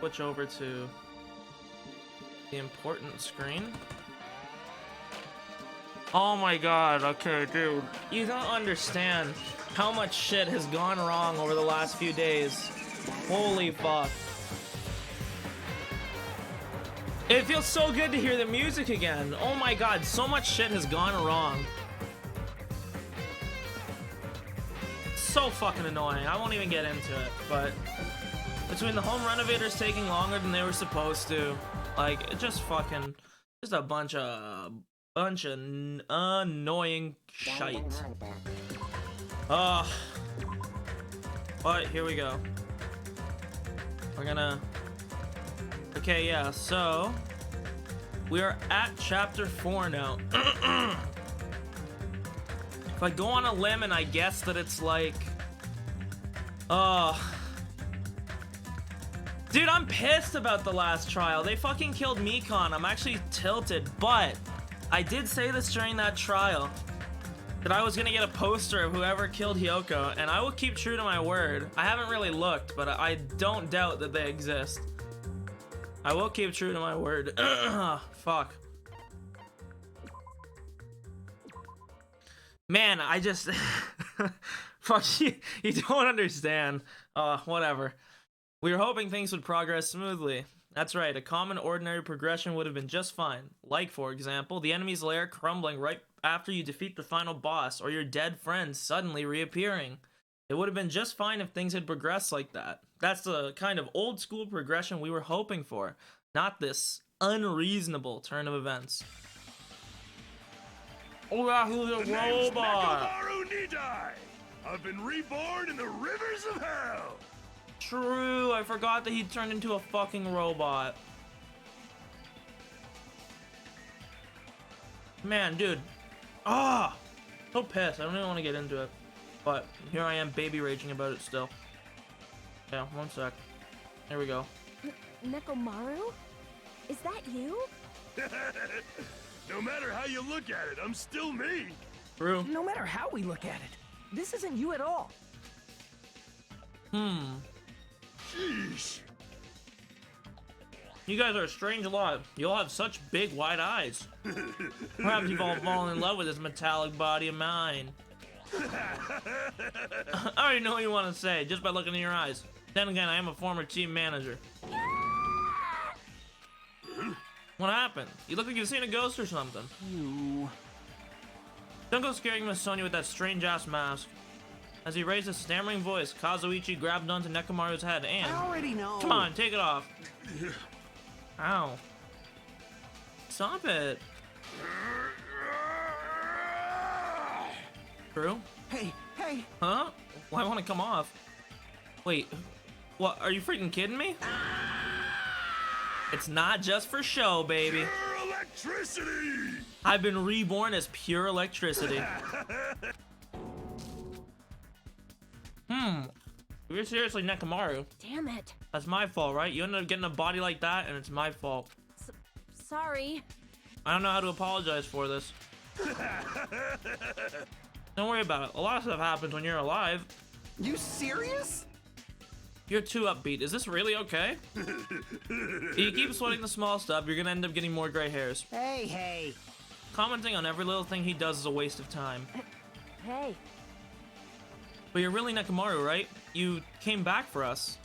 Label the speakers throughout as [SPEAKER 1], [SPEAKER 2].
[SPEAKER 1] switch over to the important screen. Oh my god, okay, dude. You don't understand how much shit has gone wrong over the last few days. Holy fuck. It feels so good to hear the music again. Oh my god, so much shit has gone wrong. So fucking annoying. I won't even get into it, but between the home renovators taking longer than they were supposed to, like, it just fucking, just a bunch of annoying shite. Ugh. But here we go. We're gonna, okay, yeah, so we are at chapter 4 now. If I go on a limb and I guess that it's like, dude, I'm pissed about the last trial. They fucking killed Mikon. I'm actually tilted, but I did say this during that trial, that I was gonna get a poster of whoever killed Hyoko, and I will keep true to my word. I haven't really looked, but I don't doubt that they exist. I will keep true to my word. Fuck. Man, I just... Fuck, you don't understand. Whatever. We were hoping things would progress smoothly. That's right, a common ordinary progression would have been just fine. Like, for example, the enemy's lair crumbling right after you defeat the final boss, or your dead friends suddenly reappearing. It would have been just fine if things had progressed like that. That's the kind of old school progression we were hoping for, not this unreasonable turn of events. Oh yeah, who's a robot?
[SPEAKER 2] Nekomaru Nidai! I've been reborn in the rivers of hell!
[SPEAKER 1] True, I forgot that he turned into a fucking robot. Man, dude. So pissed. I don't even want to get into it. But here I am baby raging about it still. Yeah, one sec. Here we go.
[SPEAKER 3] Nekomaru? Is that you?
[SPEAKER 2] No matter how you look at it, I'm still me.
[SPEAKER 1] True.
[SPEAKER 4] No matter how we look at it, this isn't you at all.
[SPEAKER 2] Sheesh.
[SPEAKER 1] You guys are a strange lot. You all have such big, wide eyes. Perhaps you've all fallen in love with this metallic body of mine. I already know what you want to say, just by looking in your eyes. Then again, I am a former team manager. What happened? You look like you've seen a ghost or something.
[SPEAKER 4] You...
[SPEAKER 1] Don't go scaring Miss Sonia with that strange-ass mask. As he raised his stammering voice, Kazuichi grabbed onto Nekomaru's head and...
[SPEAKER 4] I already know.
[SPEAKER 1] Come on, take it off. Ow. Stop it. True?
[SPEAKER 4] Hey, hey.
[SPEAKER 1] Huh? Why won't it come off? Wait, what? Are you freaking kidding me? It's not just for show, baby.
[SPEAKER 2] Pure electricity!
[SPEAKER 1] I've been reborn as pure electricity. You're seriously Nekomaru.
[SPEAKER 3] Damn it.
[SPEAKER 1] That's my fault, right? You ended up getting a body like that, and it's my fault.
[SPEAKER 3] Sorry.
[SPEAKER 1] I don't know how to apologize for this. Don't worry about it. A lot of stuff happens when you're alive.
[SPEAKER 4] You serious?
[SPEAKER 1] You're too upbeat. Is this really okay? If you keep sweating the small stuff, you're gonna end up getting more gray hairs.
[SPEAKER 4] Hey, hey.
[SPEAKER 1] Commenting on every little thing he does is a waste of time.
[SPEAKER 3] Hey.
[SPEAKER 1] But you're really Nekomaru, right? You came back for us.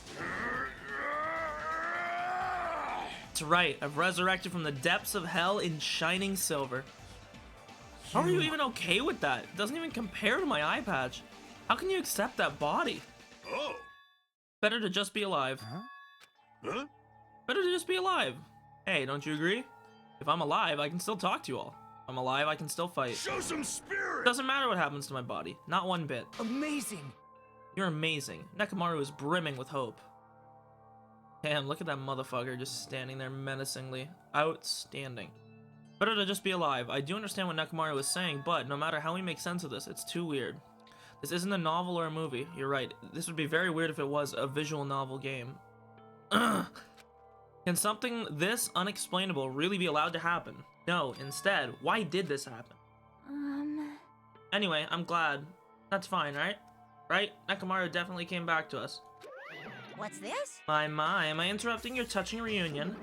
[SPEAKER 1] That's right. I've resurrected from the depths of hell in shining silver. How are you even okay with that? It doesn't even compare to my eye patch. How can you accept that body?
[SPEAKER 2] Oh.
[SPEAKER 1] Better to just be alive.
[SPEAKER 2] Huh?
[SPEAKER 1] Better to just be alive. Hey, don't you agree? If I'm alive, I can still talk to you all. If I'm alive, I can still fight.
[SPEAKER 2] Show some spirit!
[SPEAKER 1] Doesn't matter what happens to my body. Not one bit.
[SPEAKER 4] Amazing.
[SPEAKER 1] You're amazing. Nekomaru is brimming with hope. Damn, look at that motherfucker just standing there menacingly. Outstanding. Better to just be alive. I do understand what Nekomaru is saying, but no matter how we make sense of this, it's too weird. This isn't a novel or a movie. You're right. This would be very weird if it was a visual novel game. Can something this unexplainable really be allowed to happen? No, instead, why did this happen? Anyway, I'm glad. That's fine, right? Right? Nekomaru definitely came back to us.
[SPEAKER 5] What's this?
[SPEAKER 1] My, am I interrupting your touching reunion?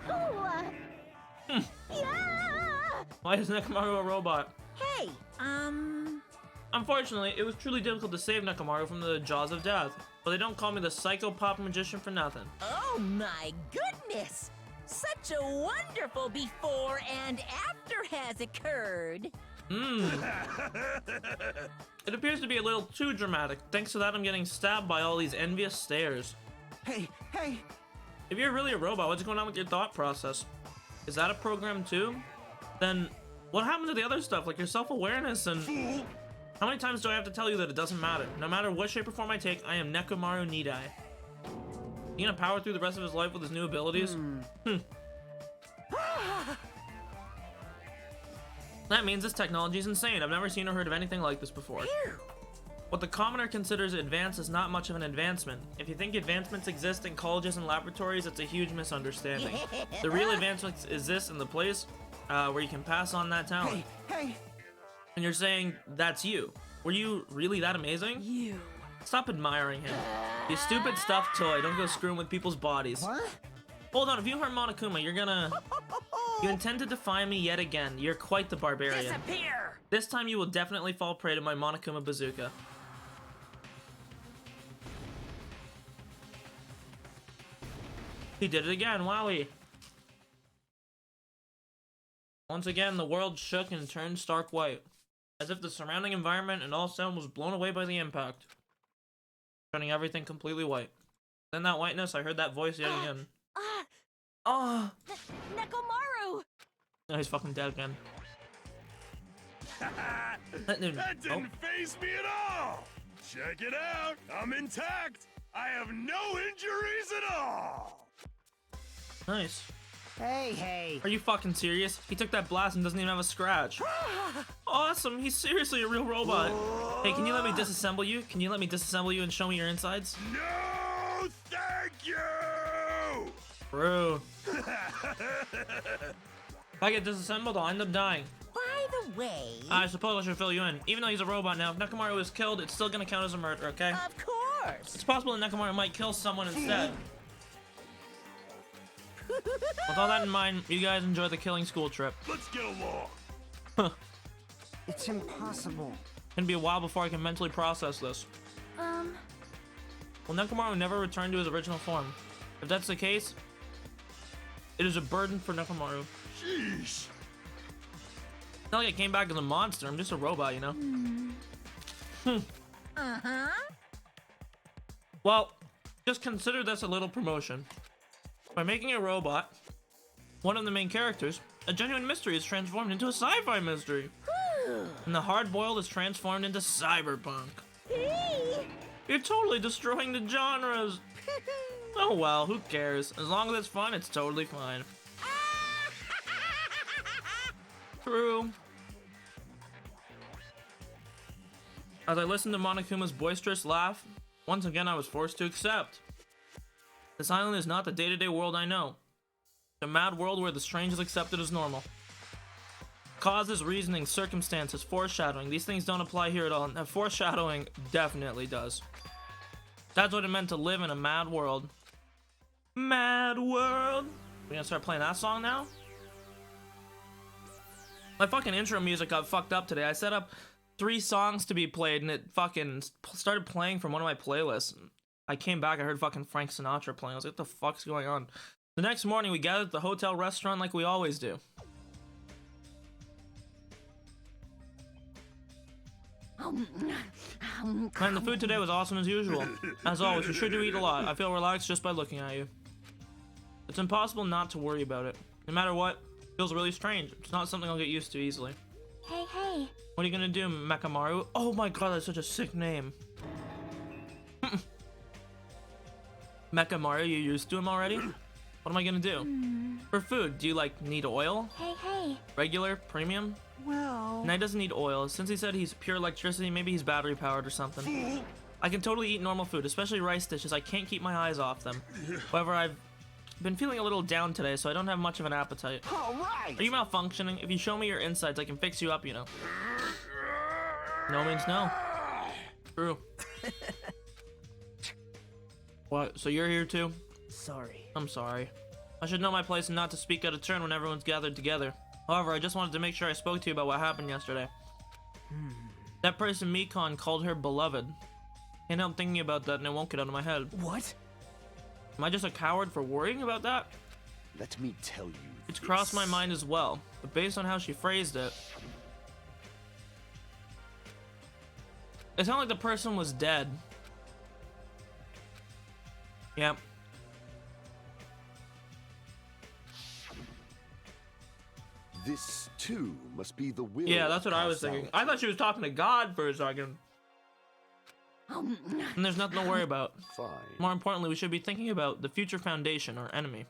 [SPEAKER 5] Oh, yeah!
[SPEAKER 1] Why is Nekomaru a robot?
[SPEAKER 5] Hey,
[SPEAKER 1] Unfortunately, it was truly difficult to save Nekomaru from the jaws of death, but they don't call me the Psycho Pop Magician for nothing.
[SPEAKER 5] oh my goodness! Such a wonderful before and after has occurred.
[SPEAKER 1] It appears to be a little too dramatic. Thanks to that, I'm getting stabbed by all these envious stares.
[SPEAKER 4] Hey, hey!
[SPEAKER 1] If you're really a robot, what's going on with your thought process? Is that a program too? Then what happened to the other stuff, like your self-awareness and... How many times do I have to tell you that it doesn't matter? No matter what shape or form I take, I am Nekomaru Nidai. You gonna power through the rest of his life with his new abilities? That means this technology is insane. I've never seen or heard of anything like this before. What the commoner considers advanced is not much of an advancement. If you think advancements exist in colleges and laboratories, it's a huge misunderstanding. The real advancements exist in the place where you can pass on that talent.
[SPEAKER 4] Hey!
[SPEAKER 1] And you're saying that's you. Were you really that amazing?
[SPEAKER 3] You.
[SPEAKER 1] Stop admiring him. You stupid stuffed toy. Don't go screwing with people's bodies.
[SPEAKER 4] What?
[SPEAKER 1] Hold on, if you harm Monokuma, you're gonna... You intend to defy me yet again. You're quite the barbarian.
[SPEAKER 5] Disappear!
[SPEAKER 1] This time you will definitely fall prey to my Monokuma bazooka. He did it again, wowie. Once again, the world shook and turned stark white, as if the surrounding environment and all sound was blown away by the impact, turning everything completely white. In that whiteness, I heard that voice yet again. Oh,
[SPEAKER 3] Nekomaru!
[SPEAKER 1] no, he's fucking dead again.
[SPEAKER 2] That didn't faze me at all! Check it out! I'm intact! I have no injuries at all!
[SPEAKER 1] Nice.
[SPEAKER 4] Hey!
[SPEAKER 1] Are you fucking serious? He took that blast and doesn't even have a scratch. Awesome, he's seriously a real robot. Hey, can you let me disassemble you? Can you let me disassemble you and show me your insides?
[SPEAKER 2] No, thank you!
[SPEAKER 1] Bro. If I get disassembled, I'll end up dying.
[SPEAKER 5] By the way...
[SPEAKER 1] I suppose I should fill you in. Even though he's a robot now, if Nekomaru is killed, it's still gonna count as a murder, okay?
[SPEAKER 5] Of course!
[SPEAKER 1] It's possible that Nekomaru might kill someone instead. With all that in mind, you guys enjoy the killing school trip.
[SPEAKER 2] Let's get along.
[SPEAKER 4] It's impossible.
[SPEAKER 1] It's gonna be a while before I can mentally process this. Will Nekomaru never return to his original form? If that's the case, it is a burden for Nekomaru.
[SPEAKER 2] Sheesh.
[SPEAKER 1] It's not like I came back as a monster, I'm just a robot, you know?
[SPEAKER 5] Uh-huh.
[SPEAKER 1] Well, just consider this a little promotion. By making a robot, one of the main characters, a genuine mystery is transformed into a sci-fi mystery. And the hard-boiled is transformed into cyberpunk. You're totally destroying the genres. Oh well, who cares? As long as it's fun, it's totally fine. True. As I listened to Monokuma's boisterous laugh, once again I was forced to accept. This island is not the day-to-day world I know. It's a mad world where the strange is accepted as normal. Causes, reasoning, circumstances, foreshadowing. These things don't apply here at all. And foreshadowing definitely does. That's what it meant to live in a mad world. Mad world. We're gonna start playing that song now? My fucking intro music got fucked up today. I set up 3 songs to be played and it fucking started playing from one of my playlists. I came back, I heard fucking Frank Sinatra playing. I was like, what the fuck's going on? The next morning, we gathered at the hotel restaurant like we always do. Man, the food today was awesome as usual. As always, you sure do eat a lot. I feel relaxed just by looking at you. It's impossible not to worry about it. No matter what, it feels really strange. It's not something I'll get used to easily.
[SPEAKER 3] Hey.
[SPEAKER 1] What are you gonna do, Mekamaru? Oh my god, that's such a sick name. Mekamaru, you used to him already? What am I gonna do? For food, do you like need oil?
[SPEAKER 3] Hey.
[SPEAKER 1] Regular? Premium?
[SPEAKER 4] Well...
[SPEAKER 1] No, he doesn't need oil. Since he said he's pure electricity, maybe he's battery powered or something. I can totally eat normal food, especially rice dishes. I can't keep my eyes off them. However, I've been feeling a little down today, so I don't have much of an appetite.
[SPEAKER 4] Alright!
[SPEAKER 1] Are you malfunctioning? If you show me your insides, I can fix you up, you know. No means no. True. What? So you're here too?
[SPEAKER 4] Sorry.
[SPEAKER 1] I'm sorry. I should know my place and not to speak out of turn when everyone's gathered together. However, I just wanted to make sure I spoke to you about what happened yesterday. That person Mikon called her beloved. Can't help thinking about that and it won't get out of my head.
[SPEAKER 4] What?
[SPEAKER 1] Am I just a coward for worrying about that?
[SPEAKER 2] Let me tell you.
[SPEAKER 1] It's crossed my mind as well, but based on how she phrased it, it sounded like the person was dead. Yep.
[SPEAKER 2] This too must be the will.
[SPEAKER 1] Yeah, that's what I was
[SPEAKER 2] cast
[SPEAKER 1] thinking.
[SPEAKER 2] out.
[SPEAKER 1] I thought she was talking to God for a second. And there's nothing to worry about.
[SPEAKER 2] Fine.
[SPEAKER 1] More importantly, we should be thinking about the future foundation, our enemy.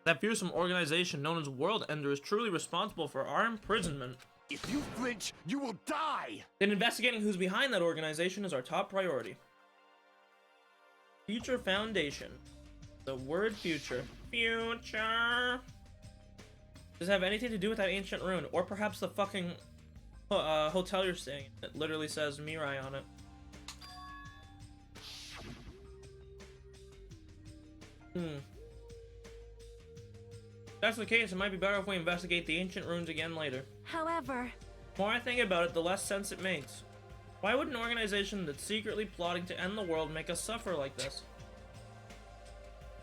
[SPEAKER 1] That fearsome organization known as World Ender is truly responsible for our imprisonment.
[SPEAKER 2] If you flinch, you will die.
[SPEAKER 1] Then investigating who's behind that organization is our top priority. Future Foundation. The word future. Future. Does it have anything to do with that ancient ruin? Or perhaps the fucking hotel you're staying in? It literally says Mirai on it. If that's the case, it might be better if we investigate the ancient ruins again later.
[SPEAKER 3] However,
[SPEAKER 1] The more I think about it, the less sense it makes. Why would an organization that's secretly plotting to end the world make us suffer like this?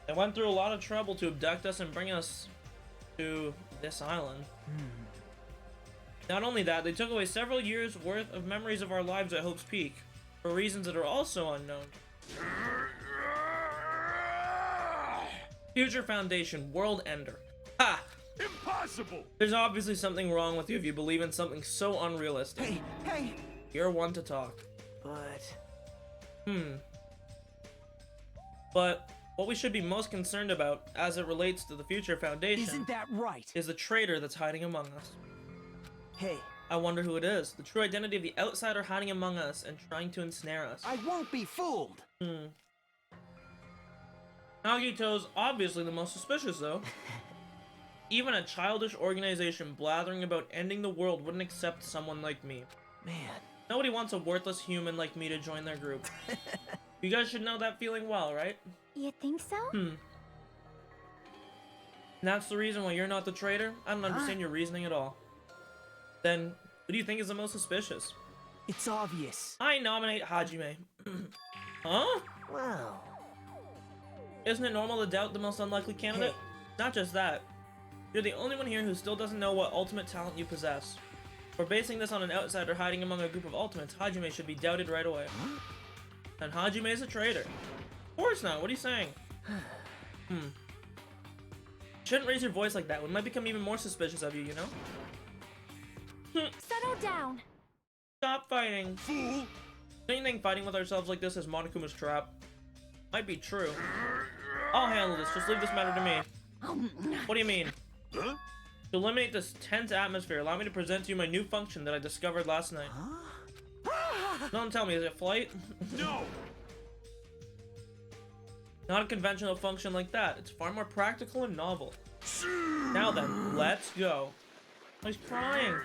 [SPEAKER 1] They went through a lot of trouble to abduct us and bring us to this island. Not only that, they took away several years worth of memories of our lives at Hope's Peak, for reasons that are also unknown. Future Foundation, World Ender. Ha!
[SPEAKER 2] Impossible.
[SPEAKER 1] There's obviously something wrong with you if you believe in something so unrealistic.
[SPEAKER 4] Hey, hey!
[SPEAKER 1] You're one to talk.
[SPEAKER 4] But...
[SPEAKER 1] But what we should be most concerned about, as it relates to the Future Foundation,
[SPEAKER 4] Isn't that right?
[SPEAKER 1] is the traitor that's hiding among us.
[SPEAKER 4] Hey,
[SPEAKER 1] I wonder who it is. The true identity of the outsider hiding among us and trying to ensnare us.
[SPEAKER 4] I won't be fooled!
[SPEAKER 1] Nagito's obviously the most suspicious, though. Even a childish organization blathering about ending the world wouldn't accept someone like me.
[SPEAKER 4] Man.
[SPEAKER 1] Nobody wants a worthless human like me to join their group. You guys should know that feeling well, right?
[SPEAKER 3] you think so?
[SPEAKER 1] And that's the reason why you're not the traitor? I don't understand your reasoning at all. Then, who do you think is the most suspicious?
[SPEAKER 4] It's obvious.
[SPEAKER 1] I nominate Hajime. Huh?
[SPEAKER 4] Wow.
[SPEAKER 1] Isn't it normal to doubt the most unlikely candidate? Not just that. You're the only one here who still doesn't know what ultimate talent you possess. For basing this on an outsider hiding among a group of ultimates, Hajime should be doubted right away. And Hajime is a traitor. Of course not, what are you saying? Shouldn't raise your voice like that. We might become even more suspicious of you, you know?
[SPEAKER 3] Settle down.
[SPEAKER 1] Stop fighting.
[SPEAKER 2] Fool.
[SPEAKER 1] Don't you think fighting with ourselves like this is Monokuma's trap? Might be true. I'll handle this, just leave this matter to me. What do you mean?
[SPEAKER 2] Huh?
[SPEAKER 1] To eliminate this tense atmosphere, allow me to present to you my new function that I discovered last night. Don't tell me, is it flight?
[SPEAKER 2] No.
[SPEAKER 1] Not a conventional function like that. It's far more practical and novel. Now then, let's go. He's crying.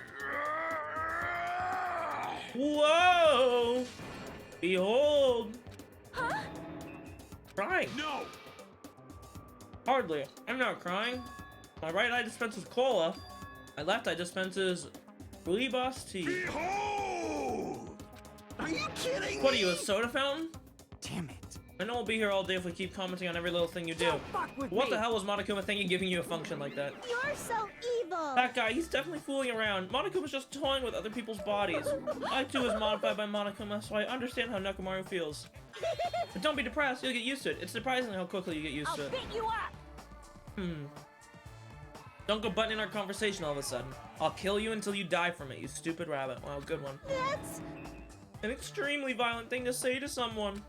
[SPEAKER 1] Whoa! Behold!
[SPEAKER 3] Huh?
[SPEAKER 1] Crying.
[SPEAKER 2] No.
[SPEAKER 1] Hardly. I'm not crying. My right eye dispenses cola. My left eye dispenses rooibos tea.
[SPEAKER 2] Behold.
[SPEAKER 4] Are you kidding
[SPEAKER 1] What are you, a soda fountain?
[SPEAKER 4] Damn it.
[SPEAKER 1] I know we'll be here all day if we keep commenting on every little thing you do.
[SPEAKER 4] Don't fuck with
[SPEAKER 1] What
[SPEAKER 4] me.
[SPEAKER 1] the hell was Monokuma thinking giving you a function like that?
[SPEAKER 3] You're so evil.
[SPEAKER 1] That guy, he's definitely fooling around. Monokuma's just toying with other people's bodies. I too was modified by Monokuma, so I understand how Nekomaru feels. But don't be depressed, you'll get used to it. It's surprising how quickly you get used
[SPEAKER 3] I'll
[SPEAKER 1] to it.
[SPEAKER 3] beat you up.
[SPEAKER 1] Don't go butting in our conversation all of a sudden. I'll kill you until you die from it, you stupid rabbit. Wow, good one.
[SPEAKER 3] That's
[SPEAKER 1] An extremely violent thing to say to someone.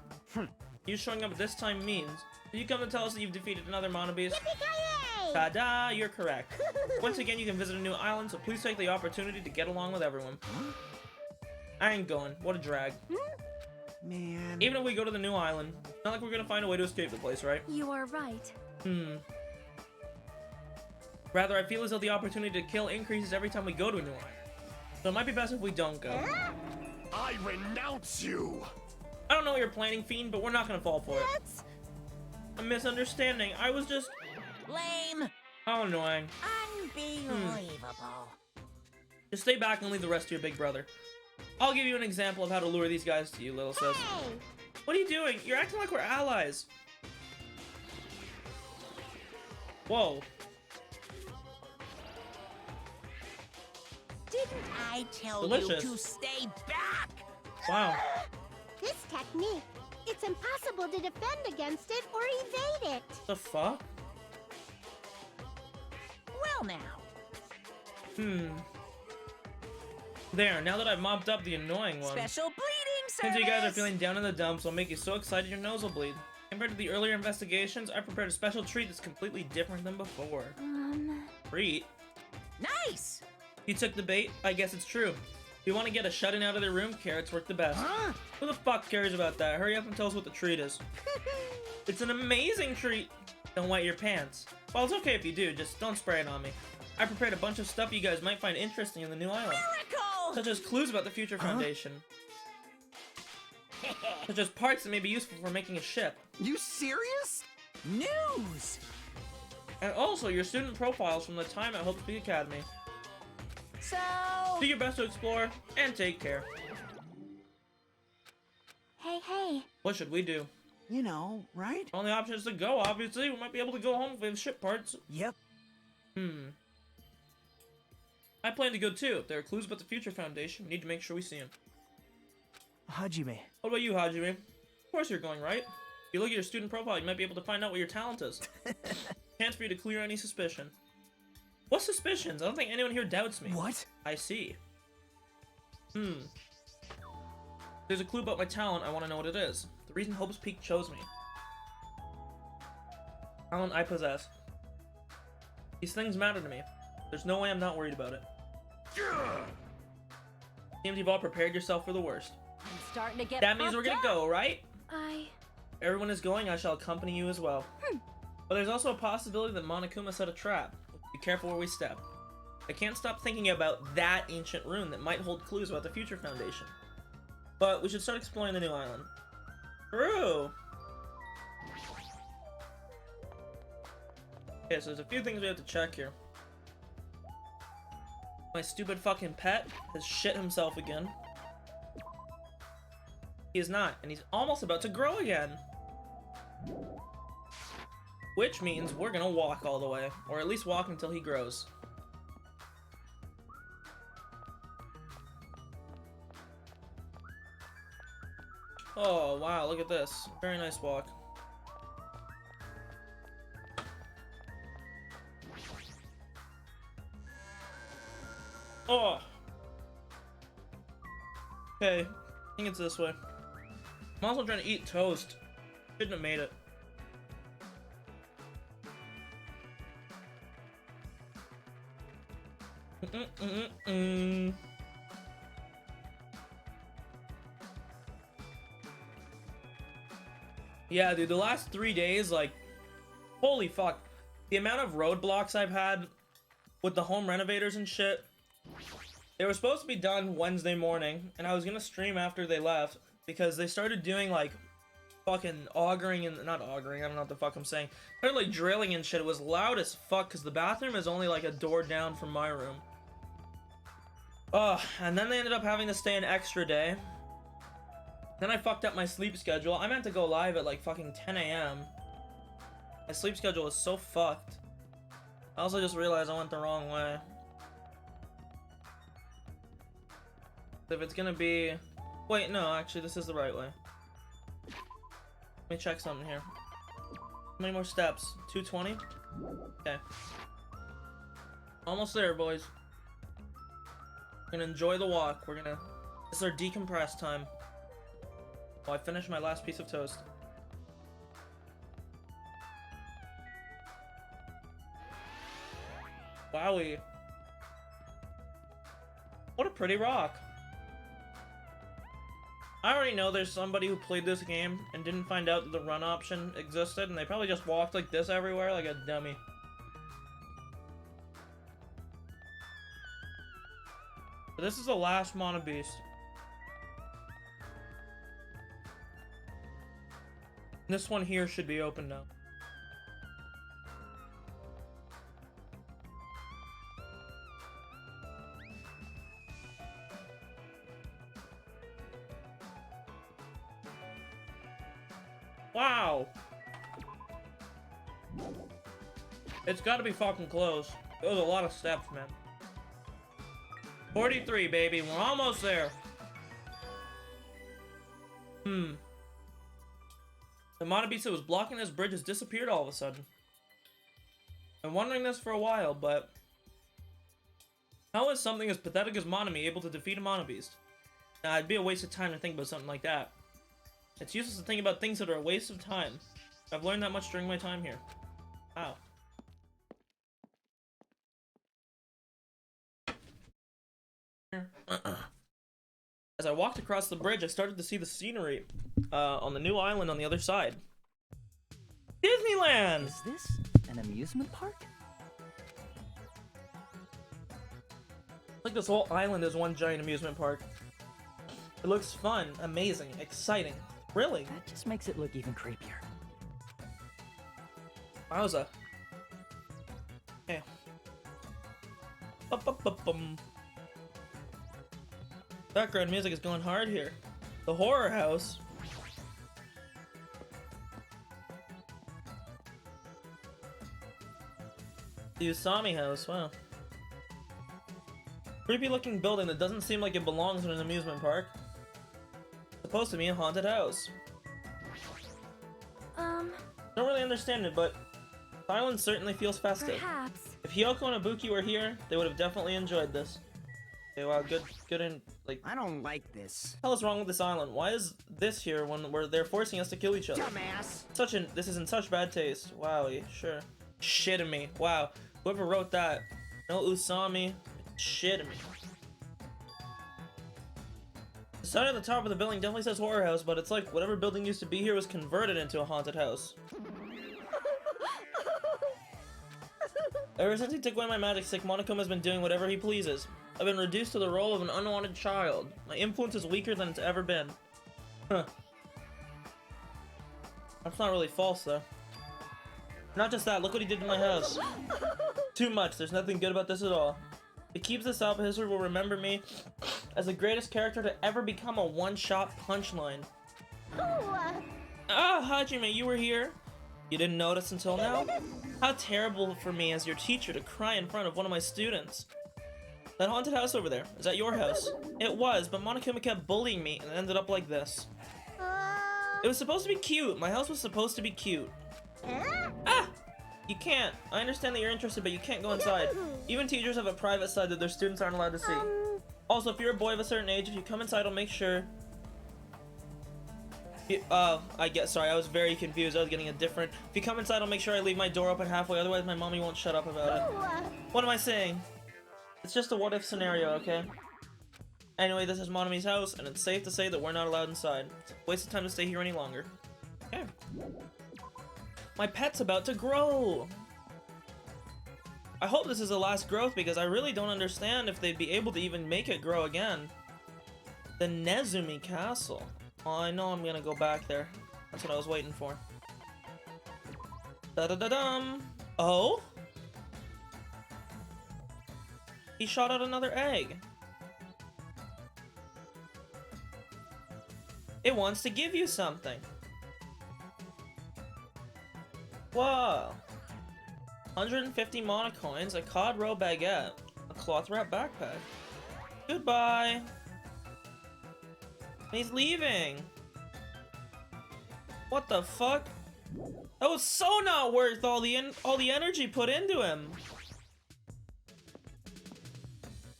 [SPEAKER 1] You showing up at this time means that you come to tell us that you've defeated another Mono Beast.
[SPEAKER 3] yippee-ki-yay!
[SPEAKER 1] Ta-da, you're correct. Once again, you can visit a new island, so please take the opportunity to get along with everyone. I ain't going. What a drag.
[SPEAKER 4] Man.
[SPEAKER 1] Even if we go to the new island, it's not like we're gonna find a way to escape the place, right?
[SPEAKER 3] You are right.
[SPEAKER 1] Rather, I feel as though the opportunity to kill increases every time we go to a new island. So it might be best if we don't go.
[SPEAKER 2] I renounce you.
[SPEAKER 1] I don't know what you're planning, Fiend, but we're not gonna fall for it.
[SPEAKER 3] That's
[SPEAKER 1] a misunderstanding. I was just...
[SPEAKER 5] Lame.
[SPEAKER 1] How annoying.
[SPEAKER 5] Unbelievable.
[SPEAKER 1] Just stay back and leave the rest to your big brother. I'll give you an example of how to lure these guys to you, Little Sis.
[SPEAKER 3] Hey!
[SPEAKER 1] What are you doing? You're acting like we're allies. Whoa.
[SPEAKER 5] Didn't I tell
[SPEAKER 1] Delicious.
[SPEAKER 5] you to stay back?
[SPEAKER 1] Wow.
[SPEAKER 3] This technique, it's impossible to defend against it or evade it.
[SPEAKER 1] The fuck?
[SPEAKER 5] Well now.
[SPEAKER 1] There, now that I've mopped up the annoying one.
[SPEAKER 5] Special bleeding service.
[SPEAKER 1] Since you guys are feeling down in the dumps, I'll make you so excited your nose will bleed. Compared to the earlier investigations, I prepared a special treat that's completely different than before. Treat?
[SPEAKER 5] Nice.
[SPEAKER 1] You took the bait? I guess it's true. If you want to get a shut-in out of their room, carrots work the best.
[SPEAKER 4] Huh?
[SPEAKER 1] Who the fuck cares about that? Hurry up and tell us what the treat is. It's an amazing treat. Don't wet your pants. Well, it's okay if you do, just don't spray it on me. I prepared a bunch of stuff you guys might find interesting in the new island.
[SPEAKER 5] Miracle.
[SPEAKER 1] Such as clues about the future foundation. Such as parts that may be useful for making a ship.
[SPEAKER 4] You serious?
[SPEAKER 5] News.
[SPEAKER 1] And also your student profiles from the time at Hope Speak Academy.
[SPEAKER 5] So.
[SPEAKER 1] Do your best to explore, and take care.
[SPEAKER 3] Hey.
[SPEAKER 1] What should we do?
[SPEAKER 4] You know, right?
[SPEAKER 1] Only option is to go, obviously. We might be able to go home if we have ship parts.
[SPEAKER 4] Yep.
[SPEAKER 1] I plan to go too. If there are clues about the future foundation, we need to make sure we see them.
[SPEAKER 4] Hajime.
[SPEAKER 1] What about you, Hajime? Of course you're going, right? If you look at your student profile, you might be able to find out what your talent is. Chance for you to clear any suspicion. What suspicions? I don't think anyone here doubts me.
[SPEAKER 4] What?
[SPEAKER 1] I see. There's a clue about my talent. I want to know what it is. The reason Hope's Peak chose me. Talent I possess. These things matter to me. There's no way I'm not worried about it. Seems you've all prepared yourself for the worst.
[SPEAKER 3] I'm starting to get
[SPEAKER 1] That means we're gonna go, right? Everyone is going, I shall accompany you as well. But there's also a possibility that Monokuma set a trap. Be careful where we step. I can't stop thinking about that ancient rune that might hold clues about the future foundation. But we should start exploring the new island. True! Okay, so there's a few things we have to check here. My stupid fucking pet has shit himself again. He is not, and he's almost about to grow again. Which means we're gonna walk all the way, or at least walk until he grows. Oh, wow, look at this. Very nice walk. Oh! Okay, I think it's this way. I'm also trying to eat toast. Shouldn't have made it. Yeah, dude, the last 3 days, like, holy fuck. The amount of roadblocks I've had with the home renovators and shit. They were supposed to be done Wednesday morning, and I was gonna stream after they left, because they started doing, like, fucking augering and, not augering, I don't know what the fuck I'm saying. Started, like, drilling and shit. It was loud as fuck, because the bathroom is only, like, a door down from my room. Ugh, and then they ended up having to stay an extra day. Then I fucked up my sleep schedule. I meant to go live at like fucking 10 a.m. My sleep schedule was so fucked. I also just realized I went the wrong way. If it's gonna be... Wait, no, actually this is the right way. Let me check something here. How many more steps? 220? Okay. Almost there, boys. We're gonna enjoy the walk. This is our decompress time. While I finish my last piece of toast. Wowie. What a pretty rock. I already know there's somebody who played this game and didn't find out that the run option existed, and they probably just walked like this everywhere like a dummy. But this is the last Mana Beast. This one here should be open now. Wow. It's gotta be fucking close. It was a lot of steps, man. 43, baby. We're almost there. The Monobisa that was blocking this bridge has disappeared all of a sudden. Been wondering this for a while, but how is something as pathetic as Monomi able to defeat a Monobeast? Nah, it'd be a waste of time to think about something like that. It's useless to think about things that are a waste of time. I've learned that much during my time here. Wow. As I walked across the bridge, I started to see the scenery on the new island on the other side. Disneyland!
[SPEAKER 6] Is this an amusement park?
[SPEAKER 1] Like this whole island is one giant amusement park. It looks fun, amazing, exciting, thrilling.
[SPEAKER 6] That just makes it look even creepier.
[SPEAKER 1] Wowza. Okay. Bum. Background music is going hard here. The horror house. The Usami house, wow. Creepy looking building that doesn't seem like it belongs in an amusement park. Supposed to be a haunted house. Don't really understand it, but the island certainly feels festive.
[SPEAKER 7] Perhaps.
[SPEAKER 1] If Hiyoko and Ibuki were here, they would have definitely enjoyed this. Okay, wow, good and like.
[SPEAKER 4] I don't like this.
[SPEAKER 1] What the hell is wrong with this island? Why is this here when they're forcing us to kill each other?
[SPEAKER 4] Dumbass!
[SPEAKER 1] This is in such bad taste. Wow, sure. Shitting me. Wow. Whoever wrote that. No Usami. Shitting me. The sign at the top of the building definitely says horror house, but it's like whatever building used to be here was converted into a haunted house. Ever since he took away my magic stick, Monokuma has been doing whatever he pleases. I've been reduced to the role of an unwanted child. My influence is weaker than it's ever been. Huh. That's not really false, though. Not just that, look what he did to my house. Too much, there's nothing good about this at all. If he keeps this up, history will remember me as the greatest character to ever become a one-shot punchline. Hajime, you were here? You didn't notice until now? How terrible for me as your teacher to cry in front of one of my students. That haunted house over there, is that your house? It was, but Monokuma kept bullying me and ended up like this. It was supposed to be cute. My house was supposed to be cute. You can't. I understand that you're interested, but you can't go inside. Even teachers have a private side that their students aren't allowed to see. Also, if you're a boy of a certain age, if you come inside, I'll make sure... sorry, I was very confused. I was getting a different... If you come inside, I'll make sure I leave my door open halfway, otherwise my mommy won't shut up about it. What am I saying? It's just a what-if scenario, okay? Anyway, this is Monomi's house, and it's safe to say that we're not allowed inside. It's a waste of time to stay here any longer. Okay. My pet's about to grow! I hope this is the last growth, because I really don't understand if they'd be able to even make it grow again. The Nezumi Castle. Oh, I know I'm gonna go back there. That's what I was waiting for. Da-da-da-dum! Oh? He shot out another egg. It wants to give you something. Whoa. 150 monocoins, a cod roe baguette, a cloth wrap backpack. Goodbye. He's leaving. What the fuck? That was so not worth all the energy put into him.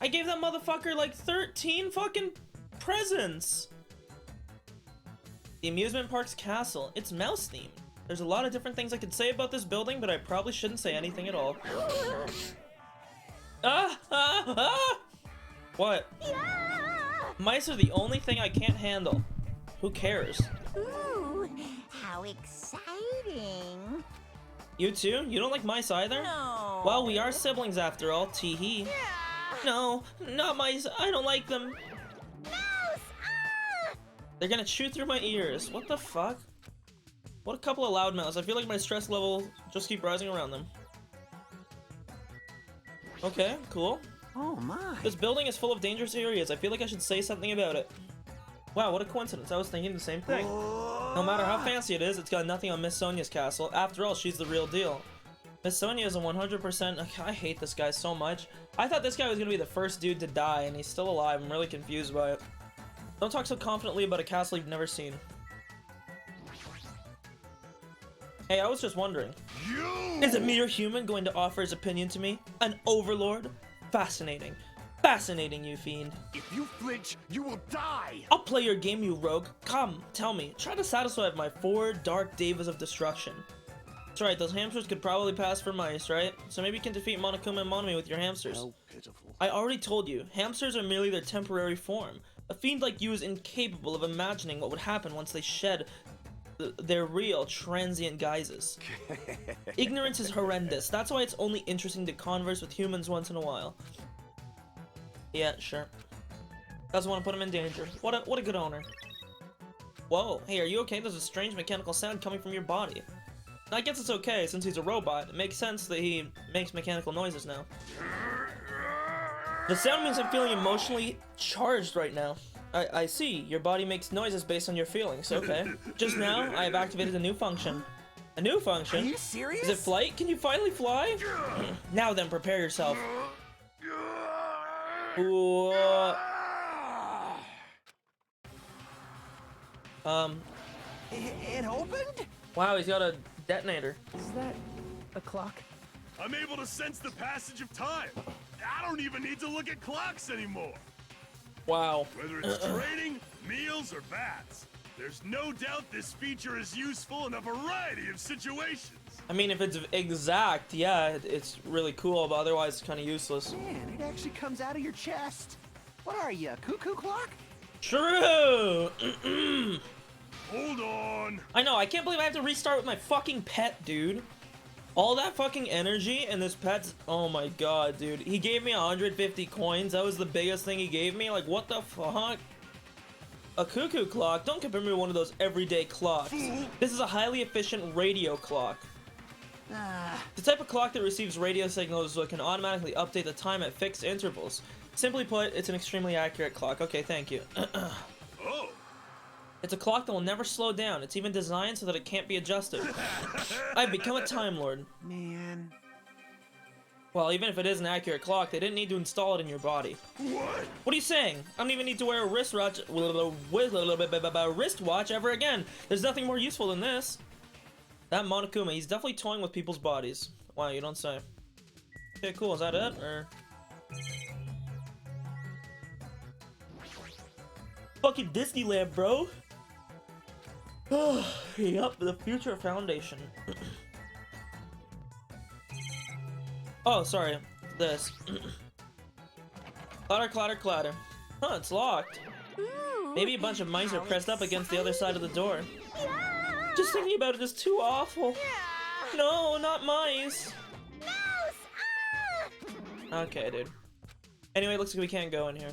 [SPEAKER 1] I gave that motherfucker like 13 fucking presents. The amusement park's castle. It's mouse themed. There's a lot of different things I could say about this building, but I probably shouldn't say anything at all. What? Mice are the only thing I can't handle. Who cares?
[SPEAKER 3] Ooh, how exciting.
[SPEAKER 1] You too? You don't like mice either?
[SPEAKER 5] No.
[SPEAKER 1] Well, we are siblings after all, tee-hee. No, not mice. I don't like them.
[SPEAKER 3] Mouse!
[SPEAKER 1] They're gonna chew through my ears. What the fuck? What a couple of loudmouths. I feel like my stress level just keep rising around them. Okay, cool.
[SPEAKER 4] Oh my.
[SPEAKER 1] This building is full of dangerous areas. I feel like I should say something about it. Wow, what a coincidence. I was thinking the same thing. No matter how fancy it is, it's got nothing on Miss Sonia's castle. After all, she's the real deal. Miss Sonia is a 100%. I hate this guy so much. I thought this guy was gonna be the first dude to die, and he's still alive. I'm really confused by it. Don't talk so confidently about a castle you've never seen. Hey, I was just wondering. Is a mere human going to offer his opinion to me? An overlord? Fascinating. Fascinating, you fiend.
[SPEAKER 2] If you flinch, you will die!
[SPEAKER 1] I'll play your game, you rogue. Come, tell me. Try to satisfy my 4 dark devas of destruction. That's right, those hamsters could probably pass for mice, right? So maybe you can defeat Monokuma and Monomi with your hamsters.
[SPEAKER 2] How pitiful.
[SPEAKER 1] I already told you, hamsters are merely their temporary form. A fiend like you is incapable of imagining what would happen once they shed their real, transient guises. Ignorance is horrendous. That's why it's only interesting to converse with humans once in a while. Yeah, sure. Doesn't want to put him in danger. What a good owner. Whoa, hey, are you okay? There's a strange mechanical sound coming from your body. I guess it's okay, since he's a robot. It makes sense that he makes mechanical noises now. The sound means I'm feeling emotionally charged right now. I see. Your body makes noises based on your feelings. Okay. Just now, I have activated a new function. A new function?
[SPEAKER 4] Are you serious?
[SPEAKER 1] Is it flight? Can you finally fly? Now then, prepare yourself. Ooh.
[SPEAKER 4] It opened?
[SPEAKER 1] Wow, he's got a detonator.
[SPEAKER 6] Is that a clock?
[SPEAKER 2] I'm able to sense the passage of time. I don't even need to look at clocks anymore.
[SPEAKER 1] Wow.
[SPEAKER 2] Whether it's training, meals, or baths, there's no doubt this feature is useful in a variety of situations.
[SPEAKER 1] I mean, if it's exact, yeah, it's really cool, but otherwise it's kind of useless.
[SPEAKER 4] Man, it actually comes out of your chest. What are you, a cuckoo clock?
[SPEAKER 1] True!
[SPEAKER 2] Hold on.
[SPEAKER 1] I know, I can't believe I have to restart with my fucking pet, dude. All that fucking energy and this pet's... Oh my god, dude. He gave me 150 coins. That was the biggest thing he gave me? Like, what the fuck? A cuckoo clock? Don't compare me to one of those everyday clocks. This is a highly efficient radio clock. The type of clock that receives radio signals so it can automatically update the time at fixed intervals. Simply put, it's an extremely accurate clock. Okay, thank you.
[SPEAKER 2] Oh.
[SPEAKER 1] It's a clock that will never slow down. It's even designed so that it can't be adjusted. I've become a Time Lord.
[SPEAKER 4] Man.
[SPEAKER 1] Well, even if it is an accurate clock, they didn't need to install it in your body.
[SPEAKER 2] What?
[SPEAKER 1] What are you saying? I don't even need to wear a wristwatch ever again. There's nothing more useful than this. That Monokuma, he's definitely toying with people's bodies. Wow, you don't say. Okay, cool. Is that it? Or... Fucking Disneyland, bro. Yup, the Future Foundation. Oh, sorry. This. Clatter, clatter, clatter. Huh, it's locked.
[SPEAKER 3] Ooh,
[SPEAKER 1] Maybe a bunch of mice are
[SPEAKER 3] how
[SPEAKER 1] pressed up against the other side of the door.
[SPEAKER 3] Yeah.
[SPEAKER 1] Just thinking about it is too awful.
[SPEAKER 3] Yeah.
[SPEAKER 1] No, not mice.
[SPEAKER 3] Mouse! Ah!
[SPEAKER 1] Okay, dude. Anyway, looks like we can't go in here.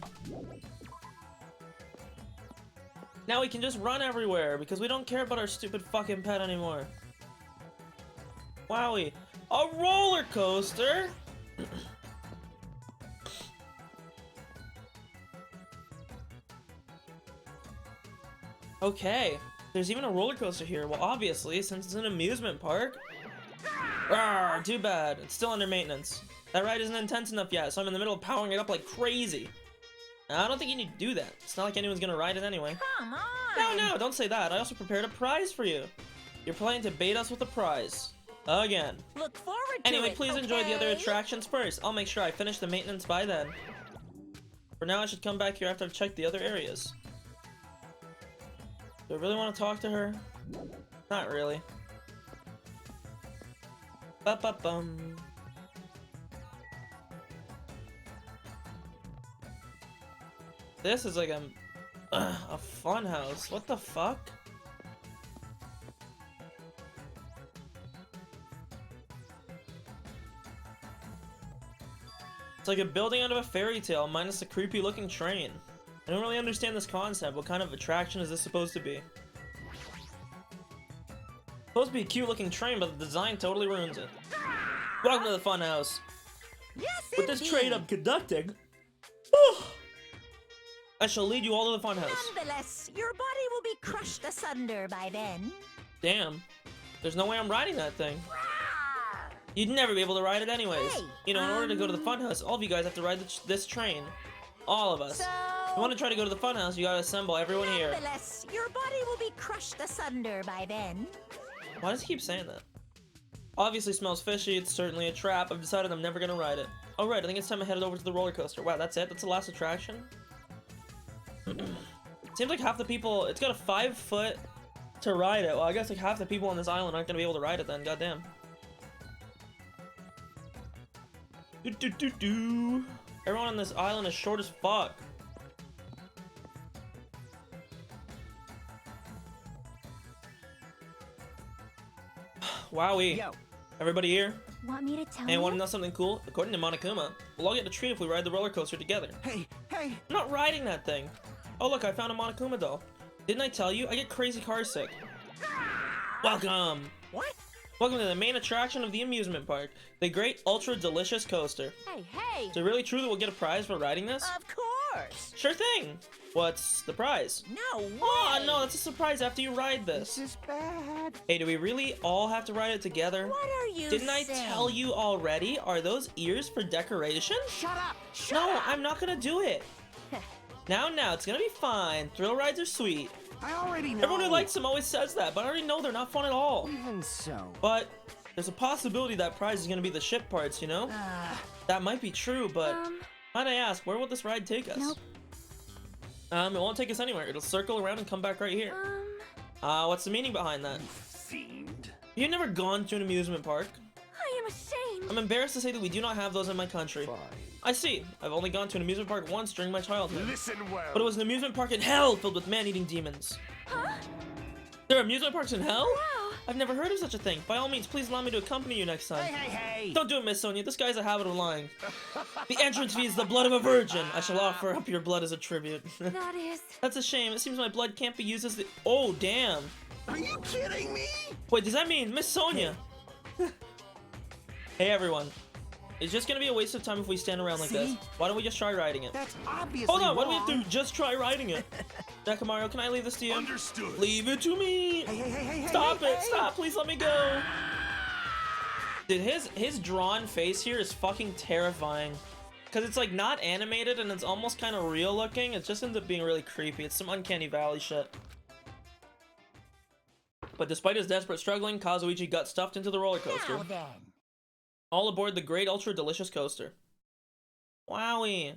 [SPEAKER 1] Now we can just run everywhere because we don't care about our stupid fucking pet anymore. Wowie. A roller coaster? Okay. There's even a roller coaster here. Well, obviously, since it's an amusement park. Rawr, too bad. It's still under maintenance. That ride isn't intense enough yet, so I'm in the middle of powering it up like crazy. Now, I don't think you need to do that. It's not like anyone's gonna ride it anyway.
[SPEAKER 5] Come on!
[SPEAKER 1] No, don't say that. I also prepared a prize for you. You're planning to bait us with a prize. Again.
[SPEAKER 5] Look forward to
[SPEAKER 1] Anyway,
[SPEAKER 5] it,
[SPEAKER 1] please enjoy the other
[SPEAKER 5] okay?
[SPEAKER 1] attractions first. I'll make sure I finish the maintenance by then. For now, I should come back here after I've checked the other areas. Do I really want to talk to her? Not really. Ba-ba-bum. This is like a fun house. What the fuck? It's like a building out of a fairy tale minus the creepy looking train. I don't really understand this concept. What kind of attraction is this supposed to be? Supposed to be a cute looking train, but the design totally ruins it. Welcome to the fun house.
[SPEAKER 5] Yes,
[SPEAKER 1] With this train I'm conducting, I shall lead you all to the fun house.
[SPEAKER 5] Nonetheless, your body will be crushed asunder by then.
[SPEAKER 1] Damn. There's no way I'm riding that thing. You'd never be able to ride it anyways.
[SPEAKER 5] Hey,
[SPEAKER 1] You know, in order to go to the funhouse, all of you guys have to ride this train. All of us.
[SPEAKER 5] So,
[SPEAKER 1] If you want to try to go to the funhouse, you gotta assemble everyone here.
[SPEAKER 5] nonetheless, your body will be crushed asunder by then.
[SPEAKER 1] Why does he keep saying that? Obviously smells fishy, it's certainly a trap. I've decided I'm never gonna ride it. Alright, I think it's time I headed over to the roller coaster. Wow, that's it? That's the last attraction? Seems like half the people, it's got a 5 foot to ride it. Well, I guess like half the people on this island aren't gonna be able to ride it then, goddamn. Everyone on this island is short as fuck. Wowie.
[SPEAKER 4] Yo.
[SPEAKER 1] Everybody here?
[SPEAKER 3] Want me to tell
[SPEAKER 1] Hey,
[SPEAKER 3] you?
[SPEAKER 1] want to know something cool? According to Monokuma, we'll all get a treat if we ride the roller coaster together.
[SPEAKER 4] Hey, hey.
[SPEAKER 1] I'm not riding that thing. Oh look, I found a Monokuma doll. Didn't I tell you? I get crazy car sick. Welcome.
[SPEAKER 5] What?
[SPEAKER 1] Welcome to the main attraction of the amusement park, the Great Ultra Delicious Coaster.
[SPEAKER 5] Hey!
[SPEAKER 1] Is it really true that we'll get a prize for riding this?
[SPEAKER 5] Of course!
[SPEAKER 1] Sure thing. What's the prize?
[SPEAKER 5] No way!
[SPEAKER 1] Oh no, that's a surprise after you ride
[SPEAKER 4] This
[SPEAKER 1] this.
[SPEAKER 4] is bad.
[SPEAKER 1] Hey, do we really all have to ride it together?
[SPEAKER 5] What are you
[SPEAKER 1] Didn't I
[SPEAKER 5] saying?
[SPEAKER 1] tell you already? Are those ears for decoration?
[SPEAKER 4] Shut up. Shut
[SPEAKER 1] No,
[SPEAKER 4] up.
[SPEAKER 1] I'm not gonna do it. Now, it's gonna be fine. Thrill rides are sweet.
[SPEAKER 4] I already know.
[SPEAKER 1] Everyone who likes them always says that, but I already know they're not fun at all.
[SPEAKER 4] Even so.
[SPEAKER 1] But there's a possibility that prize is gonna be the ship parts, you know? That might be true, but might I ask, where will this ride take us?
[SPEAKER 3] Nope.
[SPEAKER 1] It won't take us anywhere. It'll circle around and come back right here. What's the meaning behind that?
[SPEAKER 2] Fiend.
[SPEAKER 1] You've never gone to an amusement park?
[SPEAKER 3] I am ashamed.
[SPEAKER 1] I'm embarrassed to say that we do not have those in my country.
[SPEAKER 2] Fine.
[SPEAKER 1] I see. I've only gone to an amusement park once during my childhood.
[SPEAKER 2] Listen well.
[SPEAKER 1] But it was an amusement park in hell filled with man-eating demons.
[SPEAKER 3] Huh?
[SPEAKER 1] There are amusement parks in hell?
[SPEAKER 3] Wow.
[SPEAKER 1] I've never heard of such a thing. By all means, please allow me to accompany you next time.
[SPEAKER 4] Hey.
[SPEAKER 1] Don't do it, Miss Sonia. This guy's a habit of lying. The entrance fee is the blood of a virgin. I shall offer up your blood as a tribute.
[SPEAKER 3] That is.
[SPEAKER 1] That's a shame. It seems my blood can't be used as the... Oh, damn.
[SPEAKER 4] Are you kidding me?
[SPEAKER 1] Wait, does that mean Miss Sonia? Hey, everyone. It's just gonna be a waste of time if we stand around like this.
[SPEAKER 4] See?
[SPEAKER 1] Why don't we just try riding it?
[SPEAKER 4] That's obviously
[SPEAKER 1] Hold on, why do we
[SPEAKER 4] wrong.
[SPEAKER 1] have to just try riding it? Nakamaru, can I leave this to you?
[SPEAKER 2] Understood.
[SPEAKER 1] Leave it to me!
[SPEAKER 4] Hey.
[SPEAKER 1] Stop
[SPEAKER 4] hey,
[SPEAKER 1] it! Stop! Please let me go! Dude, his drawn face here is fucking terrifying. Because it's like not animated and it's almost kind of real looking. It just ends up being really creepy. It's some uncanny valley shit. But despite his desperate struggling, Kazuichi got stuffed into the roller coaster.
[SPEAKER 5] Now then.
[SPEAKER 1] All aboard the Great Ultra Delicious Coaster. Wowie!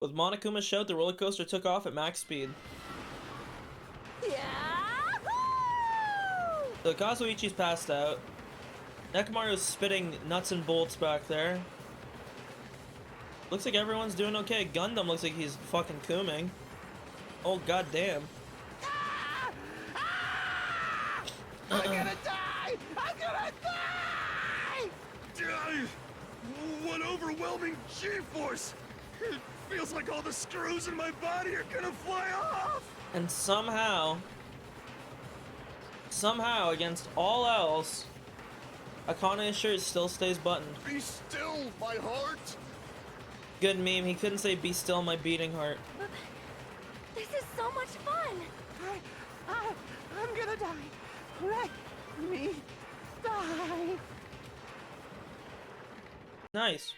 [SPEAKER 1] With Monokuma's shout, the roller coaster took off at max speed.
[SPEAKER 5] Yahoo!
[SPEAKER 1] So Kazuichi's passed out. Nekamaru's spitting nuts and bolts back there. Looks like everyone's doing okay. Gundam looks like he's fucking cooming. Oh goddamn.
[SPEAKER 4] I'm gonna die! I'm gonna die!
[SPEAKER 2] What overwhelming G-force! It feels like all the screws in my body are gonna fly off!
[SPEAKER 1] And somehow, against all else, Akane's shirt still stays buttoned.
[SPEAKER 2] Be still, my heart!
[SPEAKER 1] Good meme, he couldn't say be still my beating heart.
[SPEAKER 3] This is so much fun.
[SPEAKER 4] I'm gonna die. Let me die.
[SPEAKER 1] Nice.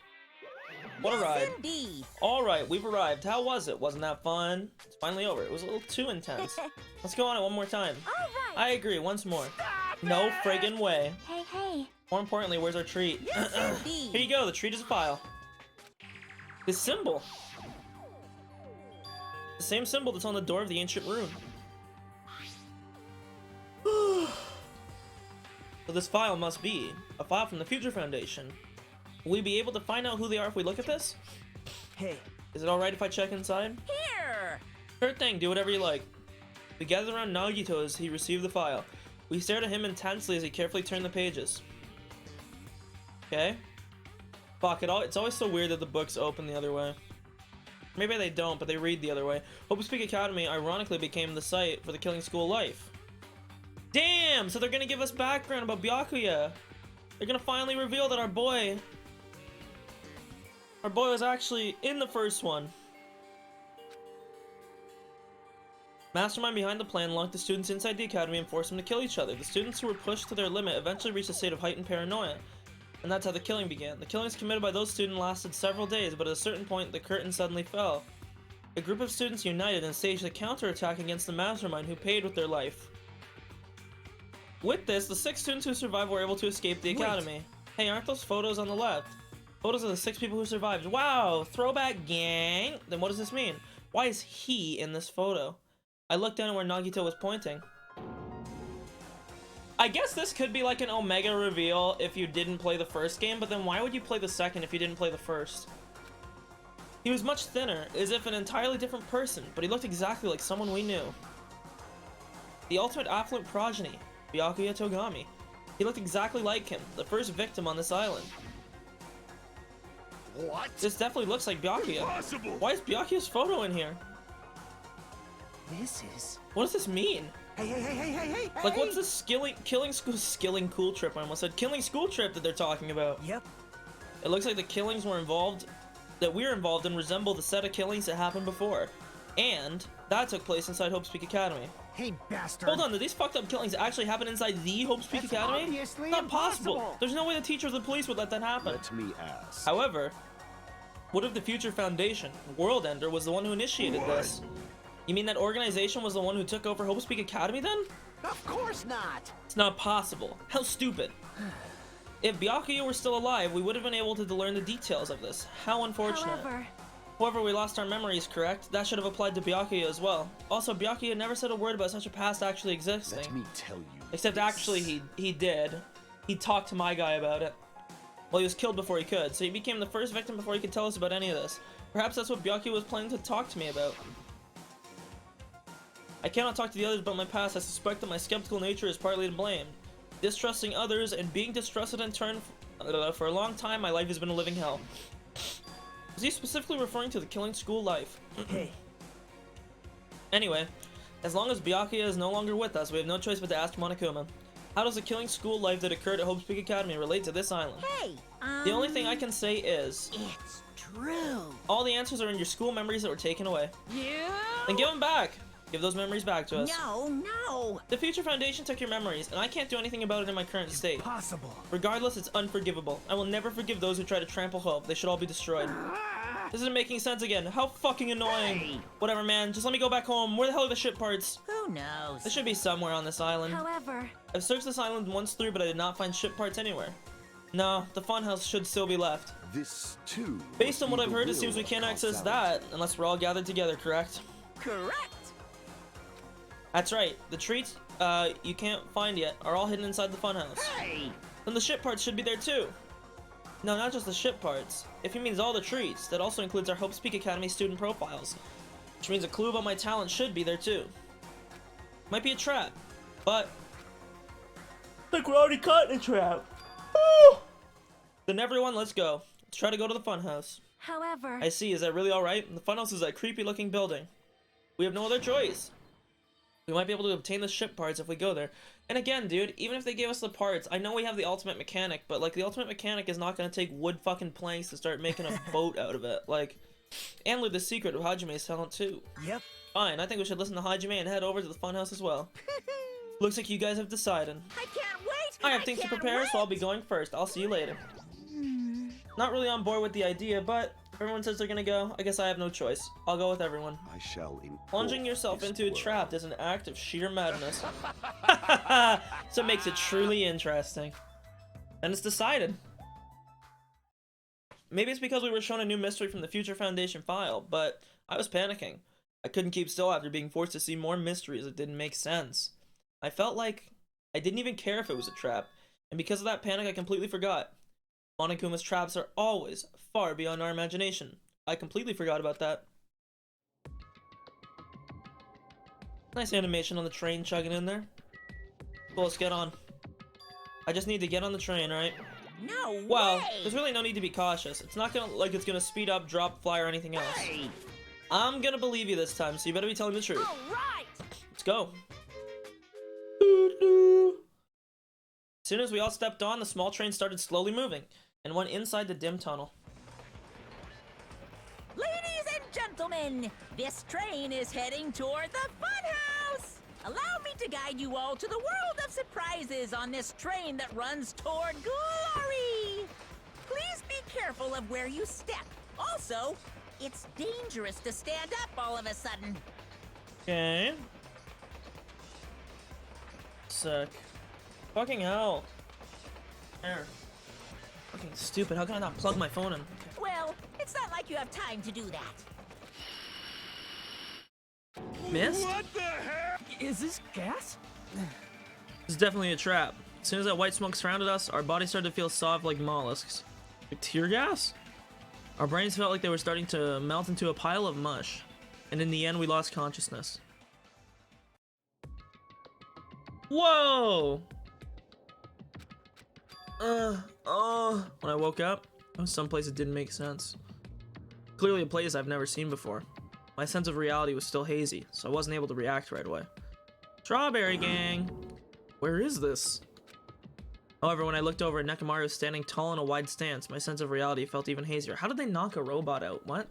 [SPEAKER 1] What a
[SPEAKER 5] Yes,
[SPEAKER 1] ride.
[SPEAKER 5] indeed.
[SPEAKER 1] Alright, we've arrived. How was it? Wasn't that fun? It's finally over. It was a little too intense. Let's go on it one more time.
[SPEAKER 3] All right.
[SPEAKER 1] I agree, once more. No friggin' way.
[SPEAKER 3] Hey.
[SPEAKER 1] More importantly, where's our treat?
[SPEAKER 5] Yes, indeed.
[SPEAKER 1] Here you go, the treat is a file. This symbol. The same symbol that's on the door of the ancient room. So this file must be a file from the Future Foundation. Will we be able to find out who they are if we look at this?
[SPEAKER 4] Hey,
[SPEAKER 1] Is it alright if I check inside?
[SPEAKER 5] Here.
[SPEAKER 1] Sure thing, do whatever you like. We gathered around Nagito as he received the file. We stared at him intensely as he carefully turned the pages. Okay. Fuck, it's always so weird that the books open the other way. Maybe they don't, but they read the other way. Hope Speak Academy ironically became the site for the Killing School Life. Damn! So they're gonna give us background about Byakuya. They're gonna finally reveal that our boy was actually in the first one. Mastermind behind the plan locked the students inside the academy and forced them to kill each other. The students who were pushed to their limit eventually reached a state of heightened paranoia. And that's how the killing began. The killings committed by those students lasted several days, but at a certain point, the curtain suddenly fell. A group of students united and staged a counterattack against the mastermind, who paid with their life. With this, the 6 students who survived were able to escape the academy. Hey, aren't those photos on the left? Photos of the 6 people who survived. Wow, throwback gang! Then what does this mean? Why is he in this photo? I looked down at where Nagito was pointing. I guess this could be like an Omega reveal if you didn't play the first game, but then why would you play the second if you didn't play the first? He was much thinner, as if an entirely different person, but he looked exactly like someone we knew. The ultimate affluent progeny, Byakuya Togami. He looked exactly like him, the first victim on this island.
[SPEAKER 2] What?
[SPEAKER 1] This definitely looks like Byakuya.
[SPEAKER 2] Impossible!
[SPEAKER 1] Why is Byakuya's photo in here?
[SPEAKER 4] This is...
[SPEAKER 1] What does this mean?
[SPEAKER 4] Hey!
[SPEAKER 1] Like, what's this killing school trip? I almost said killing school trip that they're talking about.
[SPEAKER 4] Yep.
[SPEAKER 1] It looks like the killings we're involved in resemble the set of killings that happened before. And that took place inside Hope's Peak Academy.
[SPEAKER 4] Hey, bastard.
[SPEAKER 1] Hold on, did these fucked up killings actually happen inside the Hope's Peak
[SPEAKER 4] That's
[SPEAKER 1] Academy?
[SPEAKER 4] obviously
[SPEAKER 1] Not possible.
[SPEAKER 4] impossible.
[SPEAKER 1] There's no way the teacher or the police would let that happen.
[SPEAKER 2] Let me ask.
[SPEAKER 1] However, what if the Future Foundation, World Ender, was the one who initiated this? You mean that organization was the one who took over Hope's Peak Academy then?
[SPEAKER 4] Of course not.
[SPEAKER 1] It's not possible. How stupid. If Byakuya were still alive, we would have been able to learn the details of this. How unfortunate. However, we lost our memories, correct? That should have applied to Byakuya as well. Also, Byakuya never said a word about such a past actually existing.
[SPEAKER 2] Let me tell you.
[SPEAKER 1] Except
[SPEAKER 2] this.
[SPEAKER 1] actually he did. He talked to my guy about it. Well, he was killed before he could, so he became the first victim before he could tell us about any of this. Perhaps that's what Byakuya was planning to talk to me about. I cannot talk to the others about my past. I suspect that my skeptical nature is partly to blame. Distrusting others and being distrusted in turn for a long time, my life has been a living hell. Was he specifically referring to the killing school life?
[SPEAKER 4] Hey.
[SPEAKER 1] Anyway, as long as Byakuya is no longer with us, we have no choice but to ask Monokuma. How does the killing school life that occurred at Hope's Peak Academy relate to this island?
[SPEAKER 5] Hey,
[SPEAKER 1] The only thing I can say is,
[SPEAKER 5] it's true.
[SPEAKER 1] all the answers are in your school memories that were taken away.
[SPEAKER 5] You?
[SPEAKER 1] Then give them back! Give those memories back to us.
[SPEAKER 5] No.
[SPEAKER 1] The Future Foundation took your memories, and I can't do anything about it in my current state.
[SPEAKER 4] Possible.
[SPEAKER 1] Regardless, it's unforgivable. I will never forgive those who try to trample Hope. They should all be destroyed. This isn't making sense again. How fucking annoying.
[SPEAKER 5] Hey.
[SPEAKER 1] Whatever, man. Just let me go back home. Where the hell are the ship parts?
[SPEAKER 5] Who knows?
[SPEAKER 1] They should be somewhere on this island.
[SPEAKER 3] However,
[SPEAKER 1] I've searched this island once through, but I did not find ship parts anywhere. No, the funhouse should still be left.
[SPEAKER 2] This too.
[SPEAKER 1] Based on what I've heard, it seems we can't access that unless we're all gathered together, correct?
[SPEAKER 5] Correct.
[SPEAKER 1] That's right. The treats you can't find yet are all hidden inside the funhouse.
[SPEAKER 5] Hey.
[SPEAKER 1] Then the ship parts should be there too. No, not just the ship parts. If he means all the treats, that also includes our Hope's Peak Academy student profiles. Which means a clue about my talent should be there too. Might be a trap, but... like we're already caught in a trap. Woo! Then everyone, let's go. Let's try to go to the funhouse.
[SPEAKER 3] however,
[SPEAKER 1] I see, is that really alright? The funhouse is that creepy looking building. We have no other choice. We might be able to obtain the ship parts if we go there. And again, dude, even if they gave us the parts, I know we have the ultimate mechanic, but like the ultimate mechanic is not gonna take wood fucking planks to start making a boat out of it. Like, and learn the secret of Hajime's talent too.
[SPEAKER 4] Yep.
[SPEAKER 1] Fine, I think we should listen to Hajime and head over to the funhouse as well. Looks like you guys have decided.
[SPEAKER 5] I can't wait.
[SPEAKER 1] I have things to
[SPEAKER 5] can't
[SPEAKER 1] prepare,
[SPEAKER 5] wait.
[SPEAKER 1] so I'll be going first. I'll see you later. Not really on board with the idea, but if everyone says they're gonna go, I guess I have no choice. I'll go with everyone.
[SPEAKER 2] I shall import
[SPEAKER 1] Plunging yourself
[SPEAKER 2] this
[SPEAKER 1] into a
[SPEAKER 2] world.
[SPEAKER 1] trap is an act of sheer madness. So it makes it truly interesting. And it's decided. Maybe it's because we were shown a new mystery from the Future Foundation file, but I was panicking. I couldn't keep still after being forced to see more mysteries that didn't make sense. I felt like I didn't even care if it was a trap, and because of that panic I completely forgot. Monokuma's traps are always far beyond our imagination. I completely forgot about that. Nice animation on the train chugging in there. Well, let's get on. I just need to get on the train, right?
[SPEAKER 5] No
[SPEAKER 1] Well,
[SPEAKER 5] way.
[SPEAKER 1] there's really no need to be cautious. It's not gonna, like it's gonna speed up, drop, fly, or anything else.
[SPEAKER 5] Hey.
[SPEAKER 1] I'm gonna believe you this time, so you better be telling me the truth.
[SPEAKER 5] All right.
[SPEAKER 1] Let's go. Doo-doo. As soon as we all stepped on, the small train started slowly moving and went inside the dim tunnel.
[SPEAKER 5] Ladies and gentlemen, this train is heading toward the funhouse. Allow me to guide you all to the world of surprises on this train that runs toward glory. Please be careful of where you step. Also, it's dangerous to stand up all of a sudden.
[SPEAKER 1] Okay. Sick. Fucking hell. There. Fucking stupid. How can I not plug my phone in? Okay.
[SPEAKER 5] Well, it's not like you have time to do that.
[SPEAKER 1] Missed?
[SPEAKER 2] What the heck?
[SPEAKER 6] Is this gas?
[SPEAKER 1] It's definitely a trap. As soon as that white smoke surrounded us, our bodies started to feel soft like mollusks. Like tear gas? Our brains felt like they were starting to melt into a pile of mush. And in the end, we lost consciousness. Whoa! When I woke up, I was someplace that didn't make sense. Clearly a place I've never seen before. My sense of reality was still hazy, so I wasn't able to react right away. Strawberry gang! Where is this? However, when I looked over at Nekomaru standing tall in a wide stance, my sense of reality felt even hazier. How did they knock a robot out? What?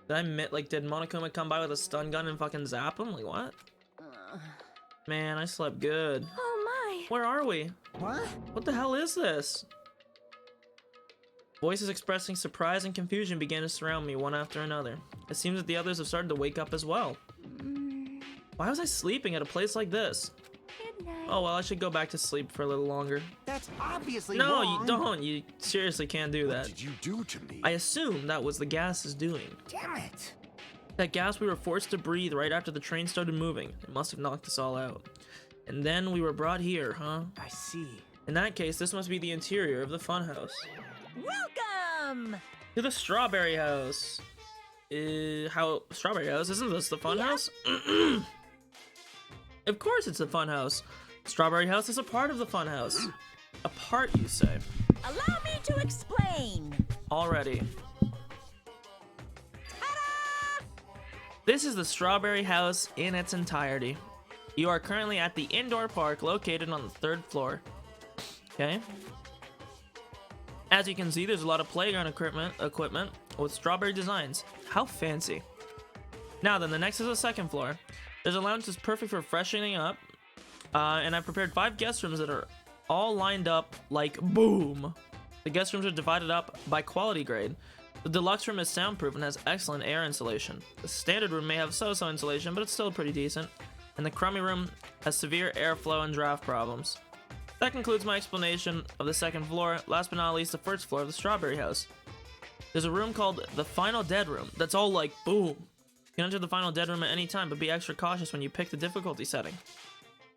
[SPEAKER 1] Did Monokuma come by with a stun gun and fucking zap him? Like, what? Man, I slept good.
[SPEAKER 3] Oh my.
[SPEAKER 1] Where are we?
[SPEAKER 4] What?
[SPEAKER 1] What the hell is this? Voices expressing surprise and confusion began to surround me one after another. It seems that the others have started to wake up as well. Why was I sleeping at a place like this?
[SPEAKER 3] Good night.
[SPEAKER 1] Oh well, I should go back to sleep for a little longer.
[SPEAKER 4] That's obviously
[SPEAKER 1] No,
[SPEAKER 4] wrong.
[SPEAKER 1] you don't. You seriously can't do
[SPEAKER 2] What
[SPEAKER 1] that.
[SPEAKER 2] did you do to me?
[SPEAKER 1] I assume that was the gas is doing.
[SPEAKER 4] Damn it.
[SPEAKER 1] That gas we were forced to breathe right after the train started moving. It must have knocked us all out. And then we were brought here, huh?
[SPEAKER 4] I see.
[SPEAKER 1] In that case, this must be the interior of the funhouse.
[SPEAKER 5] Welcome!
[SPEAKER 1] To the Strawberry House. Strawberry House? Isn't this the funhouse? Of course it's the funhouse. Strawberry House is a part of the funhouse. A part, you say?
[SPEAKER 5] Allow me to explain.
[SPEAKER 1] Already.
[SPEAKER 5] Ta-da!
[SPEAKER 1] This is the Strawberry House in its entirety. You are currently at the indoor park located on the 3rd floor. Okay. As you can see, there's a lot of playground equipment with strawberry designs. How fancy. Now then, the next is the 2nd floor. There's a lounge that's perfect for freshening up. And I've prepared 5 guest rooms that are all lined up like boom. The guest rooms are divided up by quality grade. The deluxe room is soundproof and has excellent air insulation. The standard room may have so-so insulation, but it's still pretty decent. And the crummy room has severe airflow and draft problems. That concludes my explanation of the 2nd floor. Last but not least, the 1st floor of the Strawberry House. There's a room called the Final Dead Room that's all like boom. You can enter the Final Dead Room at any time, but be extra cautious when you pick the difficulty setting.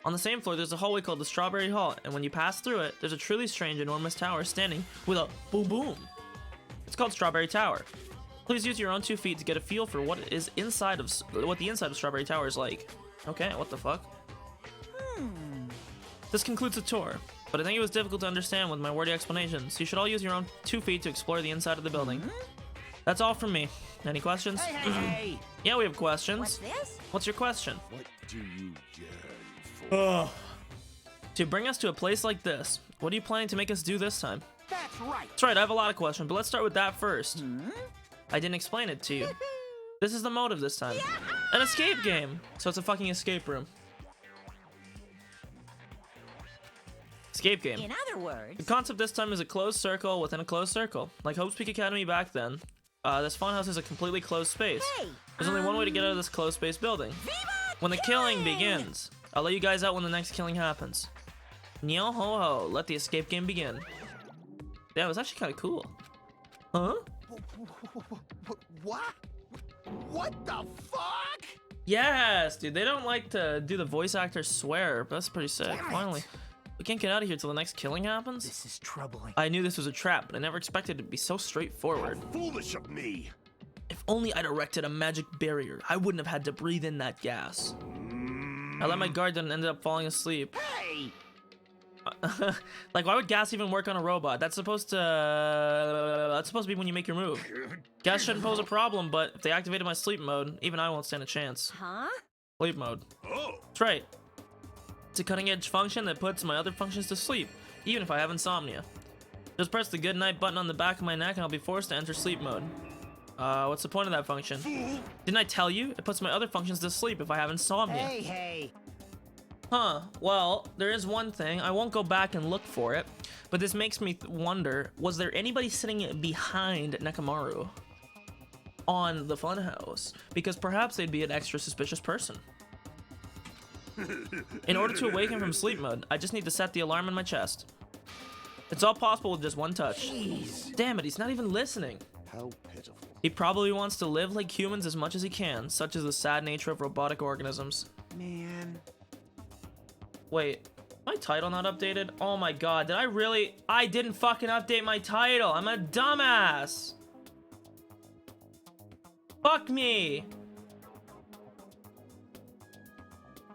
[SPEAKER 1] On the same floor, there's a hallway called the Strawberry Hall, and when you pass through it, there's a truly strange, enormous tower standing with a boom boom. It's called Strawberry Tower. Please use your own 2 feet to get a feel for what the inside of Strawberry Tower is like. Okay, what the fuck? This concludes the tour, but I think it was difficult to understand with my wordy explanations. You should all use your own 2 feet to explore the inside of the building. That's all from me. Any questions?
[SPEAKER 4] Hey!
[SPEAKER 1] Yeah, we have questions.
[SPEAKER 5] What's this?
[SPEAKER 1] What's your question?
[SPEAKER 2] What do you yearn for?
[SPEAKER 1] To bring us to a place like this, what are you planning to make us do this time?
[SPEAKER 4] That's right.
[SPEAKER 1] That's right, I have a lot of questions, but let's start with that first. I didn't explain it to you. This is the motive this time. An escape game! So it's a fucking escape room. Escape game.
[SPEAKER 5] In other
[SPEAKER 1] The
[SPEAKER 5] words,
[SPEAKER 1] concept this time is a closed circle within a closed circle. Like Hope's Peak Academy back then, this funhouse is a completely closed space.
[SPEAKER 5] hey,
[SPEAKER 1] There's only one way to get out of this closed space building. When the killing begins. I'll let you guys out when the next killing happens. Nyo ho ho, let the escape game begin. Yeah, it was actually kind of cool. Huh?
[SPEAKER 4] What? What the fuck?
[SPEAKER 1] Yes, dude, they don't like to do the voice actor swear, but that's pretty sick.
[SPEAKER 4] Damn it.
[SPEAKER 1] Finally. We can't get out of here till the next killing happens.
[SPEAKER 4] This is troubling.
[SPEAKER 1] I knew this was a trap, but I never expected it to be so straightforward.
[SPEAKER 2] Foolish of me.
[SPEAKER 1] If only I'd erected a magic barrier, I wouldn't have had to breathe in that gas. I let my guard down and ended up falling asleep.
[SPEAKER 4] Hey!
[SPEAKER 1] Like, why would gas even work on a robot? That's supposed to be when you make your move. Gas shouldn't pose a problem, but if they activated my sleep mode, even I won't stand a chance.
[SPEAKER 5] huh?
[SPEAKER 1] Sleep mode.
[SPEAKER 2] Oh,
[SPEAKER 1] That's right. It's a cutting-edge function that puts my other functions to sleep, even if I have insomnia. Just press the good night button on the back of my neck and I'll be forced to enter sleep mode. What's the point of that function?
[SPEAKER 2] Fool!
[SPEAKER 1] Didn't I tell you? It puts my other functions to sleep if I have insomnia.
[SPEAKER 4] Hey.
[SPEAKER 1] Huh, well, there is one thing. I won't go back and look for it, but this makes me wonder, was there anybody sitting behind Nekomaru on the funhouse? Because perhaps they'd be an extra suspicious person. In order to awaken from sleep mode, I just need to set the alarm in my chest. It's all possible with just one touch.
[SPEAKER 4] Jeez.
[SPEAKER 1] Damn it, he's not even listening.
[SPEAKER 2] How pitiful.
[SPEAKER 1] He probably wants to live like humans as much as he can, such as the sad nature of robotic organisms.
[SPEAKER 4] Man.
[SPEAKER 1] Wait, my title not updated? Oh my god, did I really? I didn't fucking update my title. I'm a dumbass. Fuck me.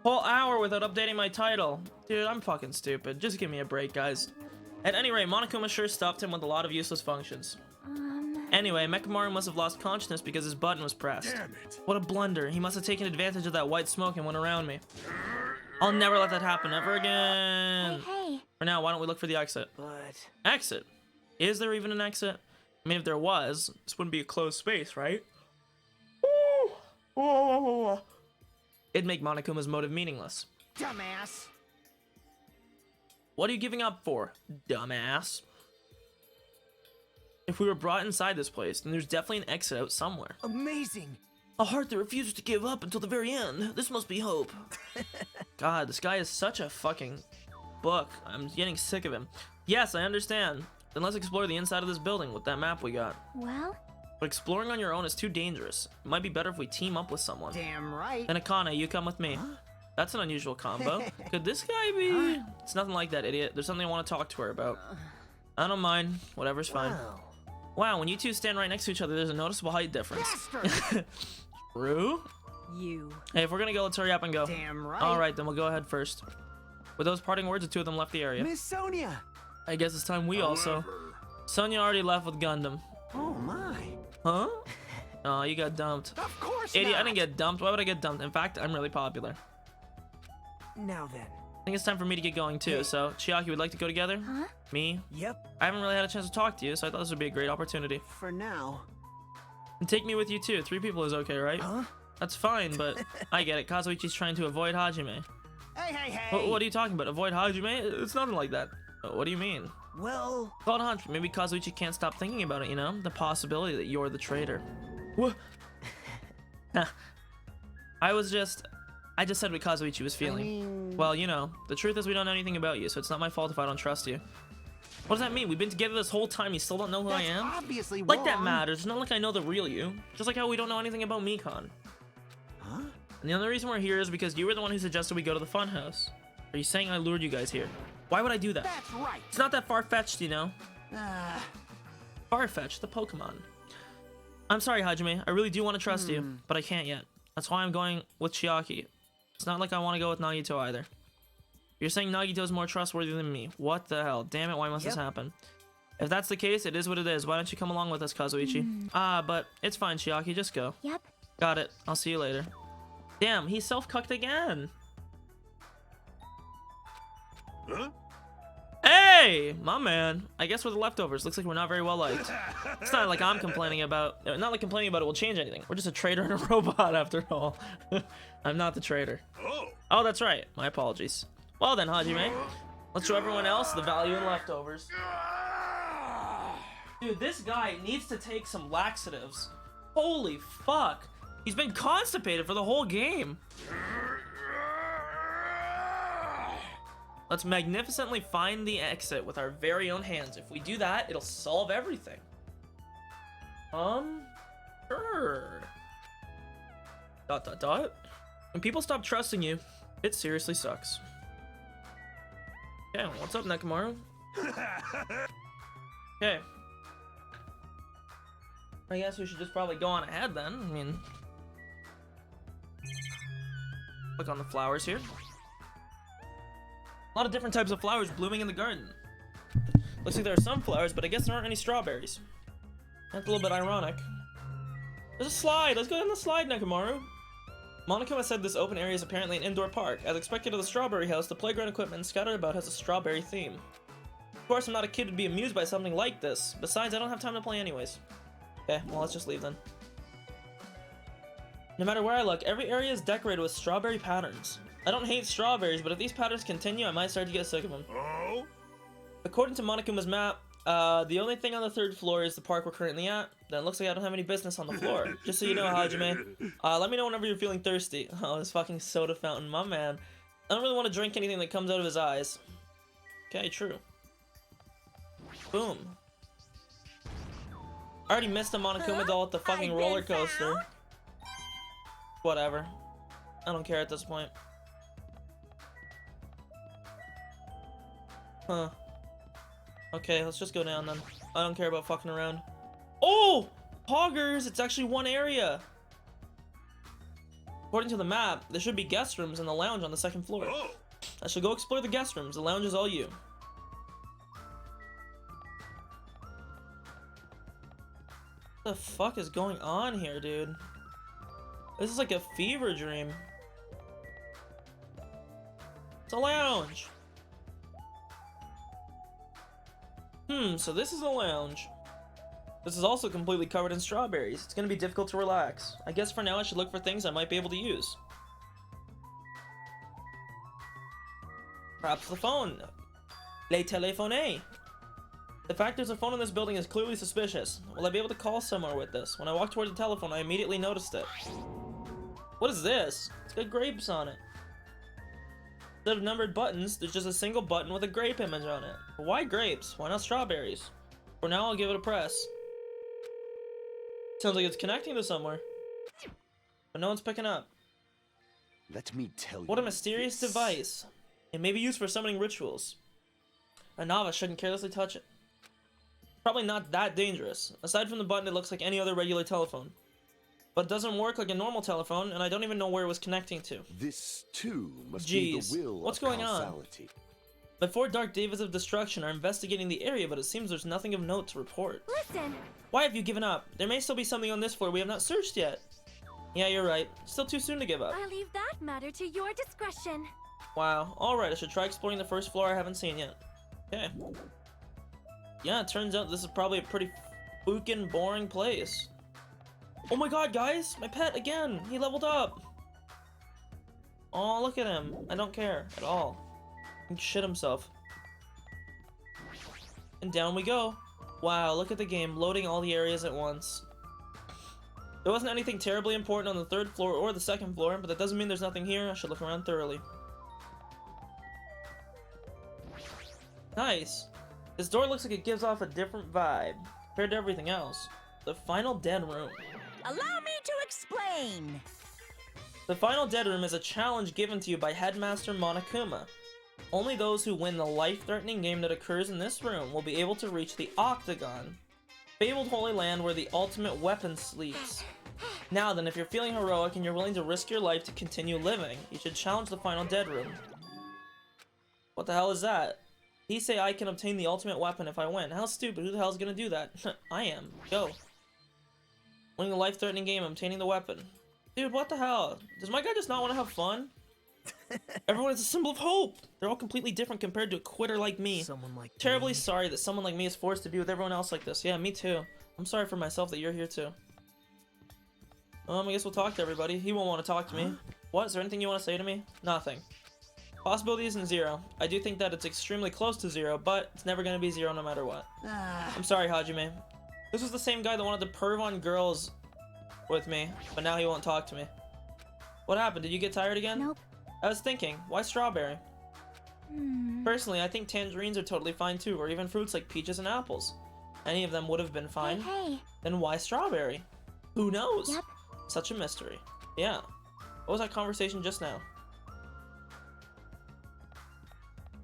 [SPEAKER 1] Whole hour without updating my title. Dude, I'm fucking stupid. Just give me a break, guys. At any rate, Monokuma sure stuffed him with a lot of useless functions. Anyway, Mechamaru must have lost consciousness because his button was pressed.
[SPEAKER 2] Damn it.
[SPEAKER 1] What a blunder. He must have taken advantage of that white smoke and went around me. I'll never let that happen ever again.
[SPEAKER 3] Hey.
[SPEAKER 1] For now, why don't we look for the exit?
[SPEAKER 4] But
[SPEAKER 1] Exit? Is there even an exit? I mean, if there was, this wouldn't be a closed space, right? It'd make Monokuma's motive meaningless.
[SPEAKER 4] dumbass.
[SPEAKER 1] What are you giving up for, dumbass? If we were brought inside this place, then there's definitely an exit out somewhere.
[SPEAKER 4] Amazing.
[SPEAKER 1] A heart that refuses to give up until the very end. This must be hope. God, this guy is such a fucking book. I'm getting sick of him. Yes, I understand. Then let's explore the inside of this building with that map we got.
[SPEAKER 3] Well,
[SPEAKER 1] But exploring on your own is too dangerous. It might be better if we team up with someone.
[SPEAKER 4] Damn right.
[SPEAKER 1] Then Akane, you come with me. That's an unusual combo. Could this guy be? It's nothing like that, idiot. There's something I want to talk to her about. I don't mind. Whatever's fine.
[SPEAKER 4] Wow.
[SPEAKER 1] Wow, when you two stand right next to each other, there's a noticeable height difference.
[SPEAKER 4] Bastard.
[SPEAKER 1] True?
[SPEAKER 5] You.
[SPEAKER 1] Hey, if we're gonna go, let's hurry up and go.
[SPEAKER 4] Damn right.
[SPEAKER 1] Alright, then we'll go ahead first. With those parting words, the two of them left the area.
[SPEAKER 4] Miss Sonia.
[SPEAKER 1] I guess it's time we also.
[SPEAKER 2] However,
[SPEAKER 1] Sonya already left with Gundam.
[SPEAKER 4] Oh my.
[SPEAKER 1] Huh? Oh, you got dumped.
[SPEAKER 4] Of course
[SPEAKER 1] Idiot,
[SPEAKER 4] not.
[SPEAKER 1] I didn't get dumped. Why would I get dumped? In fact, I'm really popular.
[SPEAKER 4] Now then.
[SPEAKER 1] I think it's time for me to get going too, so Chiaki would like to go together?
[SPEAKER 3] huh?
[SPEAKER 1] Me?
[SPEAKER 4] Yep.
[SPEAKER 1] I haven't really had a chance to talk to you, so I thought this would be a great opportunity.
[SPEAKER 4] For now.
[SPEAKER 1] And take me with you too. 3 people is okay, right?
[SPEAKER 4] Huh?
[SPEAKER 1] That's fine, but I get it. Kazuichi's trying to avoid Hajime.
[SPEAKER 4] Hey.
[SPEAKER 1] What are you talking about? Avoid Hajime? It's nothing like that. What do you mean?
[SPEAKER 4] Well,
[SPEAKER 1] Call it a hunch. Maybe Kazuichi can't stop thinking about it, you know? The possibility that you're the traitor. What? I just said what Kazuichi was feeling. Well, you know, the truth is we don't know anything about you, so it's not my fault if I don't trust you. What does that mean? We've been together this whole time, you still don't know who I
[SPEAKER 4] that's
[SPEAKER 1] am?
[SPEAKER 4] obviously
[SPEAKER 1] Like that
[SPEAKER 4] wrong.
[SPEAKER 1] matters. It's not like I know the real you. Just like how we don't know anything about Mikan.
[SPEAKER 4] Huh?
[SPEAKER 1] And the only reason we're here is because you were the one who suggested we go to the funhouse. Are you saying I lured you guys here? Why would I do that?
[SPEAKER 4] That's right.
[SPEAKER 1] It's not that far-fetched, you know?
[SPEAKER 4] Ah,
[SPEAKER 1] Far-fetched, the Pokemon. I'm sorry, Hajime. I really do want to trust you, but I can't yet. That's why I'm going with Chiaki. It's not like I want to go with Nagito either. You're saying Nagito's more trustworthy than me. What the hell? Damn it, why must this
[SPEAKER 4] Yep.
[SPEAKER 1] happen? If that's the case, it is what it is. Why don't you come along with us, Kazuichi? But it's fine, Chiaki. Just go.
[SPEAKER 3] Yep.
[SPEAKER 1] Got it. I'll see you later. Damn, he's self-cucked again.
[SPEAKER 2] huh?
[SPEAKER 1] Hey, my man. I guess we're the leftovers. Looks like we're not very well liked. It's not like I'm complaining about. Not like complaining about it will change anything. We're just a traitor and a robot after all. I'm not the traitor.
[SPEAKER 2] Oh,
[SPEAKER 1] Oh, that's right. My apologies. Well then, Hajime, let's show everyone else the value in leftovers. Dude, this guy needs to take some laxatives. Holy fuck. He's been constipated for the whole game. Let's magnificently find the exit with our very own hands. If we do that, it'll solve everything. Sure. ... When people stop trusting you, it seriously sucks. Okay, what's up, Nekomaru? Okay. I guess we should just probably go on ahead then. I mean, click on the flowers here. A lot of different types of flowers blooming in the garden. Looks like there are some flowers, but I guess there aren't any strawberries. That's a little bit ironic. There's a slide! Let's go down the slide, Nekomaru! Monokuma said this open area is apparently an indoor park. As expected of the Strawberry House, the playground equipment scattered about has a strawberry theme. Of course, I'm not a kid to be amused by something like this. Besides, I don't have time to play anyways. Okay, well, let's just leave then. No matter where I look, every area is decorated with strawberry patterns. I don't hate strawberries, but if these patterns continue, I might start to get sick of them.
[SPEAKER 2] Oh?
[SPEAKER 1] According to Monokuma's map, the only thing on the 3rd floor is the park we're currently at. Then it looks like I don't have any business on the floor. Just so you know, Hajime. Let me know whenever you're feeling thirsty. Oh, this fucking soda fountain, my man. I don't really want to drink anything that comes out of his eyes. Okay, true. Boom. I already missed a Monokuma doll at the fucking roller coaster. Whatever. I don't care at this point. Huh. Okay, let's just go down then. I don't care about fucking around. Oh! Poggers! It's actually one area! According to the map, there should be guest rooms and the lounge on the 2nd floor.
[SPEAKER 2] Oh!
[SPEAKER 1] I should go explore the guest rooms. The lounge is all you. What the fuck is going on here, dude? This is like a fever dream. It's a lounge! So this is a lounge. This is also completely covered in strawberries. It's gonna be difficult to relax. I guess for now I should look for things I might be able to use. Perhaps the phone. Le téléphone. The fact there's a phone in this building is clearly suspicious. Will I be able to call somewhere with this? When I walked toward the telephone, I immediately noticed it. What is this? It's got grapes on it. Instead of numbered buttons, there's just a single button with a grape image on it. But why grapes? Why not strawberries? For now, I'll give it a press. Sounds like it's connecting to somewhere. But no one's picking up.
[SPEAKER 4] Let me tell you.
[SPEAKER 1] What a mysterious device. It may be used for summoning rituals. A novice shouldn't carelessly touch it. Probably not that dangerous. Aside from the button, it looks like any other regular telephone. But it doesn't work like a normal telephone, and I don't even know where it was connecting to.
[SPEAKER 4] This too must
[SPEAKER 1] Jeez,
[SPEAKER 4] be the will
[SPEAKER 1] what's
[SPEAKER 4] of
[SPEAKER 1] going on?
[SPEAKER 4] causality.
[SPEAKER 1] The 4 Dark Devas of Destruction are investigating the area, but it seems there's nothing of note to report.
[SPEAKER 3] Listen,
[SPEAKER 1] Why have you given up? There may still be something on this floor we have not searched yet. Yeah, you're right. Still too soon to give up.
[SPEAKER 3] I leave that matter to your discretion.
[SPEAKER 1] Wow. Alright, I should try exploring the 1st floor I haven't seen yet. Okay. Yeah, it turns out this is probably a pretty fucking boring place. Oh my god, guys! My pet again! He leveled up! Oh, look at him. I don't care at all. He can shit himself. And down we go. Wow, look at the game, loading all the areas at once. There wasn't anything terribly important on the 3rd floor or the 2nd floor, but that doesn't mean there's nothing here. I should look around thoroughly. Nice. This door looks like it gives off a different vibe compared to everything else. The final dead room.
[SPEAKER 5] Allow me to explain.
[SPEAKER 1] The final dead room is a challenge given to you by Headmaster Monokuma. Only those who win the life-threatening game that occurs in this room will be able to reach the Octagon, fabled Holy Land where the ultimate weapon sleeps. Now then, if you're feeling heroic and you're willing to risk your life to continue living, you should challenge the final dead room. What the hell is that? He say I can obtain the ultimate weapon if I win. How stupid, who the hell is gonna do that? I am. Go. Winning the life-threatening game, obtaining the weapon. Dude, what the hell? Does my guy just not want to have fun? Everyone is a symbol of hope! They're all completely different compared to a quitter like me.
[SPEAKER 6] Someone like
[SPEAKER 1] Terribly
[SPEAKER 6] me.
[SPEAKER 1] sorry that someone like me is forced to be with everyone else like this. Yeah, me too. I'm sorry for myself that you're here too. I guess we'll talk to everybody. He won't want to talk to me. What? Is there anything you want to say to me? Nothing. Possibility isn't 0. I do think that it's extremely close to 0, but it's never going to be 0 no matter what. I'm sorry, Hajime. This was the same guy that wanted to perv on girls with me, but now he won't talk to me. What happened? Did you get tired again?
[SPEAKER 3] Nope.
[SPEAKER 1] I was thinking, why strawberry? Personally, I think tangerines are totally fine too, or even fruits like peaches and apples. Any of them would have been fine.
[SPEAKER 3] Hey.
[SPEAKER 1] Then why strawberry? Who knows?
[SPEAKER 3] Yep.
[SPEAKER 1] Such a mystery. Yeah. What was that conversation just now?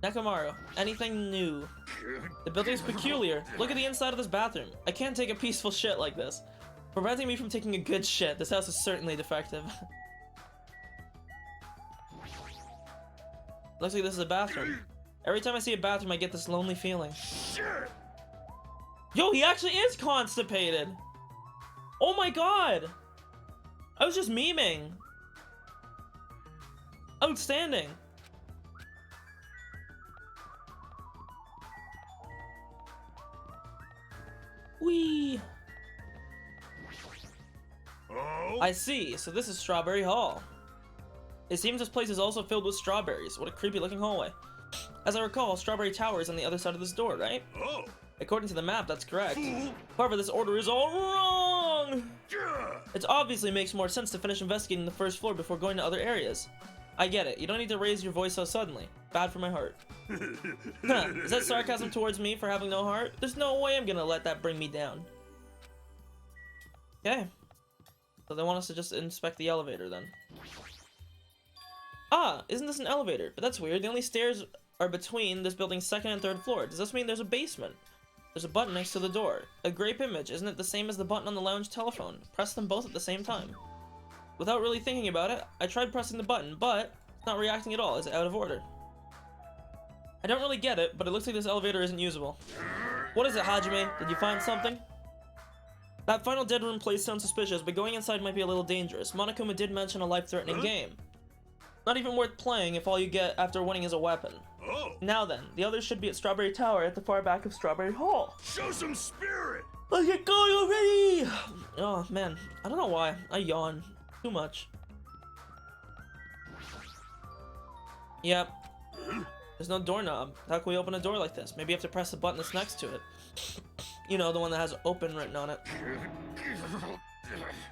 [SPEAKER 1] Nekomaru, anything new? The building is peculiar. Look at the inside of this bathroom. I can't take a peaceful shit like this. Preventing me from taking a good shit. This house is certainly defective. Looks like this is a bathroom. Every time I see a bathroom, I get this lonely feeling. Yo, he actually is constipated! Oh my god! I was just memeing. Outstanding. Whee!
[SPEAKER 2] Oh?
[SPEAKER 1] I see, so this is Strawberry Hall. It seems this place is also filled with strawberries. What a creepy looking hallway. As I recall, Strawberry Tower is on the other side of this door, right?
[SPEAKER 2] Oh.
[SPEAKER 1] According to the map, that's correct.
[SPEAKER 2] Fool.
[SPEAKER 1] However, this order is all wrong!
[SPEAKER 2] Yeah.
[SPEAKER 1] It obviously makes more sense to finish investigating the first floor before going to other areas. I get it. You don't need to raise your voice so suddenly. Bad for my heart. Is that sarcasm towards me for having no heart? There's no way I'm gonna let that bring me down. Okay. So they want us to just inspect the elevator then. Ah, isn't this an elevator? But that's weird. The only stairs are between this building's second and third floor. Does this mean there's a basement? There's a button next to the door. A grape image. Isn't it the same as the button on the lounge telephone? Press them both at the same time. Without really thinking about it, I tried pressing the button, but it's not reacting at all. It's out of order. I don't really get it, but it looks like this elevator isn't usable. What is it, Hajime? Did you find something? That final dead room place sounds suspicious, but going inside might be a little dangerous. Monokuma did mention a life-threatening game. Not even worth playing if all you get after winning is a weapon.
[SPEAKER 2] Oh.
[SPEAKER 1] Now then, the others should be at Strawberry Tower at the far back of Strawberry Hall.
[SPEAKER 2] Show some spirit.
[SPEAKER 1] Let's get going already! Oh man, I don't know why. I yawn. Too much. Yep. There's no doorknob. How can we open a door like this? Maybe you have to press the button that's next to it. You know, the one that has open written on it.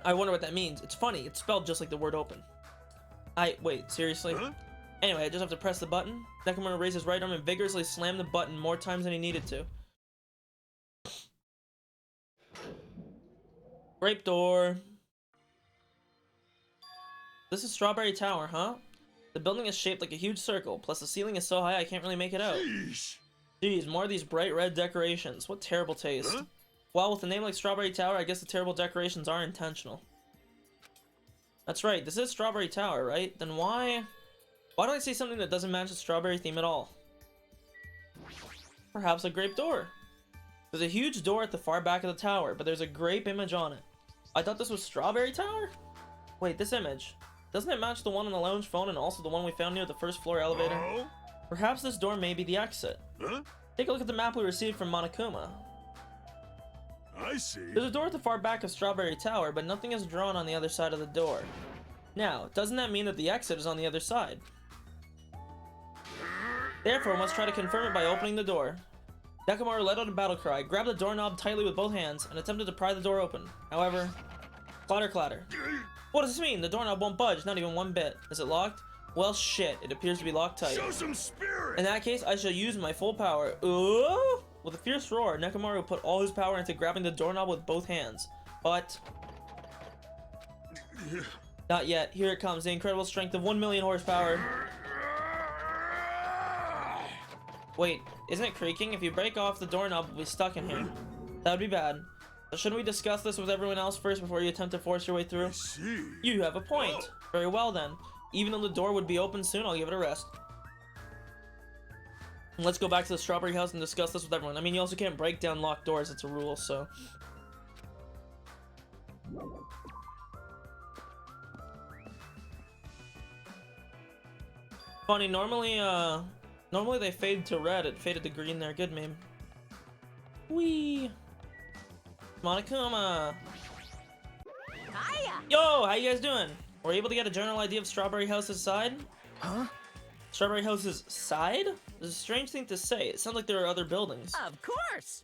[SPEAKER 1] I wonder what that means. It's funny. It's spelled just like the word open. Wait, seriously?
[SPEAKER 2] Huh?
[SPEAKER 1] Anyway, I just have to press the button. Nekomura raised his right arm and vigorously slammed the button more times than he needed to. Grape door. This is Strawberry Tower, huh? The building is shaped like a huge circle, plus the ceiling is so high I can't really make it out.
[SPEAKER 2] Sheesh.
[SPEAKER 1] Jeez, more of these bright red decorations. What terrible taste.
[SPEAKER 2] Huh?
[SPEAKER 1] Well, with a name like Strawberry Tower, I guess the terrible decorations are intentional. That's right, this is Strawberry Tower, right? Then why don't I say something that doesn't match the strawberry theme at all? Perhaps a grape door. There's a huge door at the far back of the tower, but there's a grape image on it. I thought this was Strawberry Tower? Wait, this image. Doesn't it match the one on the lounge phone and also the one we found near the first floor elevator?
[SPEAKER 2] Oh.
[SPEAKER 1] Perhaps this door may be the exit.
[SPEAKER 2] Huh?
[SPEAKER 1] Take a look at the map we received from Monokuma.
[SPEAKER 2] I see.
[SPEAKER 1] There's a door at the far back of Strawberry Tower, but nothing is drawn on the other side of the door. Now, doesn't that mean that the exit is on the other side? Therefore, we must try to confirm it by opening the door. Nekomaru let out a battle cry, grabbed the doorknob tightly with both hands, and attempted to pry the door open. However, clatter clatter. What does this mean? The doorknob won't budge, not even one bit. Is it locked? Well, shit, it appears to be locked tight.
[SPEAKER 2] Show some spirit.
[SPEAKER 1] In that case, I shall use my full power. Ooh! With a fierce roar, Nekomaru put all his power into grabbing the doorknob with both hands. But not yet. Here it comes, the incredible strength of 1 million horsepower. Wait, isn't it creaking? If you break off the doorknob, we'll be stuck in here. That would be bad. So shouldn't we discuss this with everyone else first before you attempt to force your way through?
[SPEAKER 2] I see.
[SPEAKER 1] You have a point. Very well then. Even though the door would be open soon, I'll give it a rest. And let's go back to the Strawberry House and discuss this with everyone. I mean, you also can't break down locked doors. It's a rule, so. Funny, normally they fade to red. It faded to green there. Good meme. Whee! Monokuma!
[SPEAKER 5] Hiya!
[SPEAKER 1] Yo, how you guys doing? Were you able to get a general idea of Strawberry House's side?
[SPEAKER 4] Huh?
[SPEAKER 1] Strawberry House's side? It's a strange thing to say. It sounds like there are other buildings.
[SPEAKER 5] Of course!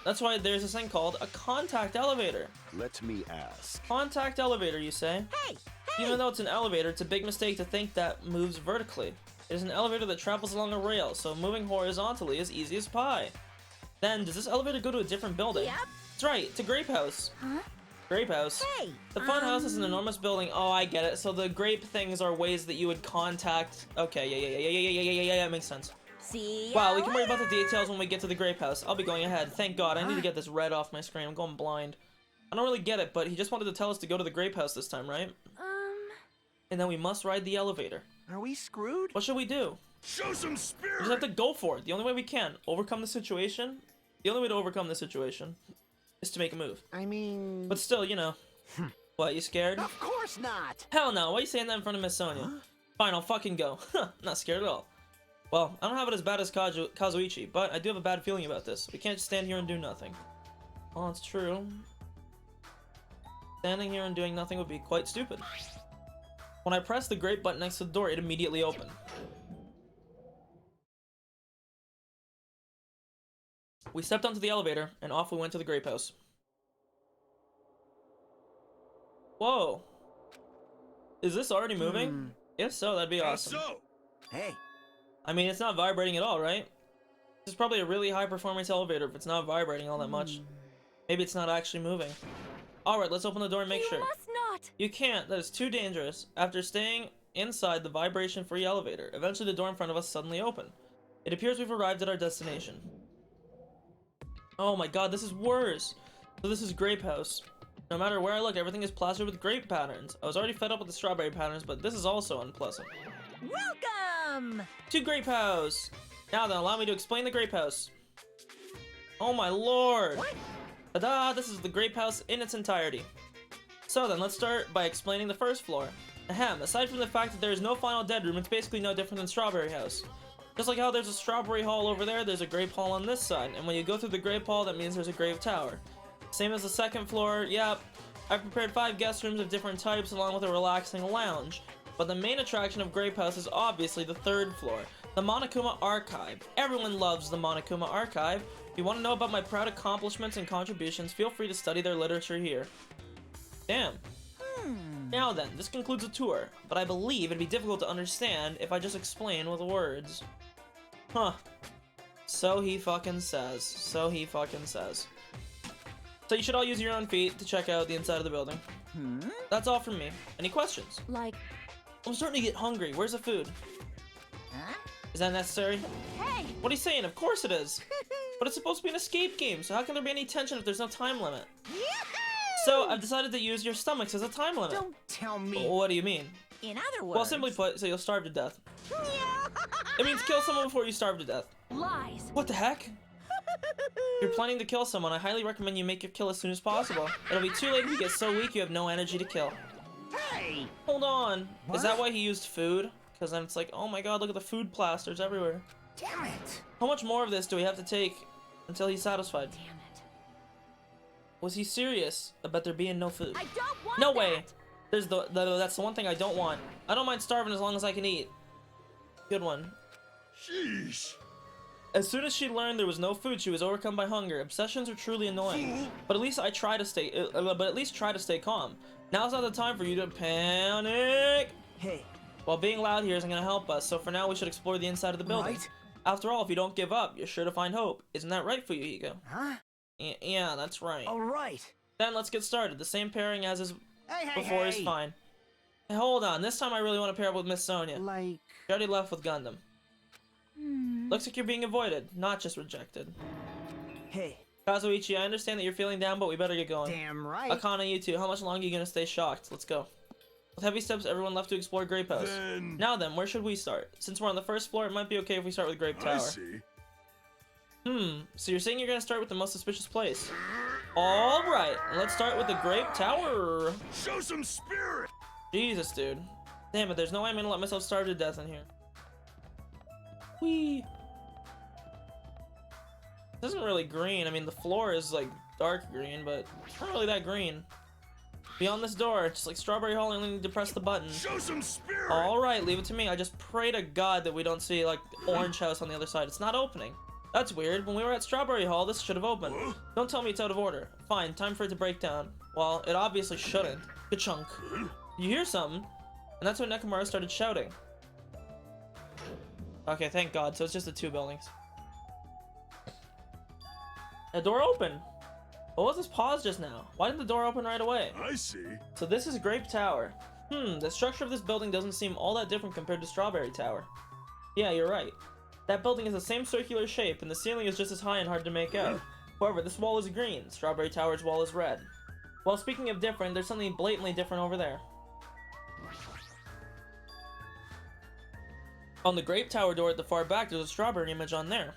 [SPEAKER 1] That's why there's this thing called a contact elevator.
[SPEAKER 7] Let me ask.
[SPEAKER 1] Contact elevator, you say?
[SPEAKER 5] Hey! Hey!
[SPEAKER 1] Even though it's an elevator, it's a big mistake to think that moves vertically. It is an elevator that travels along a rail, so moving horizontally is easy as pie. Then, does this elevator go to a different building?
[SPEAKER 5] Yep.
[SPEAKER 1] That's right, it's a grape house.
[SPEAKER 5] Huh?
[SPEAKER 1] Grape house.
[SPEAKER 5] Hey!
[SPEAKER 1] The fun house is an enormous building. Oh, I get it. So the grape things are ways that you would contact. Okay, yeah, makes sense.
[SPEAKER 5] See ya
[SPEAKER 1] Wow, we can worry about the
[SPEAKER 5] later.
[SPEAKER 1] details when we get to the grape house. I'll be going ahead. Thank God, I need to get this red off my screen. I'm going blind. I don't really get it, but he just wanted to tell us to go to the grape house this time, right? And then we must ride the elevator.
[SPEAKER 4] Are we screwed?
[SPEAKER 1] What should we do?
[SPEAKER 2] Show some
[SPEAKER 1] We
[SPEAKER 2] spirit.
[SPEAKER 1] just have to go for it. The only way we can overcome the situation. The only way to overcome the situation is to make a move.
[SPEAKER 4] I mean...
[SPEAKER 1] But still, you know. What, you scared?
[SPEAKER 4] Of course not!
[SPEAKER 1] Hell no, why are you saying that in front of Miss Sonia? Fine, I'll fucking go. Not scared at all. Well, I don't have it as bad as Kazuichi, but I do have a bad feeling about this. We can't just stand here and do nothing. Well, it's true. Standing here and doing nothing would be quite stupid. When I pressed the grape button next to the door, it immediately opened. We stepped onto the elevator, and off we went to the grape house. Whoa. Is this already moving? If so, that'd be awesome.
[SPEAKER 2] So,
[SPEAKER 4] Hey,
[SPEAKER 1] I mean, it's not vibrating at all, right? This is probably a really high performance elevator if it's not vibrating all that much. Maybe it's not actually moving. Alright, let's open the door and make sure.
[SPEAKER 3] You must not.
[SPEAKER 1] You can't, that is too dangerous. After staying inside the vibration-free elevator, eventually the door in front of us suddenly opened. It appears we've arrived at our destination. Oh my god, this is worse. So this is Grape House. No matter where I look, everything is plastered with grape patterns. I was already fed up with the strawberry patterns, but this is also unpleasant.
[SPEAKER 5] Welcome!
[SPEAKER 1] To Grape House! Now then, allow me to explain the Grape House. Oh my lord! Ta-da! This is the Grape House in its entirety. So then, let's start by explaining the first floor. Ahem, aside from the fact that there is no final dead room, it's basically no different than Strawberry House. Just like how there's a strawberry hall over there, there's a grape hall on this side, and when you go through the grape hall, that means there's a grape tower. Same as the second floor, yep. I've prepared 5 guest rooms of different types along with a relaxing lounge. But the main attraction of Grape House is obviously the third floor, the Monokuma Archive. Everyone loves the Monokuma Archive. If you want to know about my proud accomplishments and contributions, feel free to study their literature here. Damn. Now then, this concludes the tour, but I believe it'd be difficult to understand if I just explain with words. Huh. So he fucking says. So he fucking says. So you should all use your own feet to check out the inside of the building. That's all from me. Any questions?
[SPEAKER 3] Like,
[SPEAKER 1] I'm starting to get hungry. Where's the food?
[SPEAKER 5] Huh?
[SPEAKER 1] Is that necessary?
[SPEAKER 3] hey,
[SPEAKER 1] What are you saying? Of course it is. But it's supposed to be an escape game, so how can there be any tension if there's no time limit? So I've decided to use your stomachs as a time limit.
[SPEAKER 4] don't tell me.
[SPEAKER 1] What do you mean?
[SPEAKER 5] In other words...
[SPEAKER 1] Well, simply put, so you'll starve to death. It means kill someone before you starve to death.
[SPEAKER 3] lies.
[SPEAKER 1] What the heck? You're planning to kill someone. I highly recommend you make your kill as soon as possible. It'll be too late if you get so weak you have no energy to kill.
[SPEAKER 4] Hey!
[SPEAKER 1] Hold on. Is that
[SPEAKER 4] What?
[SPEAKER 1] why he used food? Because then it's like, oh my god, look at the food plasters everywhere.
[SPEAKER 4] Damn it!
[SPEAKER 1] How much more of this do we have to take until he's satisfied?
[SPEAKER 3] Damn it.
[SPEAKER 1] Was he serious about there being no food?
[SPEAKER 3] I don't want
[SPEAKER 1] No
[SPEAKER 3] that.
[SPEAKER 1] way. There's that's the one thing I don't want. I don't mind starving as long as I can eat. Good one.
[SPEAKER 2] sheesh.
[SPEAKER 1] As soon as she learned there was no food, she was overcome by hunger. Obsessions are truly annoying, but at least try to stay calm. Now's not the time for you to panic.
[SPEAKER 4] Hey,
[SPEAKER 1] While being loud here isn't gonna help us, so for now we should explore the inside of the building.
[SPEAKER 4] Right.
[SPEAKER 1] After all, if you don't give up, you're sure to find hope. Isn't that right for you, Ego?
[SPEAKER 4] huh?
[SPEAKER 1] Yeah, that's right.
[SPEAKER 4] Alright.
[SPEAKER 1] Then let's get started. The same pairing as is
[SPEAKER 4] Hey,
[SPEAKER 1] before is
[SPEAKER 4] hey.
[SPEAKER 1] fine. Hey, hold on, this time I really want to pair up with Miss Sonia.
[SPEAKER 4] Like,
[SPEAKER 1] She already left with Gundam. Looks like you're being avoided, not just rejected.
[SPEAKER 4] hey,
[SPEAKER 1] Kazuichi, I understand that you're feeling down, but we better get going.
[SPEAKER 4] damn right.
[SPEAKER 1] Akana, you too. How much longer are you gonna stay shocked? Let's go. With heavy steps, everyone left to explore Grape House.
[SPEAKER 2] Then
[SPEAKER 1] Now then, where should we start? Since we're on the first floor, it might be okay if we start with Grape
[SPEAKER 2] I
[SPEAKER 1] Tower.
[SPEAKER 2] see.
[SPEAKER 1] So you're saying you're gonna start with the most suspicious place? Alright, let's start with the Grape Tower.
[SPEAKER 2] Show some spirit.
[SPEAKER 1] Jesus, dude. Damn it, there's no way I'm gonna let myself starve to death in here. Whee! This isn't really green. I mean, the floor is like dark green, but it's not really that green. Beyond this door, just like Strawberry Hall, I only need to press the button.
[SPEAKER 2] Show some spirit.
[SPEAKER 1] Alright, leave it to me. I just pray to God that we don't see like Orange House on the other side. It's not opening. That's weird. When we were at Strawberry Hall, this should have opened. Don't tell me it's out of order. Fine, time for it to break down. Well, it obviously shouldn't. Good chunk. You hear something? And that's when Nekomaru started shouting. Okay, thank God. So it's just the 2 buildings. The door opened. What was this pause just now? Why didn't the door open right away?
[SPEAKER 2] I see.
[SPEAKER 1] So this is Grape Tower. The structure of this building doesn't seem all that different compared to Strawberry Tower. Yeah, you're right. That building is the same circular shape, and the ceiling is just as high and hard to make out. However, this wall is green. Strawberry Tower's wall is red. Well, speaking of different, there's something blatantly different over there. On the Grape Tower door at the far back, there's a strawberry image on there.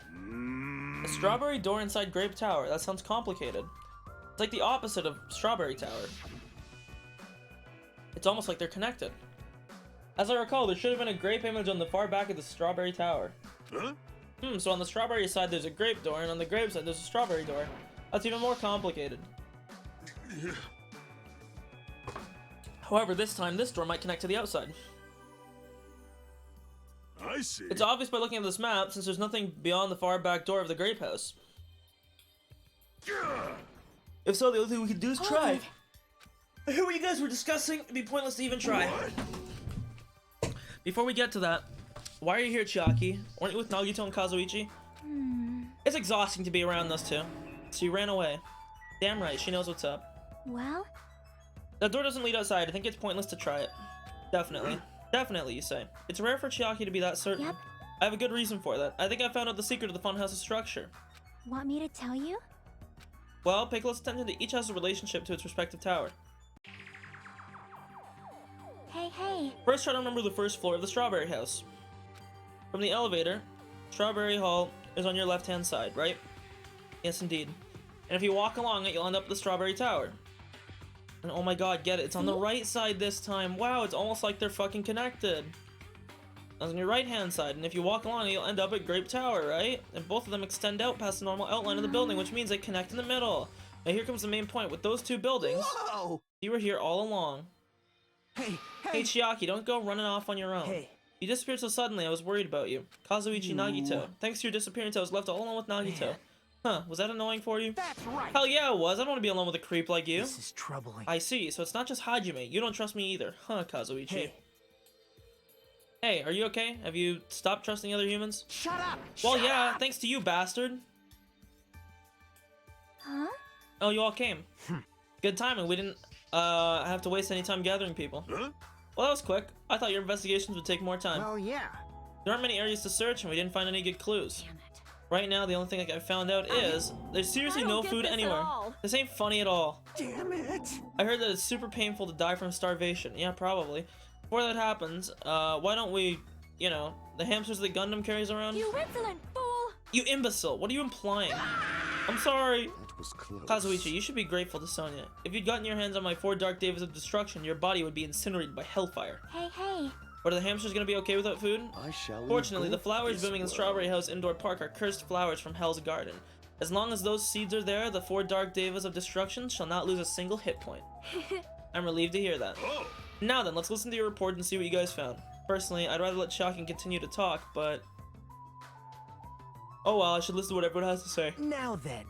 [SPEAKER 1] A strawberry door inside Grape Tower. That sounds complicated. It's like the opposite of Strawberry Tower. It's almost like they're connected. As I recall, there should have been a grape image on the far back of the Strawberry Tower.
[SPEAKER 2] Huh?
[SPEAKER 1] So on the strawberry side there's a grape door, and on the grape side there's a strawberry door. That's even more complicated. However, this time, this door might connect to the outside.
[SPEAKER 2] I see.
[SPEAKER 1] It's obvious by looking at this map, since there's nothing beyond the far back door of the grape house. If so, the only thing we can do is try. I hear what you guys were discussing. It'd be pointless to even try.
[SPEAKER 2] What?
[SPEAKER 1] Before we get to that, why are you here, Chiaki? Weren't you with Nagito and Kazuichi? It's exhausting to be around those two. So you ran away. Damn right, she knows what's up.
[SPEAKER 3] Well,
[SPEAKER 1] That door doesn't lead outside. I think it's pointless to try it. Definitely. Definitely, you say. It's rare for Chiaki to be that certain.
[SPEAKER 3] Yep.
[SPEAKER 1] I have a good reason for that. I think I found out the secret of the funhouse's structure.
[SPEAKER 3] want me to tell you?
[SPEAKER 1] Well, pay close attention to each has a relationship to its respective tower.
[SPEAKER 3] Hey.
[SPEAKER 1] First, try to remember the first floor of the Strawberry House. From the elevator, Strawberry Hall is on your left-hand side, right? Yes, indeed. And if you walk along it, you'll end up at the Strawberry Tower. And oh my god, get it. It's on the right side this time. Wow, it's almost like they're fucking connected. That's on your right-hand side, and if you walk along it, you'll end up at Grape Tower, right? And both of them extend out past the normal outline of the building, which means they connect in the middle. Now here comes the main point. With those two buildings,
[SPEAKER 4] Whoa!
[SPEAKER 1] you were here all along. Hey, Chiaki, don't go running off on your own.
[SPEAKER 4] Hey.
[SPEAKER 1] You disappeared so suddenly, I was worried about you. Kazuichi Nagito. Thanks to your disappearance, I was left all alone with Nagito.
[SPEAKER 4] Man.
[SPEAKER 1] Huh, was that annoying for you?
[SPEAKER 4] That's right.
[SPEAKER 1] Hell yeah, it was. I don't want to be alone with a creep like you.
[SPEAKER 4] This is troubling.
[SPEAKER 1] I see, so it's not just Hajime. You don't trust me either. Huh, Kazuichi.
[SPEAKER 4] Hey,
[SPEAKER 1] Hey, are you okay? Have you stopped trusting other humans?
[SPEAKER 4] shut up!
[SPEAKER 1] Well,
[SPEAKER 4] Shut
[SPEAKER 1] yeah,
[SPEAKER 4] up!
[SPEAKER 1] thanks to you, bastard.
[SPEAKER 3] Huh?
[SPEAKER 1] Oh, you all came. Good timing. We didn't, have to waste any time gathering people.
[SPEAKER 2] Huh?
[SPEAKER 1] Well, that was quick. I thought your investigations would take more time.
[SPEAKER 4] Well, yeah.
[SPEAKER 1] There aren't many areas to search, and we didn't find any good clues.
[SPEAKER 3] Damn it.
[SPEAKER 1] Right now, the only thing I found out is there's seriously
[SPEAKER 5] I don't
[SPEAKER 1] no
[SPEAKER 5] get
[SPEAKER 1] food
[SPEAKER 5] this at
[SPEAKER 1] anywhere.
[SPEAKER 5] all.
[SPEAKER 1] This ain't funny at all.
[SPEAKER 4] Damn it!
[SPEAKER 1] I heard that it's super painful to die from starvation. Yeah, probably. Before that happens, why don't we, you know, the hamsters that Gundam carries around?
[SPEAKER 3] You insolent fool!
[SPEAKER 1] You imbecile! What are you implying? I'm sorry.
[SPEAKER 2] That was close.
[SPEAKER 1] Kazuichi, you should be grateful to Sonya. If you'd gotten your hands on my 4 Dark Days of Destruction, your body would be incinerated by hellfire.
[SPEAKER 3] Hey.
[SPEAKER 1] But are the hamsters gonna be okay without food?
[SPEAKER 2] I shall
[SPEAKER 1] Fortunately, the
[SPEAKER 2] engulf
[SPEAKER 1] flowers
[SPEAKER 2] this
[SPEAKER 1] blooming in the
[SPEAKER 2] world.
[SPEAKER 1] Strawberry House Indoor Park are cursed flowers from Hell's Garden. As long as those seeds are there, the 4 Dark Devas of Destruction shall not lose a single hit point. I'm relieved to hear that.
[SPEAKER 2] Oh,
[SPEAKER 1] Now then, let's listen to your report and see what you guys found. Personally, I'd rather let Shocking continue to talk, but... Oh well, I should listen to what everyone has to say.
[SPEAKER 4] Now then.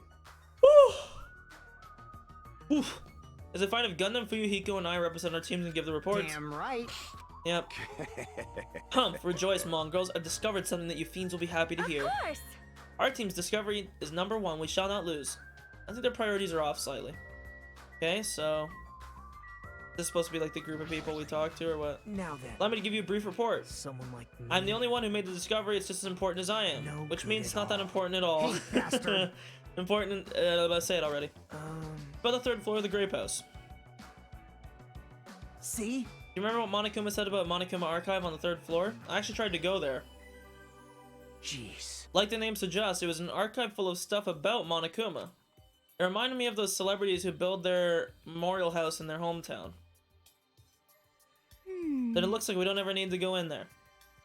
[SPEAKER 1] Oof. Is it fine if Gundam, Fuyuhiko, and I represent our teams and give the reports?
[SPEAKER 4] Damn right.
[SPEAKER 1] Yep. Humph, rejoice, mongrels. I've discovered something that you fiends will be happy to hear.
[SPEAKER 3] Of course!
[SPEAKER 1] Our team's discovery is number 1. We shall not lose. I think their priorities are off slightly. Okay, so... Is this supposed to be like the group of people we talked to, or what?
[SPEAKER 4] Now then.
[SPEAKER 1] Allow me to give you a brief report.
[SPEAKER 4] Someone like me.
[SPEAKER 1] I'm the only one who made the discovery. It's just as important as I am.
[SPEAKER 4] No
[SPEAKER 1] Which
[SPEAKER 4] good
[SPEAKER 1] means it's
[SPEAKER 4] at
[SPEAKER 1] not that
[SPEAKER 4] all.
[SPEAKER 1] important at all.
[SPEAKER 4] Hey, bastard.
[SPEAKER 1] Important, I say it already. About the 3rd floor of the Grape House.
[SPEAKER 4] See?
[SPEAKER 1] Do you remember what Monokuma said about Monokuma Archive on the 3rd floor? I actually tried to go there.
[SPEAKER 4] Jeez.
[SPEAKER 1] Like the name suggests, it was an archive full of stuff about Monokuma. It reminded me of those celebrities who build their memorial house in their hometown. Then it looks like we don't ever need to go in there.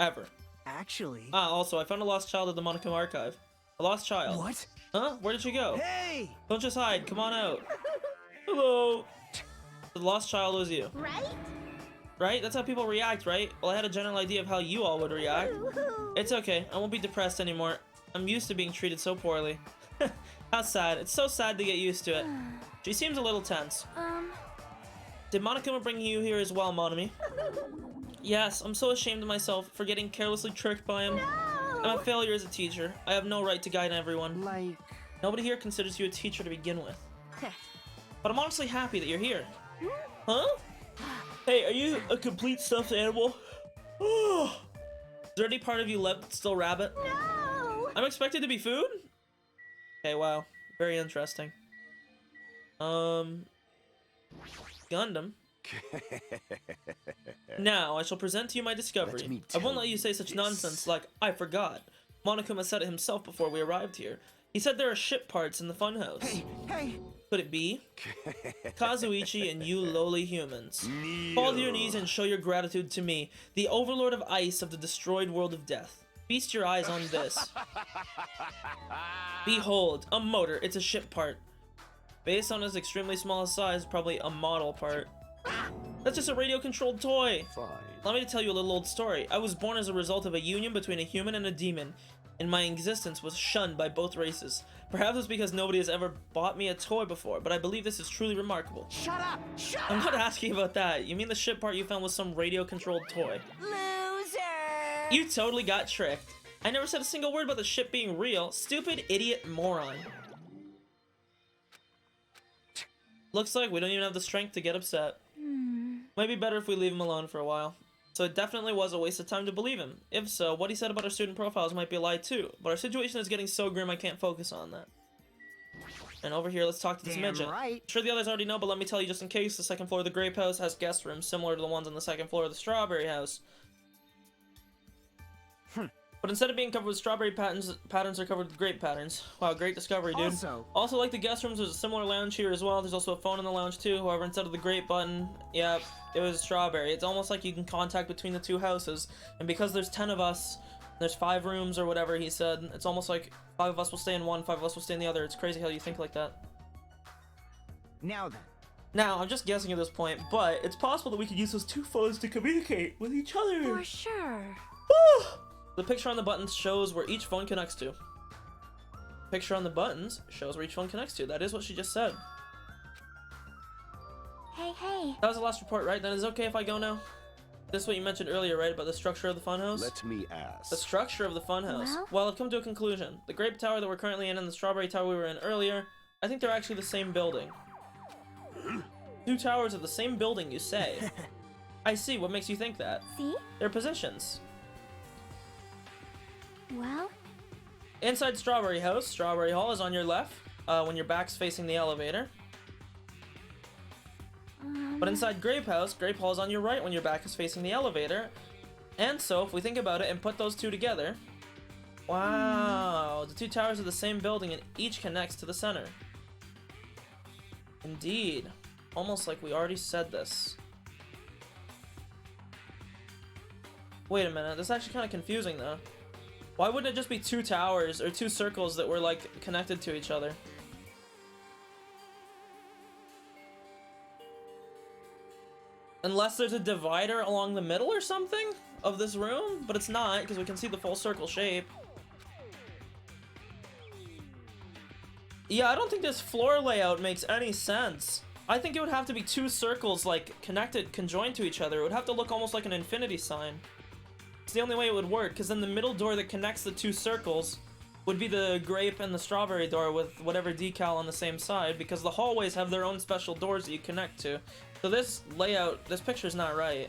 [SPEAKER 1] Ever.
[SPEAKER 4] Actually.
[SPEAKER 1] Ah, also, I found a lost child at the Monokuma Archive. A lost child.
[SPEAKER 4] What?
[SPEAKER 1] Huh? Where did she go?
[SPEAKER 4] Hey!
[SPEAKER 1] Don't just hide. Come on out. Hello. The lost child was you.
[SPEAKER 3] Right?
[SPEAKER 1] Right? That's how people react, right? Well, I had a general idea of how you all would react. It's okay. I won't be depressed anymore. I'm used to being treated so poorly. How sad. It's so sad to get used to it. She seems a little tense. Did Monokuma bring you here as well, Monami? Yes, I'm so ashamed of myself for getting carelessly tricked by him. I'm a failure as a teacher. I have no right to guide everyone.
[SPEAKER 4] Like.
[SPEAKER 1] Nobody here considers you a teacher to begin with. But I'm honestly happy that you're here. Huh? Hey, are you a complete stuffed animal? Is there any part of you left that's still rabbit?
[SPEAKER 3] No!
[SPEAKER 1] I'm expected to be food? Okay, wow. Very interesting. Gundam. Now, I shall present to you my discovery.
[SPEAKER 2] Let me
[SPEAKER 1] I won't
[SPEAKER 2] tell
[SPEAKER 1] let you say
[SPEAKER 2] you
[SPEAKER 1] such
[SPEAKER 2] this.
[SPEAKER 1] nonsense like, I forgot. Monokuma said it himself before we arrived here. He said there are ship parts in the funhouse.
[SPEAKER 4] Hey!
[SPEAKER 1] Could it be? Kazuichi and you lowly humans. Fall to your knees and show your gratitude to me, the overlord of ice of the destroyed world of death. Feast your eyes on this. Behold, a motor. It's a ship part. Based on its extremely small size, probably a model part. That's just a radio-controlled toy.
[SPEAKER 2] Fine.
[SPEAKER 1] Allow me to tell you a little old story. I was born as a result of a union between a human and a demon, and my existence was shunned by both races. Perhaps it's because nobody has ever bought me a toy before, but I believe this is truly remarkable.
[SPEAKER 4] Shut up! Shut
[SPEAKER 1] I'm
[SPEAKER 4] up!
[SPEAKER 1] not asking about that. You mean the shit part you found was some radio-controlled toy?
[SPEAKER 5] Loser!
[SPEAKER 1] You totally got tricked. I never said a single word about the ship being real. Stupid idiot moron. Looks like we don't even have the strength to get upset. Might be better if we leave him alone for a while. So it definitely was a waste of time to believe him. If so, what he said about our student profiles might be a lie too. But our situation is getting so grim I can't focus on that. And over here, let's talk to this
[SPEAKER 4] Damn
[SPEAKER 1] midget.
[SPEAKER 4] right.
[SPEAKER 1] Sure the others already know, but let me tell you just in case. The second floor of the Grape House has guest rooms similar to the ones on the second floor of the Strawberry House. But instead of being covered with strawberry patterns are covered with grape patterns. Wow, great discovery, dude. Also, like the guest rooms, there's a similar lounge here as well. There's also a phone in the lounge too. However, instead of the grape button, yeah, it was strawberry. It's almost like you can contact between the two houses. And because there's 10 of us, there's 5 rooms or whatever he said. It's almost like 5 of us will stay in one, 5 of us will stay in the other. It's crazy how you think like that.
[SPEAKER 4] Now then.
[SPEAKER 1] Now, I'm just guessing at this point, but it's possible that we could use those 2 phones to communicate with each other.
[SPEAKER 6] For sure.
[SPEAKER 1] The picture on the buttons shows where each phone connects to. Picture on the buttons shows where each phone connects to. That is what she just said.
[SPEAKER 3] Hey.
[SPEAKER 1] That was the last report, right? Then it's okay if I go now? This is what you mentioned earlier, right? About the structure of the funhouse?
[SPEAKER 2] Let me ask.
[SPEAKER 1] The structure of the funhouse. Well, I've come to a conclusion. The grape tower that we're currently in and the strawberry tower we were in earlier, I think they're actually the same building. 2 towers of the same building, you say? I see. What makes you think that?
[SPEAKER 3] See?
[SPEAKER 1] Their positions.
[SPEAKER 3] Well,
[SPEAKER 1] Inside Strawberry House, Strawberry Hall is on your left, when your back's facing the elevator. But inside Grape House, Grape Hall is on your right when your back is facing the elevator. And so, if we think about it and put those 2 together, wow, the 2 towers are the same building and each connects to the center. Indeed. Almost like we already said this. Wait a minute, this is actually kind of confusing though. Why wouldn't it just be 2 towers or 2 circles that were like connected to each other? Unless there's a divider along the middle or something of this room, but it's not because we can see the full circle shape. Yeah, I don't think this floor layout makes any sense. I think it would have to be 2 circles like connected, conjoined to each other. It would have to look almost like an infinity sign. It's the only way it would work, because then the middle door that connects the 2 circles would be the grape and the strawberry door with whatever decal on the same side, because the hallways have their own special doors that you connect to. So this layout, this picture's not right.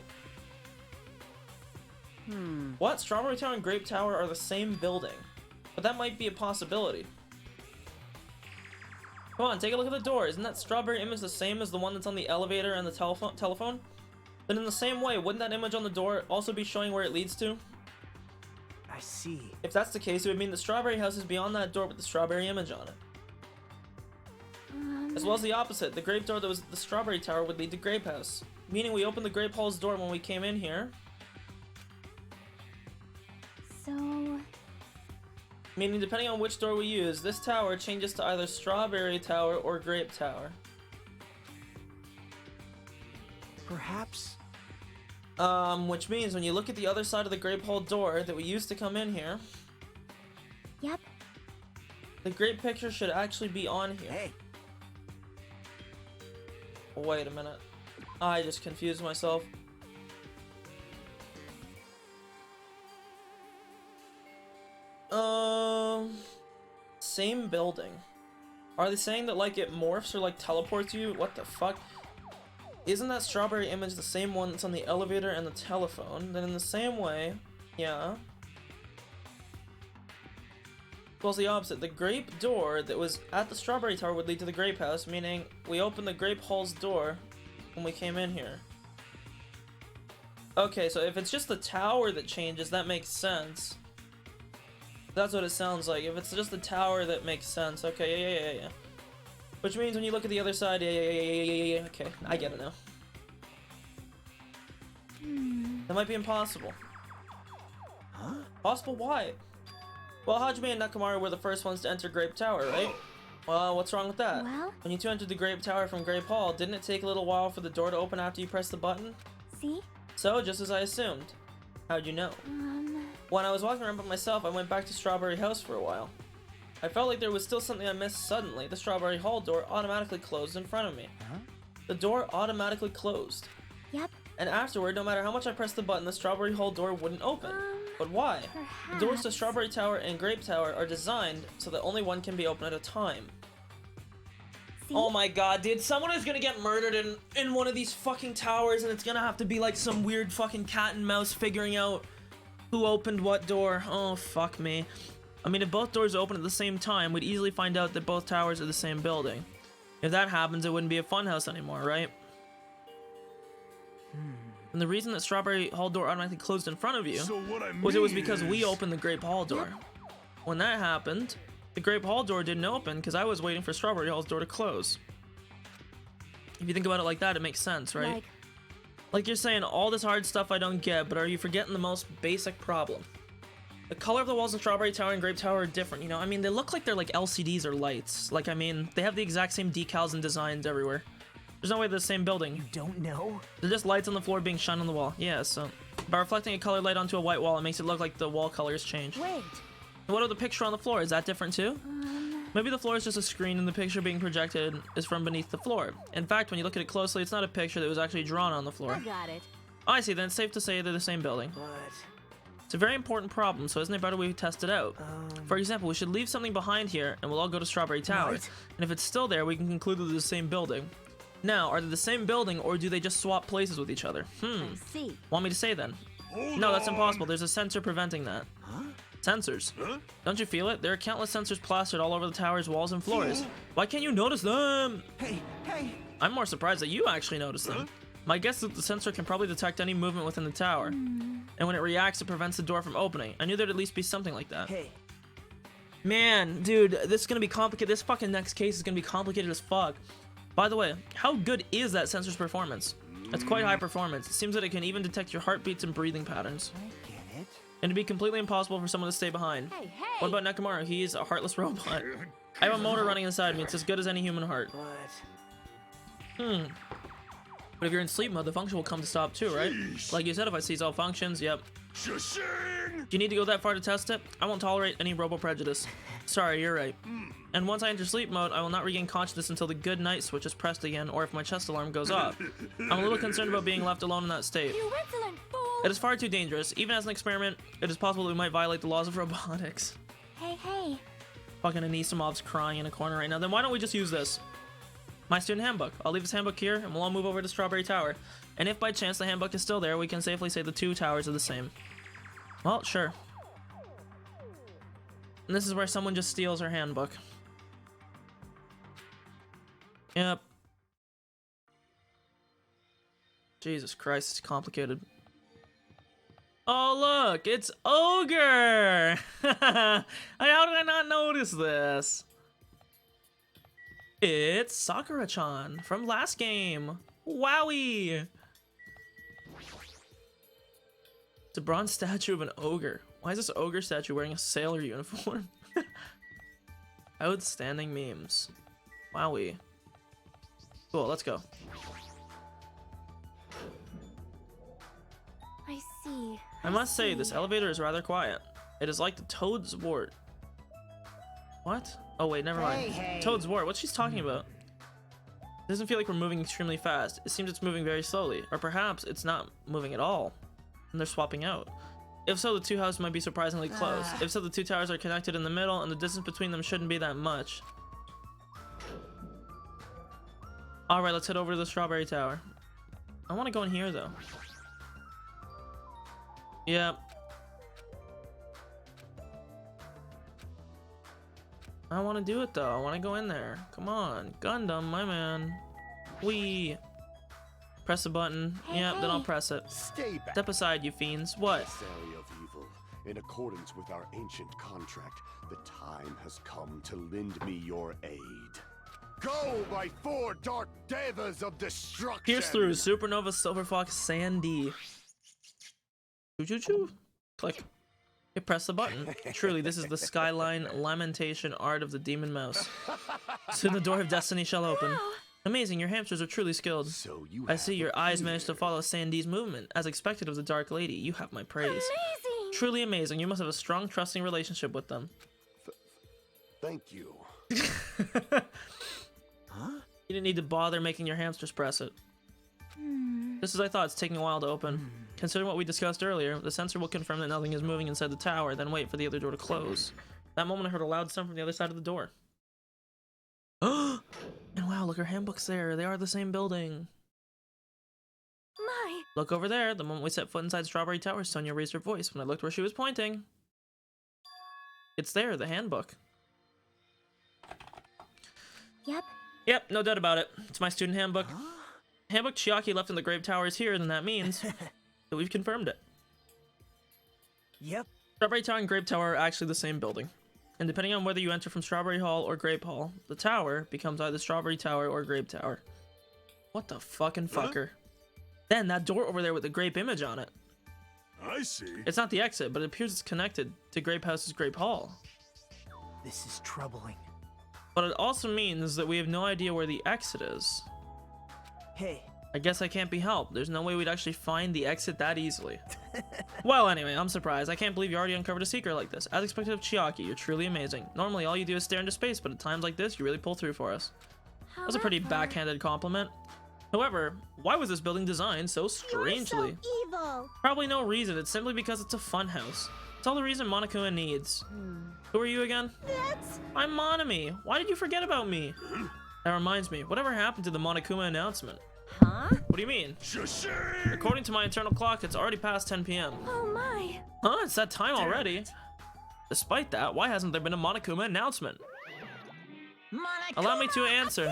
[SPEAKER 1] What? Strawberry Tower and Grape Tower are the same building. But that might be a possibility. Come on, take a look at the door. Isn't that strawberry image the same as the one that's on the elevator and the telephone? Then in the same way, wouldn't that image on the door also be showing where it leads to?
[SPEAKER 4] I see.
[SPEAKER 1] If that's the case, it would mean the strawberry house is beyond that door with the strawberry image on it. As well as the opposite, the grape door that was at the strawberry tower would lead to Grape House. Meaning we opened the Grape Hall's door when we came in here.
[SPEAKER 3] so...
[SPEAKER 1] Meaning depending on which door we use, this tower changes to either Strawberry Tower or Grape Tower.
[SPEAKER 4] Perhaps.
[SPEAKER 1] Which means when you look at the other side of the Grape Hall door that we used to come in here,
[SPEAKER 3] Yep.
[SPEAKER 1] the grape picture should actually be on here.
[SPEAKER 4] Hey.
[SPEAKER 1] Wait a minute. I just confused myself. Same building. Are they saying that like it morphs or like teleports you? What the fuck? Isn't that strawberry image the same one that's on the elevator and the telephone? Then in the same way, yeah. Well, it's the opposite. The grape door that was at the strawberry tower would lead to the grape house, meaning we opened the grape hall's door when we came in here. Okay, so if it's just the tower that changes, that makes sense. That's what it sounds like. If it's just the tower, that makes sense. Okay, yeah. Which means when you look at the other side, yeah. Okay, I get it now. That might be impossible.
[SPEAKER 4] Huh?
[SPEAKER 1] Possible? Why? Well, Hajime and Nakamura were the first ones to enter Grape Tower, right? Well, what's wrong with that?
[SPEAKER 3] Well?
[SPEAKER 1] When you two entered the Grape Tower from Grape Hall, didn't it take a little while for the door to open after you pressed the button?
[SPEAKER 3] See?
[SPEAKER 1] So, just as I assumed. How'd you know? When I was walking around by myself, I went back to Strawberry House for a while. I felt like there was still something I missed. Suddenly, the Strawberry Hall door automatically closed in front of me.
[SPEAKER 4] Huh?
[SPEAKER 1] The door automatically closed.
[SPEAKER 3] Yep.
[SPEAKER 1] And afterward, no matter how much I pressed the button, the Strawberry Hall door wouldn't open. But why? The doors to
[SPEAKER 3] Perhaps.
[SPEAKER 1] Strawberry Tower and Grape Tower are designed so that only one can be open at a time.
[SPEAKER 3] See?
[SPEAKER 1] Oh my god, dude, someone is gonna get murdered in one of these fucking towers, and it's gonna have to be like some weird fucking cat and mouse figuring out who opened what door. Oh, fuck me. I mean, if both doors open at the same time, we'd easily find out that both towers are the same building. If that happens, it wouldn't be a funhouse anymore, right? And the reason that Strawberry Hall door automatically closed in front of you
[SPEAKER 2] So what I mean
[SPEAKER 1] was because we
[SPEAKER 2] is-
[SPEAKER 1] opened the Grape Hall door. When that happened, the Grape Hall door didn't open because I was waiting for Strawberry Hall's door to close. If you think about it like that, it makes sense, right? Like you're saying all this hard stuff I don't get, but are you forgetting the most basic problem? The color of the walls in Strawberry Tower and Grape Tower are different, you know? I mean, they look like they're like LCDs or lights. Like, I mean, they have the exact same decals and designs everywhere. There's no way they're the same building.
[SPEAKER 4] You don't know?
[SPEAKER 1] They're just lights on the floor being shined on the wall. Yeah, so by reflecting a colored light onto a white wall, it makes it look like the wall colors change.
[SPEAKER 3] Wait.
[SPEAKER 1] And what of the picture on the floor? Is that different too? Maybe the floor is just a screen and the picture being projected is from beneath the floor. In fact, when you look at it closely, it's not a picture that was actually drawn on the floor.
[SPEAKER 3] I got it.
[SPEAKER 1] I see, then it's safe to say they're the same building.
[SPEAKER 4] But...
[SPEAKER 1] It's a very important problem, so isn't it better we test it out? For example, we should leave something behind here and we'll all go to Strawberry Tower.
[SPEAKER 4] Right.
[SPEAKER 1] And if it's still there, we can conclude that they're the same building. Now, are they the same building or do they just swap places with each other?
[SPEAKER 3] I see.
[SPEAKER 1] Want me to say then?
[SPEAKER 2] Hold
[SPEAKER 1] No, that's
[SPEAKER 2] on.
[SPEAKER 1] impossible. There's a sensor preventing that. Sensors.
[SPEAKER 2] Huh?
[SPEAKER 1] Don't you feel it? There are countless sensors plastered all over the tower's walls and floors. Why can't you notice them?
[SPEAKER 4] Hey, hey!
[SPEAKER 1] I'm more surprised that you actually notice them. My guess is that the sensor can probably detect any movement within the tower. And when it reacts, it prevents the door from opening. I knew there'd at least be something like that.
[SPEAKER 4] Hey.
[SPEAKER 1] Man, dude, this is gonna be complicated. This fucking next case is gonna be complicated as fuck. By the way, how good is that sensor's performance? It's quite high performance. It seems that it can even detect your heartbeats and breathing patterns.
[SPEAKER 4] I get it.
[SPEAKER 1] And it'd be completely impossible for someone to stay behind.
[SPEAKER 3] Hey, hey.
[SPEAKER 1] What about Nekomaru? He's a heartless robot. I have a motor running inside me. It's as good as any human heart.
[SPEAKER 4] But...
[SPEAKER 1] But if you're in sleep mode, the function will come to stop too, right?
[SPEAKER 2] Jeez.
[SPEAKER 1] Like you said, if I seize all functions, yep.
[SPEAKER 2] Shashing!
[SPEAKER 1] Do you need to go that far to test it? I won't tolerate any robo-prejudice. Sorry, you're right. And once I enter sleep mode, I will not regain consciousness until the good night switch is pressed again, or if my chest alarm goes off. I'm a little concerned about being left alone in that state.
[SPEAKER 3] You insolent fool.
[SPEAKER 1] It is far too dangerous. Even as an experiment, it is possible that we might violate the laws of robotics.
[SPEAKER 3] Hey, hey.
[SPEAKER 1] Fucking Anisimov's crying in a corner right now. Then why don't we just use this? My student handbook. I'll leave this handbook here, and we'll all move over to Strawberry Tower. And if by chance the handbook is still there, we can safely say the two towers are the same. Well, sure. And this is where someone just steals our handbook. Yep. Jesus Christ, it's complicated. Oh look, it's Ogre! How did I not notice this? It's Sakura-chan from last game. Wowie! It's a bronze statue of an ogre. Why is this ogre statue wearing a sailor uniform? Outstanding memes. Wowie. Cool, let's go.
[SPEAKER 3] I see.
[SPEAKER 1] I must say, this elevator is rather quiet. It is like the Toad's Wart. What? Oh wait, never mind.
[SPEAKER 4] Hey.
[SPEAKER 1] Toad's Wart, what's she talking about? It doesn't feel like we're moving extremely fast. It seems it's moving very slowly. Or perhaps it's not moving at all. And they're swapping out. If so, the two houses might be surprisingly close. If so, the two towers are connected in the middle, and the distance between them shouldn't be that much. Alright, let's head over to the Strawberry Tower. I want to go in here, though. Yep. I want to do it, though. I want to go in there. Come on. Gundam, my man. Wee. Press the button.
[SPEAKER 3] Hey,
[SPEAKER 1] Yep, then I'll
[SPEAKER 3] hey.
[SPEAKER 1] press it.
[SPEAKER 7] Stay back,
[SPEAKER 1] Step aside, you fiends. What?
[SPEAKER 7] emissary of evil. In accordance with our ancient contract, the time has come to lend me your aid. Go, my four dark devas of destruction!
[SPEAKER 1] Pierce through. Supernova, Silver Fox, Sandy. Choo choo choo. Click. You press the button. Truly, this is the skyline lamentation art of the demon mouse. Soon the door of destiny shall open. Amazing, your hamsters are truly skilled.
[SPEAKER 7] So you
[SPEAKER 1] I see your eyes managed to follow Sandy's movement. As expected of the Dark Lady, you have my praise.
[SPEAKER 3] Amazing!
[SPEAKER 1] Truly amazing. You must have a strong, trusting relationship with them.
[SPEAKER 7] Thank you.
[SPEAKER 4] Huh?
[SPEAKER 1] You didn't need to bother making your hamsters press it. Just as I thought, it's taking a while to open. Considering what we discussed earlier, the sensor will confirm that nothing is moving inside the tower, then wait for the other door to close. That moment I heard a loud sound from the other side of the door. And wow, look, her handbook's there. They are the same building.
[SPEAKER 3] My,
[SPEAKER 1] Look over there. The moment we set foot inside Strawberry Tower, Sonia raised her voice. When I looked where she was pointing, it's there, the handbook.
[SPEAKER 3] yep.
[SPEAKER 1] Yep, no doubt about it. It's my student handbook. Handbook Chiaki left in the Grave Tower is here, then that means that we've confirmed it.
[SPEAKER 4] Yep.
[SPEAKER 1] Strawberry Tower and Grape Tower are actually the same building. And depending on whether you enter from Strawberry Hall or Grape Hall, the tower becomes either Strawberry Tower or Grape Tower. What the fucking fucker? Then that door over there with the grape image on it.
[SPEAKER 2] I see.
[SPEAKER 1] It's not the exit, but it appears it's connected to Grape House's Grape Hall.
[SPEAKER 4] This is troubling.
[SPEAKER 1] But it also means that we have no idea where the exit is.
[SPEAKER 4] Hey,
[SPEAKER 1] I guess I can't be helped. There's no way we'd actually find the exit that easily. Well, anyway, I'm surprised. I can't believe you already uncovered a secret like this. As expected of Chiaki, you're truly amazing. Normally, all you do is stare into space, but at times like this, you really pull through for us. That was a pretty backhanded compliment. However, why was this building designed so strangely?
[SPEAKER 3] You're so evil.
[SPEAKER 1] Probably no reason. It's simply because it's a fun house. It's all the reason Monokuma needs. Who are you again?
[SPEAKER 3] That's
[SPEAKER 1] I'm Monami. Why did you forget about me? That reminds me, whatever happened to the Monokuma announcement?
[SPEAKER 3] huh?
[SPEAKER 1] What do you mean?
[SPEAKER 2] Shashing!
[SPEAKER 1] According to my internal clock, it's already past 10 p.m.
[SPEAKER 3] Oh my.
[SPEAKER 1] Huh? It's that time already. Despite that, why hasn't there been a Monokuma announcement? Allow me to answer.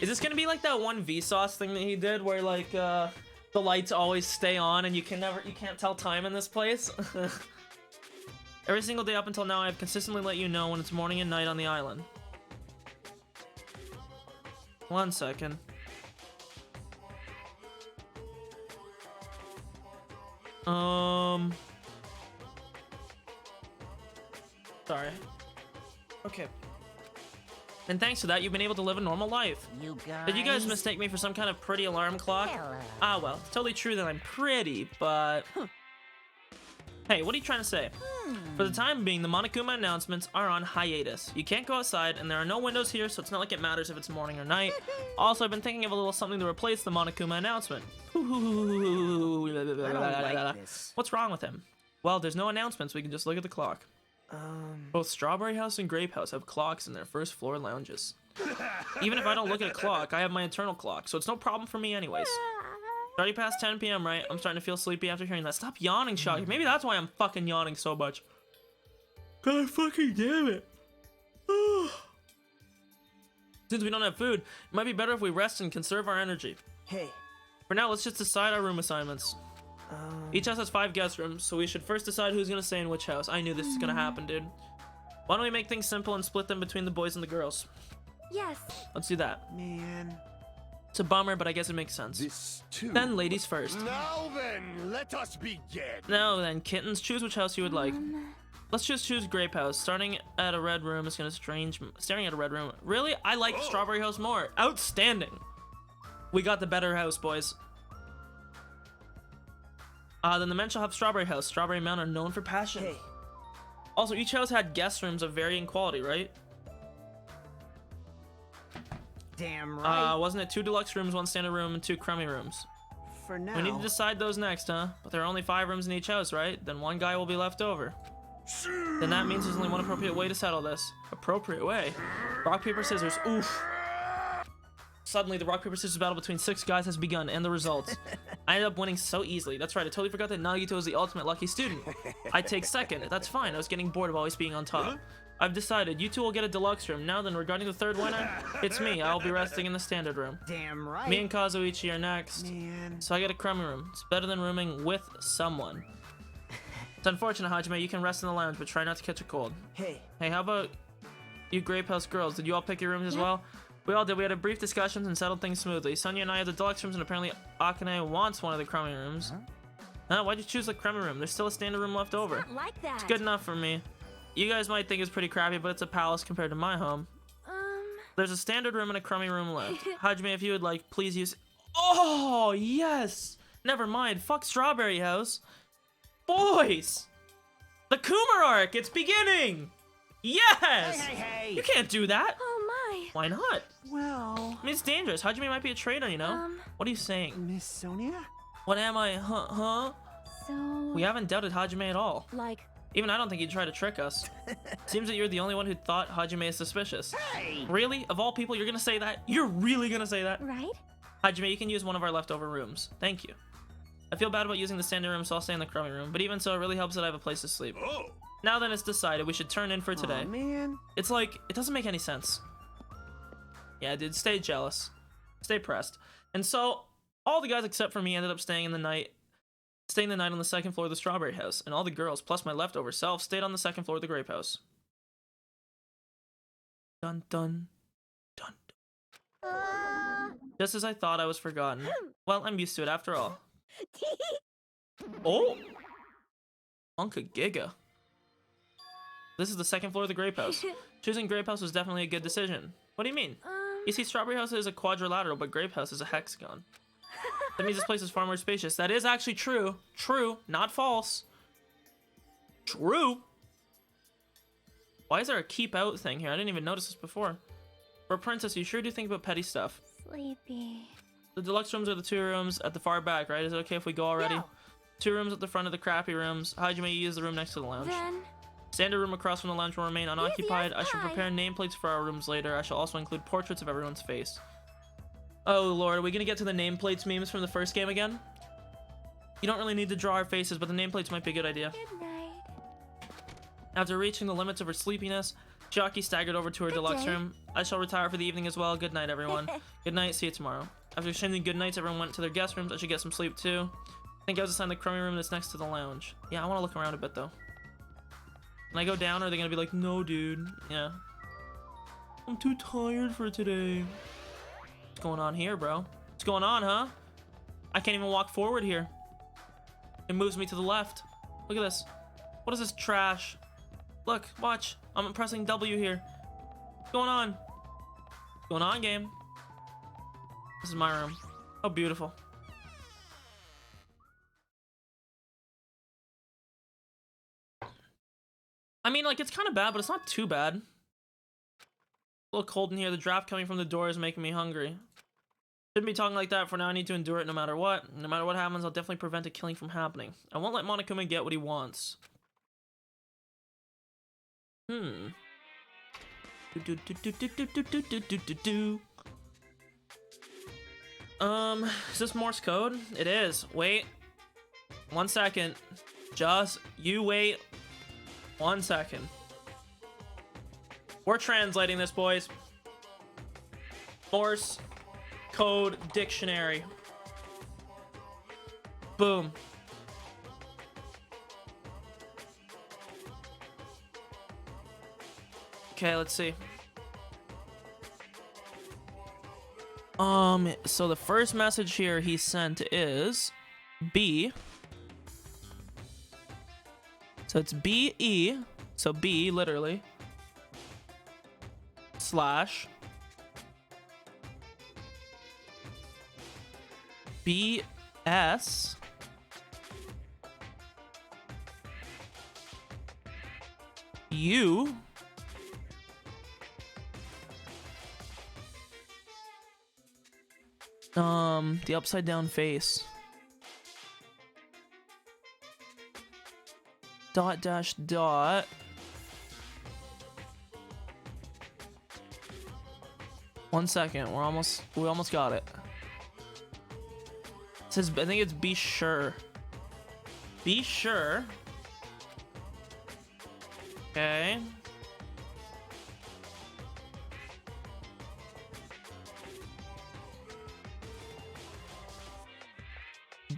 [SPEAKER 1] Is this gonna be like that one Vsauce thing that he did where like the lights always stay on and you can't tell time in this place? Every single day up until now, I have consistently let you know when it's morning and night on the island. 1 second. Sorry. Okay. And thanks to that, you've been able to live a normal life.
[SPEAKER 5] You guys.
[SPEAKER 1] Did you guys mistake me for some kind of pretty alarm clock?
[SPEAKER 5] Hello.
[SPEAKER 1] Ah, well, it's totally true that I'm pretty, but... Hey, what are you trying to say? For the time being, the Monokuma announcements are on hiatus. You can't go outside, and there are no windows here, so it's not like it matters if it's morning or night. Also, I've been thinking of a little something to replace the Monokuma announcement.
[SPEAKER 4] I don't like this.
[SPEAKER 1] What's wrong with him? Well, there's no announcements, we can just look at the clock. Both Strawberry House and Grape House have clocks in their first floor lounges. Even if I don't look at a clock, I have my internal clock, so it's no problem for me anyways. It's already past 10 p.m., right? I'm starting to feel sleepy after hearing that. Stop yawning, Shocky. Maybe that's why I'm fucking yawning so much. God fucking damn it. Since we don't have food, it might be better if we rest and conserve our energy.
[SPEAKER 4] Hey,
[SPEAKER 1] For now, let's just decide our room assignments. Each house has 5 guest rooms, so we should first decide who's gonna stay in which house. I knew this was gonna happen, dude. Why don't we make things simple and split them between the boys and the girls?
[SPEAKER 3] Yes.
[SPEAKER 1] Let's do that.
[SPEAKER 4] man.
[SPEAKER 1] It's a bummer, but I guess it makes sense.
[SPEAKER 7] This too.
[SPEAKER 1] Then ladies first.
[SPEAKER 7] Now then, let us begin.
[SPEAKER 1] Now then, kittens, choose which house you would like. Let's just choose Grape House. Starting at a red room is gonna staring at a red room. Really? I like Strawberry House more. Outstanding. We got the better house, boys. Then the men shall have Strawberry House. Strawberry men are known for passion.
[SPEAKER 4] Hey,
[SPEAKER 1] Also, each house had guest rooms of varying quality, right?
[SPEAKER 4] damn right.
[SPEAKER 1] Wasn't it 2 deluxe rooms, 1 standard room, and 2 crummy rooms?
[SPEAKER 4] For now.
[SPEAKER 1] We need to decide those next, huh? But there are only 5 rooms in each house, right? Then 1 guy will be left over. Then that means there's only one appropriate way to settle this. Appropriate way? Rock, paper, scissors. Oof. Suddenly, the rock, paper, scissors battle between 6 guys has begun, and the results. I ended up winning so easily. That's right, I totally forgot that Nagito is the ultimate lucky student. I take second. That's fine. I was getting bored of always being on top. I've decided. You 2 will get a deluxe room. Now then, regarding the 3rd winner, it's me. I'll be resting in the standard room.
[SPEAKER 4] Damn right.
[SPEAKER 1] Me and Kazuichi are next.
[SPEAKER 4] Man.
[SPEAKER 1] So I get a crummy room. It's better than rooming with someone. It's unfortunate, Hajime. You can rest in the lounge, but try not to catch a cold.
[SPEAKER 4] Hey,
[SPEAKER 1] Hey, how about you Grape House girls? Did you all pick your rooms as well? We all did. We had a brief discussions and settled things smoothly. Sonia and I have the deluxe rooms, and apparently Akane wants one of the crummy rooms. Why'd you choose the crummy room? There's still a standard room left over.
[SPEAKER 5] Not like that.
[SPEAKER 1] It's good enough for me. You guys might think it's pretty crappy, but it's a palace compared to my home. There's a standard room and a crummy room left. Hajime, if you would like, please use... Oh, yes! Never mind. Fuck Strawberry House. Boys! The Coomer arc! It's beginning! Yes!
[SPEAKER 4] Hey!
[SPEAKER 1] You can't do that!
[SPEAKER 5] Oh my.
[SPEAKER 1] Why not?
[SPEAKER 4] Well,
[SPEAKER 1] I mean, it's dangerous. Hajime might be a traitor, you know? What are you saying?
[SPEAKER 4] Miss Sonia?
[SPEAKER 1] What am I? Huh?
[SPEAKER 5] So,
[SPEAKER 1] We haven't doubted Hajime at all.
[SPEAKER 5] like,
[SPEAKER 1] Even I don't think he'd try to trick us. Seems that you're the only one who thought Hajime is suspicious.
[SPEAKER 4] Hey!
[SPEAKER 1] Really? Of all people, you're gonna say that? You're really gonna say that?
[SPEAKER 5] right?
[SPEAKER 1] Hajime, you can use one of our leftover rooms. Thank you. I feel bad about using the standing room, so I'll stay in the crummy room. But even so, it really helps that I have a place to sleep.
[SPEAKER 2] Oh,
[SPEAKER 1] Now then, it's decided. We should turn in for today.
[SPEAKER 4] Aw, man.
[SPEAKER 1] It's like, it doesn't make any sense. Yeah, dude, stay jealous. Stay pressed. And so, all the guys except for me ended up staying the night on the second floor of the Strawberry House. And all the girls, plus my leftover self, stayed on the second floor of the Grape House. Dun dun. Dun dun. Just as I thought, I was forgotten. Well, I'm used to it after all. Oh! Unca Giga. This is the second floor of the Grape House. Choosing Grape House was definitely a good decision. What do you mean? You see, Strawberry House is a quadrilateral, but Grape House is a hexagon. That means this place is far more spacious. That is actually true. True, not false. True. Why is there a keep out thing here? I didn't even notice this before. For a princess, you sure do think about petty stuff.
[SPEAKER 3] Sleepy.
[SPEAKER 1] The deluxe rooms are the 2 rooms at the far back, right? Is it okay if we go already?
[SPEAKER 5] No.
[SPEAKER 1] 2 rooms at the front of the crappy rooms. Hajime, you use the room next to the lounge.
[SPEAKER 5] Then,
[SPEAKER 1] Standard room across from the lounge will remain unoccupied. I shall
[SPEAKER 5] pie.
[SPEAKER 1] prepare nameplates for our rooms later. I shall also include portraits of everyone's face. Oh lord, are we gonna get to the nameplates memes from the first game again? You don't really need to draw our faces, but the nameplates might be a good idea.
[SPEAKER 3] Good night.
[SPEAKER 1] After reaching the limits of her sleepiness, Chiaki staggered over to her deluxe
[SPEAKER 3] day.
[SPEAKER 1] room. I shall retire for the evening as well. Good night, everyone. Good night, see you tomorrow. After exchanging good nights, everyone went to their guest rooms. I should get some sleep too. I think I was assigned the crummy room that's next to the lounge. Yeah, I want to look around a bit though. When I go down, are they gonna be like, no, dude? Yeah. I'm too tired for today. What's going on here, bro? What's going on, huh? I can't even walk forward here. It moves me to the left. Look at this. What is this trash? Look, watch. I'm pressing W here. What's going on? What's going on, game? This is my room. Oh, beautiful. I mean, like, it's kind of bad, but it's not too bad. A little cold in here. The draft coming from the door is making me hungry. Shouldn't be talking like that. For now, I need to endure it no matter what. No matter what happens, I'll definitely prevent a killing from happening. I won't let Monokuma get what he wants. Is this Morse code? It is. Wait. 1 second. Just you wait 1 second. We're translating this, boys. Morse code dictionary. Boom. Okay, let's see. So the first message here he sent is B. So it's B-E, so B, literally, slash B-S U the upside down face. Dot dash dot. One second, we almost got it. It says, I think it's be sure. Be sure. Okay.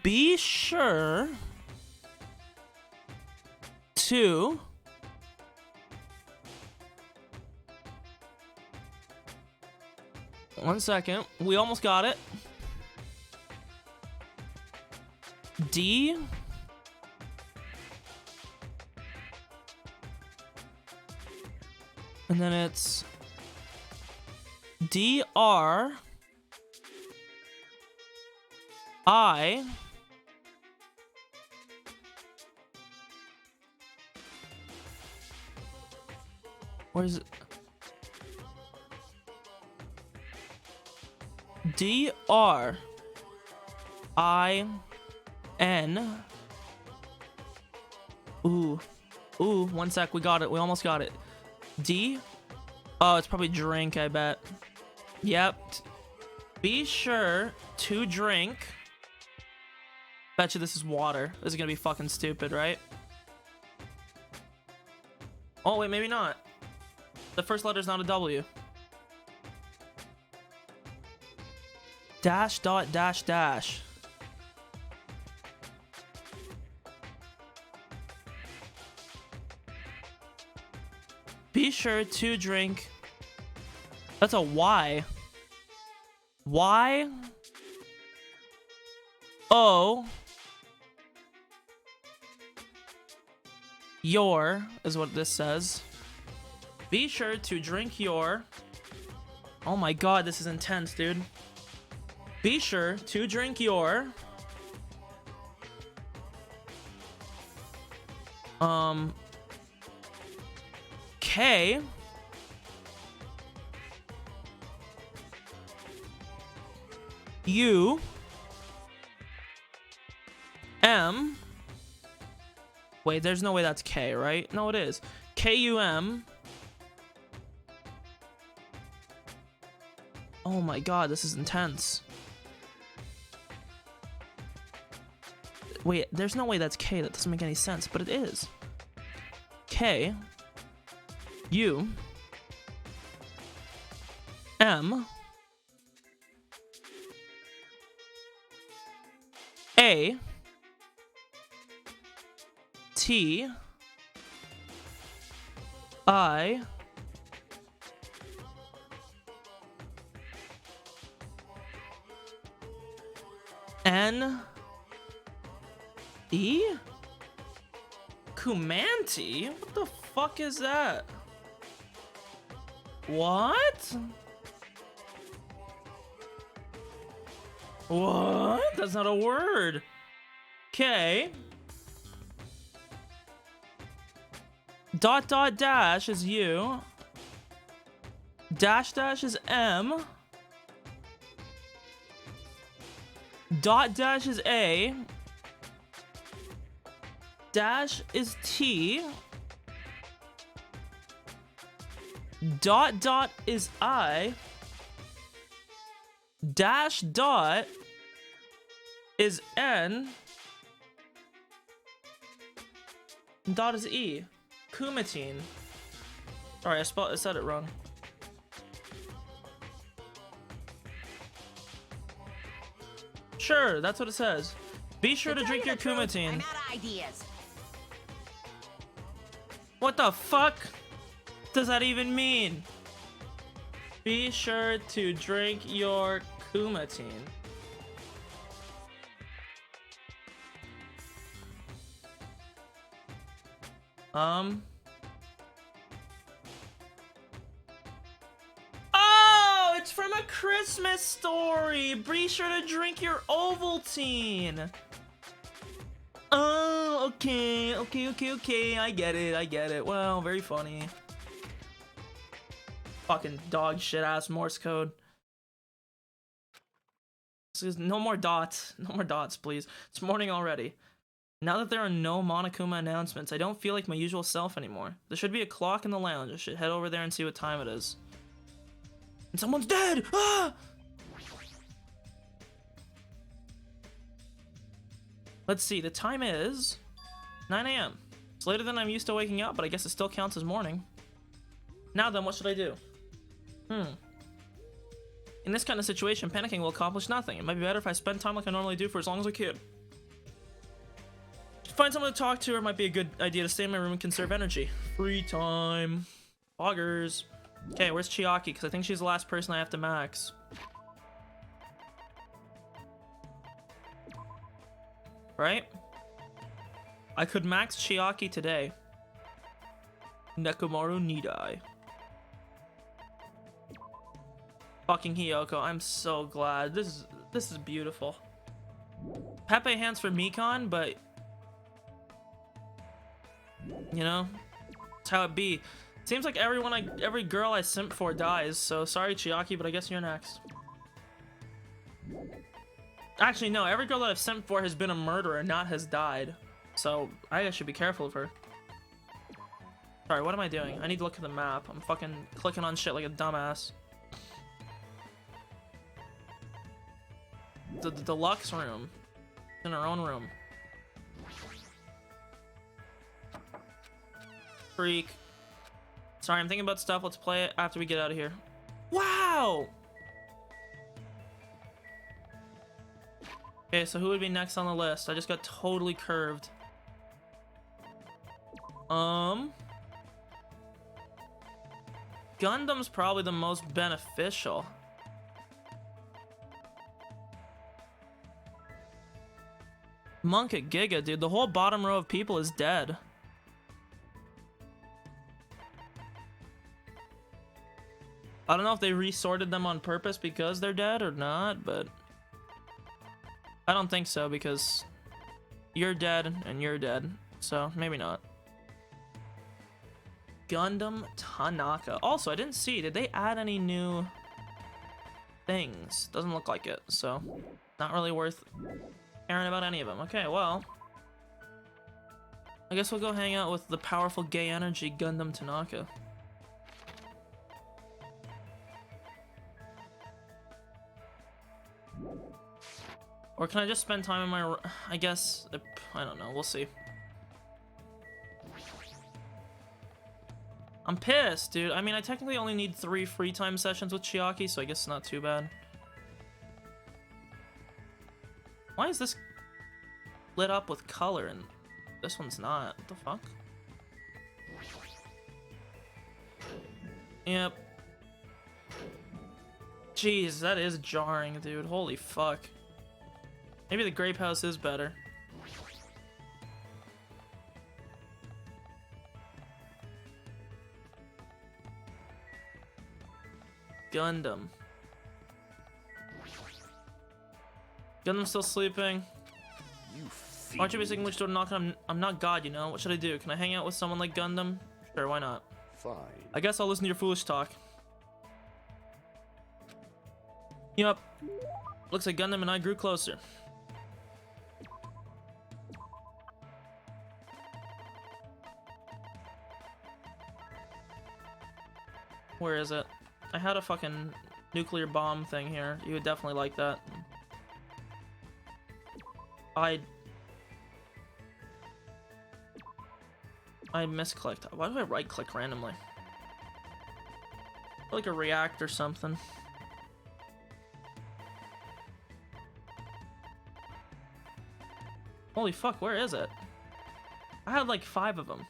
[SPEAKER 1] Be sure to one second, we almost got it. And then it's DR I where is it? DR I N. Ooh, 1 sec, we got it. We almost got it. D. Oh, it's probably drink, I bet. Yep. Be sure to drink. Bet you this is water. This is gonna be fucking stupid, right? Oh, wait, maybe not. The first letter's not a W. Dash dot dash dash. Be sure to drink. That's a Y. Y O your is what this says. Be sure to drink your. Oh my god, this is intense, dude. Be sure to drink your K U M. Wait, there's no way that's K, right? No, it is. KUM. Oh my god, this is intense. Wait, there's no way that's K. That doesn't make any sense, but it is. K U M A T I N E? Kumanti? What the fuck is that? What? What? That's not a word. K. Dot dot dash is U. Dash dash is M. Dot dash is A. Dash is T. Dot dot is I. Dash dot is N. Dot is E. Kumatine. Sorry, I said it wrong. Sure, that's what it says. Be sure to drink your Kumatine.
[SPEAKER 5] I'm out of ideas.
[SPEAKER 1] What the fuck does that even mean? Be sure to drink your Kumatine. Oh, it's from a Christmas story. Be sure to drink your Ovaltine. Oh, okay. I get it. Well, very funny. Fucking dog shit ass Morse code. No more dots. No more dots, please. It's morning already. Now that there are no Monokuma announcements, I don't feel like my usual self anymore. There should be a clock in the lounge. I should head over there and see what time it is. And someone's dead! Ah! Let's see, the time is 9 a.m. It's later than I'm used to waking up, but I guess it still counts as morning. Now then, what should I do? In this kind of situation, panicking will accomplish nothing. It might be better if I spend time like I normally do for as long as I can. Find someone to talk to, or it might be a good idea to stay in my room and conserve energy. Free time. Poggers. Okay, where's Chiaki? Because I think she's the last person I have to max. Right? I could max Chiaki today. Nekomaru Nidai. Fucking Hiyoko, I'm so glad. This is beautiful. Pepe hands for Mikon, but you know, that's how it be. Seems like every girl I simp for dies, so sorry Chiaki, but I guess you're next. Actually, no, every girl that I've simped for has been a murderer, not has died. So I should be careful of her. Sorry, what am I doing? I need to look at the map. I'm fucking clicking on shit like a dumbass. The deluxe room. In our own room. Freak. Sorry, I'm thinking about stuff. Let's play it after we get out of here. Wow! Okay, so who would be next on the list? I just got totally curved. Gundam's probably the most beneficial. Monk at Giga, dude. The whole bottom row of people is dead. I don't know if they resorted them on purpose because they're dead or not, but I don't think so because you're dead and you're dead, so maybe not. Gundam Tanaka. Also, I didn't see, did they add any new things? Doesn't look like it, so not really worth caring about any of them. Okay, well, I guess we'll go hang out with the powerful gay energy Gundam Tanaka. Or can I just spend time in my... I guess... I don't know. We'll see. I'm pissed, dude. I mean, I technically only need 3 free time sessions with Chiaki, so I guess it's not too bad. Why is this lit up with color and this one's not? What the fuck? Yep. Jeez, that is jarring, dude. Holy fuck. Maybe the Grape House is better. Gundam. Gundam's still sleeping. Why don't you basically English door knocking? I'm not God, you know. What should I do? Can I hang out with someone like Gundam? Sure, why not?
[SPEAKER 7] Fine.
[SPEAKER 1] I guess I'll listen to your foolish talk. Yup. Looks like Gundam and I grew closer. Where is it? I had a fucking nuclear bomb thing here. You would definitely like that. I misclicked. Why do I right click randomly? Like a react or something. Holy fuck, where is it? I had like 5 of them.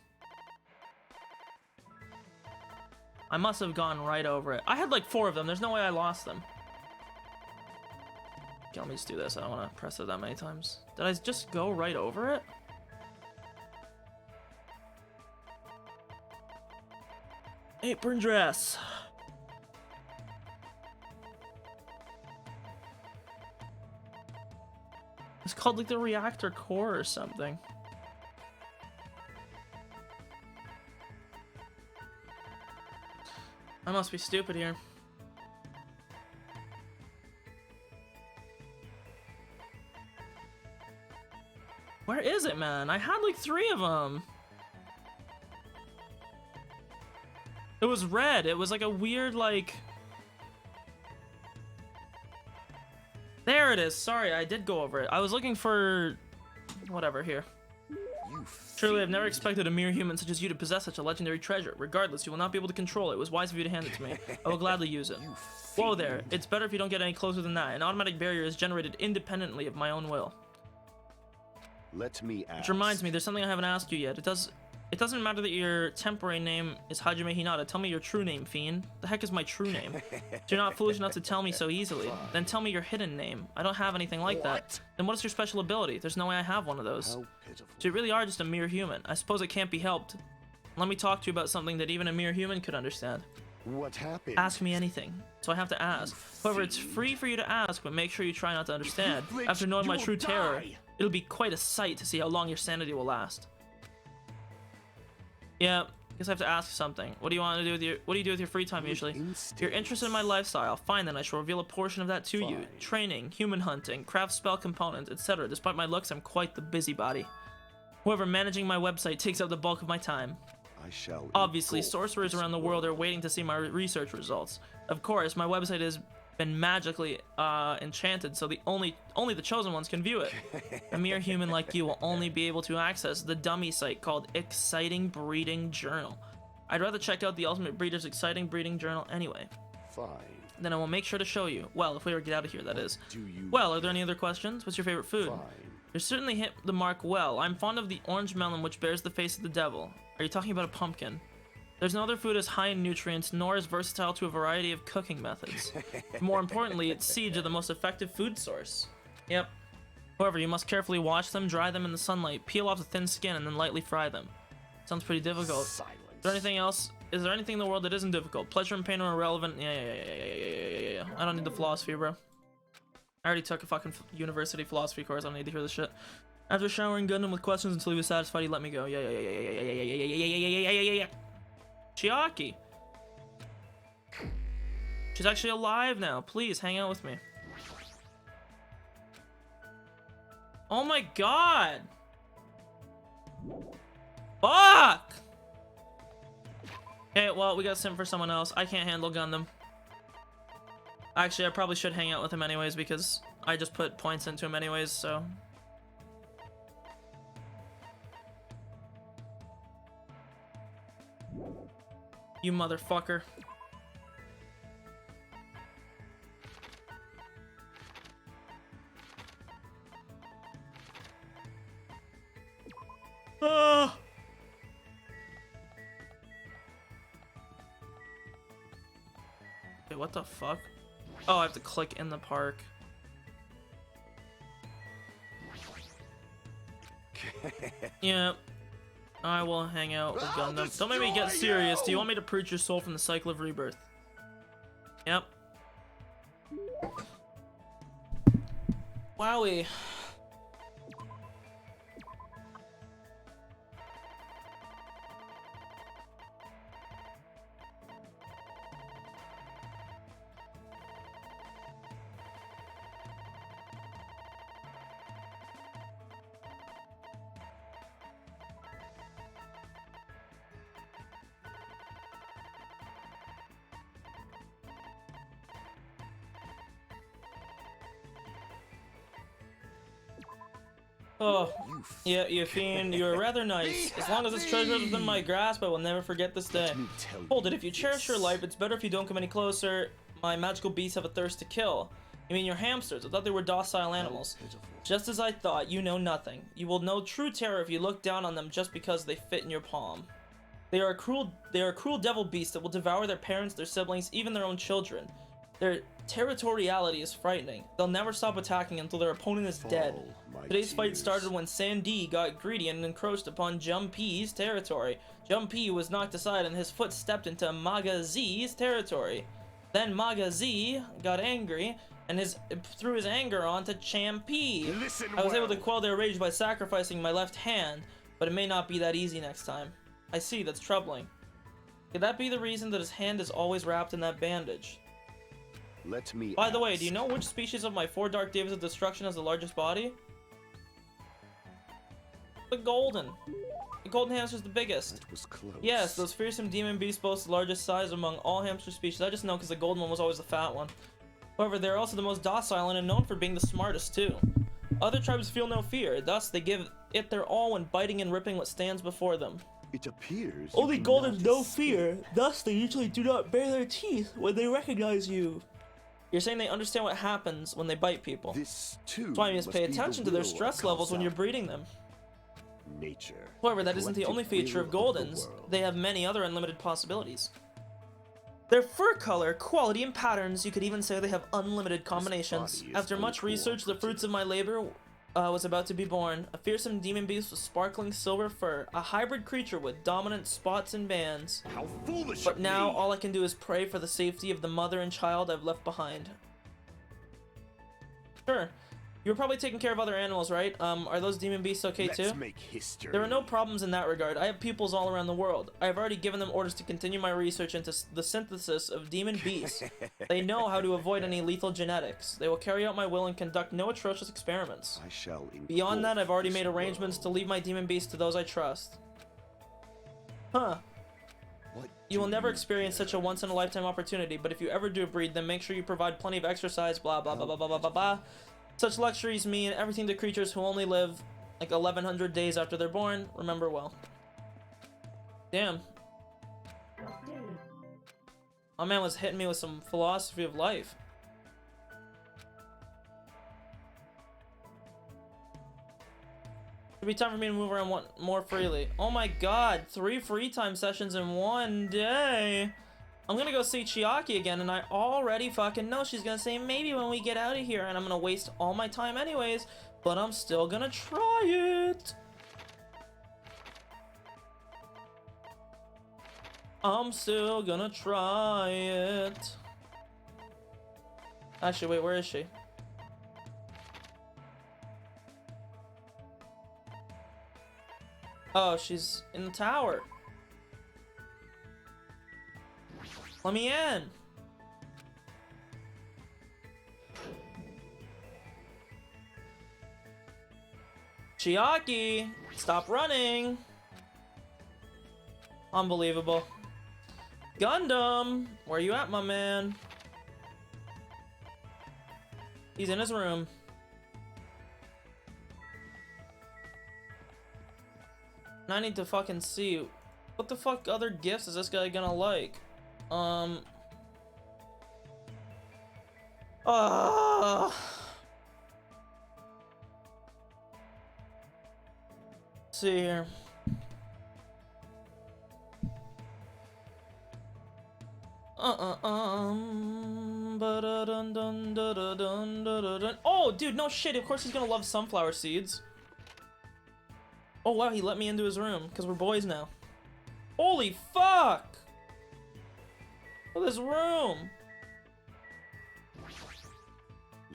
[SPEAKER 1] I must have gone right over it. I had like 4 of them. There's no way I lost them. Okay, let me just do this. I don't want to press it that many times. Did I just go right over it? Apron dress. It's called like the reactor core or something. I must be stupid here. Where is it, man? I had like 3 of them. It was red. It was like a weird, like... There it is. Sorry, I did go over it. I was looking for... whatever, here. Truly, I've never expected a mere human such as you to possess such a legendary treasure. Regardless, you will not be able to control it. It was wise of you to hand it to me. I will gladly use it. Whoa there. It's better if you don't get any closer than that. An automatic barrier is generated independently of my own will.
[SPEAKER 7] Let me ask.
[SPEAKER 1] Which reminds me, there's something I haven't asked you yet. It doesn't matter that your temporary name is Hajime Hinata. Tell me your true name, fiend. The heck is my true name? If you're not foolish enough to tell me so easily, then tell me your hidden name. I don't have anything like that. Then what is your special ability? There's no way I have one of those.
[SPEAKER 7] How pitiful.
[SPEAKER 1] So you really are just a mere human. I suppose it can't be helped. Let me talk to you about something that even a mere human could understand.
[SPEAKER 7] What happened?
[SPEAKER 1] Ask me anything. So I have to ask. However, it's free for you to ask, but make sure you try not to understand.
[SPEAKER 7] flinch,
[SPEAKER 1] After knowing my
[SPEAKER 7] you'll
[SPEAKER 1] true terror,
[SPEAKER 7] die.
[SPEAKER 1] it'll be quite a sight to see how long your sanity will last. Yeah, guess I have to ask something. What do you want to do with your free time usually? If you're interested in my lifestyle, fine then I shall reveal a portion of that to you. Training, human hunting, craft spell components, etc. Despite my looks, I'm quite the busybody. However, managing my website takes up the bulk of my time.
[SPEAKER 7] I shall
[SPEAKER 1] Obviously,
[SPEAKER 7] engulf
[SPEAKER 1] sorcerers
[SPEAKER 7] this
[SPEAKER 1] around the world are waiting to see my research results. Of course, my website has been magically enchanted, so only the chosen ones can view it. A mere human like you will only be able to access the dummy site called Exciting Breeding Journal. I'd rather check out the Ultimate Breeder's Exciting Breeding Journal anyway.
[SPEAKER 7] Fine.
[SPEAKER 1] Then I will make sure to show you. Well, if we ever get out of here, that is.
[SPEAKER 7] Do you
[SPEAKER 1] Well, are there any other questions? What's your favorite food?
[SPEAKER 7] Fine.
[SPEAKER 1] You certainly hit the mark well. I'm fond of the orange melon which bears the face of the devil. Are you talking about a pumpkin? There's no other food as high in nutrients, nor as versatile to a variety of cooking methods. More importantly, its seeds are the most effective food source. Yep. However, you must carefully wash them, dry them in the sunlight, peel off the thin skin, and then lightly fry them. Sounds pretty difficult.
[SPEAKER 7] Silence.
[SPEAKER 1] Is there anything else? Is there anything in the world that isn't difficult? Pleasure and pain are irrelevant. Yeah. I don't need the philosophy, bro. I already took a fucking university philosophy course. I don't need to hear this shit. After showering Gundam with questions until he was satisfied, he let me go. Yeah. Chiaki. She's actually alive now. Please hang out with me. Oh my god. Fuck. Okay, well, we got sim for someone else. I can't handle Gundam. Actually, I probably should hang out with him anyways because I just put points into him anyways, so. You motherfucker. Ah! Wait, what the fuck? Oh, I have to click in the park. Yeah. I will hang out with Gundam. Don't make me get serious. Do you want me to purge your soul from the cycle of rebirth? Yep. Wowie. Oh, yeah, you fiend, you're rather nice. As long as this treasure is within my grasp, I will never forget this day. Hold it, if you cherish your life, it's better if you don't come any closer. My magical beasts have a thirst to kill. You mean your hamsters? I thought they were docile animals. Just as I thought, you know nothing. You will know true terror if you look down on them just because they fit in your palm. They are cruel devil beasts that will devour their parents, their siblings, even their own children. Their territoriality is frightening. They'll never stop attacking until their opponent is dead. Today's fight started when Sandy got greedy and encroached upon Jumpee's territory. Jumpee was knocked aside and his foot stepped into Maga Z's territory. Then Maga Z got angry and threw his anger onto Champee. I was able to quell their rage by sacrificing my left hand, but it may not be that easy next time. I see, that's troubling. Could that be the reason that his hand is always wrapped in that bandage?
[SPEAKER 7] Let me
[SPEAKER 1] By the way, do you know which species of my 4 Dark Davis of Destruction has the largest body? The golden. The golden hamster's the biggest.
[SPEAKER 7] That was close.
[SPEAKER 1] Yes, those fearsome demon beasts boast the largest size among all hamster species. I just know because the golden one was always the fat one. However, they're also the most docile and are known for being the smartest too. Other tribes feel no fear, thus they give it their all when biting and ripping what stands before them.
[SPEAKER 7] It appears
[SPEAKER 1] Only
[SPEAKER 7] you
[SPEAKER 1] golden
[SPEAKER 7] cannot
[SPEAKER 1] no
[SPEAKER 7] escape.
[SPEAKER 1] fear, thus they usually do not bare their teeth when they recognize you. You're saying they understand what happens when they bite people.
[SPEAKER 7] This too.
[SPEAKER 1] That's why you must pay
[SPEAKER 7] be the
[SPEAKER 1] attention to their
[SPEAKER 7] will of
[SPEAKER 1] stress levels when you're
[SPEAKER 7] causality.
[SPEAKER 1] breeding them.
[SPEAKER 7] Nature.
[SPEAKER 1] However, that isn't the only
[SPEAKER 7] collective
[SPEAKER 1] feature of
[SPEAKER 7] will the
[SPEAKER 1] Goldens.
[SPEAKER 7] world.
[SPEAKER 1] They have many other unlimited possibilities. Their fur color, quality, and patterns, you could even say they have unlimited combinations.
[SPEAKER 7] body is
[SPEAKER 1] After much research, the fruits of my labor was about to be born. A fearsome demon beast with sparkling silver fur. A hybrid creature with dominant spots and bands.
[SPEAKER 7] How foolish
[SPEAKER 1] But
[SPEAKER 7] of
[SPEAKER 1] now
[SPEAKER 7] me.
[SPEAKER 1] all I can do is pray for the safety of the mother and child I've left behind. Sure. You were probably taking care of other animals, right? Are those demon beasts okay too?
[SPEAKER 7] Let's make history.
[SPEAKER 1] There are no problems in that regard. I have pupils all around the world. I have already given them orders to continue my research into the synthesis of demon beasts. They know how to avoid any lethal genetics. They will carry out my will and conduct no atrocious experiments.
[SPEAKER 7] I shall
[SPEAKER 1] Beyond that, I've already
[SPEAKER 7] engulf
[SPEAKER 1] made
[SPEAKER 7] this
[SPEAKER 1] arrangements to
[SPEAKER 7] world.
[SPEAKER 1] leave my demon beasts to those I trust. Huh.
[SPEAKER 7] What
[SPEAKER 1] You will
[SPEAKER 7] do
[SPEAKER 1] never experience such a once-in-a-lifetime opportunity, but if you ever do breed, then make sure you provide plenty of exercise, blah blah blah blah blah blah blah blah. Such luxuries mean everything to creatures who only live like 1100 days after they're born. Remember well. Damn. My man was hitting me with some philosophy of life. It'll be time for me to move around more freely. Oh my god, 3 free time sessions in one day. I'm gonna go see Chiaki again, and I already fucking know she's gonna say maybe when we get out of here, and I'm gonna waste all my time anyways, but I'm still gonna try it. I'm still gonna try it. Actually, wait, where is she? Oh, she's in the tower. Let me in. Chiaki, stop running. Unbelievable. Gundam, where you at, my man? He's in his room. And I need to fucking see what the fuck other gifts is this guy gonna like. See here. Oh, dude, no shit. Of course he's gonna love sunflower seeds. Oh wow, he let me into his room because we're boys now. Holy fuck! Look at this room.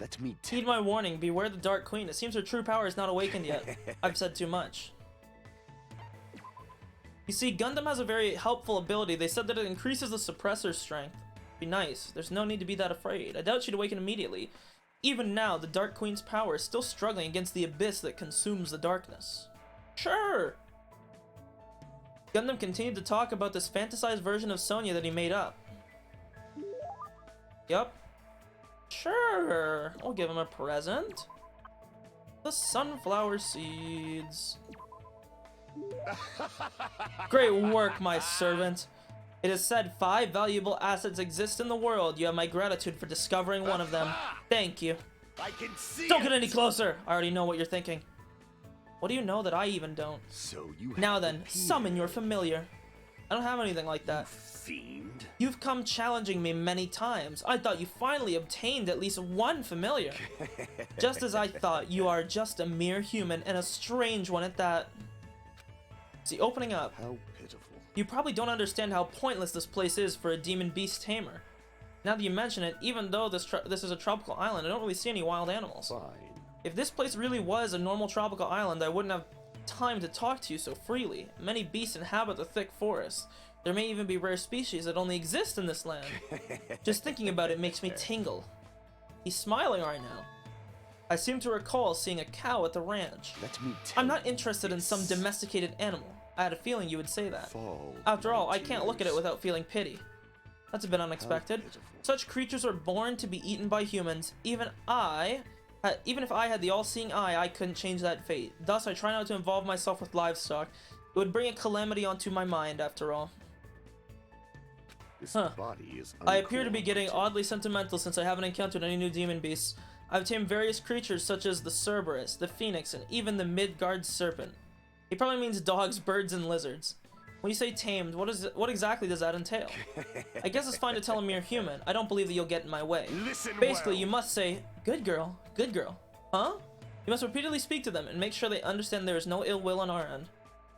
[SPEAKER 7] Let me
[SPEAKER 1] Heed my warning. Beware the Dark Queen. It seems her true power is not awakened yet. I've said too much. You see, Gundam has a very helpful ability. They said that it increases the suppressor's strength. Be nice. There's no need to be that afraid. I doubt she'd awaken immediately. Even now, the Dark Queen's power is still struggling against the abyss that consumes the darkness. Sure! Gundam continued to talk about this fantasized version of Sonya that he made up. Yup. Sure! I'll give him a present. The sunflower seeds. Great work, my servant. It is said 5 valuable assets exist in the world. You have my gratitude for discovering one of them. Thank you.
[SPEAKER 7] I can see
[SPEAKER 1] Don't get any closer! I already know what you're thinking. What do you know that I even don't?
[SPEAKER 7] So you
[SPEAKER 1] Now
[SPEAKER 7] have
[SPEAKER 1] then,
[SPEAKER 7] appeared,
[SPEAKER 1] summon your familiar. I don't have anything like that.
[SPEAKER 7] fiend.
[SPEAKER 1] You've come challenging me many times. I thought you finally obtained at least one familiar. Just as I thought, you are just a mere human, and a strange one at that. See, opening up.
[SPEAKER 7] How pitiful.
[SPEAKER 1] You probably don't understand how pointless this place is for a demon beast tamer. Now that you mention it, even though this is a tropical island, I don't really see any wild animals.
[SPEAKER 7] Fine.
[SPEAKER 1] If this place really was a normal tropical island, I wouldn't have time to talk to you so freely. Many beasts inhabit the thick forest. There may even be rare species that only exist in this land. Just thinking about it makes me tingle. He's smiling right now. I seem to recall seeing a cow at the ranch.
[SPEAKER 7] Let me tell
[SPEAKER 1] I'm not interested in some domesticated animal. I had a feeling you would say that.
[SPEAKER 7] Fall
[SPEAKER 1] After all,
[SPEAKER 7] my
[SPEAKER 1] I can't look at it
[SPEAKER 7] tears.
[SPEAKER 1] without feeling pity. That's a bit unexpected.
[SPEAKER 7] pitiful.
[SPEAKER 1] Such creatures are born to be eaten by humans. Even if I had the all-seeing eye, I couldn't change that fate. Thus, I try not to involve myself with livestock. It would bring a calamity onto my mind, after all.
[SPEAKER 7] This
[SPEAKER 1] Huh.
[SPEAKER 7] body is
[SPEAKER 1] I appear to be getting
[SPEAKER 7] uncooperative.
[SPEAKER 1] oddly sentimental since I haven't encountered any new demon beasts. I've tamed various creatures such as the Cerberus, the Phoenix, and even the Midgard Serpent. He probably means dogs, birds, and lizards. When you say tamed, what exactly does that entail? I guess it's fine to tell a mere human. I don't believe that you'll get in my way.
[SPEAKER 7] Listen
[SPEAKER 1] Basically,
[SPEAKER 7] well.
[SPEAKER 1] you must say, good girl, good girl. Huh? You must repeatedly speak to them and make sure they understand there is no ill will on our end.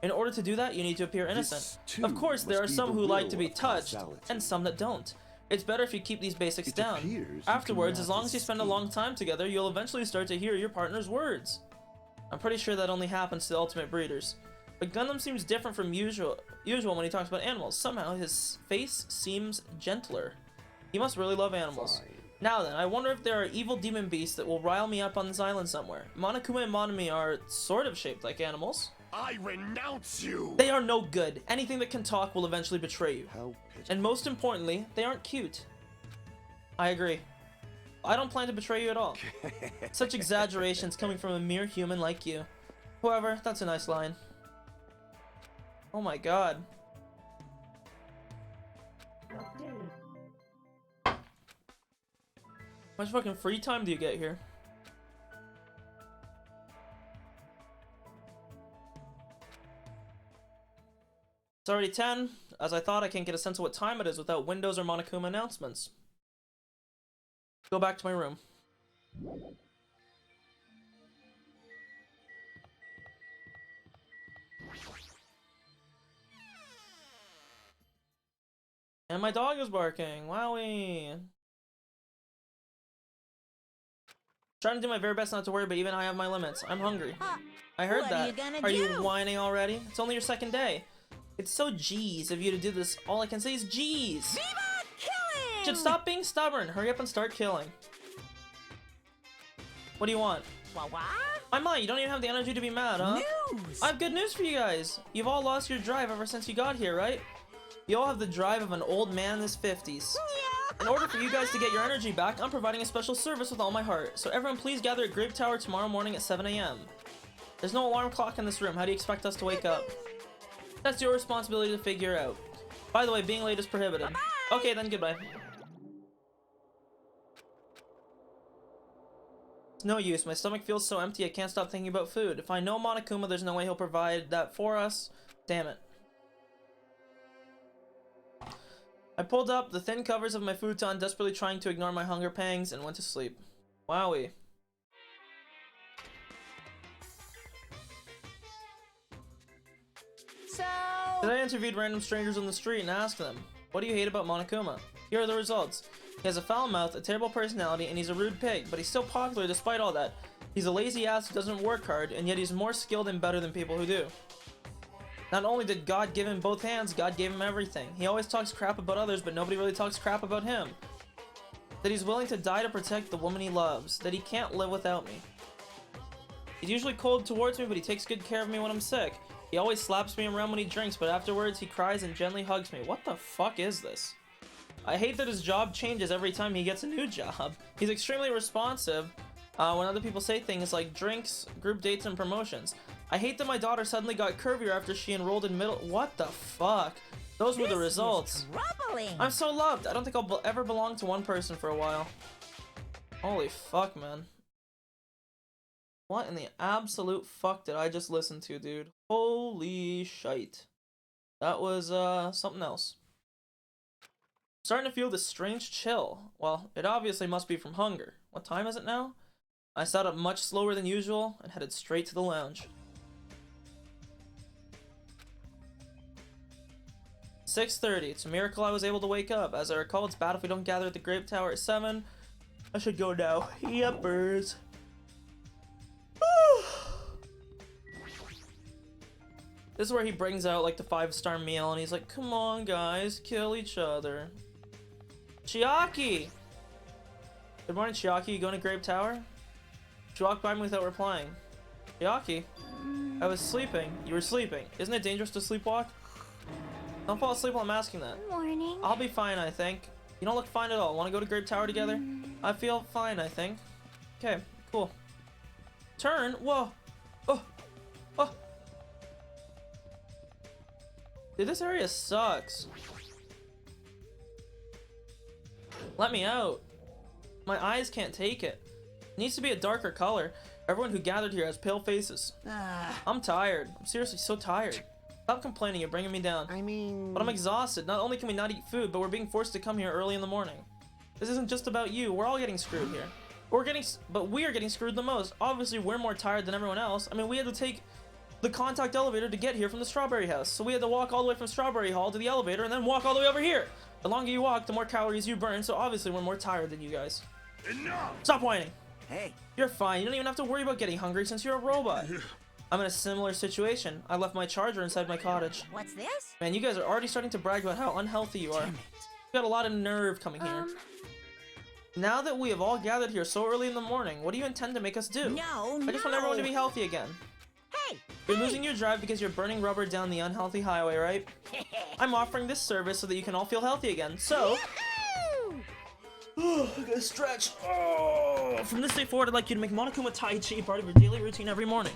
[SPEAKER 1] In order to do that, you need to appear innocent. Of course, there are some who like to be touched, and some that don't. It's better if you keep these basics down. Afterwards, as long as you spend a long time together, you'll eventually start to hear your partner's words. I'm pretty sure that only happens to the ultimate breeders. But Gundam seems different from usual when he talks about animals. Somehow, his face seems gentler. He must really love animals. Now then, I wonder if there are evil demon beasts that will rile me up on this island somewhere. Monokuma and Monami are sort of shaped like animals.
[SPEAKER 7] I renounce you!
[SPEAKER 1] They are no good. Anything that can talk will eventually betray you.
[SPEAKER 7] How
[SPEAKER 1] And most importantly, they aren't cute. I agree. I don't plan to betray you at all. Such exaggerations coming from a mere human like you. However, that's a nice line. Oh my god. How much fucking free time do you get here? It's already 10. As I thought, I can't get a sense of what time it is without Windows or Monokuma announcements. Go back to my room. And my dog is barking. Wowie. Trying to do my very best not to worry, but even I have my limits. I'm hungry. I heard
[SPEAKER 5] What
[SPEAKER 1] that.
[SPEAKER 5] are you gonna
[SPEAKER 1] Are you
[SPEAKER 5] do?
[SPEAKER 1] whining already? It's only your second day. It's so G's of you to do this. All I can say is G's.
[SPEAKER 5] Viva killing!
[SPEAKER 1] Should stop being stubborn. Hurry up and start killing. What do you want?
[SPEAKER 5] What?
[SPEAKER 1] I'm not. You don't even have the energy to be mad, huh?
[SPEAKER 5] News!
[SPEAKER 1] I have good news for you guys. You've all lost your drive ever since you got here, right? You all have the drive of an old man in his 50s. In order for you guys to get your energy back, I'm providing a special service with all my heart. So everyone please gather at Grape Tower tomorrow morning at 7 a.m. There's no alarm clock in this room. How do you expect us to wake up? That's your responsibility to figure out. By the way, being late is prohibited.
[SPEAKER 5] Bye-bye.
[SPEAKER 1] Okay, then goodbye. It's no use. My stomach feels so empty I can't stop thinking about food. If I know Monokuma, there's no way he'll provide that for us. Damn it. I pulled up the thin covers of my futon, desperately trying to ignore my hunger pangs, and went to sleep. Wowie.
[SPEAKER 5] So...
[SPEAKER 1] Today I interviewed random strangers on the street and asked them, what do you hate about Monokuma? Here are the results. He has a foul mouth, a terrible personality, and he's a rude pig, but he's still popular despite all that. He's a lazy ass who doesn't work hard, and yet he's more skilled and better than people who do. Not only did God give him both hands, God gave him everything. He always talks crap about others, but nobody really talks crap about him. That he's willing to die to protect the woman he loves. That he can't live without me. He's usually cold towards me, but he takes good care of me when I'm sick. He always slaps me around when he drinks, but afterwards he cries and gently hugs me. What the fuck is this? I hate that his job changes every time he gets a new job. He's extremely responsive when other people say things like drinks, group dates, and promotions. I hate that my daughter suddenly got curvier after she enrolled in middle. What the fuck? Those were the results.
[SPEAKER 5] Troubling.
[SPEAKER 1] I'm so loved. I don't think I'll ever belong to one person for a while. Holy fuck, man. What in the absolute fuck did I just listen to, dude? Holy shite. That was, something else. Starting to feel this strange chill. Well, it obviously must be from hunger. What time is it now? I sat up much slower than usual and headed straight to the lounge. 6:30. It's a miracle I was able to wake up. As I recall, it's bad if we don't gather at the Grape Tower at 7. I should go now. Yuppers. This is where he brings out like the 5-star meal and he's like, come on guys, kill each other. Chiaki! Good morning, Chiaki. You going to Grape Tower? She walked by me without replying. Chiaki? I was sleeping. You were sleeping. Isn't it dangerous to sleepwalk? Don't fall asleep while I'm asking that.
[SPEAKER 3] Morning.
[SPEAKER 1] I'll be fine, I think. You don't look fine at all. Want to go to Grape Tower together? I feel fine, I think. Okay, cool. Turn? Whoa. Oh. Oh. Dude, this area sucks. Let me out. My eyes can't take it. It needs to be a darker color. Everyone who gathered here has pale faces. I'm tired. I'm seriously so tired. Stop complaining, you're bringing me down.
[SPEAKER 4] I mean...
[SPEAKER 1] But I'm exhausted. Not only can we not eat food, but we're being forced to come here early in the morning. This isn't just about you. We're all getting screwed here. but we are getting screwed the most. Obviously, we're more tired than everyone else. I mean, we had to take the contact elevator to get here from the Strawberry House. So we had to walk all the way from Strawberry Hall to the elevator and then walk all the way over here. The longer you walk, the more calories you burn. So obviously, we're more tired than you guys.
[SPEAKER 2] Enough!
[SPEAKER 1] Stop whining.
[SPEAKER 4] Hey,
[SPEAKER 1] You're fine. You don't even have to worry about getting hungry since you're a robot. I'm in a similar situation. I left my charger inside my cottage.
[SPEAKER 5] What's this?
[SPEAKER 1] Man, you guys are already starting to brag about how unhealthy you are.
[SPEAKER 4] damn it.
[SPEAKER 1] You got a lot of nerve coming here. Now that we have all gathered here so early in the morning, what do you intend to make us do?
[SPEAKER 5] No,
[SPEAKER 1] I just want everyone to be healthy again.
[SPEAKER 5] Hey!
[SPEAKER 1] You're losing your drive because you're burning rubber down the unhealthy highway, right? I'm offering this service so that you can all feel healthy again. So, I'm gonna stretch. Oh, from this day forward, I'd like you to make Monokuma Tai Chi part of your daily routine every morning.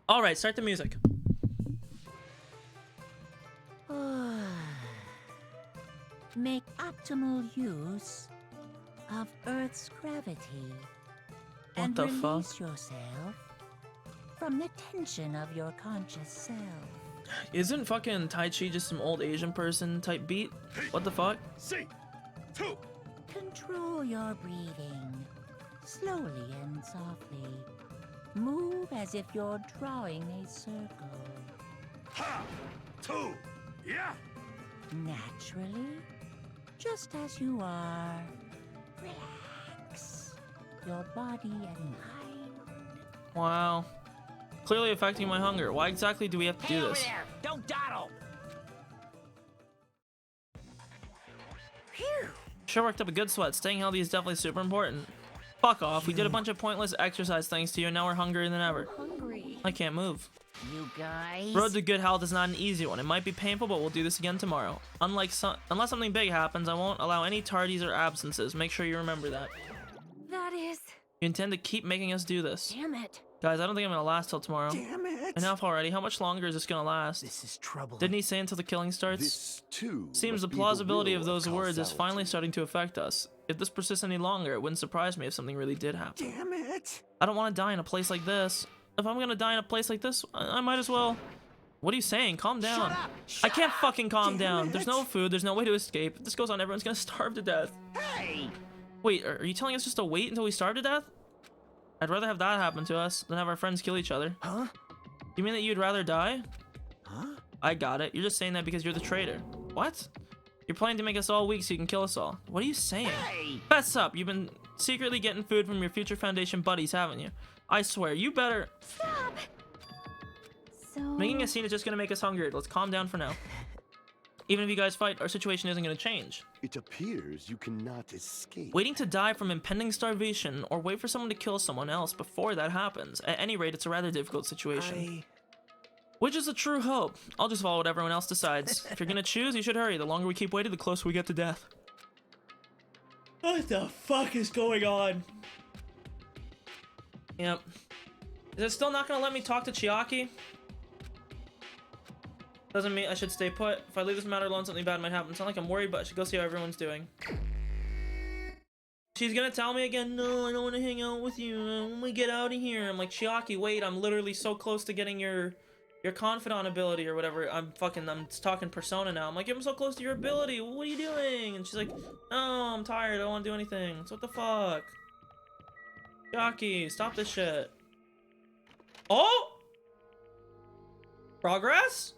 [SPEAKER 1] All right, start the music.
[SPEAKER 5] Make optimal use of Earth's gravity and
[SPEAKER 1] the
[SPEAKER 5] release
[SPEAKER 1] fuck?
[SPEAKER 5] yourself from the tension of your conscious self.
[SPEAKER 1] Isn't fucking Tai Chi just some old Asian person type beat? What the fuck?
[SPEAKER 2] See, two.
[SPEAKER 5] Control your breathing, slowly and softly. Move as if you're drawing a circle.
[SPEAKER 2] Ha, two. Yeah.
[SPEAKER 5] Naturally, just as you are. Relax your body and mind.
[SPEAKER 1] Wow. Clearly affecting my hunger. Why exactly do we have to do this?
[SPEAKER 5] there! Don't dawdle! Phew!
[SPEAKER 1] Sure worked up a good sweat. Staying healthy is definitely super important. Fuck off. We did a bunch of pointless exercise thanks to you, and now we're hungrier than ever.
[SPEAKER 5] Hungry.
[SPEAKER 1] I can't move.
[SPEAKER 5] You guys.
[SPEAKER 1] Road to good health is not an easy one. It might be painful, but we'll do this again tomorrow. Unless something big happens, I won't allow any tardies or absences. Make sure you remember that.
[SPEAKER 6] That is.
[SPEAKER 1] You intend to keep making us do this.
[SPEAKER 6] Damn it.
[SPEAKER 1] Guys, I don't think I'm gonna last till tomorrow.
[SPEAKER 4] Damn it.
[SPEAKER 1] Enough already. How much longer is this gonna last?
[SPEAKER 4] This is trouble.
[SPEAKER 1] Didn't he say until the killing starts?
[SPEAKER 7] This, too,
[SPEAKER 1] Seems the
[SPEAKER 7] must be
[SPEAKER 1] plausibility
[SPEAKER 7] will
[SPEAKER 1] of those words is
[SPEAKER 7] causality.
[SPEAKER 1] finally starting to affect us. If this persists any longer, it wouldn't surprise me if something really did happen.
[SPEAKER 4] Damn it.
[SPEAKER 1] I don't want to die in a place like this. If I'm gonna die in a place like this, I might as well. What are you saying? Calm down.
[SPEAKER 4] up!
[SPEAKER 1] I can't fucking calm
[SPEAKER 4] Damn
[SPEAKER 1] down. There's
[SPEAKER 4] it.
[SPEAKER 1] no food. There's no way to escape. If this goes on, everyone's gonna starve to death.
[SPEAKER 4] Hey!
[SPEAKER 1] Wait, are you telling us just to wait until we starve to death? I'd rather have that happen to us than have our friends kill each other.
[SPEAKER 4] Huh?
[SPEAKER 1] You mean that you'd rather die?
[SPEAKER 4] Huh?
[SPEAKER 1] I got it. You're just saying that because you're the traitor. What? You're planning to make us all weak so you can kill us all. What are you saying?
[SPEAKER 4] Hey!
[SPEAKER 1] Fess up. You've been secretly getting food from your future Foundation buddies, haven't you? I swear, you better.
[SPEAKER 6] Stop. So.
[SPEAKER 1] Making a scene is just gonna make us hungrier. Let's calm down for now. Even if you guys fight, our situation isn't gonna change.
[SPEAKER 7] It appears you cannot escape.
[SPEAKER 1] Waiting to die from impending starvation or wait for someone to kill someone else before that happens. At any rate, it's a rather difficult situation. Which is a true hope. I'll just follow what everyone else decides. If you're gonna choose, you should hurry. The longer we keep waiting, the closer we get to death. What the fuck is going on? Yep. Is it still not gonna let me talk to Chiaki? Doesn't mean I should stay put. If I leave this matter alone, something bad might happen. It's not like I'm worried, but I should go see how everyone's doing. She's gonna tell me again, no, I don't want to hang out with you. When we get out of here. I'm like, Chiaki, wait, I'm literally so close to getting your confidant ability or whatever. I'm talking Persona now. I'm like, I'm so close to your ability. What are you doing? And she's like, no, I'm tired. I don't want to do anything. So what the fuck? Chiaki, stop this shit. Oh! Progress?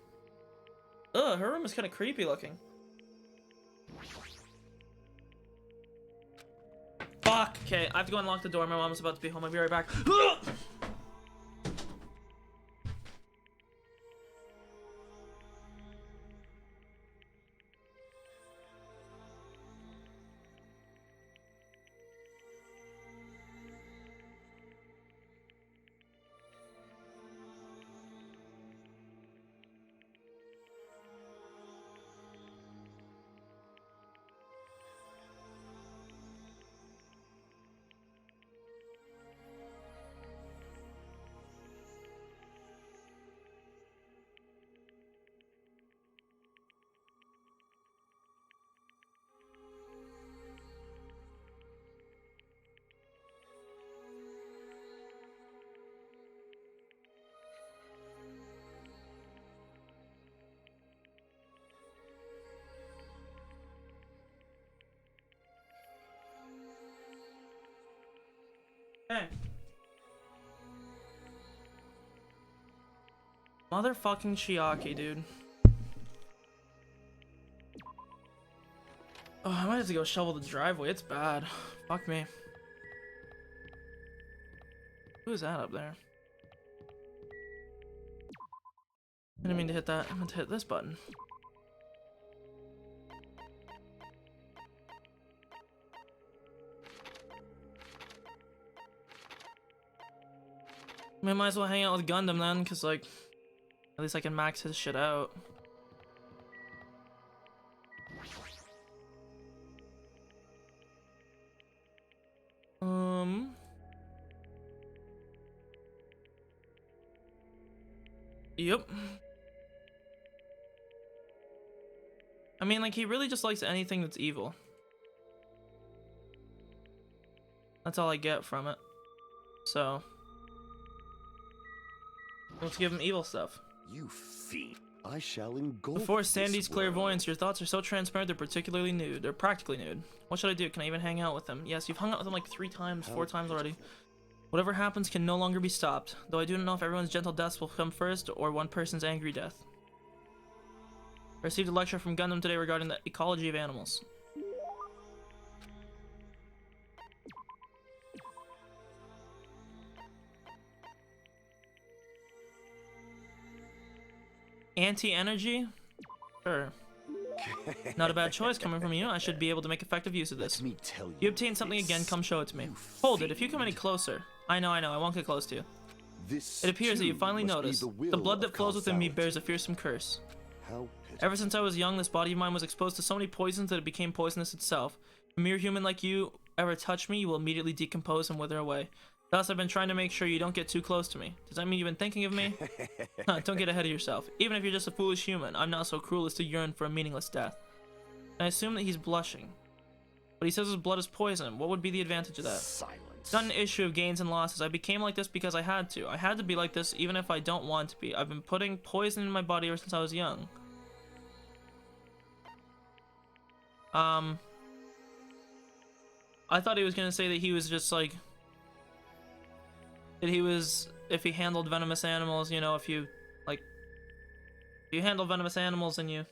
[SPEAKER 1] Ugh, her room is kind of creepy looking. Fuck. Okay, I have to go unlock the door. My mom's about to be home. I'll be right back. Okay. Motherfucking Chiaki, dude. Oh, I might have to go shovel the driveway. It's bad. Fuck me. Who's that up there? I didn't mean to hit that. I meant to hit this button. I mean, might as well hang out with Gundam then, because, like, at least I can max his shit out. Yep. I mean, like, he really just likes anything that's evil. That's all I get from it. So, let's give him evil stuff.
[SPEAKER 7] You fiend. I shall engulf
[SPEAKER 1] Before Sandy's
[SPEAKER 7] this world.
[SPEAKER 1] clairvoyance, your thoughts are so transparent they're particularly nude. They're practically nude. What should I do? Can I even hang out with him? Yes, you've hung out with him like 3 times, 4 times already. Whatever happens can no longer be stopped, though I do not know if everyone's gentle deaths will come first or one person's angry death. I received a lecture from Gundam today regarding the ecology of animals. Anti-energy? Sure. Not a bad choice coming from you. I should be able to make effective use of this.
[SPEAKER 7] Let me tell you.
[SPEAKER 1] You obtain something again, come show it to me. Hold it, if you come any closer. I know, I won't get close to you.
[SPEAKER 7] This
[SPEAKER 1] It appears that you
[SPEAKER 7] too
[SPEAKER 1] finally
[SPEAKER 7] must be
[SPEAKER 1] noticed.
[SPEAKER 7] will
[SPEAKER 1] The blood that
[SPEAKER 7] of
[SPEAKER 1] flows within me
[SPEAKER 7] causality.
[SPEAKER 1] bears a fearsome curse.
[SPEAKER 7] How pitiful.
[SPEAKER 1] Ever since I was young, this body of mine was exposed to so many poisons that it became poisonous itself. If a mere human like you ever touch me, you will immediately decompose and wither away. Thus, I've been trying to make sure you don't get too close to me. Does that mean you've been thinking of me? Don't get ahead of yourself. Even if you're just a foolish human, I'm not so cruel as to yearn for a meaningless death. I assume that he's blushing. But he says his blood is poison. What would be the advantage of that?
[SPEAKER 7] Silence.
[SPEAKER 1] It's not an issue of gains and losses. I became like this because I had to. I had to be like this even if I don't want to be. I've been putting poison in my body ever since I was young. I thought he was gonna say that he was just like... that he was... if he handled venomous animals, you know, if you... like... if you handle venomous animals and you...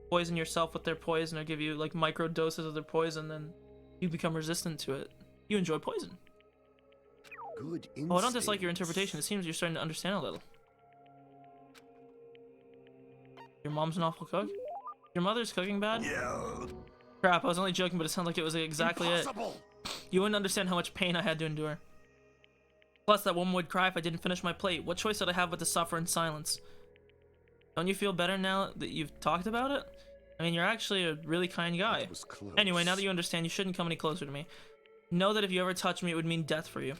[SPEAKER 1] poison yourself with their poison or give you, like, micro doses of their poison, then you become resistant to it. You enjoy poison.
[SPEAKER 7] Good
[SPEAKER 1] Oh, I don't dislike your interpretation. It seems you're starting to understand a little. Your mom's an awful cook? Your mother's cooking bad?
[SPEAKER 7] Yeah.
[SPEAKER 1] Crap, I was only joking, but it sounded like it was exactly
[SPEAKER 7] Impossible.
[SPEAKER 1] it. You wouldn't understand how much pain I had to endure. Plus, that woman would cry if I didn't finish my plate. What choice did I have but to suffer in silence? Don't you feel better now that you've talked about it? I mean, you're actually a really kind guy.
[SPEAKER 7] That was close.
[SPEAKER 1] Anyway, now that you understand, you shouldn't come any closer to me. Know that if you ever touch me, it would mean death for you.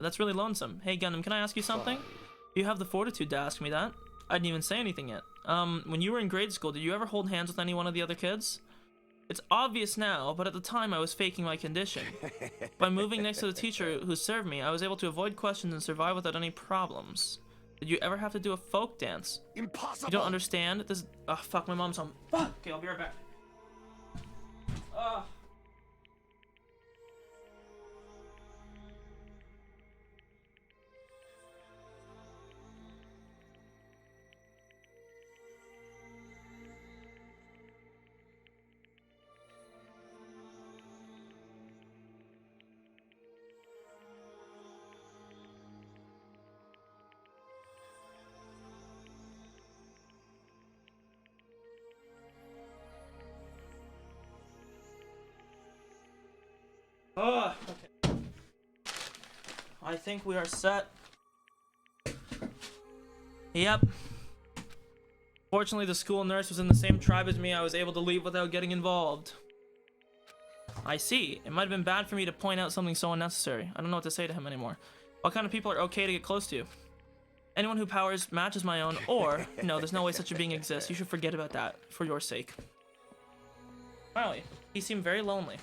[SPEAKER 1] That's really lonesome. Hey, Gundam, can I ask you something? Do you have the fortitude to ask me that? I didn't even say anything yet. When you were in grade school, did you ever hold hands with any one of the other kids? It's obvious now, but at the time I was faking my condition. By moving next to the teacher who served me, I was able to avoid questions and survive without any problems. Did you ever have to do a folk dance?
[SPEAKER 7] Impossible.
[SPEAKER 1] You don't understand? This... oh, fuck, my mom's home. Fuck! Okay, I'll be right back. Oh, okay. I think we are set. Yep. Fortunately, the school nurse was in the same tribe as me. I was able to leave without getting involved. I see. It might have been bad for me to point out something so unnecessary. I don't know what to say to him anymore. What kind of people are okay to get close to? Anyone who powers matches my own, or... no, there's no way such a being exists. You should forget about that, for your sake. Finally, he seemed very lonely.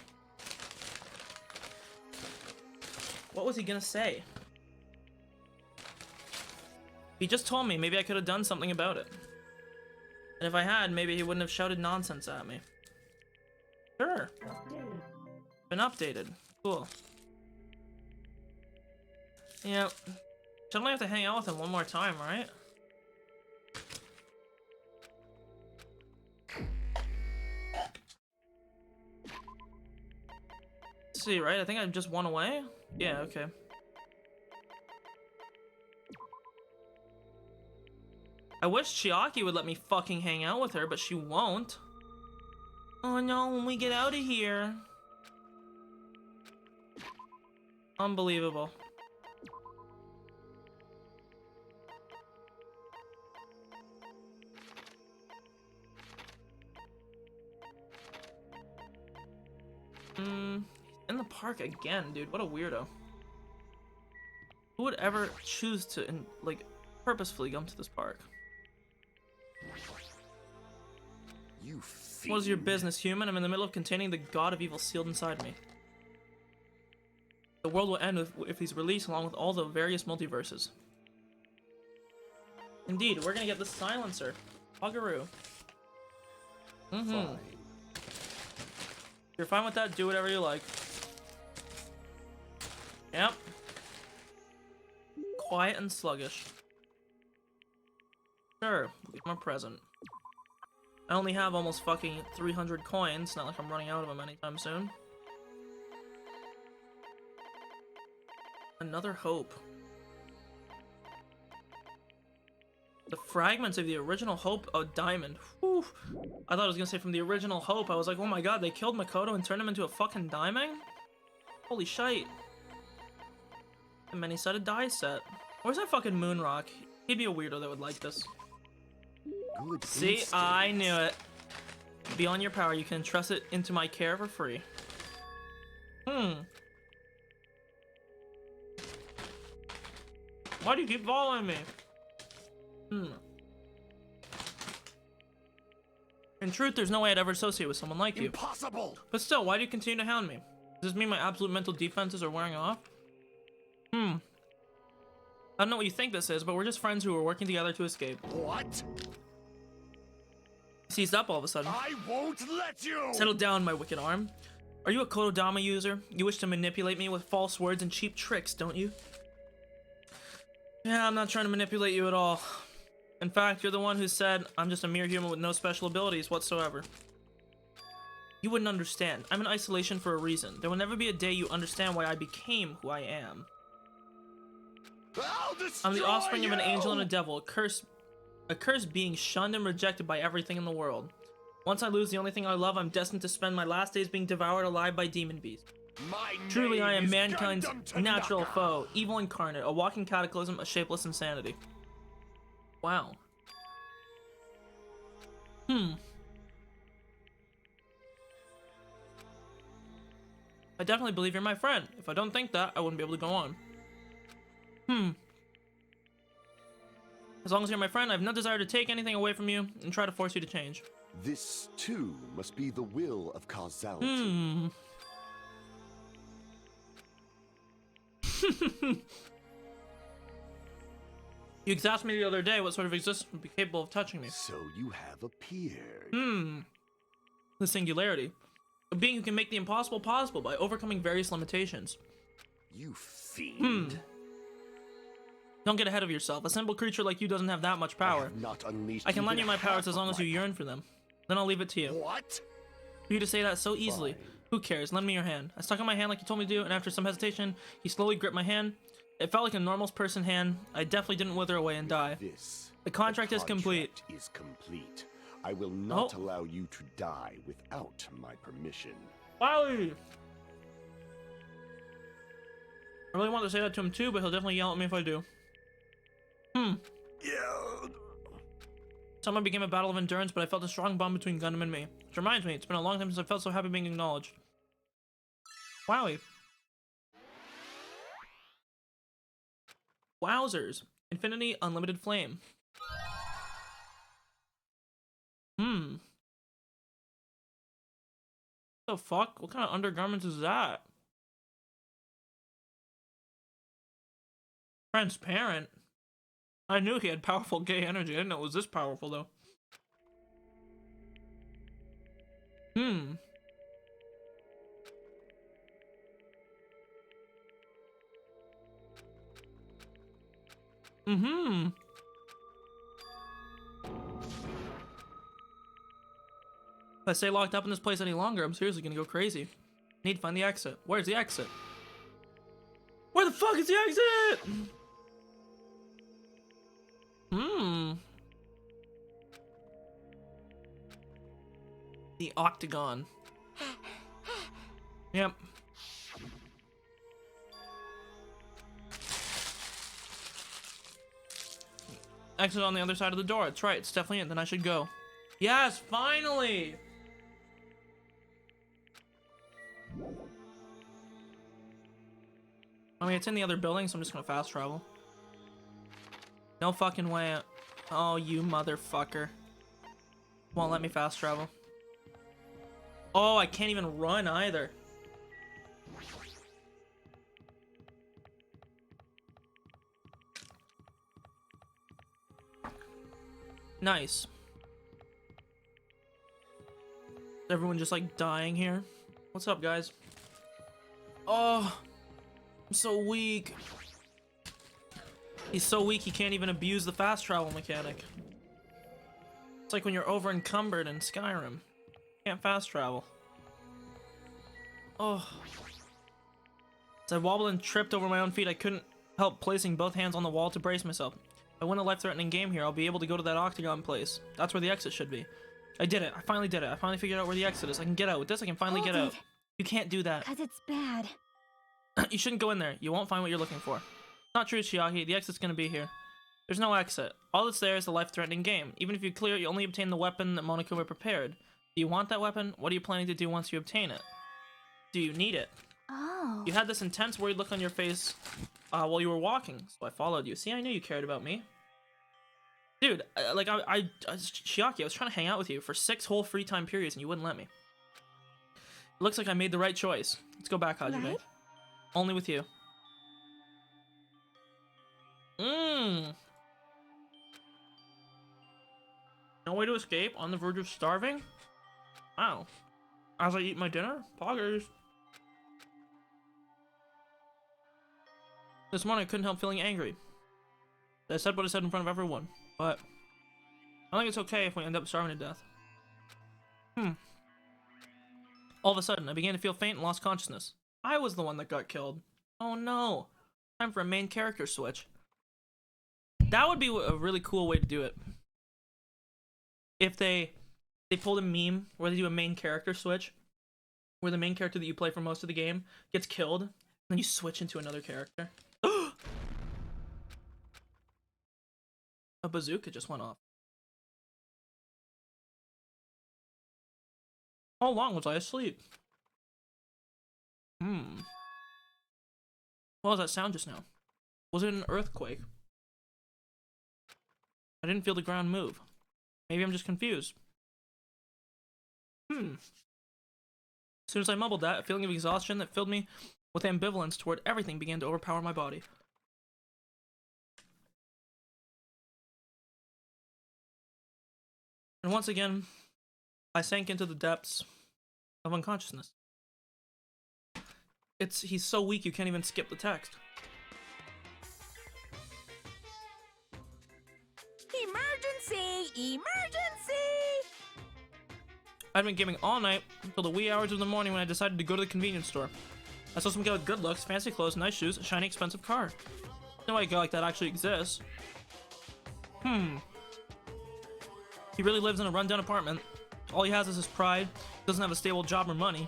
[SPEAKER 1] What was he gonna say? He just told me. Maybe I could have done something about it. And if I had, maybe he wouldn't have shouted nonsense at me. Sure. Been updated. Cool. Yep. Should only have to hang out with him one more time, right? Let's see, right? I think I just won away? Yeah, okay. I wish Chiaki would let me fucking hang out with her, but she won't. Oh no, when we get out of here. Unbelievable. In the park again, dude. What a weirdo. Who would ever choose to, like, purposefully come to this park?
[SPEAKER 7] You
[SPEAKER 1] What is your
[SPEAKER 7] fiend.
[SPEAKER 1] business, human? I'm in the middle of containing the god of evil sealed inside me. The world will end if he's released along with all the various multiverses. Indeed, we're gonna get the silencer. Bugaroo.
[SPEAKER 7] Fine.
[SPEAKER 1] You're fine with that? Do whatever you like. Yep. Quiet and sluggish. Sure, give him a present. I only have almost fucking 300 coins, not like I'm running out of them anytime soon. Another hope. The fragments of the original hope of Diamond. Whew. I thought I was gonna say from the original hope. I was like, oh my god, they killed Makoto and turned him into a fucking diamond? Holy shite. A many-sided die set. Where's that fucking Moonrock? He'd be a weirdo that would like this.
[SPEAKER 7] Good
[SPEAKER 1] See,
[SPEAKER 7] instinct.
[SPEAKER 1] I knew it. Beyond your power, you can entrust it into my care for free. Why do you keep following me? In truth, there's no way I'd ever associate with someone like you.
[SPEAKER 7] Impossible!
[SPEAKER 1] But still, why do you continue to hound me? Does this mean my absolute mental defenses are wearing off? I don't know what you think this is, but we're just friends who are working together to escape.
[SPEAKER 7] What?
[SPEAKER 1] Seized up all of a sudden.
[SPEAKER 7] I won't let you!
[SPEAKER 1] Settle down, my wicked arm. Are you a Kodama user? You wish to manipulate me with false words and cheap tricks, don't you? Yeah, I'm not trying to manipulate you at all. In fact, you're the one who said I'm just a mere human with no special abilities whatsoever. You wouldn't understand. I'm in isolation for a reason. There will never be a day you understand why I became who I am. I'm the offspring of an angel and a devil, a cursed being shunned and rejected by everything in the world. Once I lose the only thing I love, I'm destined to spend my last days being devoured alive by demon beasts. Truly, I am mankind's natural foe, evil incarnate, a walking cataclysm, a shapeless insanity. Wow. I definitely believe you're my friend. If I don't think that, I wouldn't be able to go on. As long as you're my friend, I have no desire to take anything away from you and try to force you to change.
[SPEAKER 7] This, too, must be the will of causality.
[SPEAKER 1] You asked me the other day what sort of existence would be capable of touching me.
[SPEAKER 7] So you have appeared.
[SPEAKER 1] The singularity. A being who can make the impossible possible by overcoming various limitations.
[SPEAKER 7] You fiend.
[SPEAKER 1] Don't get ahead of yourself. A simple creature like you doesn't have that much
[SPEAKER 7] I
[SPEAKER 1] power.
[SPEAKER 7] have not unleashed
[SPEAKER 1] I can lend you
[SPEAKER 7] even
[SPEAKER 1] my powers
[SPEAKER 7] half
[SPEAKER 1] as long
[SPEAKER 7] of
[SPEAKER 1] as you
[SPEAKER 7] my-
[SPEAKER 1] yearn for them. Then I'll leave it to you.
[SPEAKER 7] What?
[SPEAKER 1] For you to say that so easily.
[SPEAKER 7] Fine.
[SPEAKER 1] Who cares? Lend me your hand. I stuck out my hand like you told me to do, and after some hesitation, he slowly gripped my hand. It felt like a normal person hand. I definitely didn't wither away and die.
[SPEAKER 7] This.
[SPEAKER 1] The contract is complete.
[SPEAKER 7] Is complete. I will not
[SPEAKER 1] Oh.
[SPEAKER 7] allow you to die without my permission.
[SPEAKER 1] Wowie! I really want to say that to him too, but he'll definitely yell at me if I do.
[SPEAKER 7] Yeah.
[SPEAKER 1] Summer became a battle of endurance, but I felt a strong bond between Gundam and me. Which reminds me, it's been a long time since I felt so happy being acknowledged. Wowie. Wowzers. Infinity Unlimited Flame. The fuck? What kind of undergarments is that? Transparent? I knew he had powerful gay energy. I didn't know it was this powerful though. Mm-hmm. If I stay locked up in this place any longer, I'm seriously gonna go crazy. Need to find the exit. Where's the exit? Where the fuck is the exit? The octagon. Yep. Exit on the other side of the door. That's right. It's definitely it. Then I should go. Yes, finally! I mean, it's in the other building, so I'm just gonna fast travel. No fucking way. Oh, you motherfucker. Won't let me fast travel. Oh, I can't even run either. Nice. Is everyone just like dying here? What's up, guys? Oh, I'm so weak. He's so weak he can't even abuse the fast travel mechanic. It's like when you're over encumbered in Skyrim. Can't fast travel. Oh. As I wobbled and tripped over my own feet, I couldn't help placing both hands on the wall to brace myself. If I win a life-threatening game here, I'll be able to go to that octagon place. That's where the exit should be. I did it. I finally did it. I finally figured out where the exit is. I can get out. With this, I can finally get out. You can't do that.
[SPEAKER 6] Cause it's bad.
[SPEAKER 1] You shouldn't go in there. You won't find what you're looking for. Not true, Chiaki. The exit's gonna be here. There's no exit. All that's there is the life-threatening game. Even if you clear it, you only obtain the weapon that Monokuma prepared. Do you want that weapon? What are you planning to do once you obtain it? Do you need it?
[SPEAKER 6] Oh.
[SPEAKER 1] You had this intense worried look on your face while you were walking, so I followed you. See, I knew you cared about me. Dude, Chiaki, I was trying to hang out with you for 6 whole free time periods and you wouldn't let me. It looks like I made the right choice. Let's go back, Hajime.
[SPEAKER 6] Right?
[SPEAKER 1] Only with you. No way to escape? On the verge of starving? Wow. As I eat my dinner? Poggers. This morning I couldn't help feeling angry. I said what I said in front of everyone, but I think it's okay if we end up starving to death. All of a sudden, I began to feel faint and lost consciousness. I was the one that got killed. Oh no. Time for a main character switch. That would be a really cool way to do it. If they pulled a meme where they do a main character switch, where the main character that you play for most of the game gets killed, and then you switch into another character. A bazooka just went off. How long was I asleep? What was that sound just now? Was it an earthquake? I didn't feel the ground move. Maybe I'm just confused. As soon as I mumbled that, a feeling of exhaustion that filled me with ambivalence toward everything began to overpower my body. And once again, I sank into the depths of unconsciousness. He's so weak you can't even skip the text.
[SPEAKER 5] Emergency! Emergency!
[SPEAKER 1] I'd been gaming all night until the wee hours of the morning when I decided to go to the convenience store. I saw some guy with good looks, fancy clothes, nice shoes, a shiny expensive car. No way a guy like that actually exists. He really lives in a rundown apartment. All he has is his pride, doesn't have a stable job or money.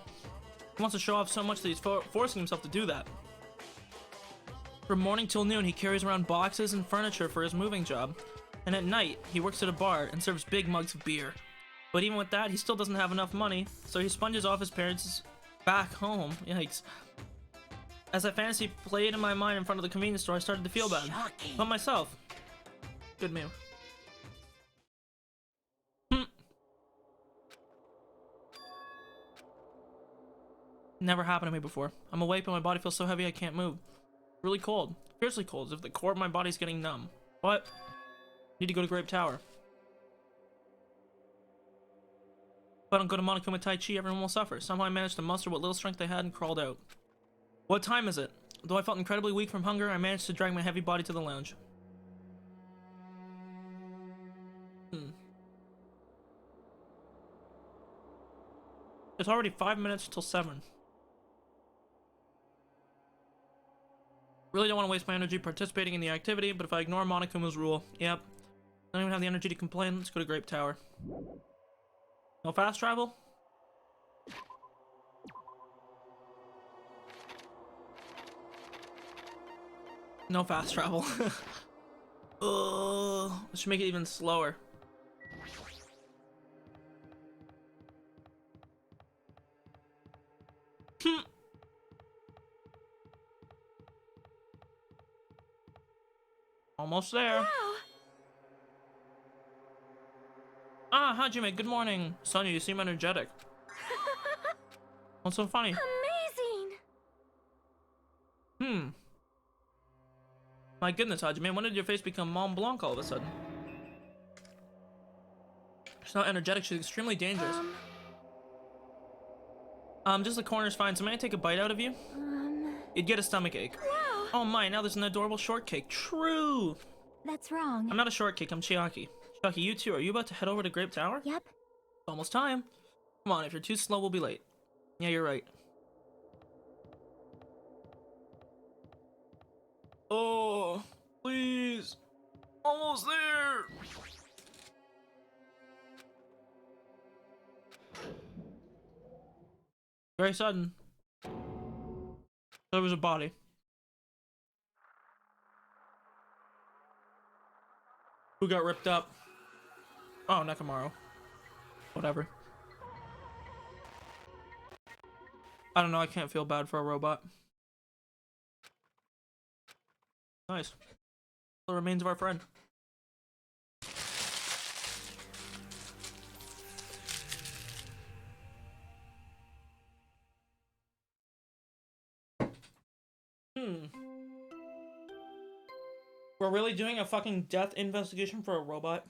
[SPEAKER 1] He wants to show off so much that he's forcing himself to do that. From morning till noon, he carries around boxes and furniture for his moving job. And at night, he works at a bar and serves big mugs of beer. But even with that, he still doesn't have enough money, so he sponges off his parents back home. Yikes. As that fantasy played in my mind in front of the convenience store, I started to feel bad.
[SPEAKER 5] Shocking.
[SPEAKER 1] But myself. Good meme. Never happened to me before. I'm awake, but my body feels so heavy I can't move. Really cold. Fiercely cold, as if the core of my body's getting numb. What? Need to go to Grape Tower. If I don't go to Monokuma Tai Chi, everyone will suffer. Somehow I managed to muster what little strength I had and crawled out. What time is it? Though I felt incredibly weak from hunger, I managed to drag my heavy body to the lounge. Hmm. It's already 5 minutes till 7. Really don't want to waste my energy participating in the activity, but if I ignore Monokuma's rule, yep. I don't even have the energy to complain. Let's go to Grape Tower. No fast travel? No fast travel. Let's make it even slower. Almost there.
[SPEAKER 6] Wow.
[SPEAKER 1] Ah, Hajime, good morning. Sonia, you seem energetic. What's so funny?
[SPEAKER 6] Amazing.
[SPEAKER 1] My goodness, Hajime, when did your face become Mont Blanc all of a sudden? She's not energetic, she's extremely dangerous. Just the corner's fine, so may I take a bite out of you? You'd get a stomach ache.
[SPEAKER 6] Wow.
[SPEAKER 1] Oh my, now there's an adorable shortcake. True!
[SPEAKER 6] That's wrong.
[SPEAKER 1] I'm not a shortcake, I'm Chiaki. Chiaki, you two, are you about to head over to Grape Tower?
[SPEAKER 6] Yep.
[SPEAKER 1] It's almost time. Come on, if you're too slow, we'll be late. Yeah, you're right. Oh, please. Almost there. Very sudden. There was a body. Who got ripped up? Oh, Nekomaru. Whatever. I don't know, I can't feel bad for a robot. Nice. The remains of our friend. We're really doing a fucking death investigation for a robot?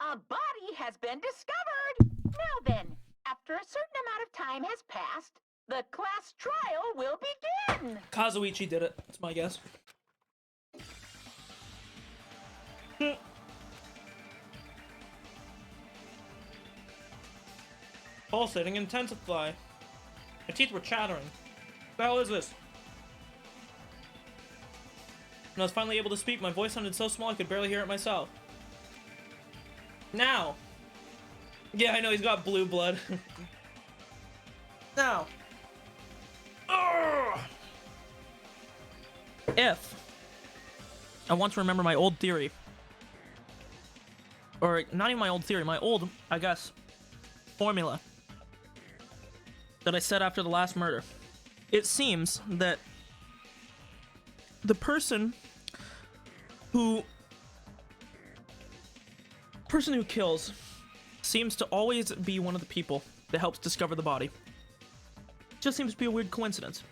[SPEAKER 5] A body has been discovered! Now then, after a certain amount of time has passed, the class trial will begin!
[SPEAKER 1] Kazuichi did it. That's my guess. Pulsating intensify. My teeth were chattering. What the hell is this? When I was finally able to speak, my voice sounded so small I could barely hear it myself. Now! Yeah, I know, he's got blue blood. Now! Ugh! If I want to remember my old theory, or not even my old theory, my old, I guess, formula that I said after the last murder. It seems that the person who kills seems to always be one of the people that helps discover the body. Just seems to be a weird coincidence.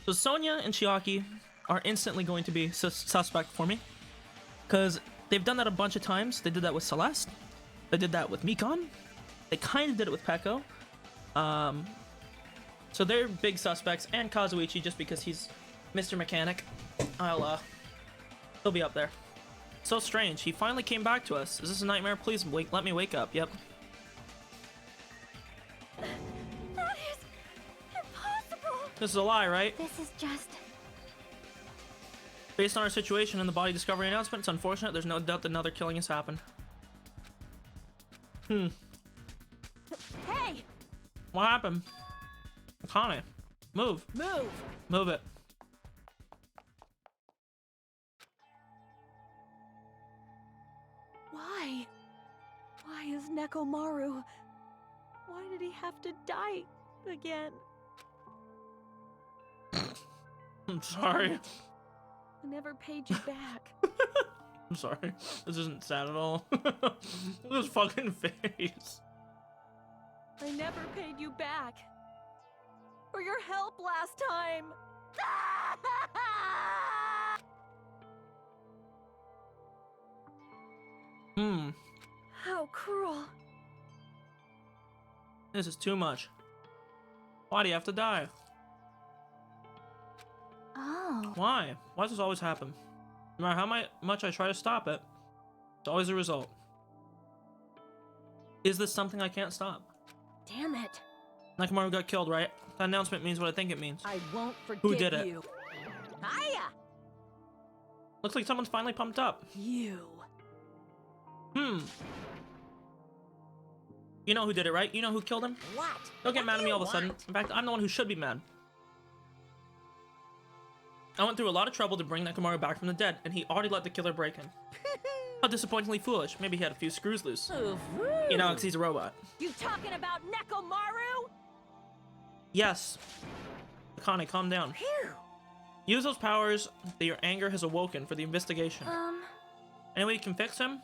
[SPEAKER 1] So Sonia and Chiaki are instantly going to be suspect for me, because they've done that a bunch of times. They did that with Celeste. They did that with Mikon. They kind of did it with Peko. So they're big suspects, and Kazuichi, just because he's Mr. Mechanic. He'll be up there. So strange. He finally came back to us. Is this a nightmare? Please let me wake up. Yep.
[SPEAKER 6] That is impossible.
[SPEAKER 1] This is a lie, right?
[SPEAKER 6] This is just...
[SPEAKER 1] Based on our situation and the body discovery announcement, it's unfortunate. There's no doubt that another killing has happened.
[SPEAKER 6] Hey!
[SPEAKER 1] What happened? Akane, move.
[SPEAKER 5] Move!
[SPEAKER 1] Move it.
[SPEAKER 6] Why? Why is Nekomaru? Why did he have to die again?
[SPEAKER 1] I'm sorry.
[SPEAKER 6] I never paid you back.
[SPEAKER 1] I'm sorry. This isn't sad at all. Look at his fucking face.
[SPEAKER 6] I never paid you back. For your help last time. How cruel.
[SPEAKER 1] This is too much. Why do you have to die?
[SPEAKER 6] Oh.
[SPEAKER 1] Why? Why does this always happen? No matter how much I try to stop it, It's always a result. Is this something I can't stop?
[SPEAKER 6] Damn it.
[SPEAKER 1] Nakamura got killed, right? That announcement means what I think it means.
[SPEAKER 6] I won't forgive
[SPEAKER 1] Who did it?
[SPEAKER 6] you.
[SPEAKER 5] Hiya!
[SPEAKER 1] Looks like someone's finally pumped up.
[SPEAKER 6] You.
[SPEAKER 1] You know who did it, right? You know who killed him?
[SPEAKER 5] What?
[SPEAKER 1] Don't get
[SPEAKER 5] What
[SPEAKER 1] mad
[SPEAKER 5] do
[SPEAKER 1] at me
[SPEAKER 5] you
[SPEAKER 1] all of a sudden.
[SPEAKER 5] want?
[SPEAKER 1] In fact, I'm the one who should be mad. I went through a lot of trouble to bring Nakamura back from the dead, and he already let the killer break him. How disappointingly foolish. Maybe he had a few screws loose.
[SPEAKER 5] Oof.
[SPEAKER 1] You know, 'cause he's a robot.
[SPEAKER 6] You talking about Nekomaru?
[SPEAKER 1] Yes. Akane, calm down.
[SPEAKER 5] Phew.
[SPEAKER 1] Use those powers that your anger has awoken for the investigation. Any way you can fix him?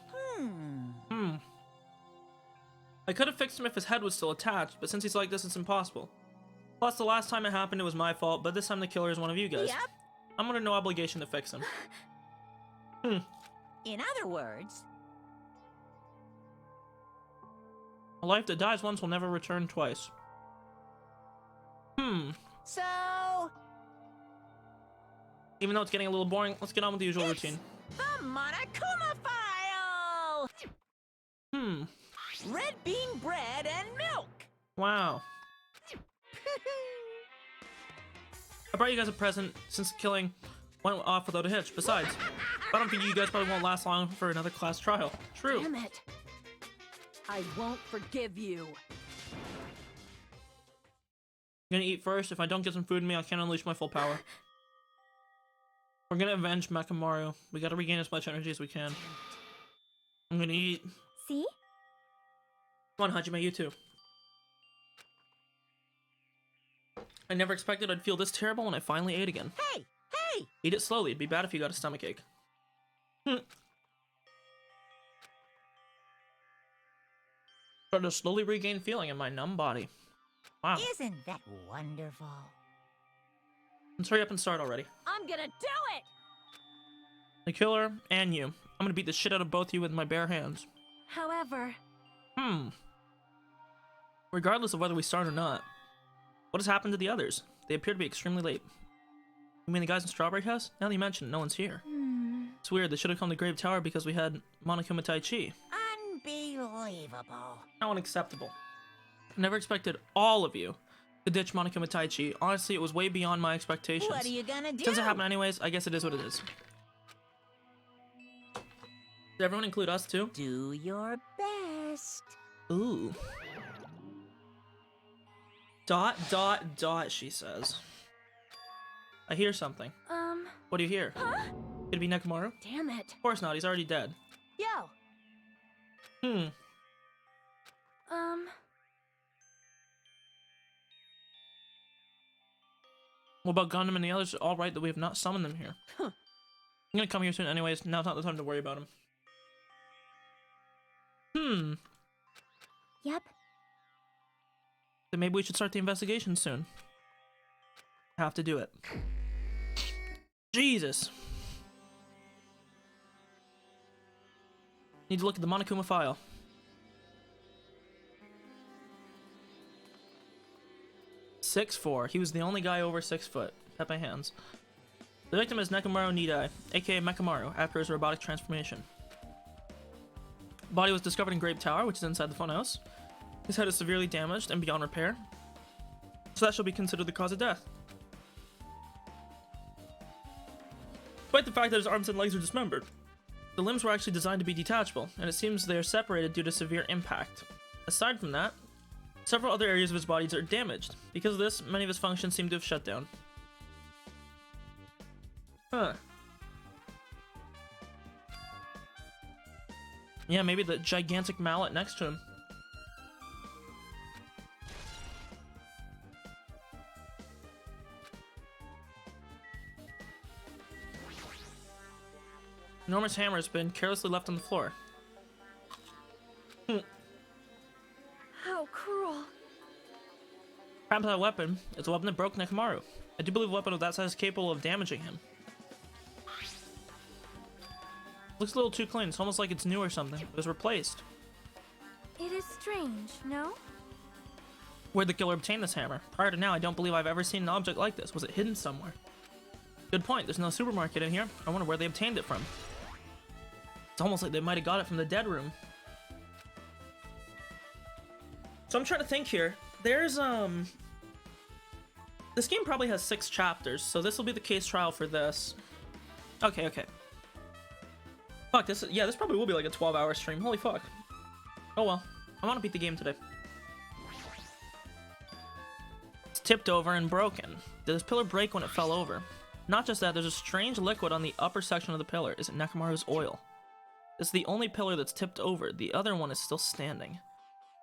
[SPEAKER 1] I could have fixed him if his head was still attached, but since he's like this, it's impossible. Plus, the last time it happened, it was my fault, but this time the killer is one of you guys.
[SPEAKER 5] Yep.
[SPEAKER 1] I'm under no obligation to fix him.
[SPEAKER 5] In other words,
[SPEAKER 1] A life that dies once will never return twice.
[SPEAKER 5] so
[SPEAKER 1] Even though it's getting a little boring, let's get on with the usual routine.
[SPEAKER 5] the Monokuma file. Red bean bread and milk.
[SPEAKER 1] Wow. I brought you guys a present since the killing went off without a hitch. Besides, I don't think you guys probably won't last long for another class trial. True.
[SPEAKER 6] Damn it. I won't forgive you.
[SPEAKER 1] I'm gonna eat first. If I don't get some food in me, I can't unleash my full power. We're gonna avenge Mechamaru. We gotta regain as much energy as we can. I'm gonna eat.
[SPEAKER 3] See?
[SPEAKER 1] Come on, Hajime, you too. I never expected I'd feel this terrible when I finally ate again.
[SPEAKER 5] Hey, hey.
[SPEAKER 1] Eat it slowly. It'd be bad if you got a stomachache. Started to slowly regain feeling in my numb body. Wow.
[SPEAKER 5] Isn't that wonderful?
[SPEAKER 1] Let's hurry up and start already.
[SPEAKER 6] I'm gonna do it!
[SPEAKER 1] The killer and you. I'm gonna beat the shit out of both of you with my bare hands.
[SPEAKER 6] However,
[SPEAKER 1] Regardless of whether we start or not, what has happened to the others? They appear to be extremely late. You mean the guys in Strawberry House? Now that you mention it, no one's here. It's weird, they should have come to Grave Tower because we had Monokuma Tai Chi.
[SPEAKER 5] Unbelievable.
[SPEAKER 1] How unacceptable. Never expected all of you to ditch Monokuma Tai Chi. Honestly, it was way beyond my expectations.
[SPEAKER 5] What are you gonna do?
[SPEAKER 1] Since it happened anyways, I guess it is what it is. Did everyone include us too?
[SPEAKER 5] Do your best.
[SPEAKER 1] Ooh. ... she says. I hear something. What do you hear?
[SPEAKER 6] huh?
[SPEAKER 1] Could it be Nekomaru?
[SPEAKER 6] Damn it.
[SPEAKER 1] Of course not, he's already dead.
[SPEAKER 6] Yo.
[SPEAKER 1] What about Gundam and the others? Alright that we have not summoned them here.
[SPEAKER 6] Huh.
[SPEAKER 1] I'm gonna come here soon anyways, now's not the time to worry about him.
[SPEAKER 3] Yep.
[SPEAKER 1] Then maybe we should start the investigation soon. Have to do it. Jesus! Need to look at the Monokuma file. .6'4". He was the only guy over 6 foot. Pet my hands. The victim is Nekomaru Nidai, aka Mechamaru, after his robotic transformation. Body was discovered in Grape Tower, which is inside the funhouse. His head is severely damaged and beyond repair, so that shall be considered the cause of death. Despite the fact that his arms and legs are dismembered, the limbs were actually designed to be detachable, and it seems they are separated due to severe impact. Aside from that, several other areas of his body are damaged. Because of this, many of his functions seem to have shut down. Huh. Yeah, maybe the gigantic mallet next to him. Enormous hammer has been carelessly left on the floor.
[SPEAKER 6] How cruel.
[SPEAKER 1] Perhaps that weapon is a weapon that broke Nekomaru. I do believe a weapon of that size is capable of damaging him. Looks a little too clean. It's almost like it's new or something. It was replaced.
[SPEAKER 6] It is strange, no?
[SPEAKER 1] Where'd the killer obtain this hammer? Prior to now, I don't believe I've ever seen an object like this. Was it hidden somewhere? Good point. There's no supermarket in here. I wonder where they obtained it from. It's almost like they might have got it from the dead room. So I'm trying to think here. There's, this game probably has 6 chapters, so this will be the case trial for this. Okay. Fuck, this probably will be like a 12-hour stream. Holy fuck. Oh well. I want to beat the game today. It's tipped over and broken. Did this pillar break when it fell over? Not just that, there's a strange liquid on the upper section of the pillar. Is it Nekomaru's oil? It's the only pillar that's tipped over. The other one is still standing.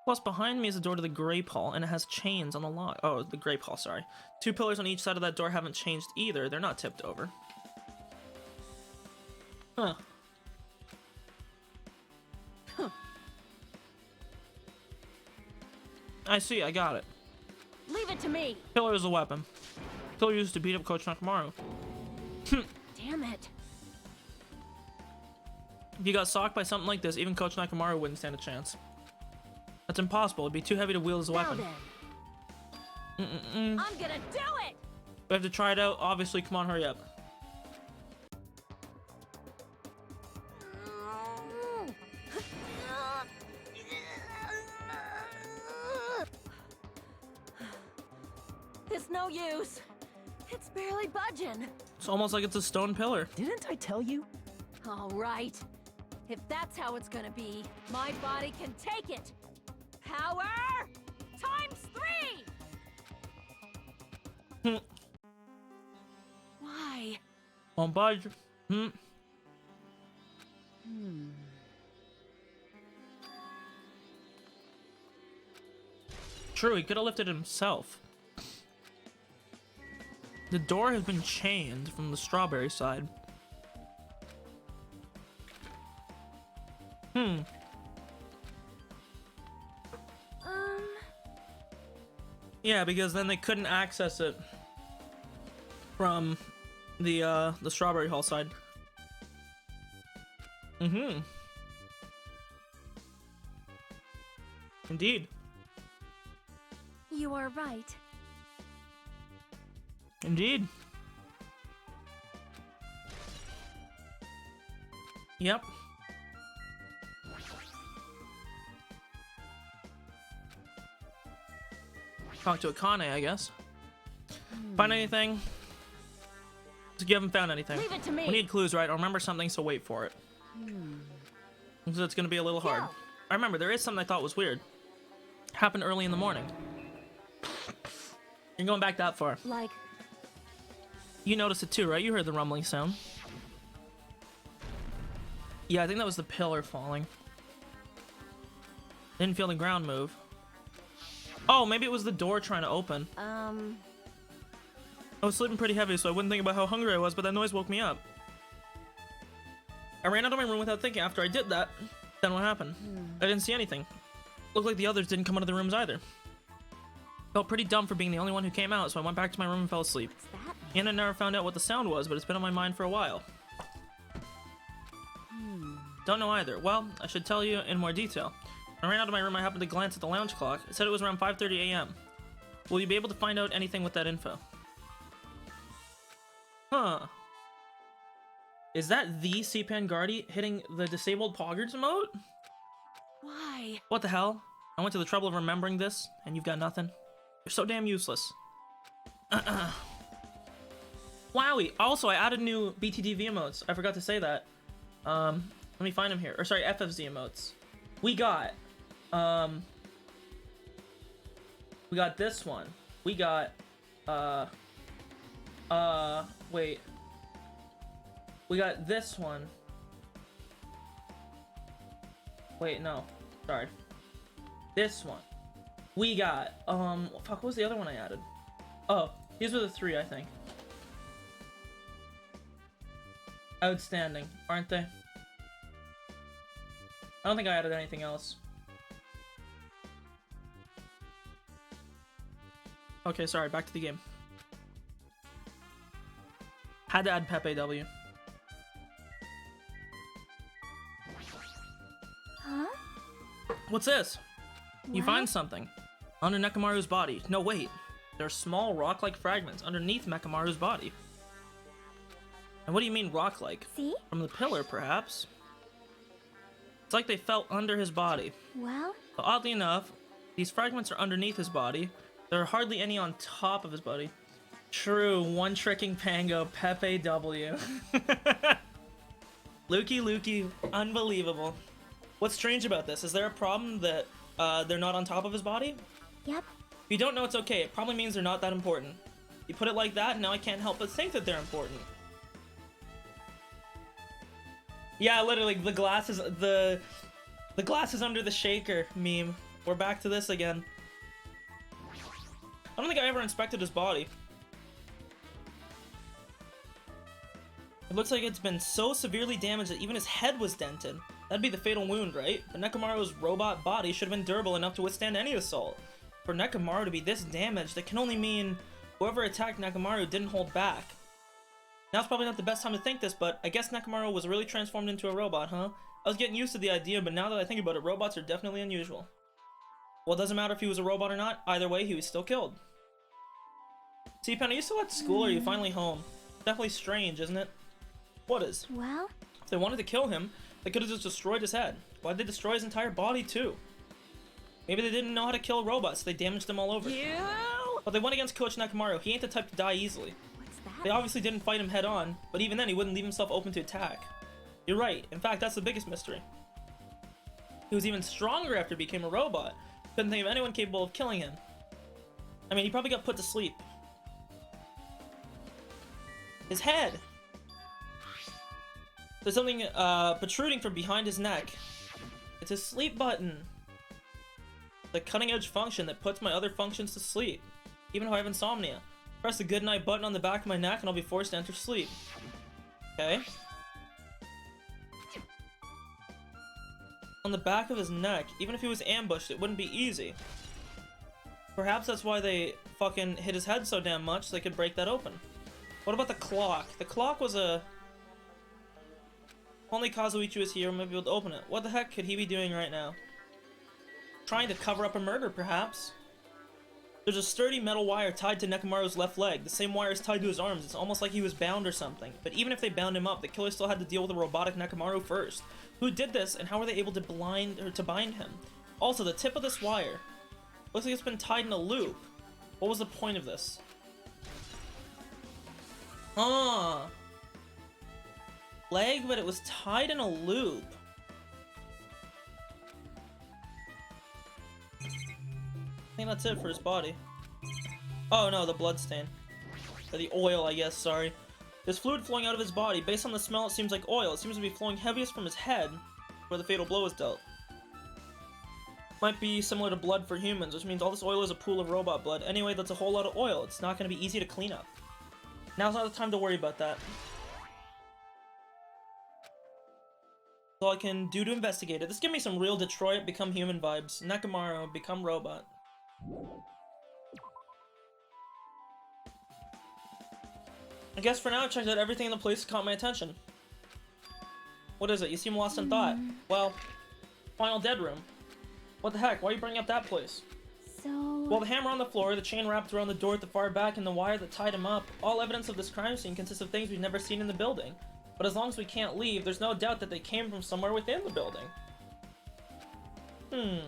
[SPEAKER 1] Plus, behind me is a door to the grape hall, and it has chains on the lock. Oh, the grape hall, sorry. 2 pillars on each side of that door haven't changed either. They're not tipped over. Huh. I see, I got it.
[SPEAKER 6] Leave it to me.
[SPEAKER 1] Pillar is a weapon. Pillar used to beat up Coach Nekomaru.
[SPEAKER 6] Damn it.
[SPEAKER 1] If you got socked by something like this, even Coach Nekomaru wouldn't stand a chance. That's impossible. It'd be too heavy to wield as a weapon.
[SPEAKER 6] I'm gonna do it!
[SPEAKER 1] We have to try it out. Obviously, come on, hurry up.
[SPEAKER 6] It's no use. It's barely budging.
[SPEAKER 1] It's almost like it's a stone pillar.
[SPEAKER 4] Didn't I tell you?
[SPEAKER 6] All right. If that's how it's gonna be, my body can take it. Power times 3! Why?
[SPEAKER 1] Won't budge. True, he could have lifted it himself. The door has been chained from the strawberry side. Yeah, because then they couldn't access it from the strawberry hall side. Indeed.
[SPEAKER 6] You are right.
[SPEAKER 1] Indeed. Yep. Talk to Akane, I guess. Find anything? You haven't found anything.
[SPEAKER 6] Leave it to me.
[SPEAKER 1] We need clues, right? I'll remember something, so wait for it. So it's gonna be a little hard. I remember, there is something I thought was weird. Happened early in the morning. You're going back that far.
[SPEAKER 6] Like,
[SPEAKER 1] You noticed it too, right? You heard the rumbling sound. Yeah, I think that was the pillar falling. Didn't feel the ground move. Oh, maybe it was the door trying to open. I was sleeping pretty heavy, so I wouldn't think about how hungry I was, but that noise woke me up. I ran out of my room without thinking. After I did that, then what happened? I didn't see anything. Looked like the others didn't come out of the rooms either. Felt pretty dumb for being the only one who came out, so I went back to my room and fell asleep.
[SPEAKER 6] what's that?
[SPEAKER 1] Anna never found out what the sound was, but it's been on my mind for a while. Don't know either. Well, I should tell you in more detail. When I ran out of my room, I happened to glance at the lounge clock. It said it was around 5:30 a.m. Will you be able to find out anything with that info? Huh. Is that the C-Pan Guardi hitting the disabled Poggers emote?
[SPEAKER 6] Why?
[SPEAKER 1] What the hell? I went to the trouble of remembering this, and you've got nothing? You're so damn useless. Wowie! Also, I added new BTDV emotes. I forgot to say that. Let me find them here. Or sorry, FFZ emotes. We got this one. We got, wait. We got this one. Wait, no. Sorry. This one. We got, fuck, what was the other one I added? Oh, these were the 3, I think. Outstanding, aren't they? I don't think I added anything else. Okay, sorry, back to the game. Had to add Pepe W.
[SPEAKER 6] Huh?
[SPEAKER 1] What's this? You
[SPEAKER 6] What?
[SPEAKER 1] find something. Under Nekomaru's body. No, wait. There are small rock-like fragments underneath Nekomaru's body. And what do you mean rock-like?
[SPEAKER 6] See?
[SPEAKER 1] From the pillar, perhaps? It's like they fell under his body.
[SPEAKER 3] Well,
[SPEAKER 1] But oddly enough, these fragments are underneath his body. There are hardly any on top of his body. True, one tricking Pango, Pepe W. Lukey, unbelievable. What's strange about this? Is there a problem that they're not on top of his body?
[SPEAKER 3] yep.
[SPEAKER 1] If you don't know, it's okay. It probably means they're not that important. You put it like that, and now I can't help but think that they're important. Yeah, literally, the glass is under the shaker meme. We're back to this again. I don't think I ever inspected his body. It looks like it's been so severely damaged that even his head was dented. That'd be the fatal wound, right? But Nekomaru's robot body should have been durable enough to withstand any assault. For Nekomaru to be this damaged, that can only mean whoever attacked Nekomaru didn't hold back. Now's probably not the best time to think this, but I guess Nekomaru was really transformed into a robot, huh? I was getting used to the idea, but now that I think about it, robots are definitely unusual. Well, it doesn't matter if he was a robot or not. Either way, he was still killed. T-Pen, are you still at school or are you finally home? Definitely strange, isn't it? What is?
[SPEAKER 3] Well,
[SPEAKER 1] If they wanted to kill him, they could have just destroyed his head. Why'd they destroy his entire body, too? Maybe they didn't know how to kill robots, so they damaged them all over.
[SPEAKER 5] You?
[SPEAKER 1] But they went against Coach Nekomaru. He ain't the type to die easily.
[SPEAKER 6] What's that?
[SPEAKER 1] They obviously didn't fight him head on, but even then he wouldn't leave himself open to attack. You're right. In fact, that's the biggest mystery. He was even stronger after he became a robot. Couldn't think of anyone capable of killing him. I mean, he probably got put to sleep. His head! There's something protruding from behind his neck. It's his sleep button. The cutting-edge function that puts my other functions to sleep. Even if I have insomnia. Press the goodnight button on the back of my neck and I'll be forced to enter sleep. Okay. On the back of his neck, even if he was ambushed, it wouldn't be easy. Perhaps that's why they fucking hit his head so damn much so they could break that open. What about the clock? The clock was a... Only Kazuichi was here, maybe able to open it. What the heck could he be doing right now? Trying to cover up a murder, perhaps? There's a sturdy metal wire tied to Nekomaru's left leg. The same wire is tied to his arms. It's almost like he was bound or something. But even if they bound him up, the killer still had to deal with a robotic Nekomaru first. Who did this, and how were they able to bind him? Also, the tip of this wire looks like it's been tied in a loop. What was the point of this? Leg, but it was tied in a loop. I think that's it for his body. Oh no, the blood stain. Or the oil, I guess, sorry. There's fluid flowing out of his body. Based on the smell, it seems like oil. It seems to be flowing heaviest from his head, where the fatal blow was dealt. Might be similar to blood for humans, which means all this oil is a pool of robot blood. Anyway, that's a whole lot of oil. It's not going to be easy to clean up. Now's not the time to worry about that. That's all I can do to investigate it. This give me some real Detroit Become Human vibes. Nekomaru, become robot. I guess for now I've checked out everything in the place that caught my attention. What is it? You seem lost in thought. Well, final dead room. What the heck? Why are you bringing up that place?
[SPEAKER 3] so...
[SPEAKER 1] Well, the hammer on the floor, the chain wrapped around the door at the far back, and the wire that tied him up. All evidence of this crime scene consists of things we've never seen in the building. But as long as we can't leave, there's no doubt that they came from somewhere within the building. In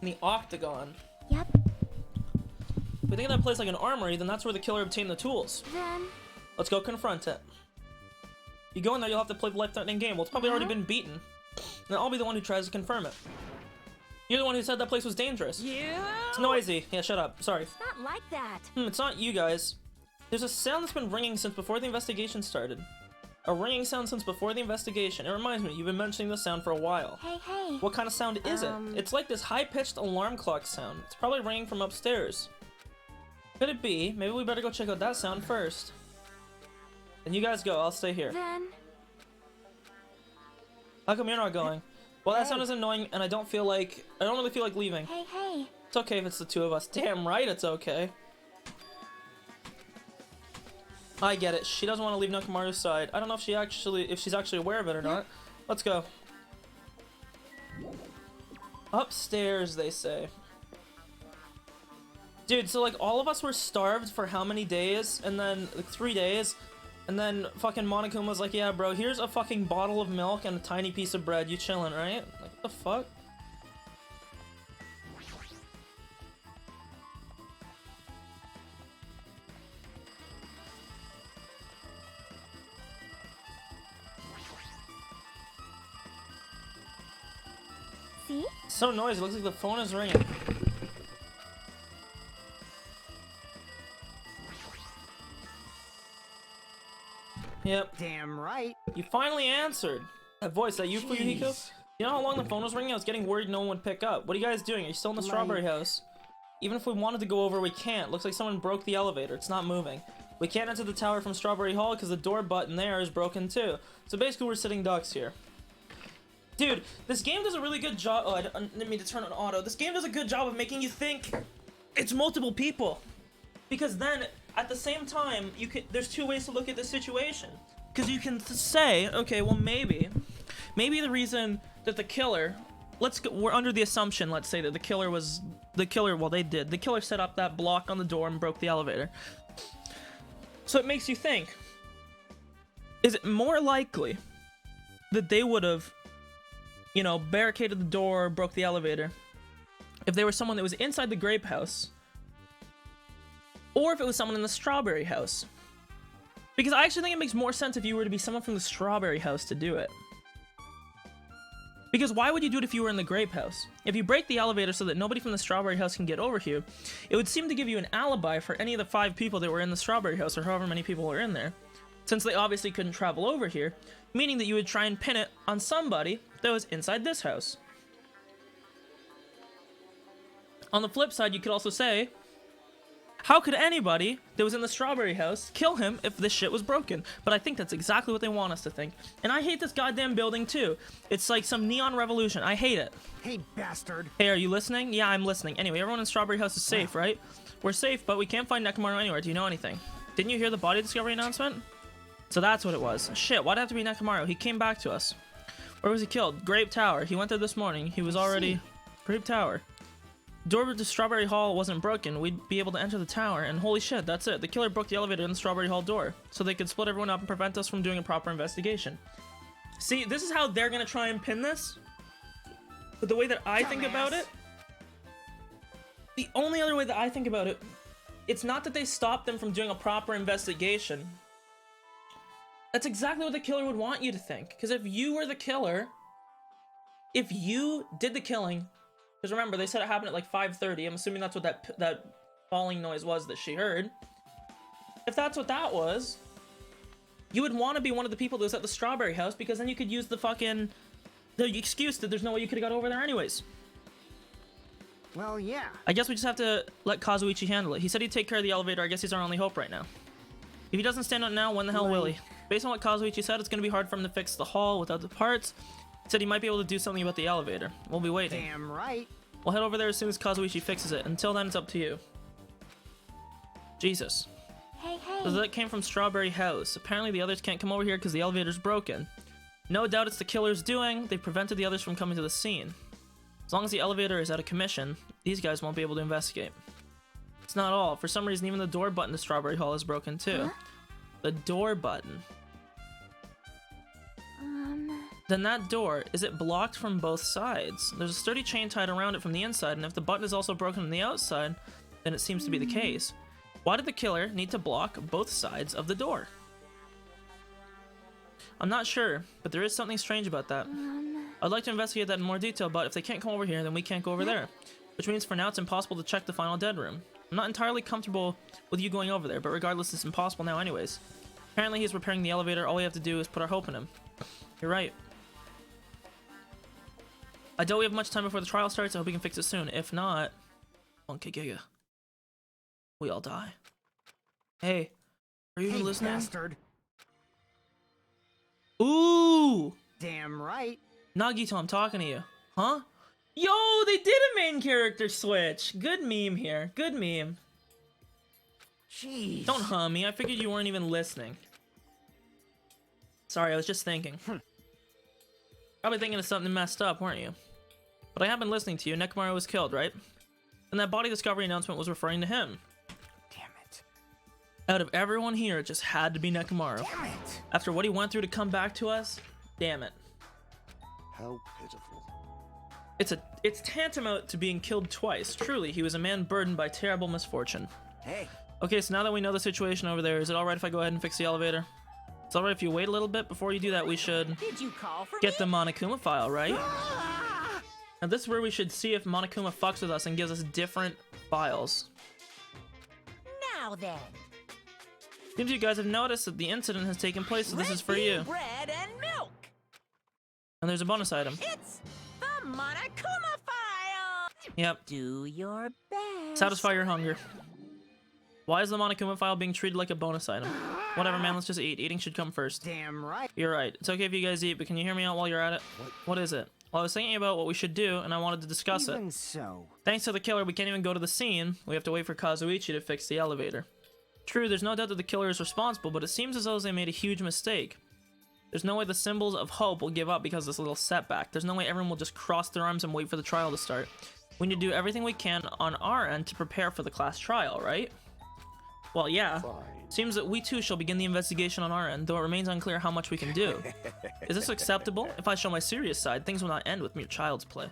[SPEAKER 1] the Octagon.
[SPEAKER 3] Yep.
[SPEAKER 1] If we think of that place like an armory, then that's where the killer obtained the tools.
[SPEAKER 3] Then...
[SPEAKER 1] Let's go confront it. You go in there, you'll have to play the life-threatening game. Well, it's probably already been beaten. Then I'll be the one who tries to confirm it. You're the one who said that place was dangerous.
[SPEAKER 5] You?
[SPEAKER 1] It's noisy. Yeah, shut up. Sorry.
[SPEAKER 6] Not like that.
[SPEAKER 1] It's not you guys. There's a sound that's been ringing since before the investigation started. A ringing sound since before the investigation. It reminds me, you've been mentioning this sound for a while.
[SPEAKER 3] Hey.
[SPEAKER 1] What kind of sound is it? It's like this high-pitched alarm clock sound. It's probably ringing from upstairs. Could it be? Maybe we better go check out that sound first. Then you guys go, I'll stay here.
[SPEAKER 6] Then...
[SPEAKER 1] How come you're not going? Well, that sound is annoying, and I don't really feel like leaving.
[SPEAKER 3] Hey.
[SPEAKER 1] It's okay if it's the two of us. Damn right it's okay. I get it. She doesn't want to leave Nekomaru's side. I don't know if she's actually aware of it or not. Let's go. Upstairs, they say. Dude, so like all of us were starved for how many days? And then like 3 days. And then fucking Monokuma was like, yeah, bro, here's a fucking bottle of milk and a tiny piece of bread. You chilling, right? Like, what the fuck?
[SPEAKER 3] See?
[SPEAKER 1] So noisy. It looks like the phone is ringing. Yep.
[SPEAKER 4] Damn right.
[SPEAKER 1] You finally answered. That voice, that you, Fuyuhiko? You know how long the phone was ringing? I was getting worried no one would pick up. What are you guys doing? Are you still in the strawberry house? Even if we wanted to go over, we can't. Looks like someone broke the elevator. It's not moving. We can't enter the tower from Strawberry Hall because the door button there is broken too. So basically, we're sitting ducks here. Dude, this game does a really good job. Oh, I didn't mean to turn on auto. This game does a good job of making you think it's multiple people. Because then, at the same time, there's two ways to look at this situation. Because you can say, okay, well maybe the reason that the killer, we're under the assumption, let's say, that the killer, well, the killer set up that block on the door and broke the elevator. So it makes you think, is it more likely that they would have, you know, barricaded the door, broke the elevator, if they were someone that was inside the grape house, or if it was someone in the strawberry house? Because I actually think it makes more sense if you were to be someone from the strawberry house to do it. Because why would you do it if you were in the grape house? If you break the elevator so that nobody from the strawberry house can get over here, it would seem to give you an alibi for any of the 5 people that were in the strawberry house, or however many people were in there, since they obviously couldn't travel over here, meaning that you would try and pin it on somebody that was inside this house. On the flip side, you could also say, how could anybody that was in the strawberry house kill him if this shit was broken? But I think that's exactly what they want us to think. And I hate this goddamn building too. It's like some neon revolution. I hate it.
[SPEAKER 4] Hey, bastard.
[SPEAKER 1] Hey, are you listening? Yeah, I'm listening. Anyway, everyone in Strawberry House is safe, right? We're safe, but we can't find Nekomaru anywhere. Do you know anything? Didn't you hear the body discovery announcement? So that's what it was. Shit, why'd it have to be Nekomaru? He came back to us. Where was he killed? Grape Tower. He went there this morning. He was already... Grape Tower. Door to Strawberry Hall wasn't broken. We'd be able to enter the tower, and holy shit, that's it. The killer broke the elevator in the Strawberry Hall door, so they could split everyone up and prevent us from doing a proper investigation. See, this is how they're gonna try and pin this. But the way that I think about it, the only other way that I think about it, it's not that they stopped them from doing a proper investigation. That's exactly what the killer would want you to think. Because if you were the killer, if you did the killing, because remember, they said it happened at like 5:30. I'm assuming that's what that falling noise was that she heard. If that's what that was, you would want to be one of the people that was at the strawberry house, because then you could use the excuse that there's no way you could have got over there anyways.
[SPEAKER 4] Well, yeah.
[SPEAKER 1] I guess we just have to let Kazuichi handle it. He said he'd take care of the elevator. I guess he's our only hope right now. If he doesn't stand up now, when the hell will he? Based on what Kazuichi said, it's going to be hard for him to fix the hall without the parts. He said he might be able to do something about the elevator. We'll be waiting.
[SPEAKER 4] Damn right.
[SPEAKER 1] We'll head over there as soon as Kazuichi fixes it. Until then, it's up to you. Jesus.
[SPEAKER 3] Hey,
[SPEAKER 1] So
[SPEAKER 3] hey.
[SPEAKER 1] that came from Strawberry House. Apparently the others can't come over here because the elevator's broken. No doubt it's the killer's doing. They prevented the others from coming to the scene. As long as the elevator is out of commission, these guys won't be able to investigate. It's not all. For some reason, even the door button to Strawberry Hall is broken too.
[SPEAKER 3] Huh?
[SPEAKER 1] The door button. Then that door, is it blocked from both sides? There's a sturdy chain tied around it from the inside, and if the button is also broken from the outside, then it seems to be the case. Why did the killer need to block both sides of the door? I'm not sure, but there is something strange about that. I'd like to investigate that in more detail, but if they can't come over here, then we can't go over there. Which means for now it's impossible to check the final dead room. I'm not entirely comfortable with you going over there, but regardless, it's impossible now anyways. Apparently he's repairing the elevator. All we have to do is put our hope in him. You're right. I doubt we have much time before the trial starts. I hope we can fix it soon. If not, 1K Giga. We all die. Hey, are you even listening?
[SPEAKER 4] Bastard.
[SPEAKER 1] Ooh!
[SPEAKER 4] Damn right.
[SPEAKER 1] Nagito, I'm talking to you. Huh? Yo, they did a main character switch. Good meme here. Good meme.
[SPEAKER 4] Jeez.
[SPEAKER 1] Don't hum me. I figured you weren't even listening. Sorry, I was just thinking. Probably thinking of something messed up, weren't you? But I have been listening to you. Nekomaru was killed, right? And that body discovery announcement was referring to him.
[SPEAKER 4] Damn it.
[SPEAKER 1] Out of everyone here, it just had to be Nekomaru.
[SPEAKER 4] Damn it!
[SPEAKER 1] After what he went through to come back to us, damn it.
[SPEAKER 7] How pitiful.
[SPEAKER 1] It's tantamount to being killed twice. Truly, he was a man burdened by terrible misfortune.
[SPEAKER 4] Hey,
[SPEAKER 1] Okay, so now that we know the situation over there, is it alright if I go ahead and fix the elevator? It's alright if you wait a little bit. Before you do that, we should
[SPEAKER 5] Did you call for
[SPEAKER 1] get
[SPEAKER 5] me?
[SPEAKER 1] the Monokuma file, right? And this is where we should see if Monokuma fucks with us and gives us different files.
[SPEAKER 5] Now then.
[SPEAKER 1] Seems you guys have noticed that the incident has taken place, so this is for
[SPEAKER 5] Red
[SPEAKER 1] you.
[SPEAKER 5] bean bread and milk.
[SPEAKER 1] And there's a bonus item.
[SPEAKER 5] It's the Monokuma file.
[SPEAKER 1] Yep.
[SPEAKER 5] Do your best.
[SPEAKER 1] Satisfy your hunger. Why is the Monokuma file being treated like a bonus item? Whatever, man, let's just eat. Eating should come first.
[SPEAKER 4] damn right.
[SPEAKER 1] You're right. It's okay if you guys eat, but can you hear me out while you're at it? What is it? Well, I was thinking about what we should do, and I wanted to discuss it.
[SPEAKER 4] Even so.
[SPEAKER 1] Thanks to the killer, we can't even go to the scene. We have to wait for Kazuichi to fix the elevator. True, there's no doubt that the killer is responsible, but it seems as though they made a huge mistake. There's no way the symbols of hope will give up because of this little setback. There's no way everyone will just cross their arms and wait for the trial to start. We need to do everything we can on our end to prepare for the class trial, right? Well, yeah.
[SPEAKER 7] Fine.
[SPEAKER 1] Seems that we too shall begin the investigation on our end, though it remains unclear how much we can do. Is this acceptable? If I show my serious side, things will not end with mere child's play.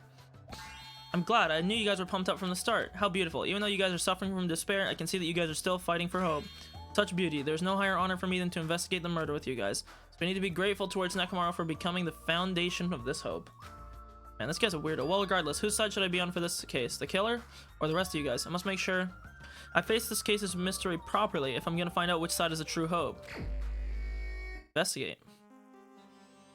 [SPEAKER 1] I'm glad. I knew you guys were pumped up from the start. How beautiful. Even though you guys are suffering from despair, I can see that you guys are still fighting for hope. Such beauty. There's no higher honor for me than to investigate the murder with you guys. So we need to be grateful towards Nekomaru for becoming the foundation of this hope. Man, this guy's a weirdo. Well, regardless, whose side should I be on for this case? The killer or the rest of you guys? I must make sure I face this case's mystery properly if I'm gonna find out which side is the true hope. Investigate.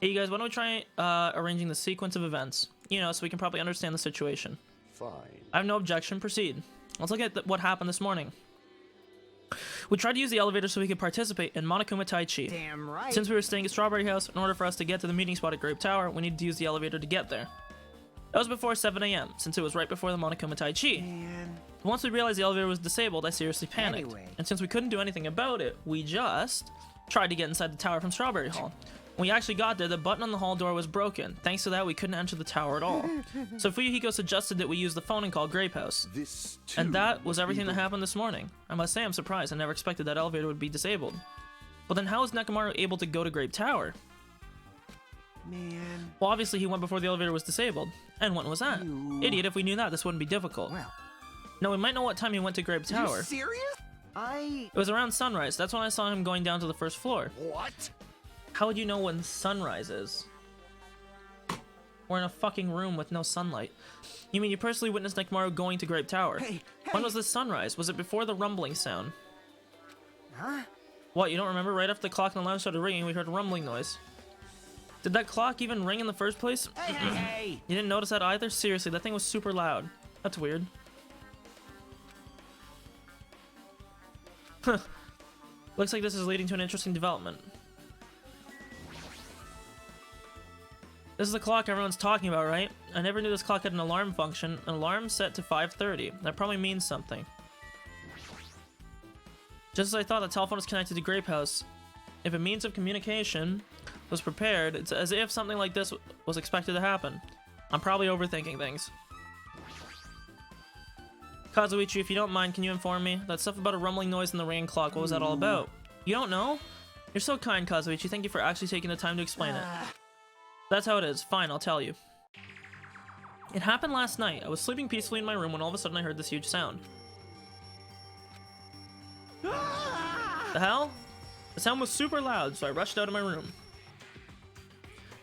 [SPEAKER 1] Hey, you guys, why don't we try arranging the sequence of events? You know, so we can probably understand the situation.
[SPEAKER 7] Fine.
[SPEAKER 1] I have no objection. Proceed. Let's look at what happened this morning. We tried to use the elevator so we could participate in Monokuma Tai Chi.
[SPEAKER 4] Damn right.
[SPEAKER 1] Since we were staying at Strawberry House, in order for us to get to the meeting spot at Grape Tower, we needed to use the elevator to get there. That was before 7 a.m., since it was right before the Monokuma Tai Chi.
[SPEAKER 4] Man.
[SPEAKER 1] Once we realized the elevator was disabled, I seriously panicked.
[SPEAKER 4] Anyway.
[SPEAKER 1] And since we couldn't do anything about it, we just tried to get inside the tower from Strawberry Hall. When we actually got there, the button on the hall door was broken. Thanks to that, we couldn't enter the tower at all. So Fuyuhiko suggested that we use the phone and call Grape House.
[SPEAKER 7] This too
[SPEAKER 1] And that was
[SPEAKER 7] will
[SPEAKER 1] everything
[SPEAKER 7] be
[SPEAKER 1] that
[SPEAKER 7] the-
[SPEAKER 1] happened this morning. I must say I'm surprised. I never expected that elevator would be disabled. But then how is Nekomaru able to go to Grape Tower?
[SPEAKER 4] Man.
[SPEAKER 1] Well, obviously he went before the elevator was disabled. And when was that?
[SPEAKER 4] You-
[SPEAKER 1] Idiot, if we knew that, this wouldn't be difficult.
[SPEAKER 4] Well.
[SPEAKER 1] No, we might know what time he went to Grape
[SPEAKER 4] Are
[SPEAKER 1] Tower.
[SPEAKER 4] you serious?
[SPEAKER 1] It was around sunrise. That's when I saw him going down to the first floor.
[SPEAKER 7] What?
[SPEAKER 1] How would you know when sunrise is? We're in a fucking room with no sunlight. You mean you personally witnessed Nekomaru going to Grape Tower?
[SPEAKER 4] Hey,
[SPEAKER 1] When was this sunrise? Was it before the rumbling sound?
[SPEAKER 4] Huh?
[SPEAKER 1] What, you don't remember? Right after the clock in the lounge started ringing, we heard a rumbling noise. Did that clock even ring in the first place?
[SPEAKER 4] Hey, hey, hey!
[SPEAKER 1] You didn't notice that either? Seriously, that thing was super loud. That's weird. Huh. Looks like this is leading to an interesting development. This is the clock everyone's talking about, right? I never knew this clock had an alarm function. An alarm set to 5:30. That probably means something. Just as I thought, the telephone is connected to Grape House. If a means of communication was prepared, it's as if something like this was expected to happen. I'm probably overthinking things. Kazuichi, if you don't mind, can you inform me? That stuff about a rumbling noise in the ringing clock, what was that all about? You don't know? You're so kind, Kazuichi. Thank you for actually taking the time to explain it. That's how it is. Fine, I'll tell you. It happened last night. I was sleeping peacefully in my room when all of a sudden I heard this huge sound. The hell? The sound was super loud, so I rushed out of my room.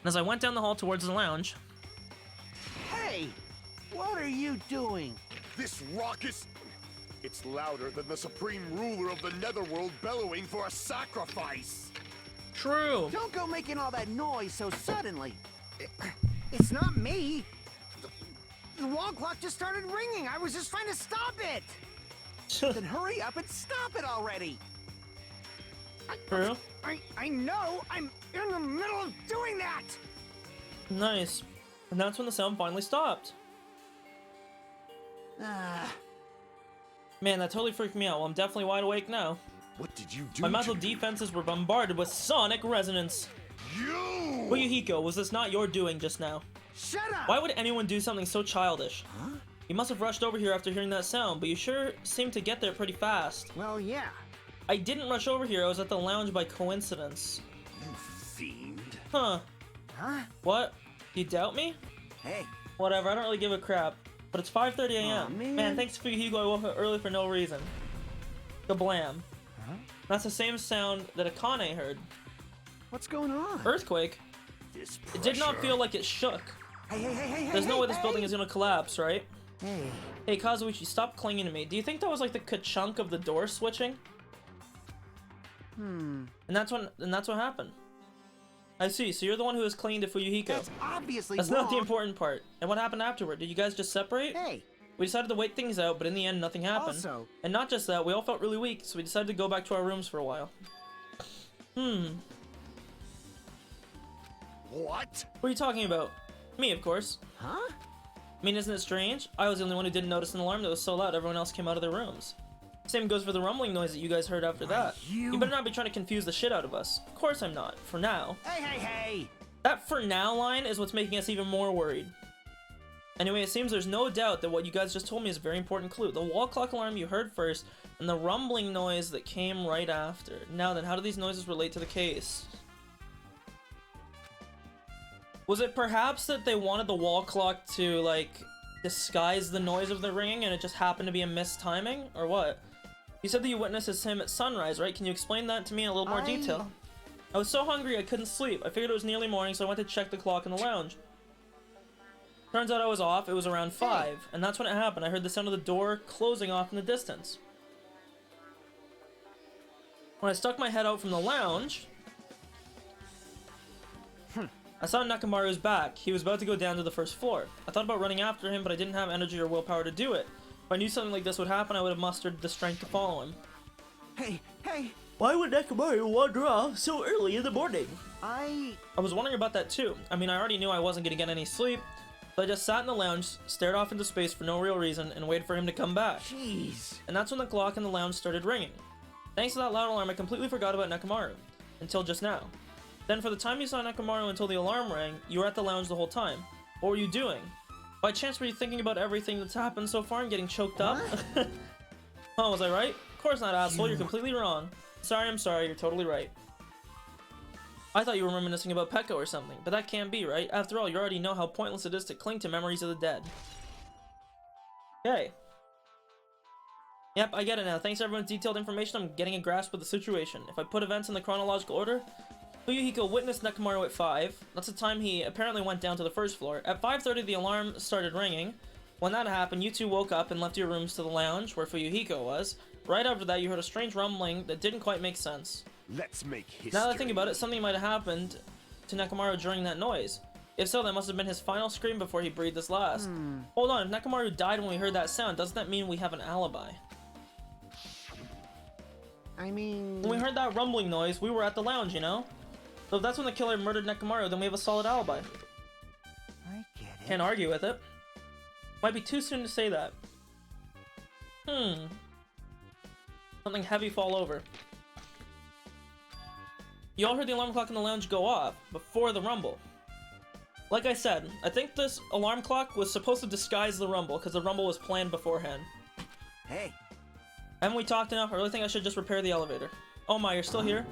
[SPEAKER 1] And as I went down the hall towards the lounge...
[SPEAKER 4] Hey! What are you doing?
[SPEAKER 7] This raucous... It's louder than the supreme ruler of the netherworld bellowing for a sacrifice!
[SPEAKER 1] True!
[SPEAKER 4] Don't go making all that noise so suddenly. It's not me. The wall clock just started ringing. I was just trying to stop it. Then hurry up and stop it already.
[SPEAKER 1] True.
[SPEAKER 4] I know. I'm in the middle of doing that.
[SPEAKER 1] Nice. And that's when the sound finally stopped. Man, that totally freaked me out. Well, I'm definitely wide awake now.
[SPEAKER 7] What did you do?
[SPEAKER 1] My mental
[SPEAKER 7] to me?
[SPEAKER 1] defenses were bombarded with sonic resonance.
[SPEAKER 7] You!
[SPEAKER 1] Fuyuhiko, was this not your doing just now?
[SPEAKER 4] Shut up.
[SPEAKER 1] Why would anyone do something so childish?
[SPEAKER 4] Huh?
[SPEAKER 1] You must have rushed over here after hearing that sound, but you sure seemed to get there pretty fast.
[SPEAKER 4] Well, yeah.
[SPEAKER 1] I didn't rush over here. I was at the lounge by coincidence.
[SPEAKER 7] You fiend.
[SPEAKER 1] Huh.
[SPEAKER 4] Huh?
[SPEAKER 1] What? You doubt me?
[SPEAKER 4] Hey.
[SPEAKER 1] Whatever, I don't really give a crap. But it's 5:30 a.m.
[SPEAKER 4] Aw, man.
[SPEAKER 1] Man, thanks for Hugo. I woke up early for no reason. Kablam.
[SPEAKER 4] Huh?
[SPEAKER 1] That's the same sound that Akane heard.
[SPEAKER 4] What's going on?
[SPEAKER 1] Earthquake?
[SPEAKER 7] This
[SPEAKER 1] It did not
[SPEAKER 7] pressure.
[SPEAKER 1] feel like it shook.
[SPEAKER 4] Hey,
[SPEAKER 1] There's no way this building is gonna collapse, right?
[SPEAKER 4] Hey.
[SPEAKER 1] Hey, Kazuichi, stop clinging to me. Do you think that was like the ka-chunk of the door switching? And that's what happened. I see, so you're the one who was clinging to Fuyuhiko.
[SPEAKER 4] That's obviously
[SPEAKER 1] That's
[SPEAKER 4] wrong.
[SPEAKER 1] not the important part. And what happened afterward? Did you guys just separate?
[SPEAKER 4] Hey.
[SPEAKER 1] We decided to wait things out, but in the end, nothing happened.
[SPEAKER 4] Also-
[SPEAKER 1] And not just that, we all felt really weak, so we decided to go back to our rooms for a while.
[SPEAKER 7] What?
[SPEAKER 1] What are you talking about? Me, of course.
[SPEAKER 4] Huh?
[SPEAKER 1] I mean, isn't it strange? I was the only one who didn't notice an alarm that was so loud everyone else came out of their rooms. Same goes for the rumbling noise that you guys heard after that.
[SPEAKER 4] you-
[SPEAKER 1] better not be trying to confuse the shit out of us. Of course I'm not. For now.
[SPEAKER 4] Hey!
[SPEAKER 1] That "for now" line is what's making us even more worried. Anyway, it seems there's no doubt that what you guys just told me is a very important clue. The wall clock alarm you heard first, and the rumbling noise that came right after. Now then, how do these noises relate to the case? Was it perhaps that they wanted the wall clock to, like, disguise the noise of the ringing and it just happened to be a mistiming? Or what? You said that you witnessed him at sunrise, right? Can you explain that to me in a little more detail? I was so hungry I couldn't sleep. I figured it was nearly morning, so I went to check the clock in the lounge. Turns out I was off. It was around 5, and that's when it happened. I heard the sound of the door closing off in the distance. When I stuck my head out from the lounge, I saw Nakamaru's back. He was about to go down to the first floor. I thought about running after him, but I didn't have energy or willpower to do it. If I knew something like this would happen, I would have mustered the strength to follow him.
[SPEAKER 4] Hey!
[SPEAKER 1] Why would Nakamaru wander off so early in the morning?
[SPEAKER 4] I
[SPEAKER 1] was wondering about that too. I mean, I already knew I wasn't going to get any sleep, so I just sat in the lounge, stared off into space for no real reason, and waited for him to come back.
[SPEAKER 4] Jeez.
[SPEAKER 1] And that's when the clock in the lounge started ringing. Thanks to that loud alarm, I completely forgot about Nakamaru. Until just now. Then for the time you saw Nakamaru until the alarm rang, you were at the lounge the whole time. What were you doing? By chance were you thinking about everything that's happened so far and getting choked up? Oh, was I right? Of course not, asshole, you're completely wrong. I'm sorry, you're totally right. I thought you were reminiscing about Pekka or something, but that can't be, right? After all, you already know how pointless it is to cling to memories of the dead. Okay. Yep, I get it now. Thanks to everyone's detailed information, I'm getting a grasp of the situation. If I put events in the chronological order, Fuyuhiko witnessed Nakamaru at 5. That's the time he apparently went down to the first floor. At 5:30, the alarm started ringing. When that happened, you two woke up and left your rooms to the lounge, where Fuyuhiko was. Right after that, you heard a strange rumbling that didn't quite make sense.
[SPEAKER 7] Let's make history.
[SPEAKER 1] Now that I think about it, something might have happened to Nakamaru during that noise. If so, that must have been his final scream before he breathed his last. Hold on, if Nakamaru died when we heard that sound, doesn't that mean we have an alibi?
[SPEAKER 4] I mean...
[SPEAKER 1] When we heard that rumbling noise, we were at the lounge, you know? So if that's when the killer murdered Nakamaru, then we have a solid alibi.
[SPEAKER 4] I get it.
[SPEAKER 1] Can't argue with it. Might be too soon to say that. Something heavy fall over. You all heard the alarm clock in the lounge go off before the rumble. Like I said, I think this alarm clock was supposed to disguise the rumble because the rumble was planned beforehand.
[SPEAKER 4] Hey.
[SPEAKER 1] Haven't we talked enough? I really think I should just repair the elevator. Oh my, you're still here?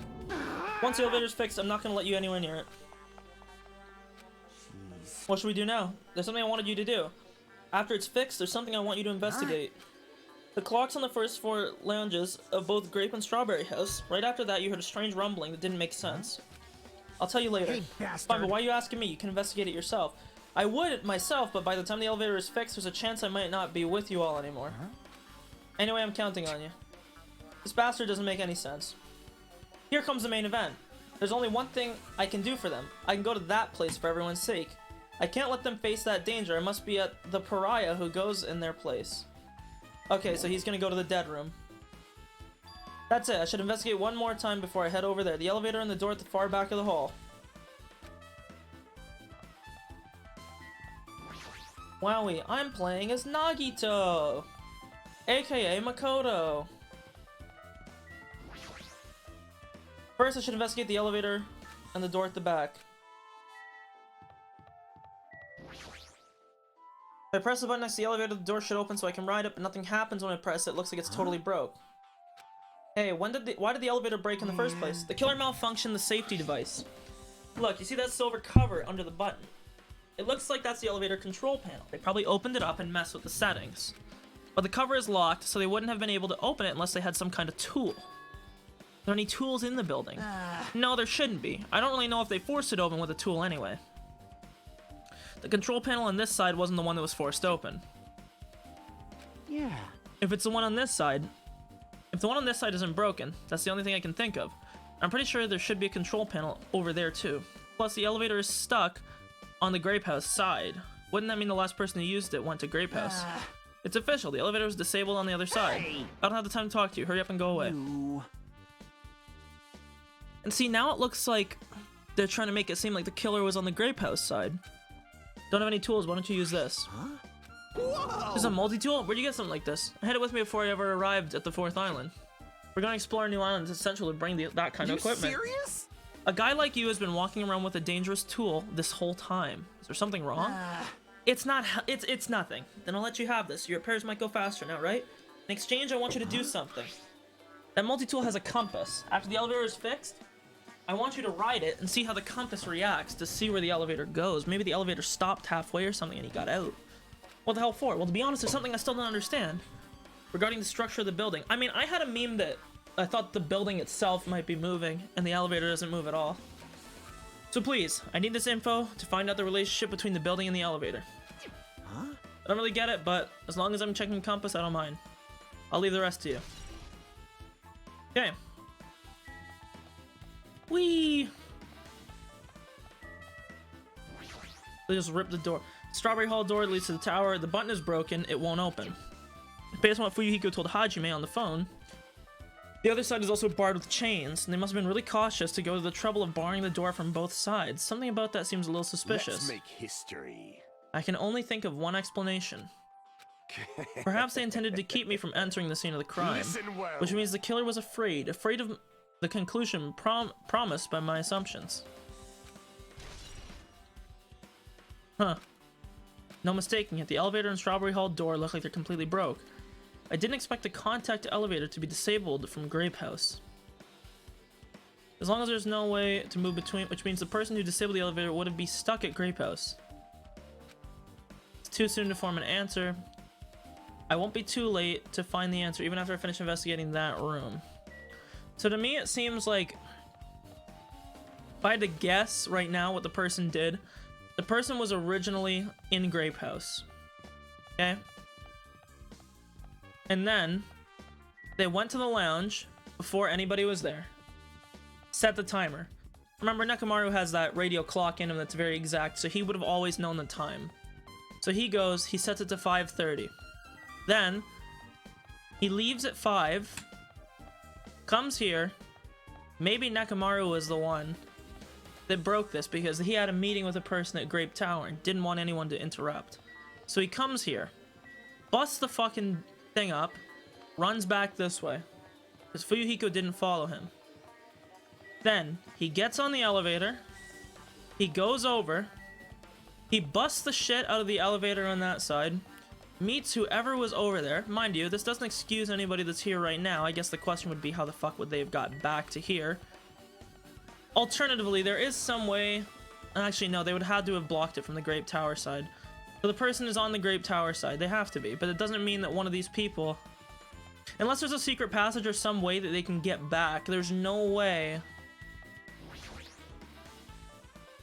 [SPEAKER 1] Once the elevator's fixed, I'm not gonna let you anywhere near it.
[SPEAKER 4] Jeez.
[SPEAKER 1] What should we do now? There's something I wanted you to do. After it's fixed, there's something I want you to investigate. The clocks on the first floor lounges of both Grape and Strawberry House. Right after that, you heard a strange rumbling that didn't make sense. I'll tell you later.
[SPEAKER 4] Hey, bastard.
[SPEAKER 1] Fine, but why are you asking me? You can investigate it yourself. I would myself, but by the time the elevator is fixed, there's a chance I might not be with you all anymore. Anyway, I'm counting on you. This bastard doesn't make any sense. Here comes the main event. There's only one thing I can do for them. I can go to that place for everyone's sake. I can't let them face that danger. I must be at the pariah who goes in their place. Okay, so he's gonna go to the dead room. That's it. I should investigate one more time before I head over there. The elevator and the door at the far back of the hall. Wowie, I'm playing as Nagito! AKA Makoto. First, I should investigate the elevator and the door at the back. If I press the button next to the elevator, the door should open so I can ride it, but nothing happens when I press it. It looks like it's totally broke. Hey, why did the elevator break in the first place? The killer malfunctioned the safety device. Look, you see that silver cover under the button? It looks like that's the elevator control panel. They probably opened it up and messed with the settings. But the cover is locked, so they wouldn't have been able to open it unless they had some kind of tool. Are there any tools in the building? No, there shouldn't be. I don't really know if they forced it open with a tool anyway. The control panel on this side wasn't the one that was forced open.
[SPEAKER 4] Yeah.
[SPEAKER 1] If it's the one on this side... If the one on this side isn't broken, that's the only thing I can think of. I'm pretty sure there should be a control panel over there too. Plus, the elevator is stuck on the Grape House side. Wouldn't that mean the last person who used it went to Grape House? It's official. The elevator was disabled on the other side.
[SPEAKER 4] Hey.
[SPEAKER 1] I don't have the time to talk to you. Hurry up and go away.
[SPEAKER 4] You.
[SPEAKER 1] And see, now it looks like they're trying to make it seem like the killer was on the Grape House side. Don't have any tools. Why don't you use this?
[SPEAKER 4] Huh? Whoa!
[SPEAKER 1] This is a multi-tool? Where'd you get something like this? I had it with me before I ever arrived at the 4th island. We're going to explore a new island. It's essential to bring that kind of equipment.
[SPEAKER 4] Serious?
[SPEAKER 1] A guy like you has been walking around with a dangerous tool this whole time. Is there something wrong? It's not. It's nothing. Then I'll let you have this. Your repairs might go faster now, right? In exchange, I want you to do something. That multi-tool has a compass. After the elevator is fixed, I want you to ride it and see how the compass reacts to see where the elevator goes. Maybe the elevator stopped halfway or something and he got out. What the hell for? Well, to be honest, there's something I still don't understand regarding the structure of the building. I mean, I had a meme that I thought the building itself might be moving and the elevator doesn't move at all. So please, I need this info to find out the relationship between the building and the elevator.
[SPEAKER 4] Huh?
[SPEAKER 1] I don't really get it, but as long as I'm checking the compass, I don't mind. I'll leave the rest to you. Okay. Whee! They just ripped the door. Strawberry Hall door leads to the tower. The button is broken. It won't open. Based on what Fuyuhiko told Hajime on the phone, the other side is also barred with chains, and they must have been really cautious to go to the trouble of barring the door from both sides. Something about that seems a little suspicious.
[SPEAKER 7] Let's make history.
[SPEAKER 1] I can only think of one explanation. Perhaps they intended to keep me from entering the scene of the crime,
[SPEAKER 7] Listen well.
[SPEAKER 1] which means the killer was afraid of the conclusion promised by my assumptions. Huh. No mistaking it, the elevator and Strawberry Hall door look like they're completely broke. I didn't expect the contact elevator to be disabled from Grape House. As long as there's no way to move between, which means the person who disabled the elevator would be stuck at Grape House. It's too soon to form an answer. I won't be too late to find the answer, even after I finish investigating that room. So to me, it seems like, if I had to guess right now what the person did, the person was originally in Grape House. Okay? And then they went to the lounge before anybody was there. Set the timer. Remember, Nekomaru has that radio clock in him that's very exact, so he would have always known the time. So he goes, he sets it to 5:30. Then he leaves at 5, comes here. Maybe Nekomaru was the one that broke this because he had a meeting with a person at Grape Tower and didn't want anyone to interrupt. So he comes here, busts the fucking thing up, runs back this way because Fuyuhiko didn't follow him. Then he gets on the elevator, he goes over, he busts the shit out of the elevator on that side, meets whoever was over there. Mind you, this doesn't excuse anybody that's here right now. I guess the question would be how the fuck would they have got back to here? Alternatively, there is some way... Actually, no, they would have to have blocked it from the Grape Tower side. So the person is on the Grape Tower side. They have to be. But it doesn't mean that one of these people... Unless there's a secret passage or some way that they can get back, there's no way...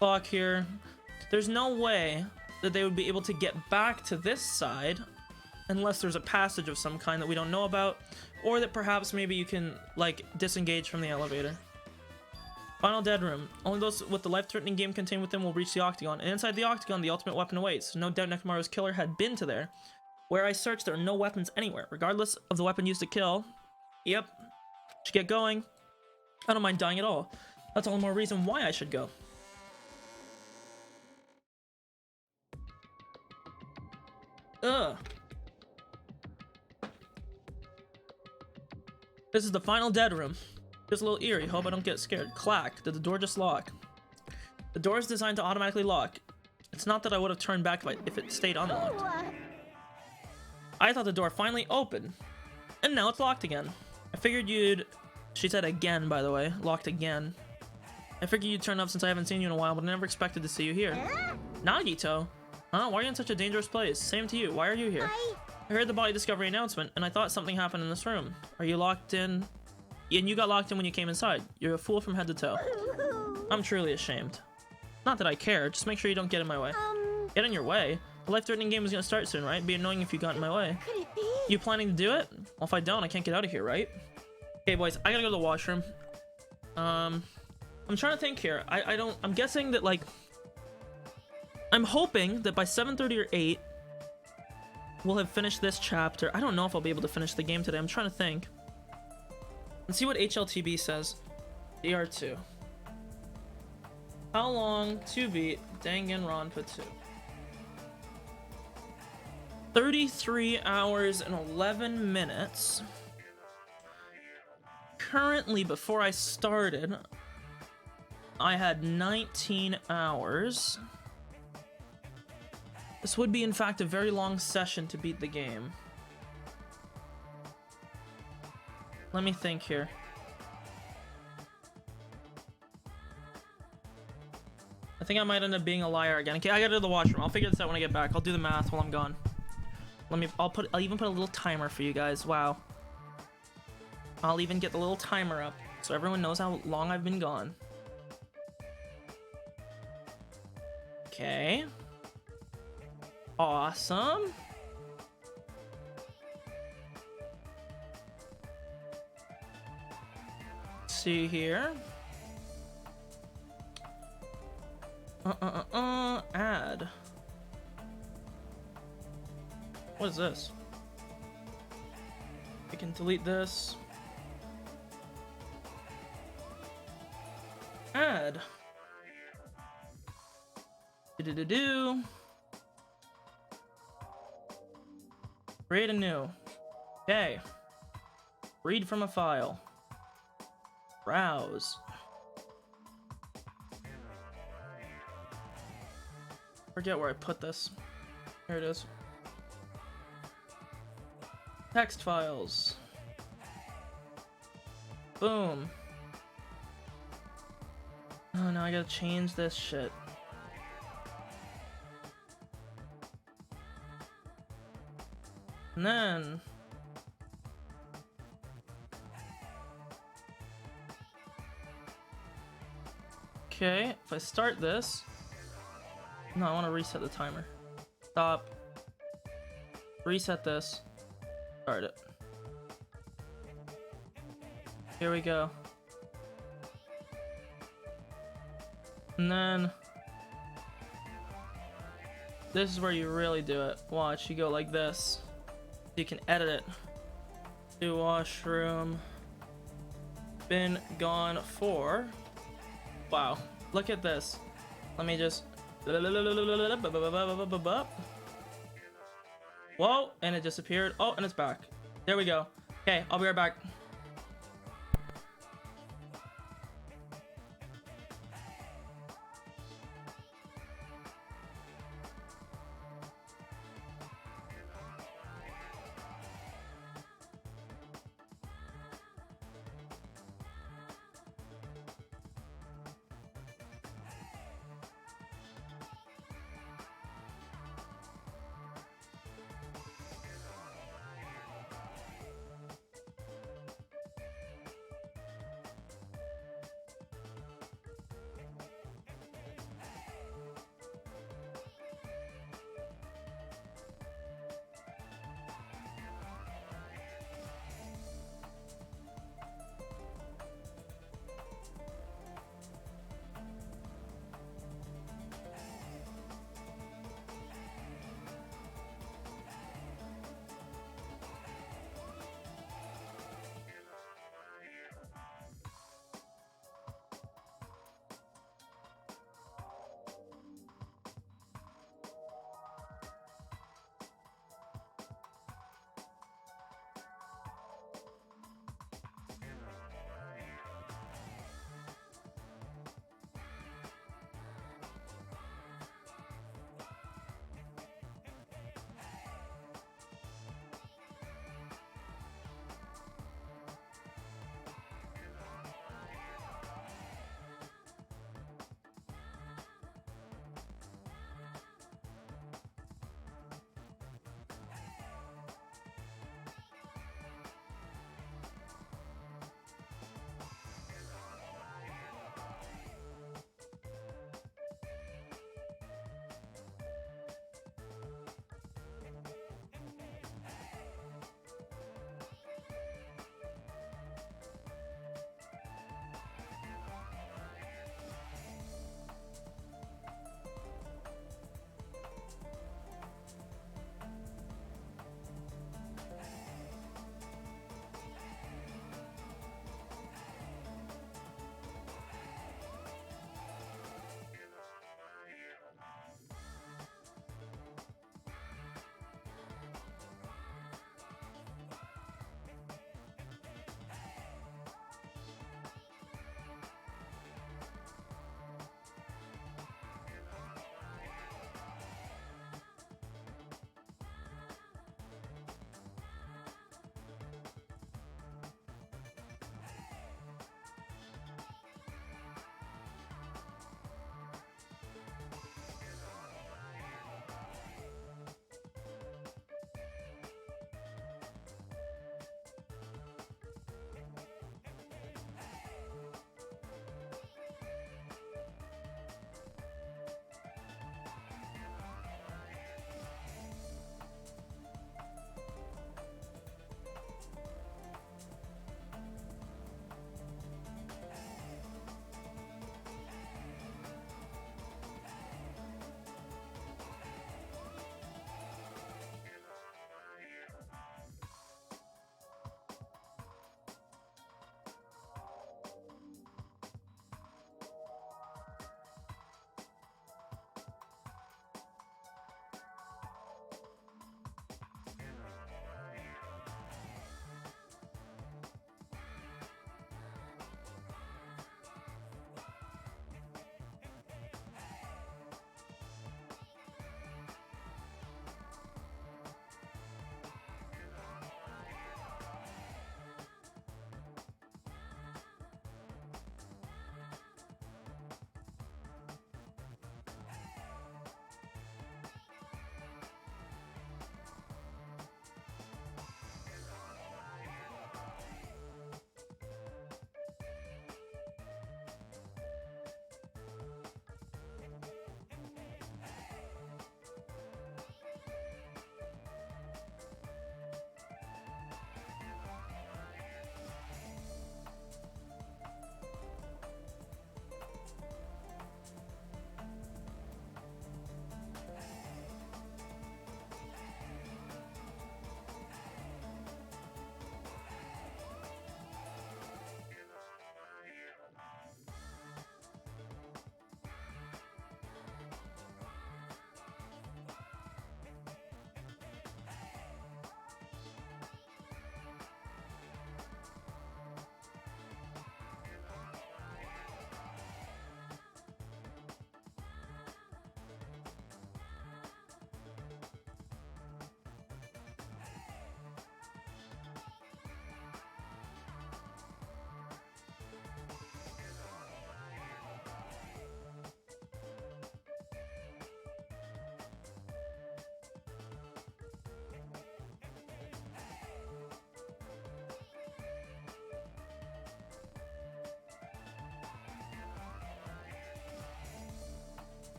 [SPEAKER 1] Fuck here. There's no way that they would be able to get back to this side unless there's a passage of some kind that we don't know about, or that perhaps maybe you can, like, disengage from the elevator. Final dead room. Only those with the life-threatening game contained within will reach the Octagon, and inside the Octagon, the ultimate weapon awaits. No doubt Nekomaru's killer had been to there. Where I searched, there are no weapons anywhere, regardless of the weapon used to kill. Yep. Should get going. I don't mind dying at all. That's all the more reason why I should go. Ugh. This is the final dead room. Just a little eerie. Hope I don't get scared. Clack. Did the door just lock? The door is designed to automatically lock. It's not that I would have turned back if it stayed unlocked. I thought the door finally opened. And now it's locked again. I figured you'd... She said again, by the way. Locked again. I figured you'd turn up since I haven't seen you in a while, but I never expected to see you here. Nagito? Huh? Why are you in such a dangerous place? Same to you. Why are you here? I heard the body discovery announcement, and I thought something happened in this room. Are you locked in? And you got locked in when you came inside. You're a fool from head to toe. I'm truly ashamed. Not that I care, just make sure you don't get in my way. Get in your way? The life-threatening game is gonna start soon, right? It'd be annoying if you got in my way.
[SPEAKER 3] Could it be?
[SPEAKER 1] You planning to do it? Well, if I don't, I can't get out of here, right? Okay, boys, I gotta go to the washroom. I'm trying to think here. I'm guessing that, like... I'm hoping that by 7:30 or 8, we'll have finished this chapter. I don't know if I'll be able to finish the game today. I'm trying to think. Let's see what HLTB says. DR2. How long to beat Danganronpa 2? 33 hours and 11 minutes. Currently, before I started, I had 19 hours. This would be, in fact, a very long session to beat the game. Let me think here. I think I might end up being a liar again. Okay, I gotta go to the washroom. I'll figure this out when I get back. I'll do the math while I'm gone. I'll even put a little timer for you guys. Wow. I'll even get the little timer up so everyone knows how long I've been gone. Okay. Awesome. Let's see here. Add. What is this? I can delete this. Add. Do-do-do-do. Create a new. Okay. Read from a file. Browse. Forget where I put this. Here it is. Text files. Boom. Oh, now I gotta change this shit. And then... Okay, if I start this... No, I want to reset the timer. Stop. Reset this. Start it. Here we go. And then... This is where you really do it. Watch, you go like this. You can edit it. To washroom. Been gone for... Wow. Look at this. Let me just... Whoa, and it disappeared. Oh, and it's back. There we go. Okay, I'll be right back.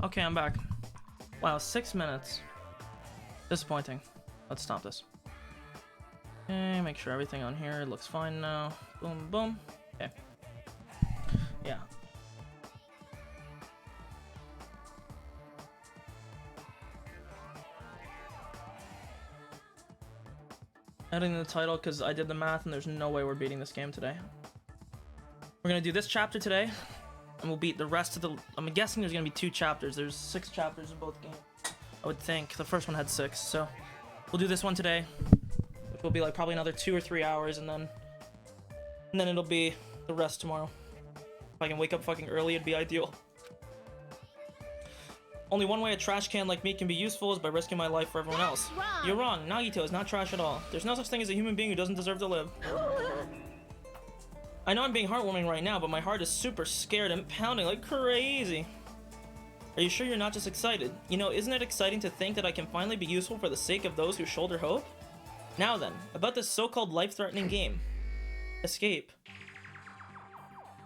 [SPEAKER 1] Okay, I'm back. Wow, 6 minutes. Disappointing. Let's stop this. Okay, make sure everything on here looks fine now. Boom, boom. Okay. Yeah. Adding the title because I did the math and there's no way we're beating this game today. We're gonna do this chapter today, and we'll beat the rest of the. I'm guessing there's gonna be 2 chapters. There's 6 chapters in both games. I would think the first one had 6, so we'll do this one today, which will be like probably another 2 or 3 hours, and then it'll be the rest tomorrow. If I can wake up fucking early, it'd be ideal. Only one way a trash can like me can be useful is by risking my life for everyone else.
[SPEAKER 3] Wrong.
[SPEAKER 1] You're wrong. Nagito is not trash at all. There's no such thing as a human being who doesn't deserve to live. I know I'm being heartwarming right now, but my heart is super scared and pounding like crazy. Are you sure you're not just excited? You know, isn't it exciting to think that I can finally be useful for the sake of those who shoulder hope? Now then, about this so-called life-threatening game. Escape.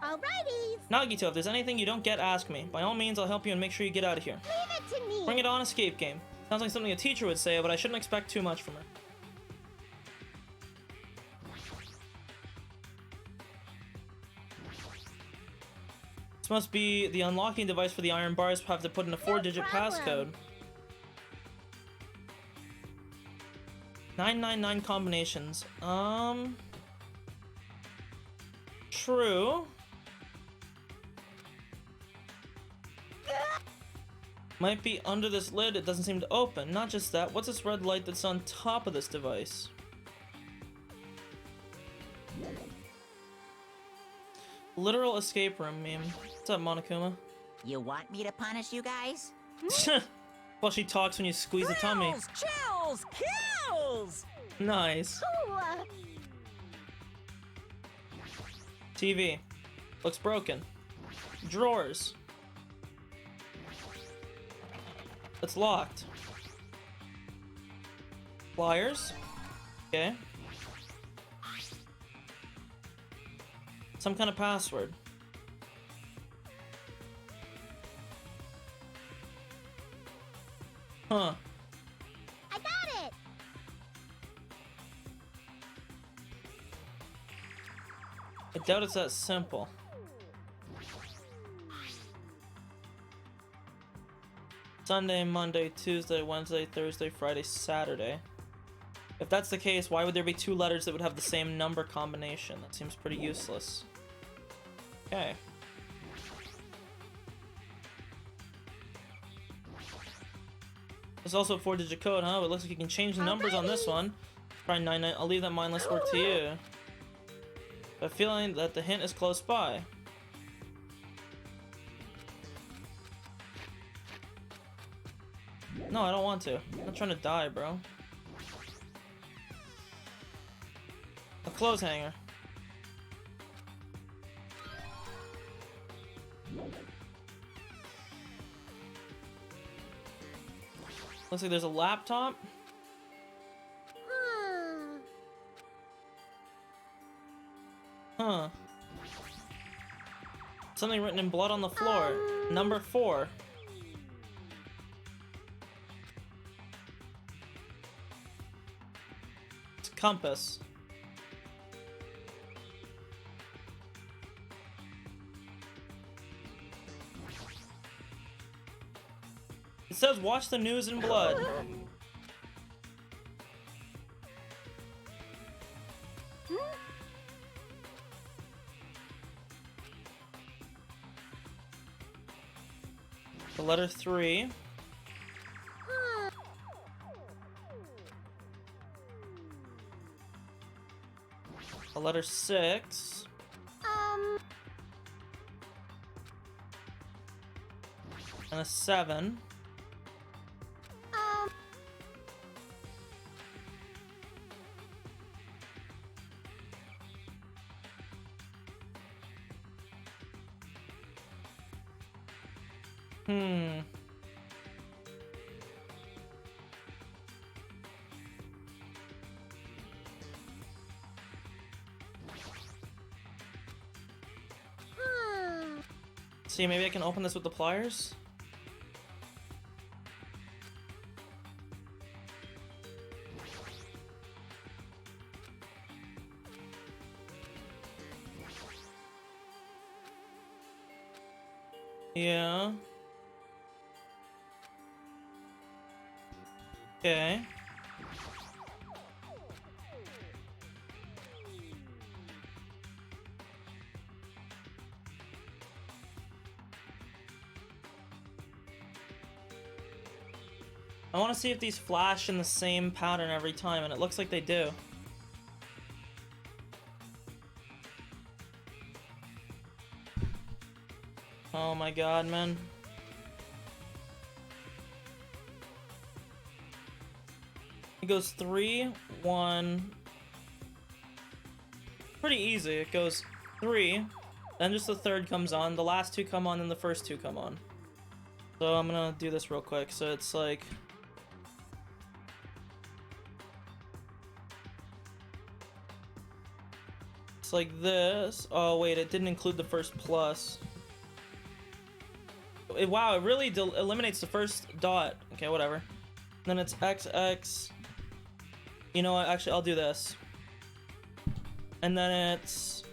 [SPEAKER 3] Alrighty.
[SPEAKER 1] Nagito, if there's anything you don't get, ask me. By all means, I'll help you and make sure you get out of here.
[SPEAKER 3] Leave it to me.
[SPEAKER 1] Bring it on, escape game. Sounds like something a teacher would say, but I shouldn't expect too much from her. This must be the unlocking device for the iron bars. Have to put in a 4-digit passcode. 999 combinations. True. Might be under this lid. It doesn't seem to open. Not just that. What's this red light that's on top of this device? Literal escape room meme. What's up, Monokuma?
[SPEAKER 5] You want me to punish you guys?
[SPEAKER 1] Well, she talks when you squeeze the tummy.
[SPEAKER 5] Thrills, chills, kills!
[SPEAKER 1] Nice.
[SPEAKER 3] Ooh,
[SPEAKER 1] TV. Looks broken. Drawers. It's locked. Pliers. Okay. Some kind of password. Huh.
[SPEAKER 3] I got it.
[SPEAKER 1] I doubt it's that simple. Sunday, Monday, Tuesday, Wednesday, Thursday, Friday, Saturday. If that's the case, why would there be 2 letters that would have the same number combination? That seems pretty useless. Okay. There's also a 4-digit code, huh? But it looks like you can change the numbers on this one. Try 99. I'll leave that mindless work to you. But feeling that the hint is close by. No, I don't want to. I'm not trying to die, bro. A clothes hanger. Looks like there's a laptop. Huh. Something written in blood on the floor. Number 4. It's a compass. It says watch the news in blood. The letter 3. The letter 6. And a 7. See, maybe I can open this with the pliers? Yeah. Okay. I want to see if these flash in the same pattern every time, and it looks like they do. Oh my god, man. It goes 3, 1. Pretty easy. It goes 3, then just the third comes on, the last two come on, and the first two come on. So I'm gonna do this real quick. So it's like... It's like this. Oh wait, it didn't include the first plus. Wow, it really eliminates the first dot. Okay, whatever. Then it's XX. You know what? Actually, I'll do this. And then it's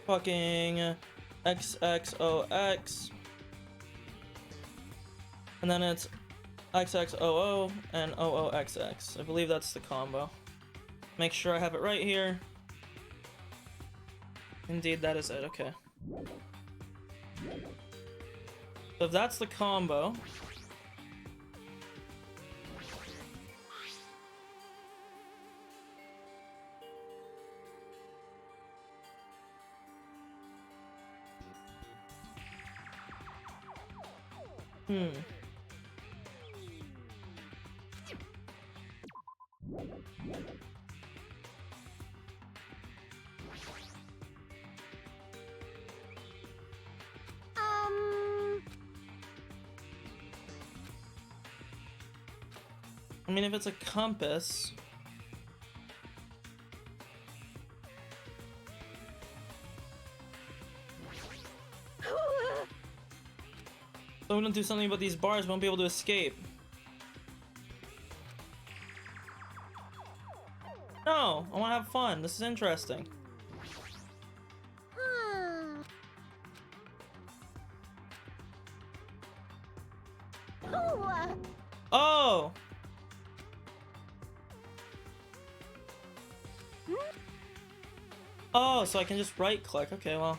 [SPEAKER 1] fucking XXOX. And then it's XXOO and OOXX. I believe that's the combo. Make sure I have it right here. Indeed, that is it. Okay. So if that's the combo... I mean, if it's a compass... So I'm gonna do something about these bars, we won't be able to escape. No! I wanna have fun, this is interesting. Oh! Oh, so I can just right click. Okay, well.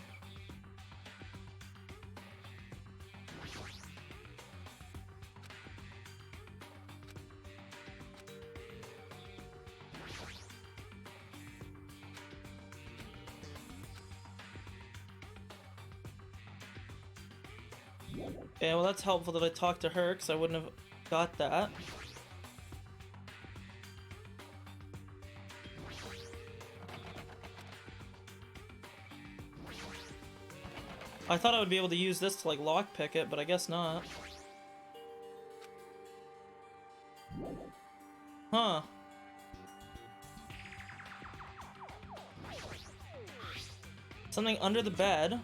[SPEAKER 1] Okay, well that's helpful that I talked to her, because I wouldn't have got that. I thought I would be able to use this to like lockpick it, but I guess not. Huh. Something under the bed.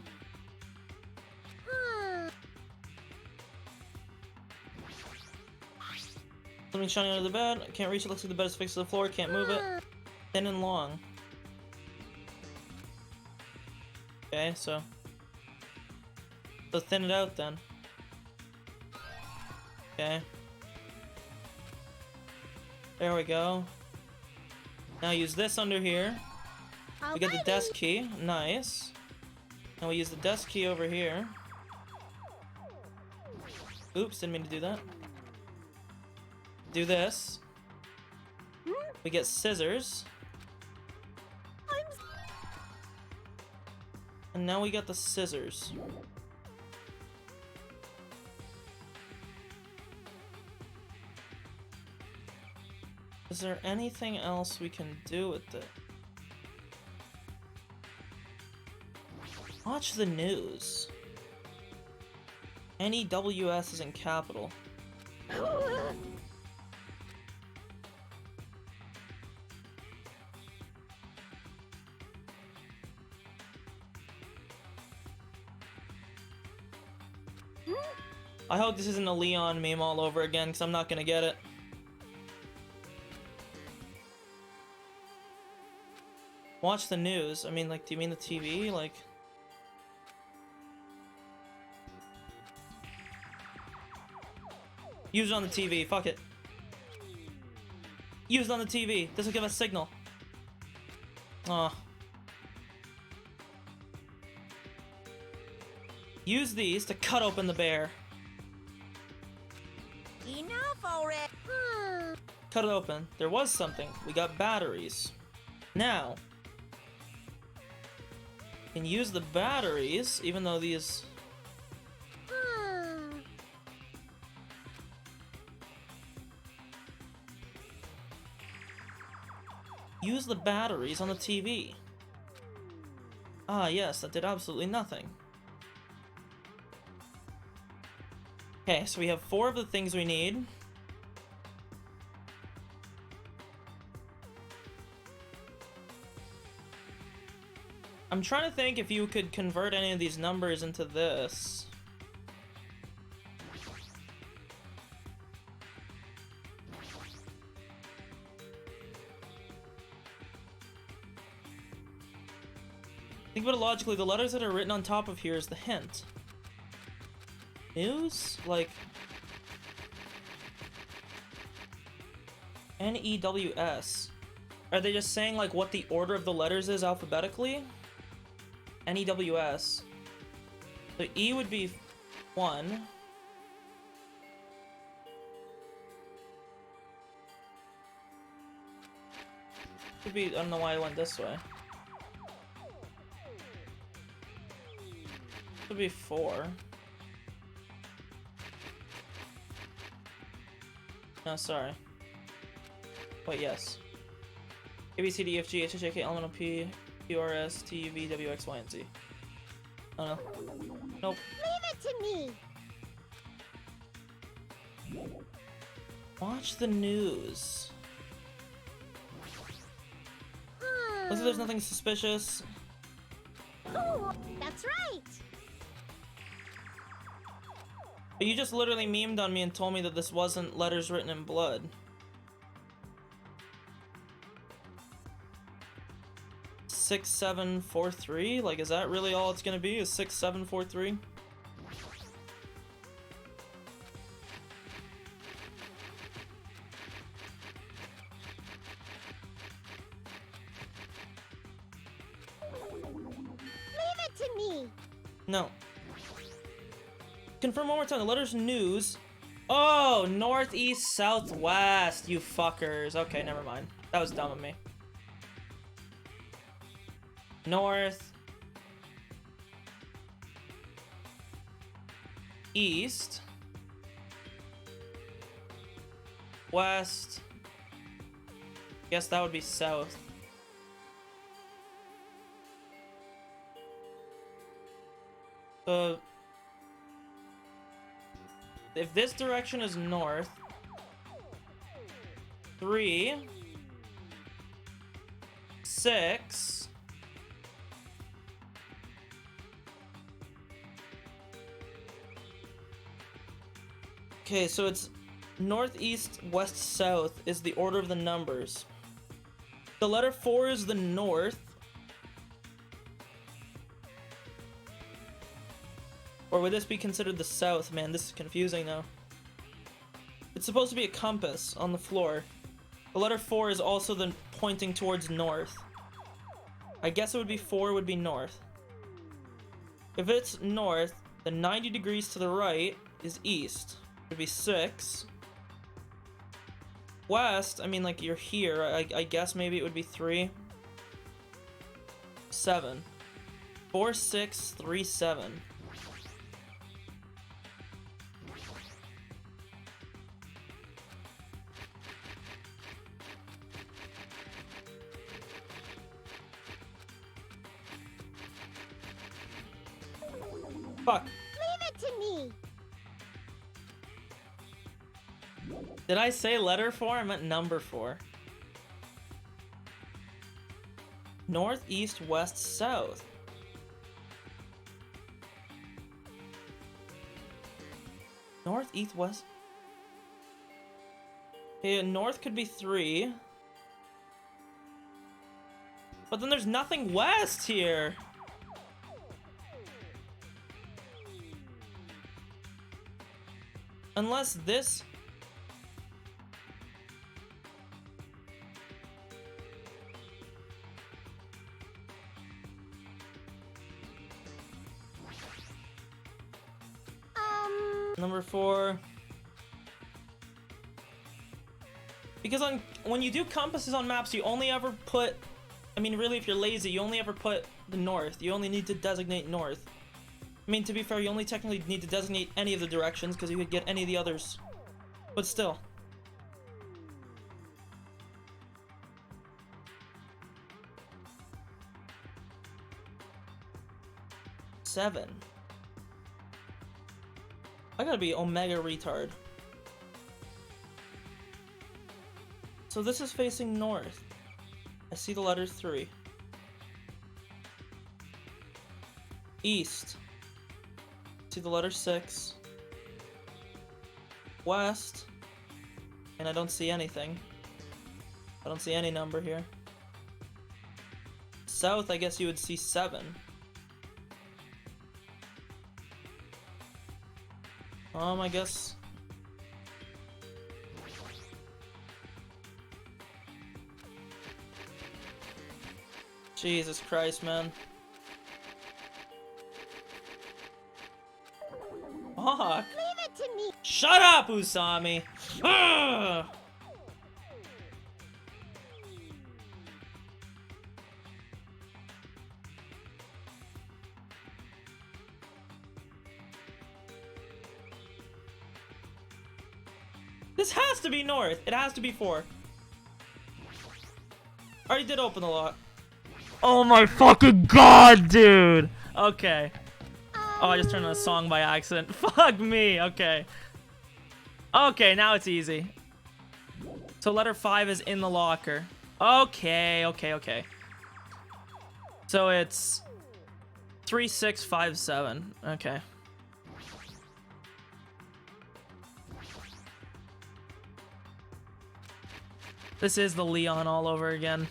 [SPEAKER 1] Something shining under the bed. I can't reach it. Looks like the bed is fixed to the floor. Can't move it. Thin and long. Okay, so thin it out then. Okay. There we go. Now use this under here. We get the desk key. Nice. And we use the desk key over here. Oops, didn't mean to do that. Do this. We get scissors. And now we got the scissors. Is there anything else we can do with it? Watch the news. Any WS is in capital. I hope this isn't a Leon meme all over again, because I'm not gonna get it. Watch the news. I mean, like, do you mean the TV? Like... Use it on the TV. Fuck it. Use it on the TV. This will give us signal. Aw. Use these to cut open the bear.
[SPEAKER 5] Enough already.
[SPEAKER 1] Cut it open. There was something. We got batteries. Now, we can use the batteries, even though these... Use the batteries on the TV. Ah, yes, that did absolutely nothing. Okay, so we have 4 of the things we need. I'm trying to think if you could convert any of these numbers into this. Think about it logically, the letters that are written on top of here is the hint. News? Like... N-E-W-S. Are they just saying, like, what the order of the letters is alphabetically? N-E-W-S. So E would be 1. Could be, I don't know why I went this way. Could be 4. No, sorry. Wait, yes. A, B, C, D, E, F, G, H, I, J, K, L, M, N, O, P, Q, R, S, T, U, V, W, X, Y, and Z. Oh no. Nope.
[SPEAKER 3] Leave it to me.
[SPEAKER 1] Watch the news. Looks like there's nothing suspicious.
[SPEAKER 3] Oh, that's right.
[SPEAKER 1] But you just literally memed on me and told me that this wasn't letters written in blood. Six, 7, 4, 3? Like, is that really all it's gonna be? Is 6, 7, 4, 3?
[SPEAKER 3] Leave it to me.
[SPEAKER 1] No. Confirm one more time. The letters news. Oh, northeast, southwest, you fuckers. Okay, never mind. That was dumb of me. North. East. West. Guess that would be south. So if this direction is north, 3, 6, okay, so it's northeast, west, south is the order of the numbers. The letter 4 is the north. Or would this be considered the south? Man, this is confusing now. It's supposed to be a compass on the floor. The letter 4 is also the pointing towards north. I guess it would be 4 would be north. If it's north, then 90 degrees to the right is east. It would be 6. West, I mean, like, you're here. I guess maybe it would be 3. 7. 4, 6, 3, 7. Fuck.
[SPEAKER 3] Leave it to me.
[SPEAKER 1] Did I say letter 4? I meant number 4. North, east, west, south. North, east, west. Okay, north could be 3. But then there's nothing west here. Unless this number 4. Because when you do compasses on maps, you only ever put... I mean, really, if you're lazy, you only ever put the north. You only need to designate north. I mean, to be fair, you only technically need to designate any of the directions, because you could get any of the others. But still. Seven. I gotta be Omega retard. So this is facing north. I see the letter 3. East. See the letter 6. West. And I don't see anything. I don't see any number here. South, I guess you would see 7. I guess... Jesus Christ, man. Fuck.
[SPEAKER 3] Leave it to me.
[SPEAKER 1] Shut up, Usami! Ugh! This has to be north. It has to be 4. I already did open the lock. Oh my fucking god, dude! Okay. Oh, I just turned on a song by accident. Fuck me. Okay. Okay, now it's easy. So letter 5 is in the locker. Okay, okay, okay. So it's 3, 6, 5, 7. Okay. This is the Leon all over again.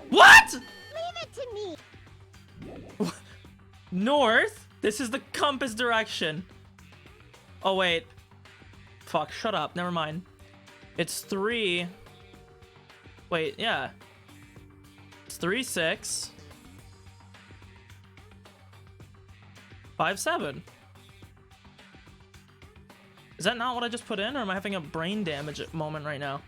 [SPEAKER 1] What?
[SPEAKER 3] Leave it to me.
[SPEAKER 1] North? This is the compass direction. Oh, wait. Fuck, shut up. Never mind. It's 3. Wait, yeah. It's 3, 6. 5, 7. Is that not what I just put in, or am I having a brain damage moment right now?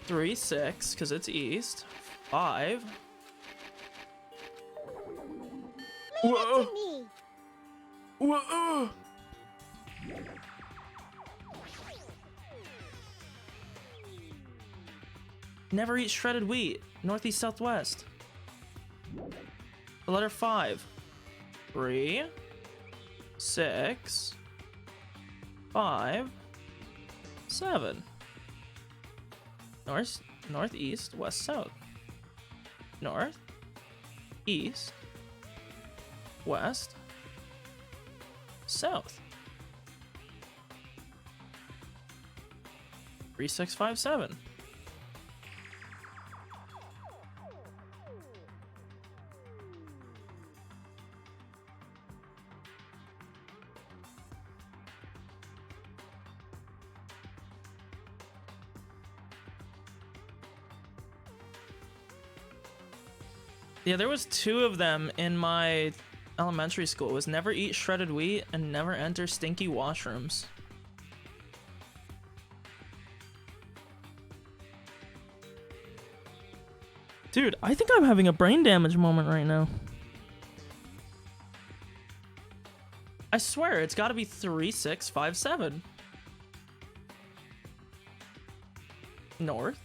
[SPEAKER 1] Three, 6, because it's east. 5.
[SPEAKER 3] Leave it to me.
[SPEAKER 1] Whoa. Never eat shredded wheat. Northeast, southwest. The letter 5. 3, 6, 5, 7. North, northeast, west, south. North, east, west, south. 3, 6, 5, 7. Yeah, there was 2 of them in my elementary school. It was never eat shredded wheat and never enter stinky washrooms. Dude, I think I'm having a brain damage moment right now. I swear, it's gotta be 3, 6, 5, 7. North,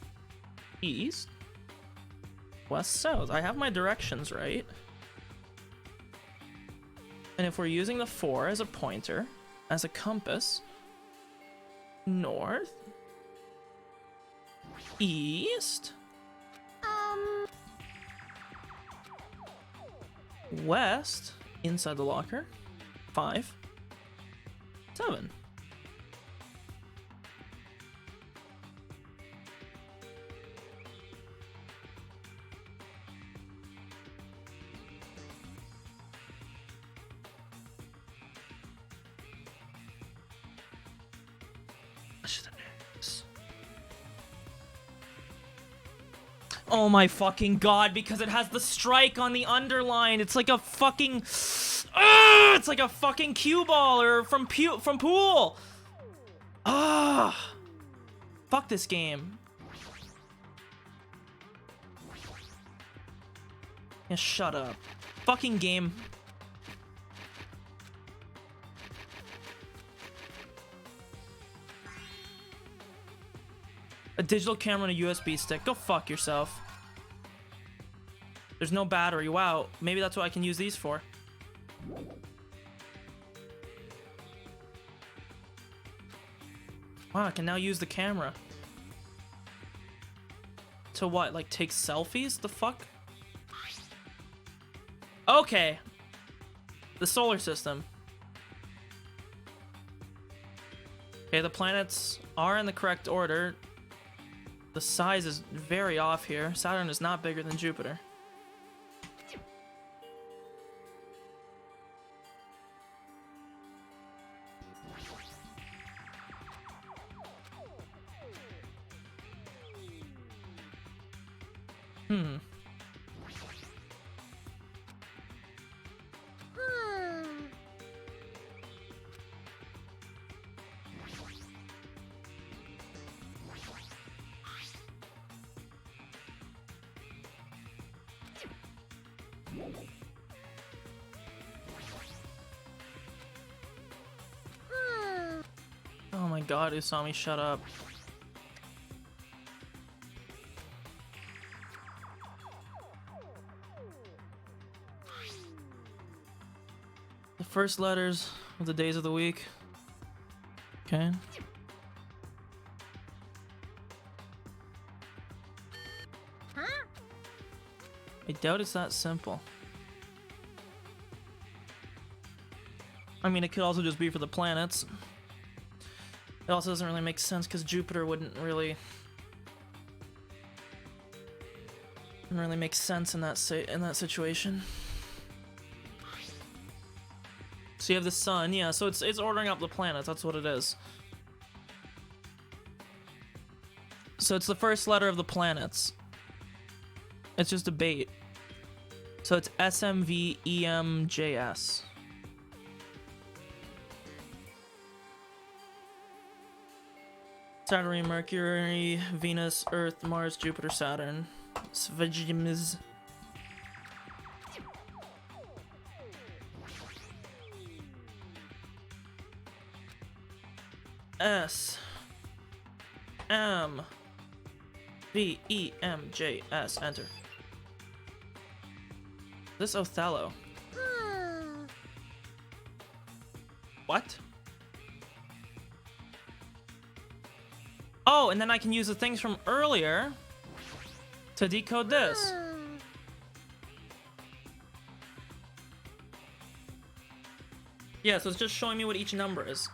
[SPEAKER 1] east, west, south. I have my directions right. And if we're using the 4 as a pointer, as a compass, north, east, west, inside the locker, 5, 7. I should have known this. Oh my fucking god, because it has the strike on the underline. It's like a fucking... it's like a fucking cue ball or from pool. Fuck this game. Yeah, shut up. Fucking game. A digital camera and a USB stick. Go fuck yourself. There's no battery. Wow. Maybe that's what I can use these for. Wow, I can now use the camera. To what? Like take selfies? The fuck? Okay. The solar system. Okay, the planets are in the correct order. The size is very off here. Saturn is not bigger than Jupiter. Hmm. Oh my god, Usami, shut up. The first letters of the days of the week. Okay.
[SPEAKER 3] Huh?
[SPEAKER 1] I doubt it's that simple. I mean, it could also just be for the planets. It also doesn't really make sense because Jupiter wouldn't really make sense in that situation. So you have the sun, yeah. So it's ordering up the planets. That's what it is. So it's the first letter of the planets. It's just a bait. So it's SMVEMJS. Saturn, Mercury, Venus, Earth, Mars, Jupiter, Saturn. Svejimiz. S M V E M J S. Enter. This Othello. What? Oh, and then I can use the things from earlier to decode this. Yeah, so it's just showing me what each number is.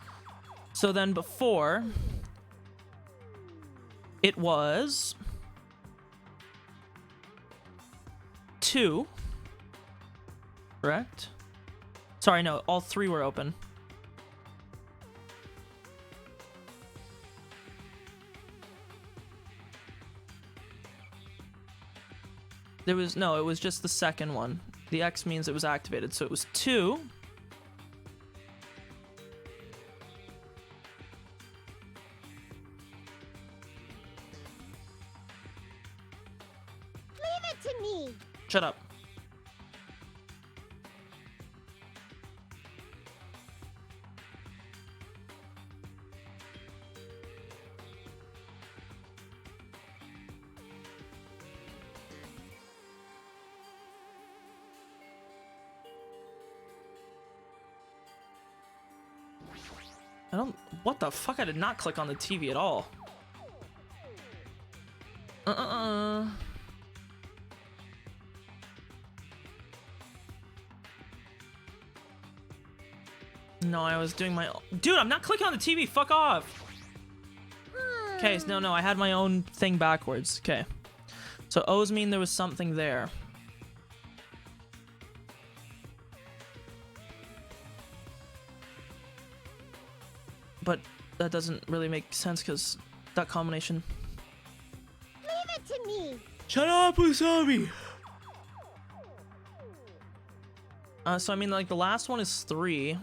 [SPEAKER 1] So then before, it was 2, correct? Sorry, no, all 3 were open. There was, no, it was just the second one. The X means it was activated, so it was 2.
[SPEAKER 3] Leave it to me.
[SPEAKER 1] Shut up. I don't... What the fuck? I did not click on the TV at all. No, I was doing my... Dude, I'm not clicking on the TV. Fuck off. Okay, so no, I had my own thing backwards. Okay. So O's mean there was something there. But that doesn't really make sense because that combination.
[SPEAKER 3] Leave it to me.
[SPEAKER 1] Shut up, Usami! So I mean, like, the last one is 3.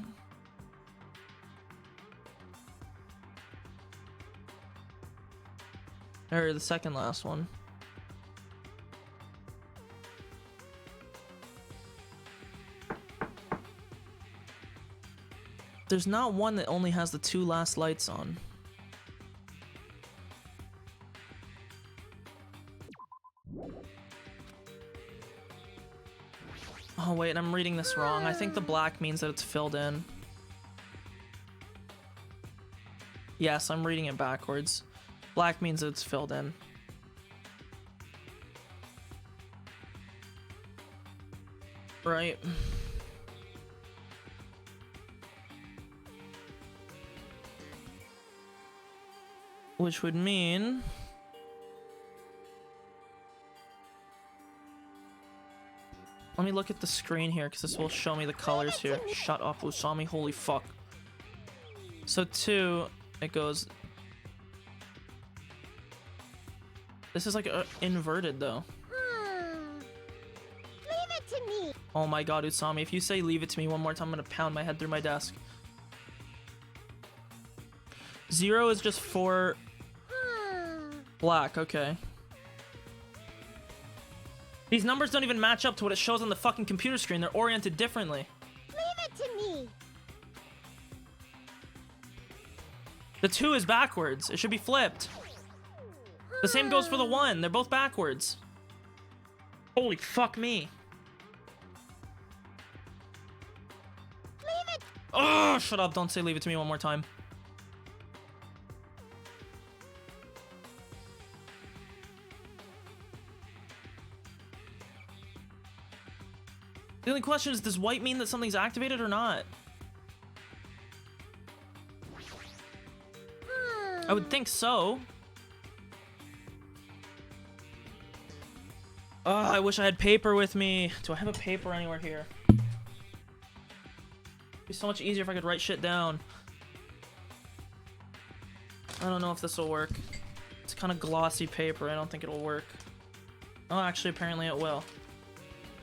[SPEAKER 1] Or the second last one. There's not one that only has the 2 last lights on. Oh wait, I'm reading this wrong. I think the black means that it's filled in. Yes, I'm reading it backwards. Black means that it's filled in. Right. Which would mean... Let me look at the screen here, because this will show me the colors here. Shut up, Usami. Holy fuck. So 2, it goes... This is like inverted, though.
[SPEAKER 3] Leave it to me.
[SPEAKER 1] Oh my god, Usami. If you say leave it to me one more time, I'm gonna pound my head through my desk. 0 is just for... black, okay. These numbers don't even match up to what it shows on the fucking computer screen. They're oriented differently.
[SPEAKER 3] Leave it to me.
[SPEAKER 1] The 2 is backwards. It should be flipped. The same goes for the 1. They're both backwards. Holy fuck me.
[SPEAKER 3] Leave it.
[SPEAKER 1] Oh, shut up. Don't say leave it to me one more time. The only question is, does white mean that something's activated or not? I would think so. Oh, I wish I had paper with me. Do I have a paper anywhere here? It'd be so much easier if I could write shit down. I don't know if this will work. It's kind of glossy paper. I don't think it'll work. Oh, actually, apparently it will.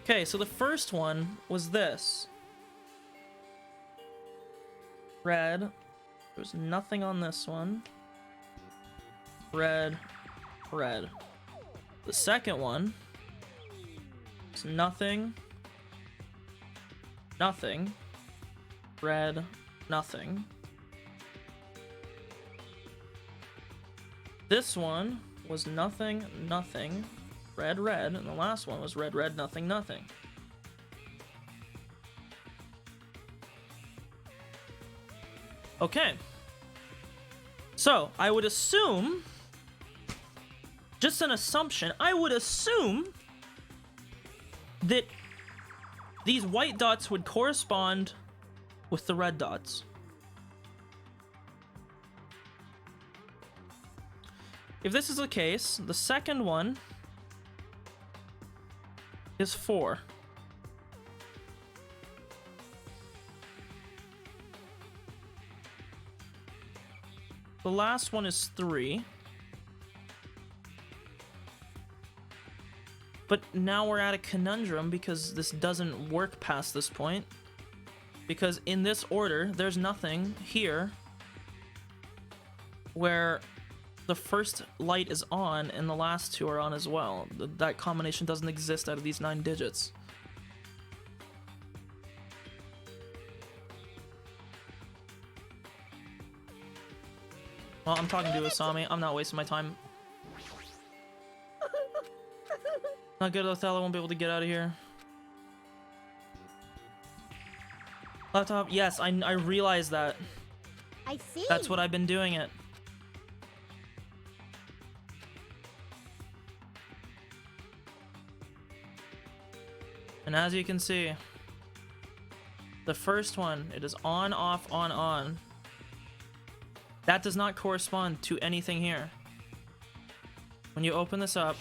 [SPEAKER 1] Okay, so the first one was this. Red. There's nothing on this one. Red. Red. The second one is nothing. Nothing. Red. Nothing. This one was nothing. Nothing. Red, red, and the last one was red, red, nothing, nothing. Okay. So, I would assume, just an assumption, I would assume that these white dots would correspond with the red dots. If this is the case, the second one is 4. The last one is 3. But now we're at a conundrum because this doesn't work past this point. Because in this order, there's nothing here where the first light is on and the last 2 are on as well. That combination doesn't exist out of these 9 digits. Well, I'm talking to Usami. I'm not wasting my time. Not good, Othello won't be able to get out of here. Laptop, yes, I realize that.
[SPEAKER 3] I see.
[SPEAKER 1] That's what I've been doing it. And as you can see, the first one, it is on, off, on, on. That does not correspond to anything here. When you open this up,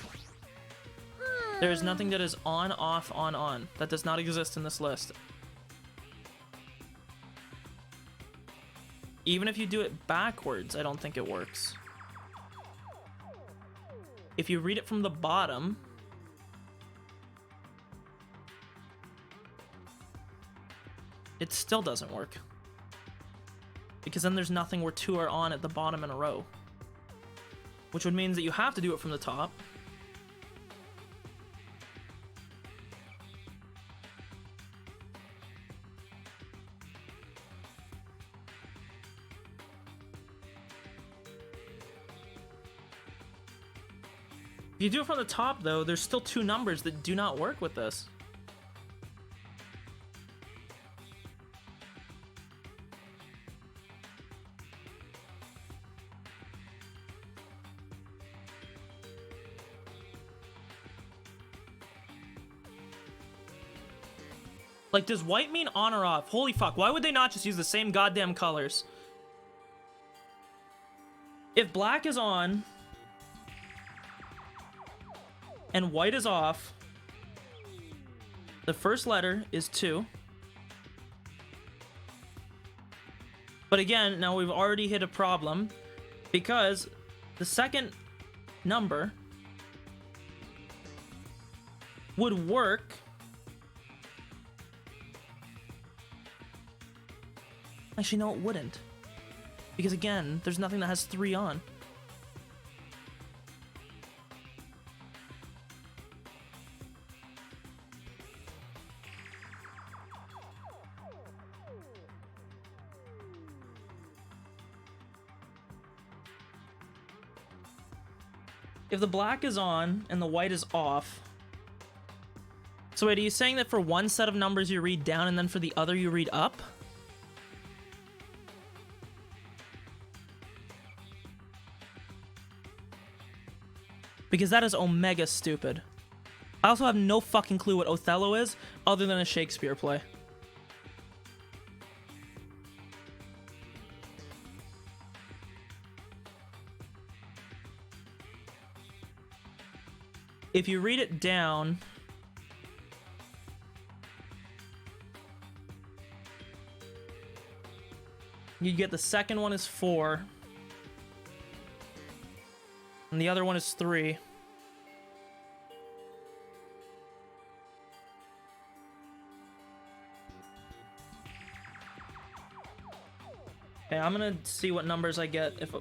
[SPEAKER 1] there is nothing that is on, off, on, on. That does not exist in this list. Even if you do it backwards, I don't think it works. If you read it from the bottom, it still doesn't work. Because then there's nothing where two are on at the bottom in a row. Which would mean that you have to do it from the top. If you do it from the top, though, there's still two numbers that do not work with this. Like, does white mean on or off? Holy fuck, why would they not just use the same goddamn colors? If black is on and white is off, the first letter is 2. But again, now we've already hit a problem because the second number would work. Actually, no, it wouldn't. Because again, there's nothing that has 3 on. If the black is on and the white is off. So wait, are you saying that for one set of numbers you read down and then for the other you read up? Because that is omega stupid. I also have no fucking clue what Othello is, other than a Shakespeare play. If you read it down, you get the second one is 4. And the other one is 3. Okay, I'm gonna see what numbers I get if...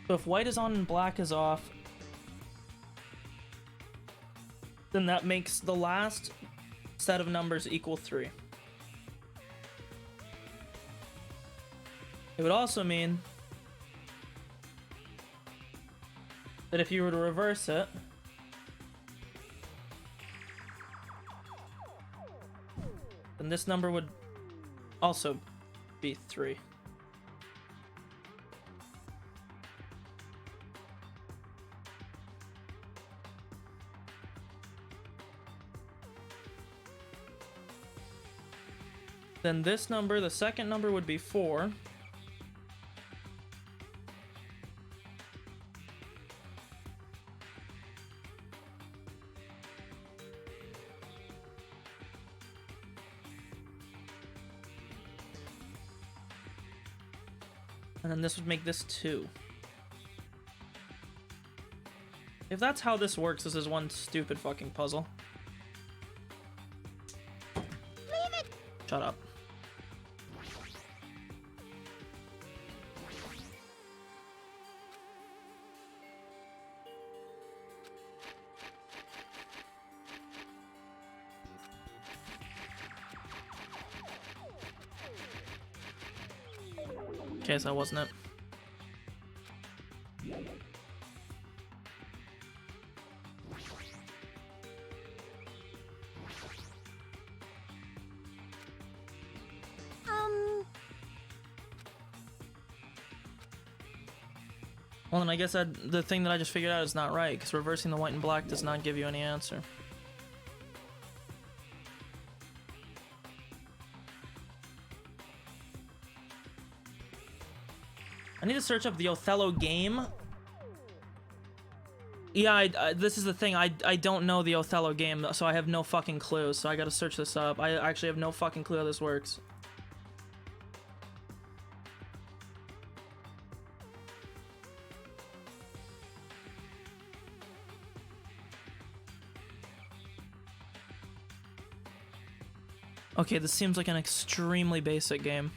[SPEAKER 1] So if white is on and black is off, then that makes the last set of numbers equal 3. It would also mean that if you were to reverse it, then this number would also be 3. Then this number, the second number, would be 4. And then this would make this 2. If that's how this works, this is one stupid fucking puzzle.
[SPEAKER 3] Leave it!
[SPEAKER 1] Shut up. Okay, so that wasn't it. Well, then I guess the thing that I just figured out is not right, because reversing the white and black does not give you any answer. I need to search up the Othello game. Yeah, this is the thing. I don't know the Othello game, so I have no fucking clue. So I gotta search this up. I actually have no fucking clue how this works. Okay, this seems like an extremely basic game.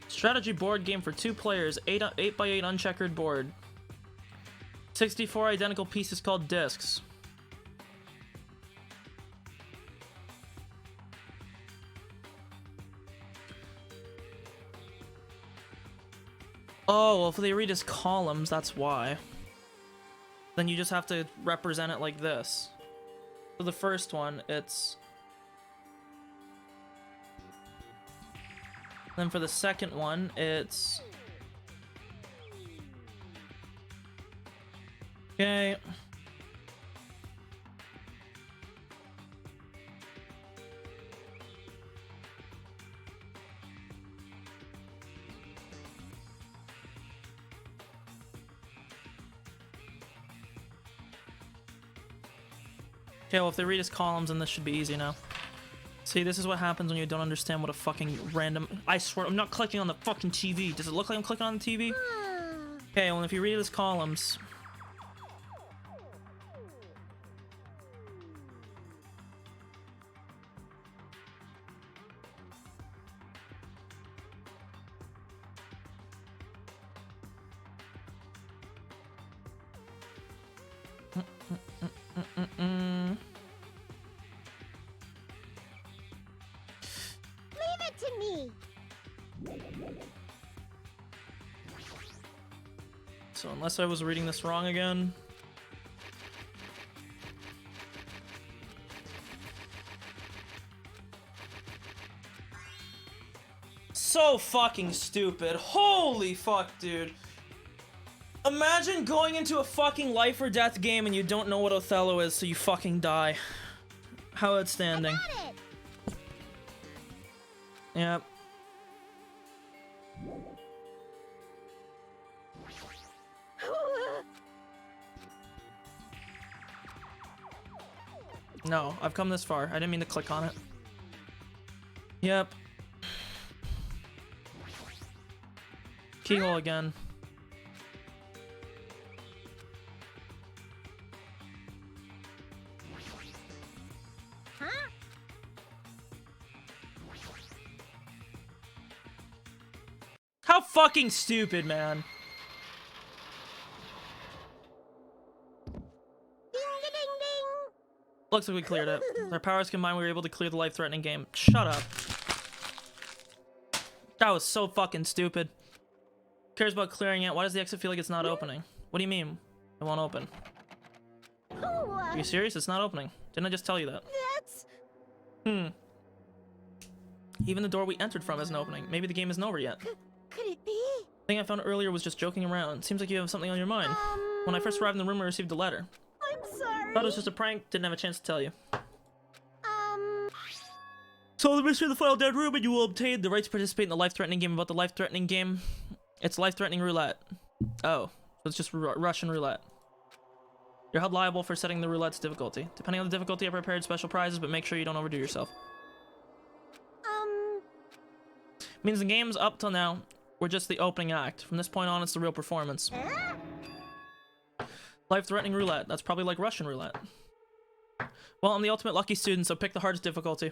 [SPEAKER 1] Strategy board game for 2 players, 8x8 uncheckered board. 64 identical pieces called discs. Oh, well, if they read as columns, that's why. Then you just have to represent it like this. For the first one, it's... Then for the second one, it's... Okay. Okay, well, if they read as columns, then this should be easy now. See, this is what happens when you don't understand what a fucking random... I swear, I'm not clicking on the fucking TV. Does it look like I'm clicking on the TV? Okay, well, if you read it as columns...
[SPEAKER 3] Leave it to me.
[SPEAKER 1] So unless I was reading this wrong again... So fucking stupid. Holy fuck, dude. Imagine going into a fucking life or death game and you don't know what Othello is, so you fucking die. How outstanding.
[SPEAKER 3] Got it.
[SPEAKER 1] Yep. No, I've come this far. I didn't mean to click on it. Yep. Keyhole again.
[SPEAKER 3] Huh?
[SPEAKER 1] How fucking stupid, man.
[SPEAKER 3] Ding ding ding ding.
[SPEAKER 1] Looks like we cleared it. With our powers combined, we were able to clear the life-threatening game. Shut up. That was so fucking stupid. Who cares about clearing it? Why does the exit feel like it's not opening? What do you mean? It won't open. Are you serious? It's not opening. Didn't I just tell you that?
[SPEAKER 3] That's...
[SPEAKER 1] Even the door we entered from isn't opening. Maybe the game isn't over yet.
[SPEAKER 3] Could it be?
[SPEAKER 1] The thing I found earlier was just joking around. Seems like you have something on your mind. When I first arrived in the room, I received a letter.
[SPEAKER 3] I'm sorry.
[SPEAKER 1] Thought it was just a prank. Didn't have a chance to tell you. Solve the mystery of the final dead room and you will obtain the right to participate in the life-threatening game about the life-threatening game. It's life-threatening roulette. Oh, so it's just Russian roulette. You're held liable for setting the roulette's difficulty. Depending on the difficulty, I've prepared special prizes, but make sure you don't overdo yourself. Means the games up till now were just the opening act. From this point on, it's the real performance. Life-threatening roulette. That's probably like Russian roulette. Well, I'm the ultimate lucky student, so pick the hardest difficulty.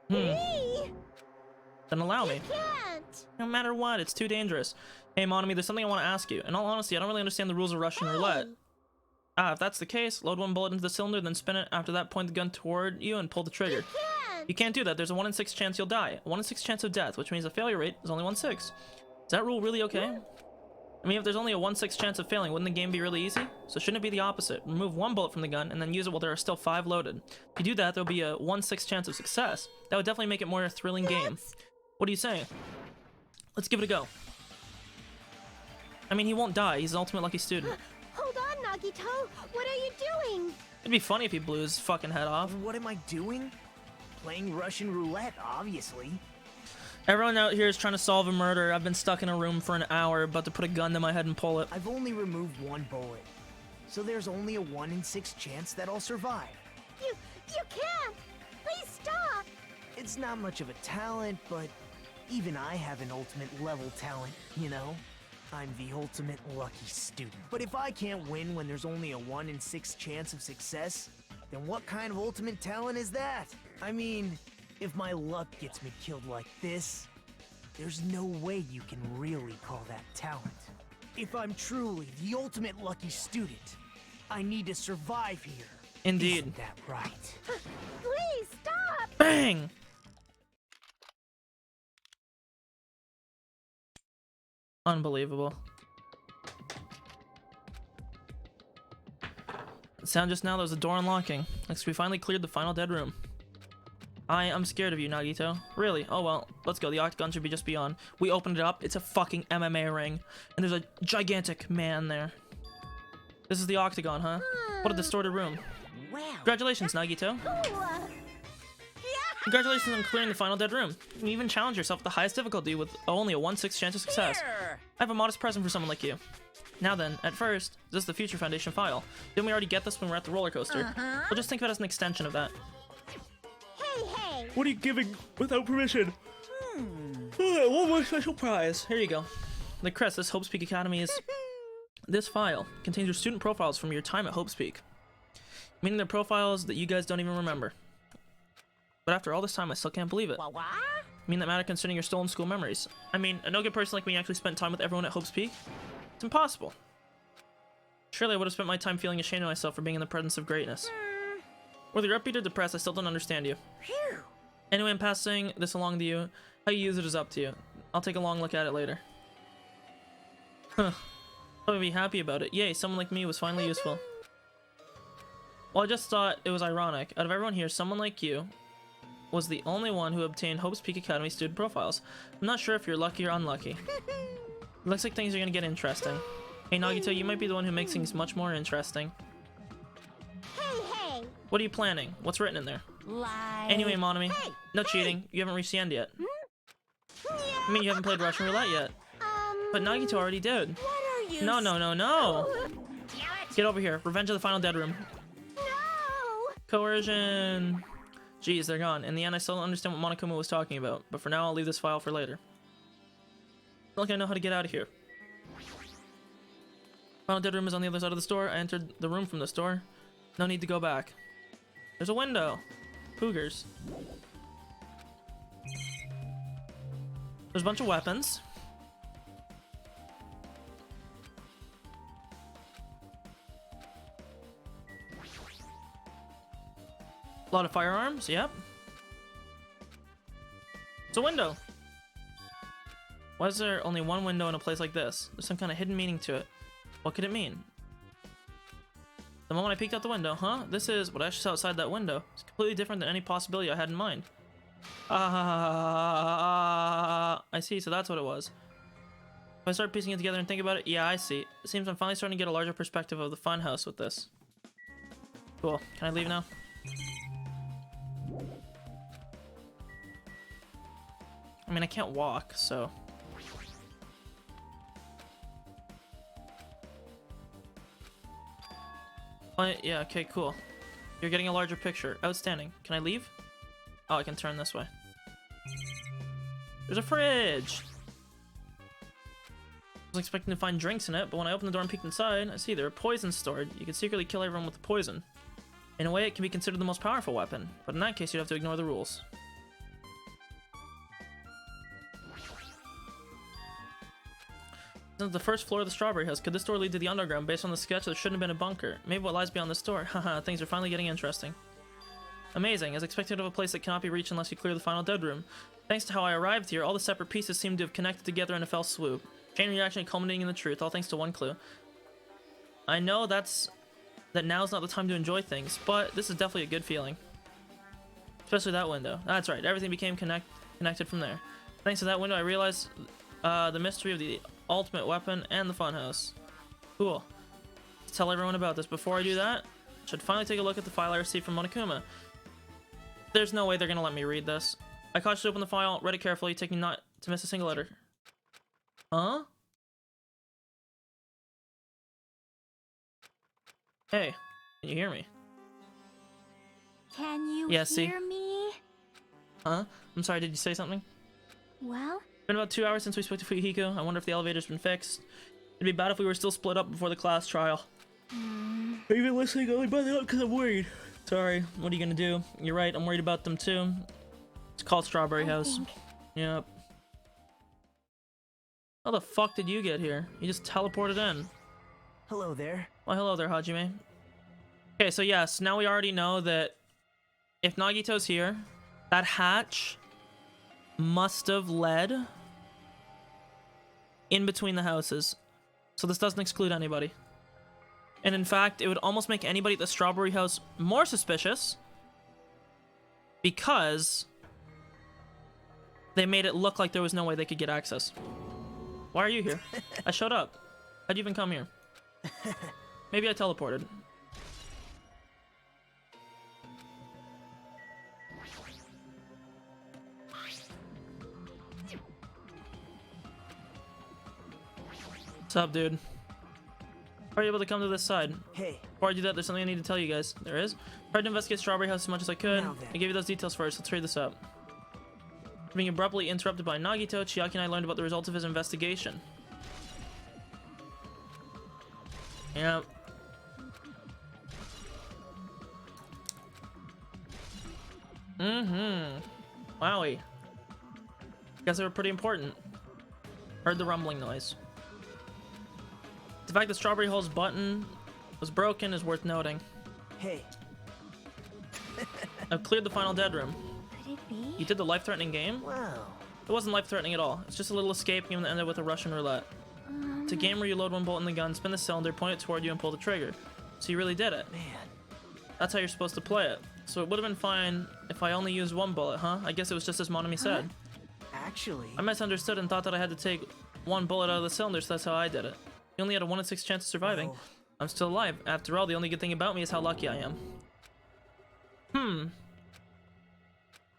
[SPEAKER 1] Then allow me.
[SPEAKER 3] Can't.
[SPEAKER 1] No matter what, it's too dangerous. Hey, Monami, there's something I want to ask you. In all honesty, I don't really understand the rules of Russian roulette. If that's the case, load one bullet into the cylinder, then spin it. After that, point the gun toward you and pull the trigger. You can't do that. There's a 1 in 6 chance you'll die. A 1 in 6 chance of death, which means the failure rate is only 1/6. Is that rule really okay? I mean, if there's only a 1/6 chance of failing, wouldn't the game be really easy? So shouldn't it be the opposite? Remove 1 bullet from the gun and then use it while there are still 5 loaded. If you do that, there'll be a 1/6 chance of success. That would definitely make it more a thrilling game. What are you saying? Let's give it a go. I mean, he won't die. He's an ultimate lucky student.
[SPEAKER 3] Hold on, Nagito. What are you doing?
[SPEAKER 1] It'd be funny if he blew his fucking head off.
[SPEAKER 4] What am I doing? Playing Russian roulette, obviously.
[SPEAKER 1] Everyone out here is trying to solve a murder. I've been stuck in a room for an hour, about to put a gun to my head and pull it.
[SPEAKER 4] I've only removed 1 bullet. So there's only a 1 in 6 chance that I'll survive.
[SPEAKER 3] You can't. Please stop.
[SPEAKER 4] It's not much of a talent, but even I have an ultimate level talent, you know? I'm the ultimate lucky student. But if I can't win when there's only a 1 in 6 chance of success, then what kind of ultimate talent is that? I mean, if my luck gets me killed like this, there's no way you can really call that talent. If I'm truly the ultimate lucky student, I need to survive here.
[SPEAKER 1] Indeed.
[SPEAKER 4] Isn't that right?
[SPEAKER 3] Please stop!
[SPEAKER 1] Bang! Unbelievable. The sound just now, there was a door unlocking. Looks like we finally cleared the final dead room. I'm scared of you, Nagito. Really? Oh well, let's go. The octagon should be just beyond. We opened it up. It's a fucking MMA ring. And there's a gigantic man there. This is the octagon, huh? What a distorted room.
[SPEAKER 5] Wow.
[SPEAKER 1] Congratulations, Nagito. Congratulations on clearing the final dead room. You can even challenge yourself at the highest difficulty with only a 1/6 chance of success.
[SPEAKER 5] Here.
[SPEAKER 1] I have a modest present for someone like you. Now then, at first, this is the Future Foundation file. Didn't we already get this when we were at the roller coaster? We'll just think of it as an extension of that.
[SPEAKER 3] Hey!
[SPEAKER 1] What are you giving without permission? One more special prize. Here you go. The crest, this Hope's Peak Academy is... This file contains your student profiles from your time at Hope's Peak. Meaning they're profiles that you guys don't even remember. But after all this time, I still can't believe it.
[SPEAKER 5] What?
[SPEAKER 1] I mean that matter concerning your stolen school memories. I mean, a no-good person like me actually spent time with everyone at Hope's Peak? It's impossible. Surely I would have spent my time feeling ashamed of myself for being in the presence of greatness. Whether you're upbeat or depressed, I still don't understand you.
[SPEAKER 5] Phew.
[SPEAKER 1] Anyway, I'm passing this along to you. How you use it is up to you. I'll take a long look at it later. Huh. I'll be happy about it. Yay, someone like me was finally useful. Well, I just thought it was ironic. Out of everyone here, someone like you was the only one who obtained Hope's Peak Academy student profiles. I'm not sure if you're lucky or unlucky. It looks like things are gonna get interesting. Hey Nagito, you might be the one who makes things much more interesting.
[SPEAKER 3] Hey!
[SPEAKER 1] What are you planning? What's written in there?
[SPEAKER 5] Like...
[SPEAKER 1] Anyway, Monami, no cheating. You haven't reached the end yet. I mean, you haven't played Russian roulette yet. But Nagito already did.
[SPEAKER 5] What are you...
[SPEAKER 1] No. Get over here. Revenge of the Final Dead Room.
[SPEAKER 3] No!
[SPEAKER 1] Coercion. Jeez, they're gone. In the end, I still don't understand what Monokuma was talking about. But for now, I'll leave this file for later. Look, I know how to get out of here. Final Dead Room is on the other side of the store. I entered the room from the store. No need to go back. There's a window. Poogers. There's a bunch of weapons. A lot of firearms, yep. It's a window. Why is there only one window in a place like this? There's some kind of hidden meaning to it. What could it mean? The moment I peeked out the window, huh? This is what I saw outside that window. It's completely different than any possibility I had in mind. I see, so that's what it was. If I start piecing it together and think about it, yeah, I see. It seems I'm finally starting to get a larger perspective of the fun house with this. Cool. Can I leave now? I mean, I can't walk, so... Yeah, okay, cool. You're getting a larger picture. Outstanding. Can I leave? Oh, I can turn this way. There's a fridge! I was expecting to find drinks in it, but when I opened the door and peeked inside, I see there are poisons stored. You can secretly kill everyone with the poison. In a way, it can be considered the most powerful weapon, but in that case, you'd have to ignore the rules. This is the first floor of the Strawberry House. Could this door lead to the underground? Based on the sketch, there shouldn't have been a bunker. Maybe what lies beyond this door? Haha, things are finally getting interesting. Amazing, as expected of a place that cannot be reached unless you clear the final dead room. Thanks to how I arrived here, all the separate pieces seem to have connected together in a fell swoop. Chain reaction culminating in the truth, all thanks to one clue. I know that now's not the time to enjoy things, but this is definitely a good feeling. Especially that window. That's right, everything became connected from there. Thanks to that window, I realized the mystery of the ultimate weapon and the funhouse. Cool. Let's tell everyone about this. Before I do that, I should finally take a look at the file I received from Monokuma. There's no way they're gonna let me read this. I cautiously opened the file, read it carefully, taking not to miss a single letter. Huh? Hey, can you hear me?
[SPEAKER 6] Can you
[SPEAKER 1] Yeah, see?
[SPEAKER 6] hear me?
[SPEAKER 1] Huh? I'm sorry, did you say something?
[SPEAKER 6] Well,
[SPEAKER 1] Been about 2 hours since we spoke to Fuyuhiko. I wonder if the elevator's been fixed. It'd be bad if we were still split up before the class trial. Are you even listening? Only by the up because I'm worried. Sorry, what are you gonna do? You're right, I'm worried about them too. It's called Strawberry House. Yep. How the fuck did you get here? You just teleported in.
[SPEAKER 4] Hello there.
[SPEAKER 1] Well, hello there, Hajime. Okay, so yes, now we already know that if Nagito's here, that hatch must have led in between the houses. So this doesn't exclude anybody. And in fact, it would almost make anybody at the Strawberry House more suspicious because they made it look like there was no way they could get access. Why are you here? I showed up. How'd you even come here? Maybe I teleported. What's up, dude? How are you able to come to this side?
[SPEAKER 4] Hey.
[SPEAKER 1] Before I do that, there's something I need to tell you guys. There is. Tried to investigate Strawberry House as much as I could.
[SPEAKER 4] Now then.
[SPEAKER 1] I gave you those details first. Let's read this up. Being abruptly interrupted by Nagito, Chiaki and I learned about the results of his investigation. Yep. Wowie. Guess they were pretty important. Heard the rumbling noise. The fact that Strawberry Hole's button was broken is worth noting.
[SPEAKER 4] Hey.
[SPEAKER 1] I've cleared the final dead room.
[SPEAKER 3] Could it be?
[SPEAKER 1] You did the life-threatening game?
[SPEAKER 4] Wow.
[SPEAKER 1] It wasn't life-threatening at all. It's just a little escape game that ended with a Russian roulette. It's a game where you load one bolt in the gun, spin the cylinder, point it toward you, and pull the trigger. So you really did it.
[SPEAKER 4] Man.
[SPEAKER 1] That's how you're supposed to play it. So it would have been fine if I only used one bullet, huh? I guess it was just as Monami said.
[SPEAKER 4] Actually.
[SPEAKER 1] I misunderstood and thought that I had to take one bullet out of the cylinder, so that's how I did it. You only had a 1 in 6 chance of surviving.
[SPEAKER 4] Oh.
[SPEAKER 1] I'm still alive. After all, the only good thing about me is how lucky I am.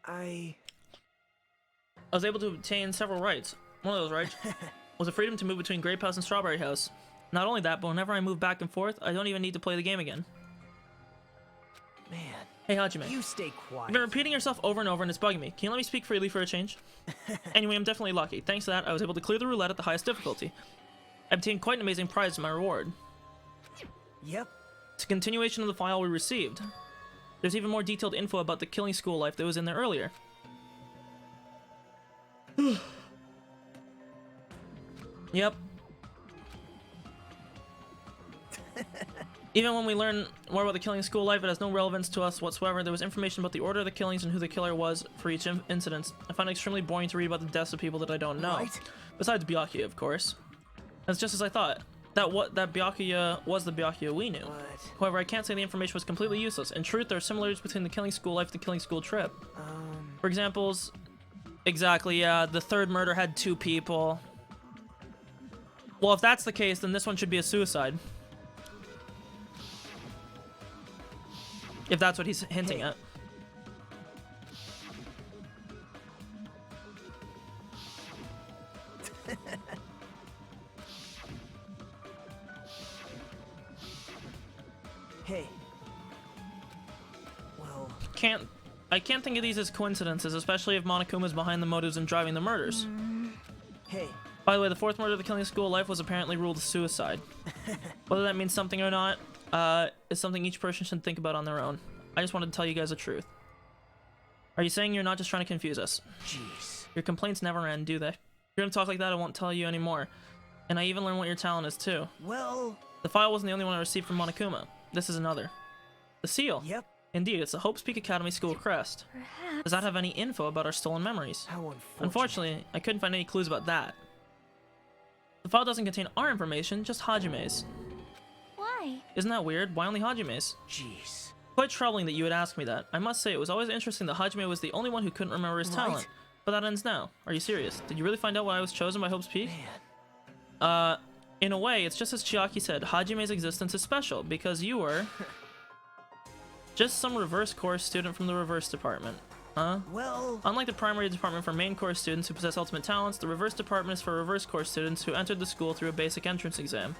[SPEAKER 4] I
[SPEAKER 1] was able to obtain several rights. One of those rights was the freedom to move between Grape House and Strawberry House. Not only that, but whenever I move back and forth, I don't even need to play the game again.
[SPEAKER 4] Man.
[SPEAKER 1] Hey, Hajime.
[SPEAKER 4] You stay quiet.
[SPEAKER 1] You've been repeating yourself over and over and it's bugging me. Can you let me speak freely for a change? Anyway, I'm definitely lucky. Thanks to that, I was able to clear the roulette at the highest difficulty. I obtained quite an amazing prize as my reward.
[SPEAKER 4] Yep.
[SPEAKER 1] It's a continuation of the file we received. There's even more detailed info about the killing school life that was in there earlier. Yep. Even when we learn more about the killing school life, it has no relevance to us whatsoever. There was information about the order of the killings and who the killer was for each incident. I find it extremely boring to read about the deaths of people that I don't know.
[SPEAKER 4] Right.
[SPEAKER 1] Besides Byakuya, of course. That's just as I thought. That Byakuya was the Byakuya we knew.
[SPEAKER 4] But
[SPEAKER 1] However, I can't say the information was completely useless. In truth, there are similarities between the killing school life and the killing school trip. For examples, exactly, yeah, the third murder had 2 people. Well, if that's the case, then this one should be a suicide. If that's what he's hinting at.
[SPEAKER 4] hey. Well,
[SPEAKER 1] I can't think of these as coincidences, especially if Monokuma's behind the motives in driving the murders.
[SPEAKER 4] hey.
[SPEAKER 1] By the way, the 4th murder of the killing school life was apparently ruled a suicide. Whether that means something or not, is something each person should think about on their own. I just wanted to tell you guys the truth. Are you saying you're not just trying to confuse us?
[SPEAKER 4] Jeez.
[SPEAKER 1] Your complaints never end, do they? If you're gonna talk like that, I won't tell you anymore. And I even learned what your talent is too.
[SPEAKER 4] Well.
[SPEAKER 1] The file wasn't the only one I received from Monokuma. This is another. The seal.
[SPEAKER 4] Yep.
[SPEAKER 1] Indeed, it's the Hope's Peak Academy school crest.
[SPEAKER 6] Perhaps.
[SPEAKER 1] Does that have any info about our stolen memories?
[SPEAKER 4] How unfortunate.
[SPEAKER 1] Unfortunately, I couldn't find any clues about that. The file doesn't contain our information, just Hajime's.
[SPEAKER 6] Why?
[SPEAKER 1] Isn't that weird? Why only Hajime's?
[SPEAKER 4] Jeez.
[SPEAKER 1] Quite troubling that you would ask me that. I must say, it was always interesting that Hajime was the only one who couldn't remember his
[SPEAKER 4] Right.
[SPEAKER 1] talent. But that ends now. Are you serious? Did you really find out why I was chosen by Hope's Peak?
[SPEAKER 4] Man.
[SPEAKER 1] In a way, it's just as Chiaki said, Hajime's existence is special, because you were... just some reverse course student from the reverse department. Huh?
[SPEAKER 4] Well.
[SPEAKER 1] Unlike the primary department for main course students who possess ultimate talents, the reverse department is for reverse course students who entered the school through a basic entrance exam.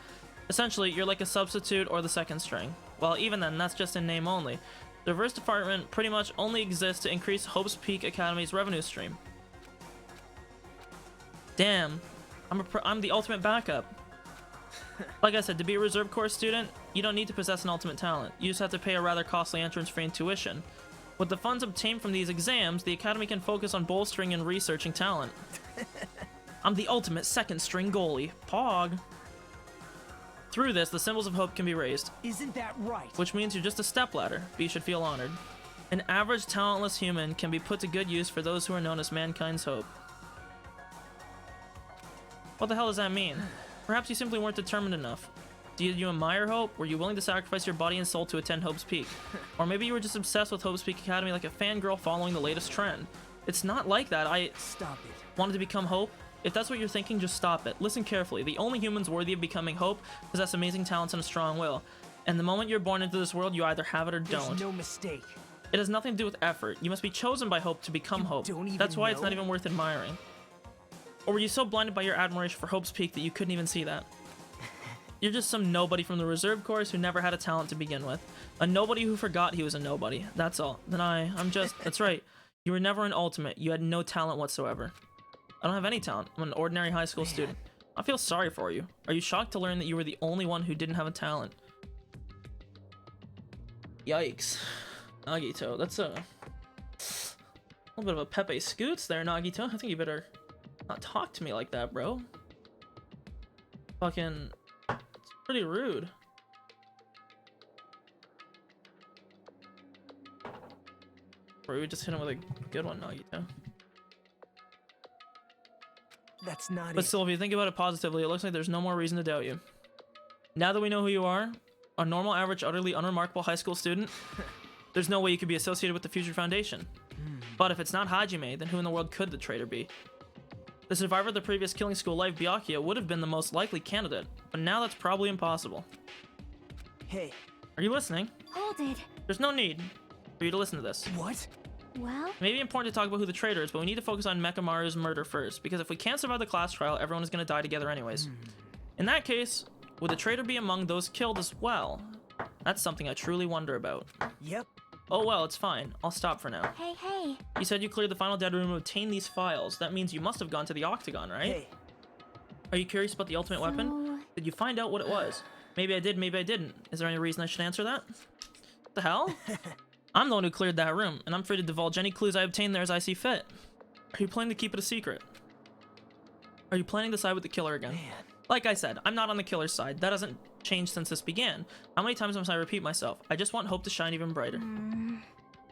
[SPEAKER 1] Essentially, you're like a substitute or the second string. Well, even then, that's just in name only. The reverse department pretty much only exists to increase Hope's Peak Academy's revenue stream. Damn, I'm the ultimate backup. Like I said, to be a reserve corps student, you don't need to possess an ultimate talent. You just have to pay a rather costly entrance fee and tuition. With the funds obtained from these exams, the Academy can focus on bolstering and researching talent. I'm the ultimate second-string goalie. Pog. Through this, the symbols of hope can be raised.
[SPEAKER 4] Isn't that right?
[SPEAKER 1] Which means you're just a stepladder, but you should feel honored. An average, talentless human can be put to good use for those who are known as mankind's hope. What the hell does that mean? Perhaps you simply weren't determined enough. Did you admire Hope? Were you willing to sacrifice your body and soul to attend Hope's Peak? Or maybe you were just obsessed with Hope's Peak Academy like a fangirl following the latest trend. It's not like that.
[SPEAKER 4] Stop it.
[SPEAKER 1] Wanted to become Hope? If that's what you're thinking, just stop it. Listen carefully. The only humans worthy of becoming Hope possess amazing talents and a strong will. And the moment you're born into this world, you either have it or don't.
[SPEAKER 4] There's no mistake.
[SPEAKER 1] It has nothing to do with effort. You must be chosen by Hope to become Hope. That's why it's not even worth admiring. Or were you so blinded by your admiration for Hope's Peak that you couldn't even see that? You're just some nobody from the reserve corps who never had a talent to begin with. A nobody who forgot he was a nobody. That's all. Then I'm just... That's right. You were never an ultimate. You had no talent whatsoever. I don't have any talent. I'm an ordinary high school student. I feel sorry for you. Are you shocked to learn that you were the only one who didn't have a talent? Yikes. Nagito, that's a little bit of a Pepe Scoots there, Nagito. I think you better not talk to me like that, bro. Fucking... It's pretty rude. Or we just hit him with a good one, Nagito.
[SPEAKER 4] That's not
[SPEAKER 1] But
[SPEAKER 4] it.
[SPEAKER 1] still, if you think about it positively, it looks like there's no more reason to doubt you. Now that we know who you are, a normal, average, utterly unremarkable high school student, there's no way you could be associated with the Future Foundation. But if it's not Hajime, then who in the world could the traitor be? The survivor of the previous killing school life, Byakuya, would have been the most likely candidate, but now that's probably impossible.
[SPEAKER 4] Hey.
[SPEAKER 1] Are you listening?
[SPEAKER 6] Hold it.
[SPEAKER 1] There's no need for you to listen to this.
[SPEAKER 4] What?
[SPEAKER 3] Well,
[SPEAKER 1] It may be important to talk about who the traitor is, but we need to focus on Mekamaru's murder first, because if we can't survive the class trial, everyone is going to die together anyways. In that case, would the traitor be among those killed as well? That's something I truly wonder about.
[SPEAKER 4] Yep.
[SPEAKER 1] Oh well, it's fine. I'll stop for now.
[SPEAKER 3] hey.
[SPEAKER 1] You said you cleared the final dead room and obtained these files. That means you must have gone to the Octagon, right?
[SPEAKER 4] Hey.
[SPEAKER 1] Are you curious about the ultimate weapon? Did you find out what it was? Maybe I did, maybe I didn't. Is there any reason I should answer that? What the hell? I'm the one who cleared that room, and I'm free to divulge any clues I obtained there as I see fit. Are you planning to keep it a secret? Are you planning to side with the killer again?
[SPEAKER 4] Man.
[SPEAKER 1] Like I said, I'm not on the killer's side. That hasn't changed since this began. How many times must I repeat myself? I just want hope to shine even brighter.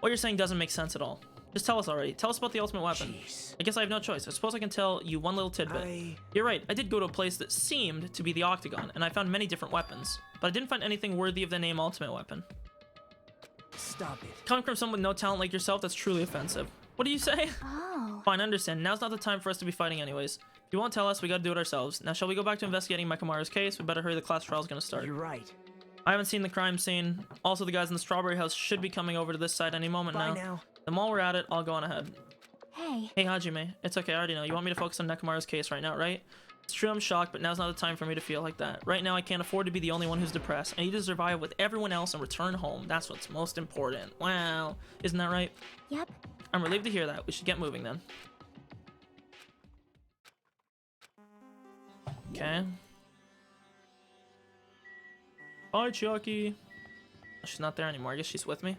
[SPEAKER 1] What you're saying doesn't make sense at all. Just tell us already. Tell us about the ultimate weapon.
[SPEAKER 4] Jeez.
[SPEAKER 1] I guess I have no choice. I suppose I can tell you one little tidbit. You're right. I did go to a place that seemed to be the Octagon, and I found many different weapons. But I didn't find anything worthy of the name Ultimate Weapon.
[SPEAKER 4] Stop it.
[SPEAKER 1] Coming from someone with no talent like yourself, that's truly offensive. What do you say?
[SPEAKER 3] Oh.
[SPEAKER 1] Fine, I understand. Now's not the time for us to be fighting anyways. If you won't tell us, we gotta do it ourselves. Now, shall we go back to investigating Mekamaru's case? We better hurry, the class trial's gonna start.
[SPEAKER 4] You're right.
[SPEAKER 1] I haven't seen the crime scene. Also, the guys in the Strawberry House should be coming over to this side any moment
[SPEAKER 4] Bye now.
[SPEAKER 1] Then while we're at it, I'll go on ahead.
[SPEAKER 3] Hey.
[SPEAKER 1] Hey, Hajime. It's okay, I already know. You want me to focus on Nekamaru's case right now, right? It's true I'm shocked, but now's not the time for me to feel like that. Right now, I can't afford to be the only one who's depressed. I need to survive with everyone else and return home. That's what's most important. Wow. Isn't that right?
[SPEAKER 3] Yep.
[SPEAKER 1] I'm relieved to hear that. We should get moving then. Okay. Bye, Chucky. She's not there anymore. I guess she's with me.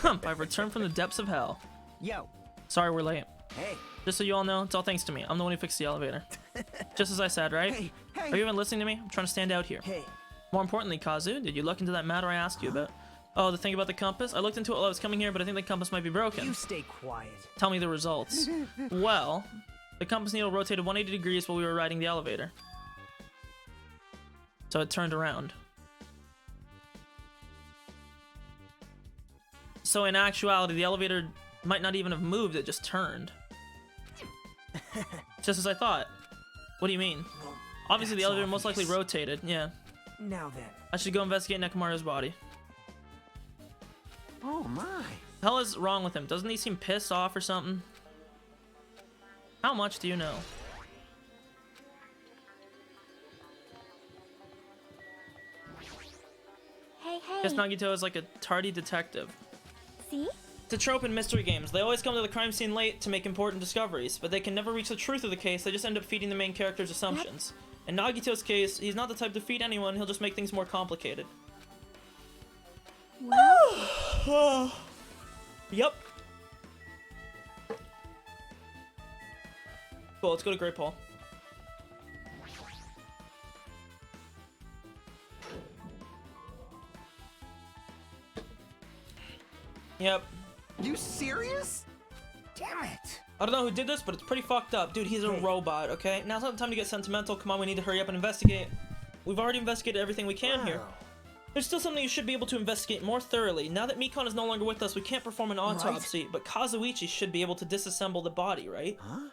[SPEAKER 1] I've returned from the depths of hell.
[SPEAKER 4] Yo.
[SPEAKER 1] Sorry we're late.
[SPEAKER 4] Hey.
[SPEAKER 1] Just so you all know, it's all thanks to me. I'm the one who fixed the elevator. Just as I said, right?
[SPEAKER 4] Hey.
[SPEAKER 1] Are you even listening to me? I'm trying to stand out here.
[SPEAKER 4] Hey.
[SPEAKER 1] More importantly, Kazu, did you look into that matter I asked you about? Oh, the thing about the compass? I looked into it while I was coming here, but I think the compass might be broken.
[SPEAKER 4] You stay quiet.
[SPEAKER 1] Tell me the results. Well, the compass needle rotated 180 degrees while we were riding the elevator. So it turned around. So in actuality, the elevator might not even have moved, it just turned. Just as I thought. What do you mean?
[SPEAKER 4] Well,
[SPEAKER 1] Obviously the
[SPEAKER 4] that's
[SPEAKER 1] elevator most likely
[SPEAKER 4] obvious.
[SPEAKER 1] rotated, yeah.
[SPEAKER 4] Now then.
[SPEAKER 1] I should go investigate Nekamaru's body.
[SPEAKER 4] Oh my.
[SPEAKER 1] The hell is wrong with him? Doesn't he seem pissed off or something? How much do you know?
[SPEAKER 3] Hey.
[SPEAKER 1] Guess Nagito is like a tardy detective.
[SPEAKER 3] See?
[SPEAKER 1] It's a trope in mystery games. They always come to the crime scene late to make important discoveries, but they can never reach the truth of the case. They just end up feeding the main character's assumptions. In Nagito's case, he's not the type to feed anyone. He'll just make things more complicated.
[SPEAKER 3] Well,
[SPEAKER 1] Yep. Cool, let's go to Great Paul. Yep.
[SPEAKER 4] You serious? Damn it.
[SPEAKER 1] I don't know who did this, but it's pretty fucked up. Dude, he's a robot, okay? Now's not the time to get sentimental. Come on, we need to hurry up and investigate. We've already investigated everything we can here. There's still something you should be able to investigate more thoroughly. Now that Mikon is no longer with us, we can't perform an autopsy, but Kazuichi should be able to disassemble the body, right?
[SPEAKER 4] Huh?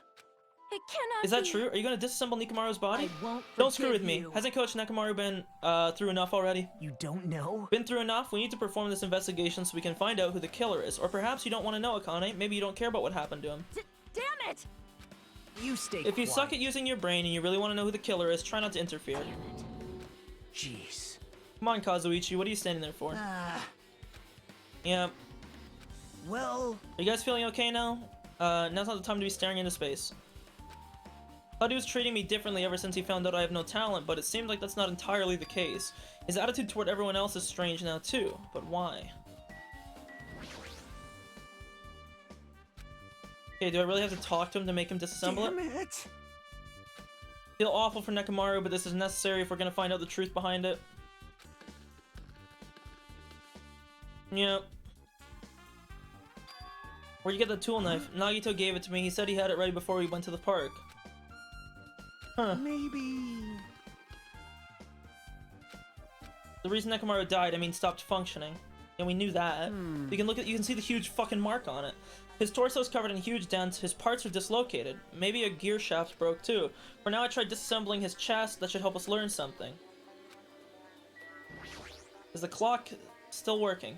[SPEAKER 6] It cannot
[SPEAKER 1] Is that
[SPEAKER 6] be.
[SPEAKER 1] true? Are you gonna disassemble Nekomaru's body?
[SPEAKER 6] I won't
[SPEAKER 1] Don't screw
[SPEAKER 6] forgive
[SPEAKER 1] with me.
[SPEAKER 6] you.
[SPEAKER 1] Hasn't Coach Nekomaru been through enough already?
[SPEAKER 4] You don't know?
[SPEAKER 1] Been through enough? We need to perform this investigation so we can find out who the killer is. Or perhaps you don't want to know, Akane. Maybe you don't care about what happened to him.
[SPEAKER 6] Damn it!
[SPEAKER 4] You stay
[SPEAKER 1] If you
[SPEAKER 4] quiet.
[SPEAKER 1] suck at using your brain and you really want to know who the killer is, try not to interfere.
[SPEAKER 4] Jeez.
[SPEAKER 1] Come on, Kazuichi, what are you standing there for? Yeah.
[SPEAKER 4] Well,
[SPEAKER 1] Are you guys feeling okay now? Now's not the time to be staring into space. Thought he was treating me differently ever since he found out I have no talent, but it seems like that's not entirely the case. His attitude toward everyone else is strange now too, but why? Okay, do I really have to talk to him to make him disassemble
[SPEAKER 4] damn
[SPEAKER 1] it?
[SPEAKER 4] it.
[SPEAKER 1] Feel awful for Nekomaru, but this is necessary if we're gonna find out the truth behind it. Yep. Where'd you get the tool knife? Nagito gave it to me. He said he had it ready before we went to the park. Huh.
[SPEAKER 4] Maybe.
[SPEAKER 1] The reason Nekomaru died, I mean stopped functioning. And we knew that. You can see the huge fucking mark on it. His torso is covered in huge dents, his parts are dislocated. Maybe a gear shaft broke too. For now I tried disassembling his chest, that should help us learn something. Is the clock still working?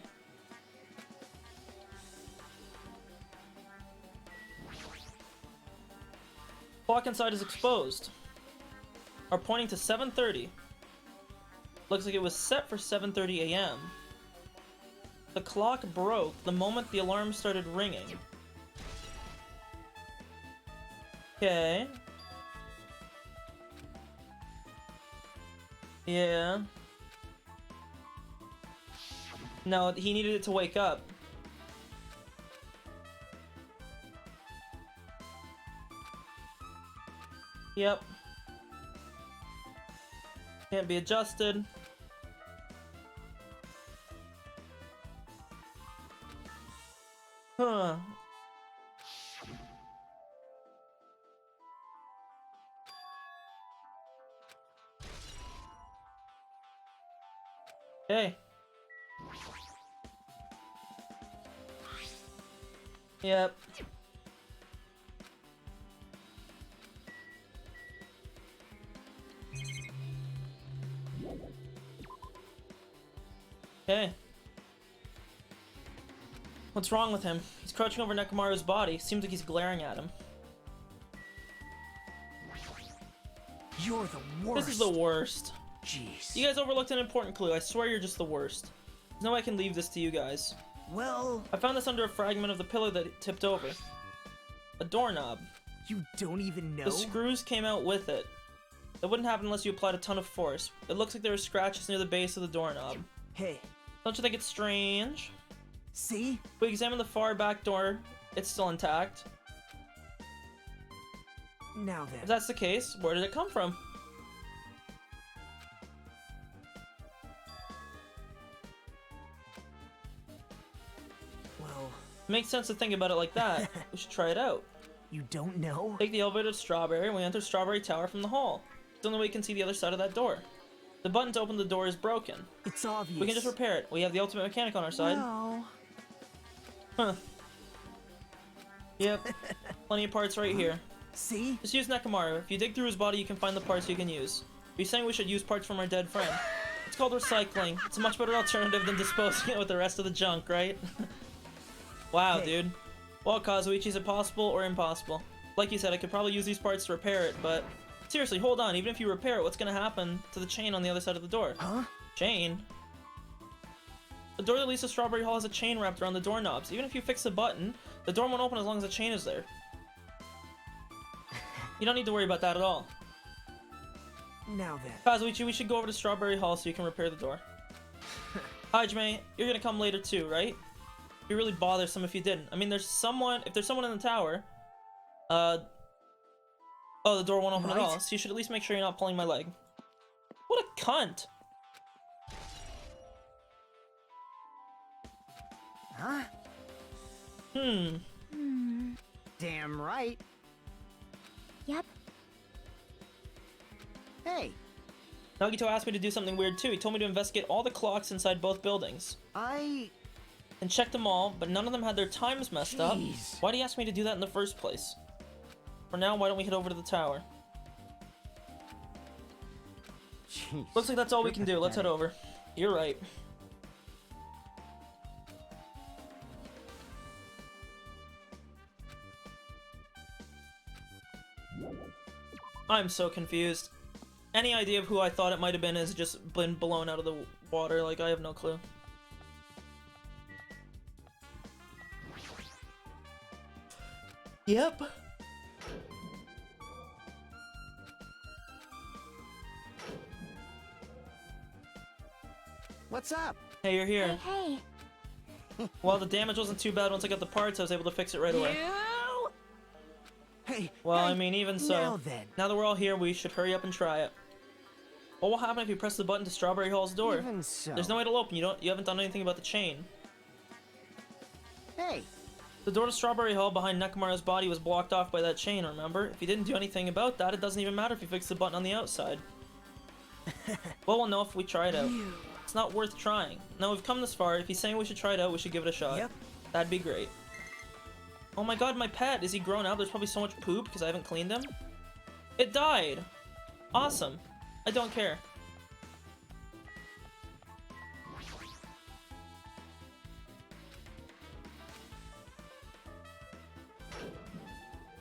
[SPEAKER 1] Clock inside is exposed. Are pointing to 7:30. Looks like it was set for 7:30 a.m. The clock broke the moment the alarm started ringing. Okay. Yeah. No, he needed it to wake up. Yep. Can't be adjusted. Huh. Okay. Yep. Okay. What's wrong with him? He's crouching over Nekomaru's body. Seems like he's glaring at him.
[SPEAKER 4] You're the worst.
[SPEAKER 1] This is the worst.
[SPEAKER 4] Jeez.
[SPEAKER 1] You guys overlooked an important clue. I swear you're just the worst. There's no way I can leave this to you guys.
[SPEAKER 4] Well,
[SPEAKER 1] I found this under a fragment of the pillow that it tipped over. A doorknob.
[SPEAKER 4] you don't even know?
[SPEAKER 1] The screws came out with it. That wouldn't happen unless you applied a ton of force. It looks like there were scratches near the base of the doorknob.
[SPEAKER 4] Hey,
[SPEAKER 1] Don't you think it's strange?
[SPEAKER 4] see?
[SPEAKER 1] We examine the far back door. It's still intact.
[SPEAKER 4] Now then.
[SPEAKER 1] If that's the case, where did it come from?
[SPEAKER 4] Well,
[SPEAKER 1] Makes sense to think about it like that. We should try it out.
[SPEAKER 4] you don't know?
[SPEAKER 1] Take the elevator to Strawberry and we enter Strawberry Tower from the hall. It's the only way we can see the other side of that door. The button to open the door is broken.
[SPEAKER 4] It's obvious.
[SPEAKER 1] We can just repair it. We have the ultimate mechanic on our side.
[SPEAKER 4] No.
[SPEAKER 1] Huh. Yep. Plenty of parts right here.
[SPEAKER 4] See?
[SPEAKER 1] Just use Nekomaru. If you dig through his body, you can find the parts you can use. You're saying we should use parts from our dead friend. It's called recycling. It's a much better alternative than disposing it with the rest of the junk, right? Wow,
[SPEAKER 4] Hey.
[SPEAKER 1] dude. Well, Kazuichi, is it possible or impossible? Like you said, I could probably use these parts to repair it, but... Seriously, hold on. Even if you repair it, what's gonna happen to the chain on the other side of the door?
[SPEAKER 4] Huh?
[SPEAKER 1] Chain? The door that leads to Strawberry Hall has a chain wrapped around the doorknobs. Even if you fix the button, the door won't open as long as the chain is there. You don't need to worry about that at all.
[SPEAKER 4] Now then.
[SPEAKER 1] Kazuichi, we should go over to Strawberry Hall so you can repair the door. Hajime, you're gonna come later too, right? It'd be really bothersome if you didn't. I mean, if there's someone in the tower, oh, the door won't open at all, so you should at least make sure you're not pulling my leg. What a cunt!
[SPEAKER 4] Huh? Damn right.
[SPEAKER 3] Yep.
[SPEAKER 4] Hey,
[SPEAKER 1] Nagito asked me to do something weird too. He told me to investigate all the clocks inside both buildings. And checked them all, but none of them had their times messed up. Why'd he ask me to do that in the first place? For now, why don't we head over to the tower?
[SPEAKER 4] Jeez.
[SPEAKER 1] Looks like that's all we can do. Let's head over. You're right. I'm so confused. Any idea of who I thought it might have been has just been blown out of the water. Like, I have no clue. Yep.
[SPEAKER 4] What's up?
[SPEAKER 1] Hey, you're here.
[SPEAKER 3] Hey.
[SPEAKER 1] Well, the damage wasn't too bad once I got the parts. I was able to fix it right away.
[SPEAKER 4] Hey.
[SPEAKER 1] Well,
[SPEAKER 4] hey,
[SPEAKER 1] I mean, even so.
[SPEAKER 4] Now then.
[SPEAKER 1] Now that we're all here, we should hurry up and try it. What will happen if you press the button to Strawberry Hall's door?
[SPEAKER 4] Even so.
[SPEAKER 1] There's no way it'll open. You haven't done anything about the chain.
[SPEAKER 4] Hey.
[SPEAKER 1] The door to Strawberry Hall behind Nekomaru's body was blocked off by that chain, remember? If you didn't do anything about that, it doesn't even matter if you fix the button on the outside. Well, we'll know if we try it out. It's not worth trying. Now we've come this far. If he's saying we should try it out, we should give it a shot.
[SPEAKER 4] Yep.
[SPEAKER 1] That'd be great. Oh my god, my pet! Is he grown up? There's probably so much poop because I haven't cleaned him. It died! Awesome. I don't care.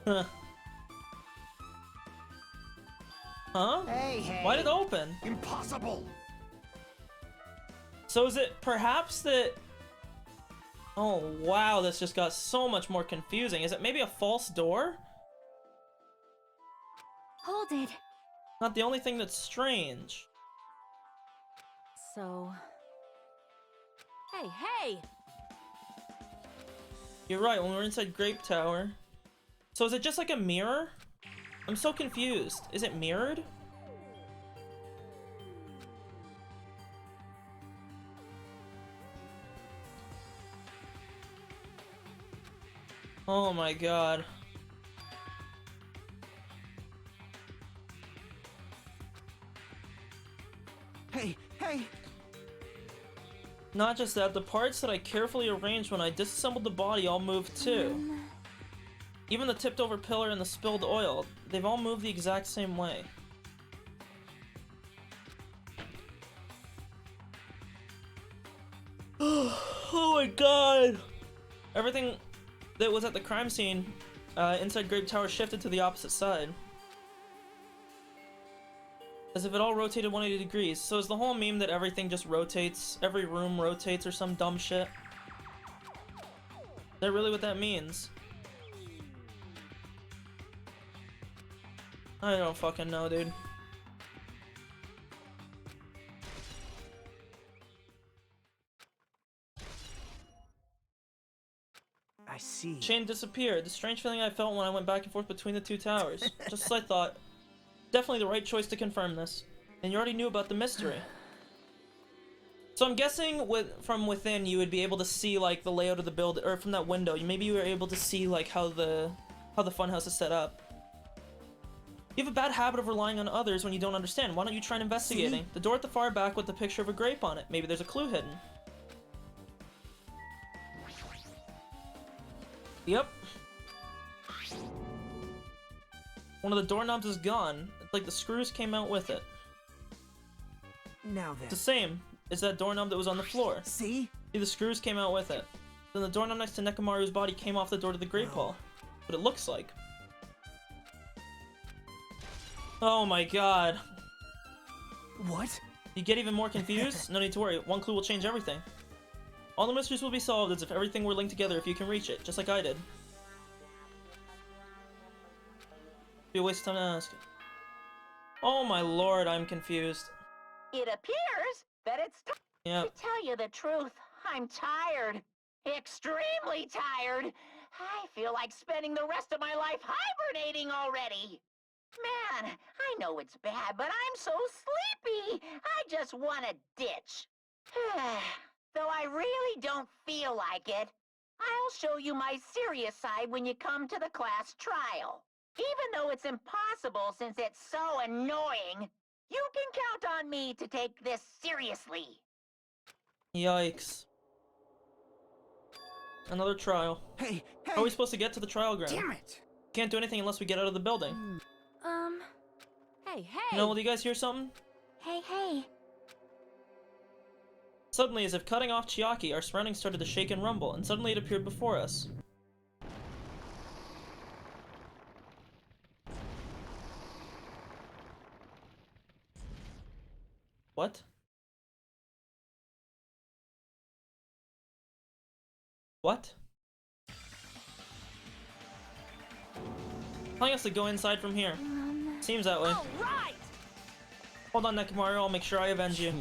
[SPEAKER 1] Huh. Huh?
[SPEAKER 4] Hey.
[SPEAKER 1] Why did it open?
[SPEAKER 7] Impossible!
[SPEAKER 1] So is it perhaps that... Oh wow, this just got so much more confusing. Is it maybe a false door?
[SPEAKER 6] Hold it.
[SPEAKER 1] Not the only thing that's strange.
[SPEAKER 6] So... Hey!
[SPEAKER 1] You're right, when we're inside Grape Tower. So is it just like a mirror? I'm so confused. Is it mirrored? Oh my god.
[SPEAKER 4] Hey.
[SPEAKER 1] Not just that, the parts that I carefully arranged when I disassembled the body all moved too. Even the tipped over pillar and the spilled oil, they've all moved the exact same way. Oh my god! Everything that was at the crime scene inside Grape Tower shifted to the opposite side. As if it all rotated 180 degrees. So is the whole meme that everything just rotates, every room rotates or some dumb shit? Is that really what that means? I don't fucking know, dude.
[SPEAKER 4] I see.
[SPEAKER 1] Chain disappeared. The strange feeling I felt when I went back and forth between the two towers. Just as I thought. Definitely the right choice to confirm this. And you already knew about the mystery. So I'm guessing from within you would be able to see like the layout of the build, or from that window. Maybe you were able to see like how the funhouse is set up. You have a bad habit of relying on others when you don't understand. Why don't you try investigating? The door at the far back with the picture of a grape on it. Maybe there's a clue hidden. Yep. One of the doorknobs is gone. It's like the screws came out with it.
[SPEAKER 4] Now then.
[SPEAKER 1] It's the same as that doorknob that was on the floor.
[SPEAKER 4] See?
[SPEAKER 1] See, the screws came out with it. Then the doorknob next to Nekomaru's body came off the door to the Grape Hall. What it looks like. Oh my god.
[SPEAKER 4] What?
[SPEAKER 1] You get even more confused? No need to worry. One clue will change everything. All the mysteries will be solved as if everything were linked together if you can reach it, just like I did. Be a waste of time to ask. Oh my lord, I'm confused.
[SPEAKER 5] It appears that it's time
[SPEAKER 1] Yeah.
[SPEAKER 5] to tell you the truth. I'm tired. Extremely tired. I feel like spending the rest of my life hibernating already. Man, I know it's bad, but I'm so sleepy. I just want to ditch. Though I really don't feel like it. I'll show you my serious side when you come to the class trial. Even though it's impossible since it's so annoying, you can count on me to take this seriously.
[SPEAKER 1] Yikes. Another trial.
[SPEAKER 4] Hey,
[SPEAKER 1] How are we supposed to get to the trial ground?
[SPEAKER 4] damn it!
[SPEAKER 1] Can't do anything unless we get out of the building.
[SPEAKER 6] Hey, hey!
[SPEAKER 1] No, do you guys hear something?
[SPEAKER 6] Hey.
[SPEAKER 1] Suddenly, as if cutting off Chiaki, our surroundings started to shake and rumble, and suddenly it appeared before us. What? What? Telling us to go inside from here. Seems that way.
[SPEAKER 6] All right!
[SPEAKER 1] Hold on, Nekomaru, I'll make sure I avenge you.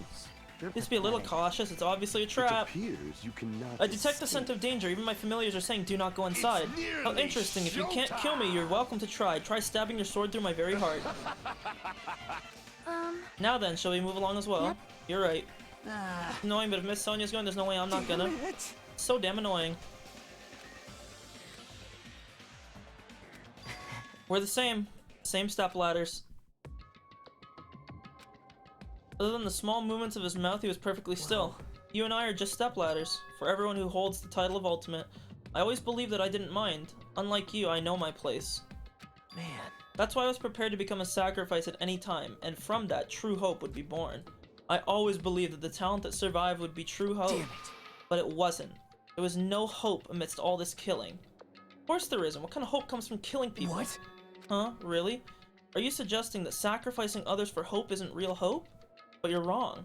[SPEAKER 1] Please be a little cautious, it's obviously a trap.
[SPEAKER 7] It appears you cannot
[SPEAKER 1] I detect the scent of danger, even my familiars are saying do not go inside. How interesting, if you can't kill me, you're welcome to try. Try stabbing your sword through my very heart. Now then, shall we move along as well?
[SPEAKER 6] Yep.
[SPEAKER 1] You're right. Annoying, but if Miss Sonia's going, there's no way I'm not gonna. So damn annoying. We're the same. Same step ladders. Other than the small movements of his mouth, he was perfectly still. You and I are just stepladders. For everyone who holds the title of Ultimate, I always believed that I didn't mind. Unlike you, I know my place.
[SPEAKER 4] Man.
[SPEAKER 1] That's why I was prepared to become a sacrifice at any time, and from that, true hope would be born. I always believed that the talent that survived would be true hope.
[SPEAKER 4] Damn it.
[SPEAKER 1] But it wasn't. There was no hope amidst all this killing. Of course there isn't. What kind of hope comes from killing people?
[SPEAKER 4] What?
[SPEAKER 1] Huh? Really? Are you suggesting that sacrificing others for hope isn't real hope? But you're wrong.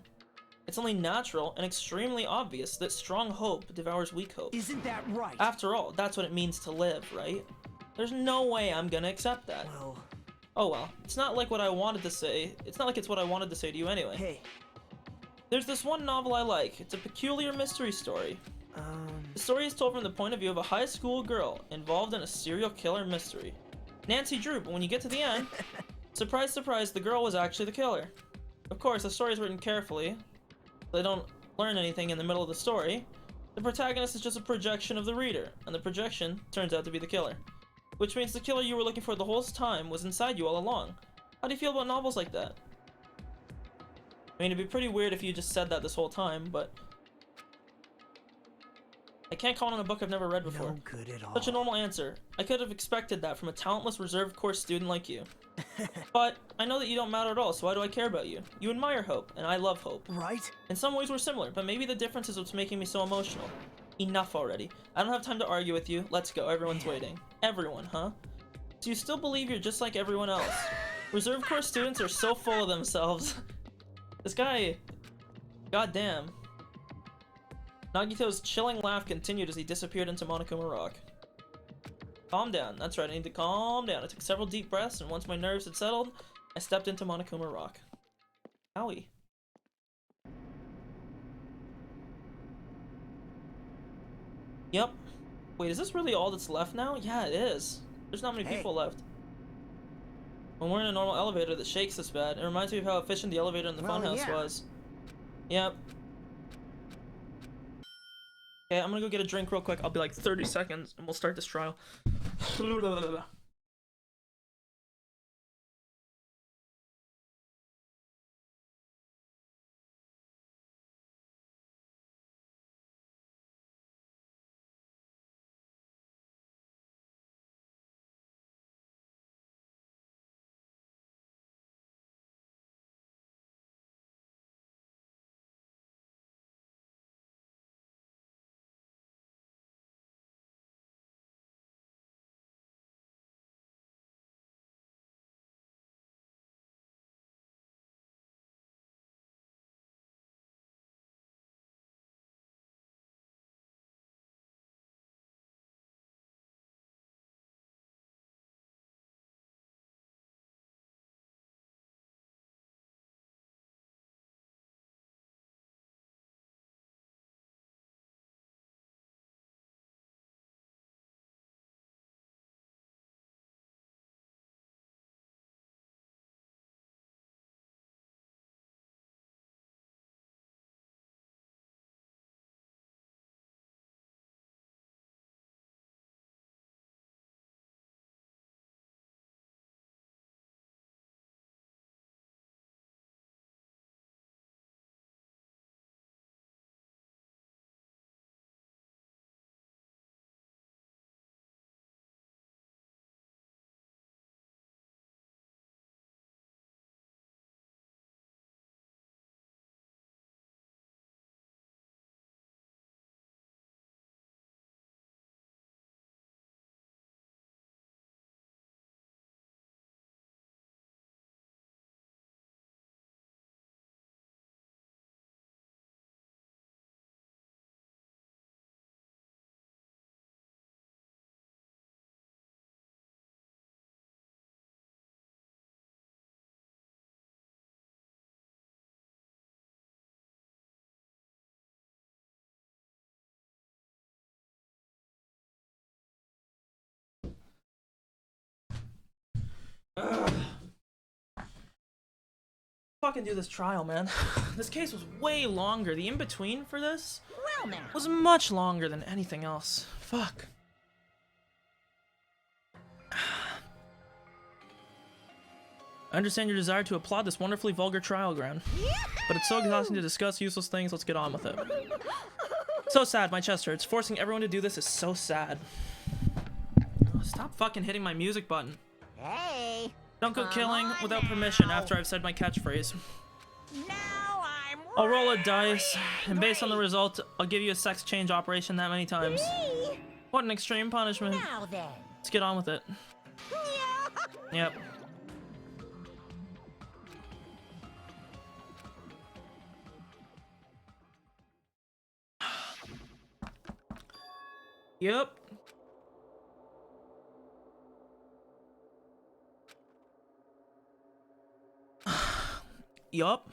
[SPEAKER 1] It's only natural and extremely obvious that strong hope devours weak hope.
[SPEAKER 4] Isn't that right?
[SPEAKER 1] After all, that's what it means to live, right? There's no way I'm gonna accept that.
[SPEAKER 4] Well,
[SPEAKER 1] Oh well, it's not like what I wanted to say. It's not like it's what I wanted to say to you anyway.
[SPEAKER 4] hey.
[SPEAKER 1] There's this one novel I like. It's a peculiar mystery story. The story is told from the point of view of a high school girl involved in a serial killer mystery. Nancy Drew, but when you get to the end, surprise, surprise, the girl was actually the killer. Of course, the story is written carefully. They don't learn anything in the middle of the story. The protagonist is just a projection of the reader, and the projection turns out to be the killer. Which means the killer you were looking for the whole time was inside you all along. How do you feel about novels like that? I mean, it'd be pretty weird if you just said that this whole time, but I can't comment on a book I've never read before.
[SPEAKER 4] No good at all.
[SPEAKER 1] Such a normal answer. I could have expected that from a talentless reserve course student like you. But I know that you don't matter at all, so why do I care about you? You admire hope, and I love hope.
[SPEAKER 4] Right?
[SPEAKER 1] In some ways we're similar, but maybe the difference is what's making me so emotional. Enough already. I don't have time to argue with you. Let's go. Everyone's waiting. Everyone, huh? So you still believe you're just like everyone else? Reserve Corps students are so full of themselves. This guy... Goddamn. Nagito's chilling laugh continued as he disappeared into Monokuma Rock. Calm down. That's right, I need to calm down. I took several deep breaths, and once my nerves had settled, I stepped into Monokuma Rock. Owie. Yep. Wait, is this really all that's left now? Yeah, it is. There's not many people left. When we're in a normal elevator that shakes this bad, it reminds me of how efficient the elevator in the funhouse was. Yep. Okay, I'm gonna go get a drink real quick. I'll be like 30 seconds, and we'll start this trial. Ugh. Fucking do this trial, man. This case was way longer. The in-between for this
[SPEAKER 5] Well now.
[SPEAKER 1] was much longer than anything else. Fuck. I understand your desire to applaud this wonderfully vulgar trial ground, but it's so exhausting to discuss useless things. Let's get on with it. So sad, my chest hurts. Forcing everyone to do this is so sad. Stop fucking hitting my music button.
[SPEAKER 3] Hey.
[SPEAKER 1] Don't go
[SPEAKER 5] Come
[SPEAKER 1] killing
[SPEAKER 5] on
[SPEAKER 1] without permission
[SPEAKER 5] now.
[SPEAKER 1] after I've said my catchphrase.
[SPEAKER 5] Now I'm
[SPEAKER 1] I'll roll a dice,
[SPEAKER 5] really
[SPEAKER 1] and based on the
[SPEAKER 5] angry.
[SPEAKER 1] result, I'll give you a sex change operation that many times. What an extreme punishment.
[SPEAKER 5] Now then.
[SPEAKER 1] Let's get on with it. Yep. Yep. Yup.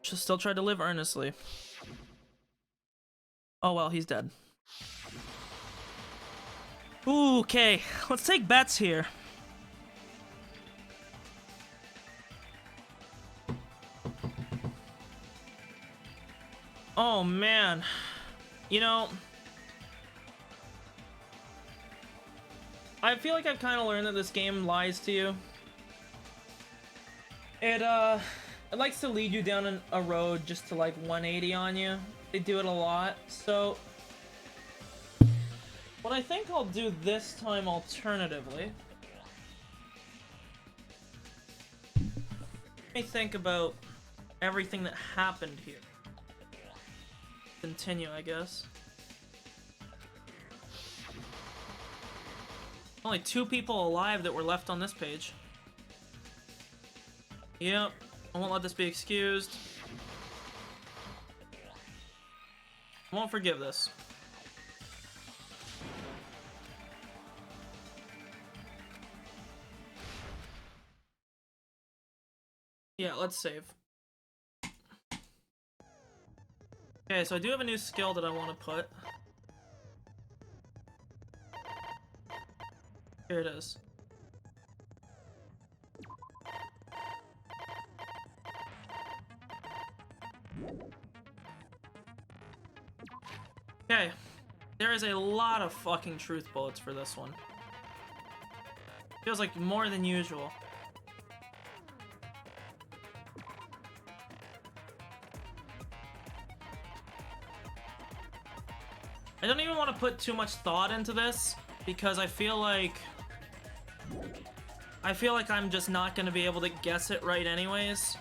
[SPEAKER 1] Just still try to live earnestly. Oh well, he's dead. Ooh, okay, let's take bets here. Oh man. You know, I feel like I've kind of learned that this game lies to you. It likes to lead you down a road just to like 180 on you. They do it a lot. So what I think I'll do this time alternatively, let me think about everything that happened here. Continue, I guess. Only 2 people alive that were left on this page. Yep, I won't let this be excused. I won't forgive this. Yeah, let's save. Okay, so I do have a new skill that I want to put. Here it is. Okay, there is a lot of fucking truth bullets for this one. Feels like more than usual. I don't even want to put too much thought into this because I feel like I'm just not gonna be able to guess it right anyways.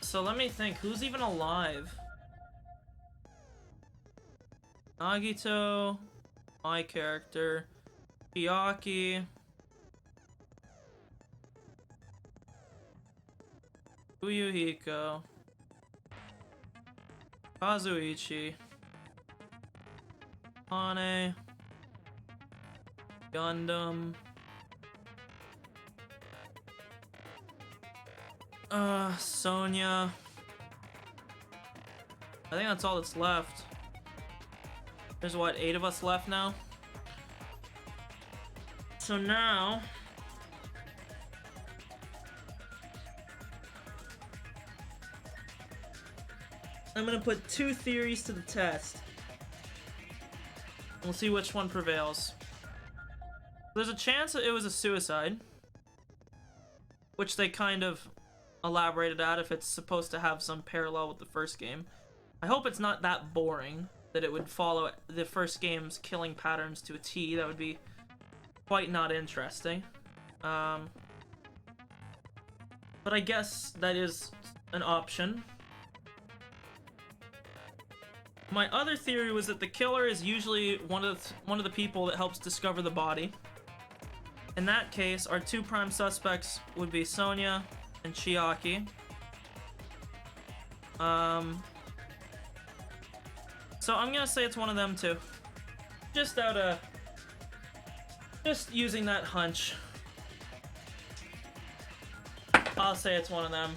[SPEAKER 1] So let me think, who's even alive? Nagito, my character, Chiaki, Uyuhiko, Kazuichi, Ane, Gundam, Sonya. I think that's all that's left. There's what, 8 of us left now? So now I'm gonna put 2 theories to the test. We'll see which one prevails. There's a chance that it was a suicide, which they kind of elaborated at if it's supposed to have some parallel with the first game. I hope it's not that boring that it would follow the first game's killing patterns to a T. That would be quite not interesting. But I guess that is an option. My other theory was that the killer is usually one of the people that helps discover the body. In that case, our 2 prime suspects would be Sonya and Chiaki. So I'm gonna say it's one of them too. Just using that hunch. I'll say it's one of them.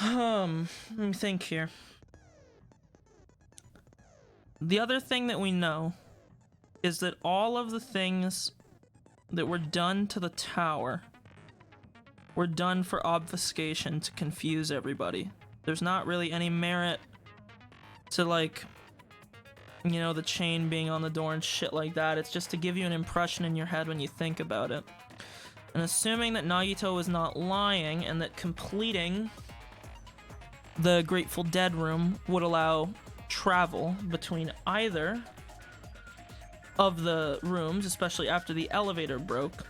[SPEAKER 1] Let me think here. The other thing that we know is that all of the things that were done to the tower were done for obfuscation to confuse everybody. There's not really any merit to, like, you know, the chain being on the door and shit like that. It's just to give you an impression in your head when you think about it. And assuming that Nagito is not lying and that completing the Grateful Dead room would allow travel between either of the rooms, especially after the elevator broke,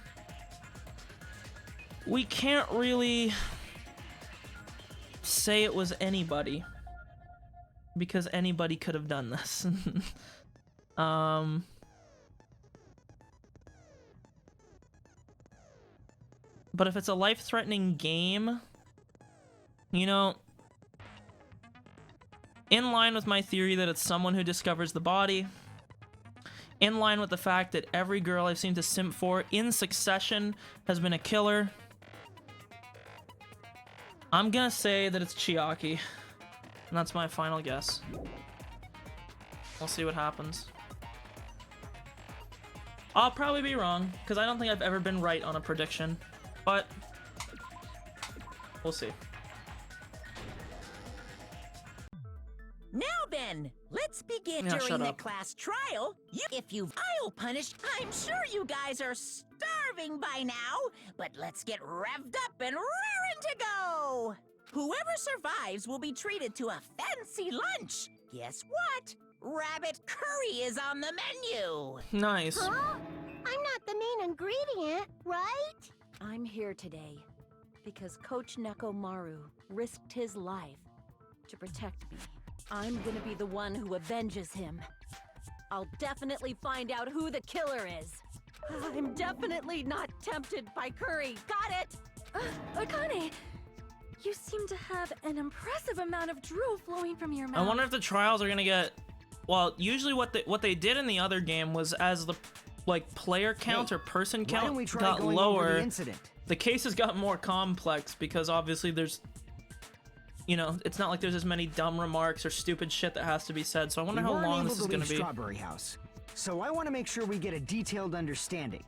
[SPEAKER 1] we can't really say it was anybody, because anybody could have done this. But if it's a life-threatening game, you know, in line with my theory that it's someone who discovers the body, in line with the fact that every girl I've seemed to simp for in succession has been a killer, I'm gonna say that it's Chiaki. And that's my final guess. We'll see what happens. I'll probably be wrong, because I don't think I've ever been right on a prediction. But we'll see.
[SPEAKER 5] Now then, let's begin.
[SPEAKER 1] Yeah,
[SPEAKER 5] During
[SPEAKER 1] shut
[SPEAKER 5] the
[SPEAKER 1] up.
[SPEAKER 5] class trial, if you've I'll punished, I'm sure you guys are starving by now, but let's get revved up and raring to go. Whoever survives will be treated to a fancy lunch. Guess what? Rabbit curry is on the menu.
[SPEAKER 1] Nice.
[SPEAKER 3] Huh? I'm not the main ingredient, right?
[SPEAKER 6] I'm here today because Coach Nekomaru risked his life to protect me. I'm gonna be the one who avenges him. I'll definitely find out who the killer is. I'm definitely not tempted by curry. Got it?
[SPEAKER 8] Akane, you seem to have an impressive amount of drool flowing from your mouth.
[SPEAKER 1] I wonder if the trials are gonna get... Well, usually what they did in the other game was as the player count or person
[SPEAKER 4] Why don't
[SPEAKER 1] count
[SPEAKER 4] we try
[SPEAKER 1] got
[SPEAKER 4] going over
[SPEAKER 1] lower,
[SPEAKER 4] the incident?
[SPEAKER 1] the cases got more complex because obviously there's, you know, it's not like there's as many dumb remarks or stupid shit that has to be said. So I wonder
[SPEAKER 4] We
[SPEAKER 1] how
[SPEAKER 4] weren't
[SPEAKER 1] long
[SPEAKER 4] able
[SPEAKER 1] this
[SPEAKER 4] to
[SPEAKER 1] is gonna
[SPEAKER 4] leave
[SPEAKER 1] be.
[SPEAKER 4] Strawberry House, so I want to make sure we get a detailed understanding.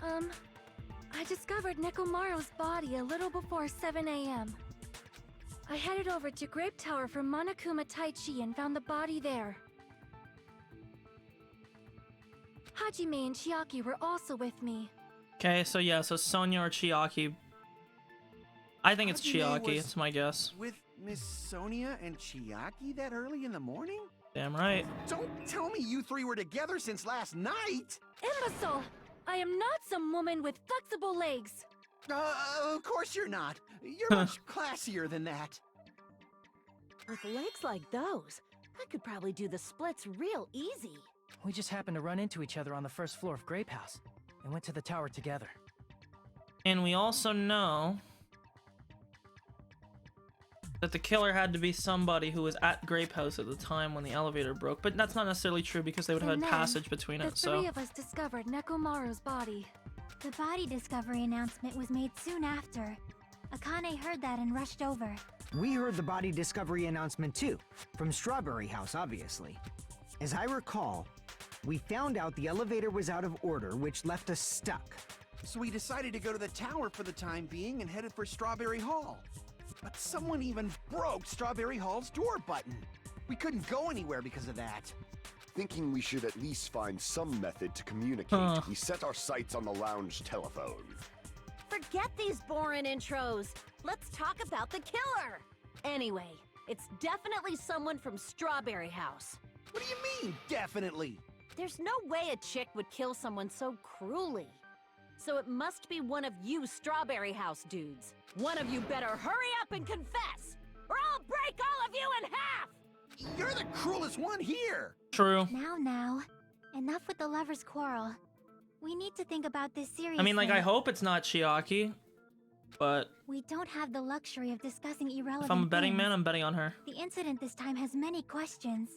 [SPEAKER 8] I discovered Nekomaru's body a little before 7 a.m. I headed over to Grape Tower for Monokuma Taichi and found the body there. Hajime and Chiaki were also with me.
[SPEAKER 1] Okay, so yeah, so Sonya or Chiaki. I think it's
[SPEAKER 9] Hajime
[SPEAKER 1] Chiaki.
[SPEAKER 9] was-
[SPEAKER 1] It's my guess.
[SPEAKER 9] With Miss Sonia and Chiaki that early in the morning?
[SPEAKER 1] Damn right.
[SPEAKER 9] Don't tell me you three were together since last night!
[SPEAKER 8] Imbecile! I am not some woman with flexible legs.
[SPEAKER 9] Of course you're not. You're much classier than that.
[SPEAKER 6] With legs like those, I could probably do the splits real easy.
[SPEAKER 10] We just happened to run into each other on the first floor of Grape House and went to the tower together.
[SPEAKER 1] And we also know that the killer had to be somebody who was at Grape House at the time when the elevator broke, but that's not necessarily true because they would have
[SPEAKER 8] And
[SPEAKER 1] had
[SPEAKER 8] then,
[SPEAKER 1] passage between
[SPEAKER 8] The
[SPEAKER 1] it, so...
[SPEAKER 8] three of us discovered Nekomaru's body.
[SPEAKER 3] The body discovery announcement was made soon after. Akane heard that and rushed over.
[SPEAKER 4] We heard the body discovery announcement too, from Strawberry House, obviously. As I recall, we found out the elevator was out of order, which left us stuck.
[SPEAKER 9] So we decided to go to the tower for the time being and headed for Strawberry Hall. But someone even broke Strawberry Hall's door button. We couldn't go anywhere because of that.
[SPEAKER 7] Thinking we should at least find some method to communicate,
[SPEAKER 1] Huh.
[SPEAKER 7] we set our sights on the lounge telephone.
[SPEAKER 6] Forget these boring intros. Let's talk about the killer. Anyway, it's definitely someone from Strawberry House.
[SPEAKER 9] What do you mean, definitely?
[SPEAKER 6] There's no way a chick would kill someone so cruelly. So it must be one of you Strawberry House dudes. One of you better hurry up and confess, or I'll break all of you in half!
[SPEAKER 9] You're the cruelest one here!
[SPEAKER 1] True.
[SPEAKER 3] Now. Enough with the lovers' quarrel. We need to think about this seriously.
[SPEAKER 1] I mean, like, I hope it's not Chiaki, but
[SPEAKER 3] We don't have the luxury of discussing irrelevant
[SPEAKER 1] if I'm a betting
[SPEAKER 3] things.
[SPEAKER 1] man, I'm betting on her.
[SPEAKER 3] The incident this time has many questions.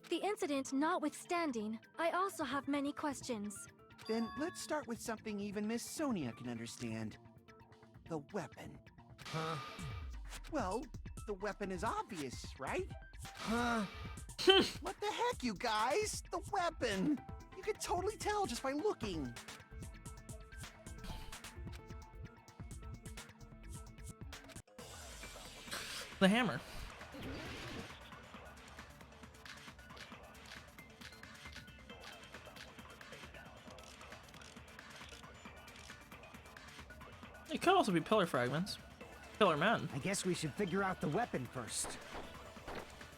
[SPEAKER 8] The incident notwithstanding, I also have many questions.
[SPEAKER 9] Then let's start with something even Miss Sonia can understand. The weapon.
[SPEAKER 10] Huh?
[SPEAKER 9] Well, the weapon is obvious, right?
[SPEAKER 4] Huh?
[SPEAKER 9] What the heck, you guys? The weapon! You can totally tell just by looking.
[SPEAKER 1] The hammer. It could also be pillar fragments. Pillar men.
[SPEAKER 4] I guess we should figure out the weapon first.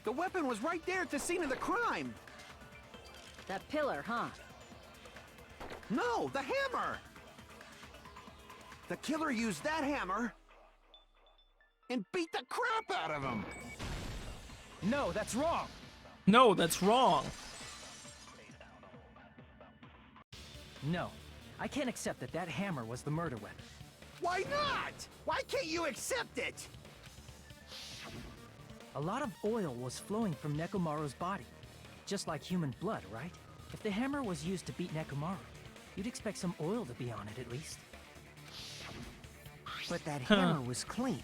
[SPEAKER 9] The weapon was right there at the scene of the crime.
[SPEAKER 6] That pillar, huh?
[SPEAKER 9] No, the hammer! The killer used that hammer and beat the crap out of him.
[SPEAKER 10] No, that's wrong.
[SPEAKER 1] No, that's wrong.
[SPEAKER 10] No, I can't accept that hammer was the murder weapon.
[SPEAKER 9] Why not? Why can't you accept it?
[SPEAKER 10] A lot of oil was flowing from Nekomaru's body, just like human blood, right? If the hammer was used to beat Nekomaru, you'd expect some oil to be on it at least.
[SPEAKER 4] But that hammer was clean.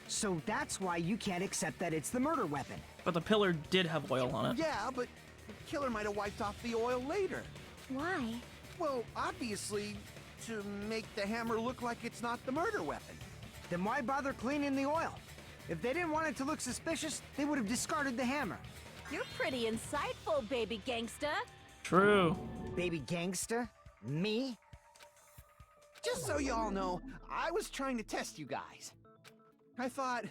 [SPEAKER 4] So that's why you can't accept that it's the murder weapon.
[SPEAKER 1] But the pillar did have oil on it.
[SPEAKER 9] Yeah, but the killer might have wiped off the oil later.
[SPEAKER 3] Why?
[SPEAKER 9] Well, obviously, to make the hammer look like it's not the murder weapon.
[SPEAKER 4] Then why bother cleaning the oil? If they didn't want it to look suspicious, they would have discarded the hammer.
[SPEAKER 6] You're pretty insightful, baby gangsta.
[SPEAKER 1] True.
[SPEAKER 4] Baby gangsta? Me?
[SPEAKER 9] Just so y'all know, I was trying to test you guys. I thought,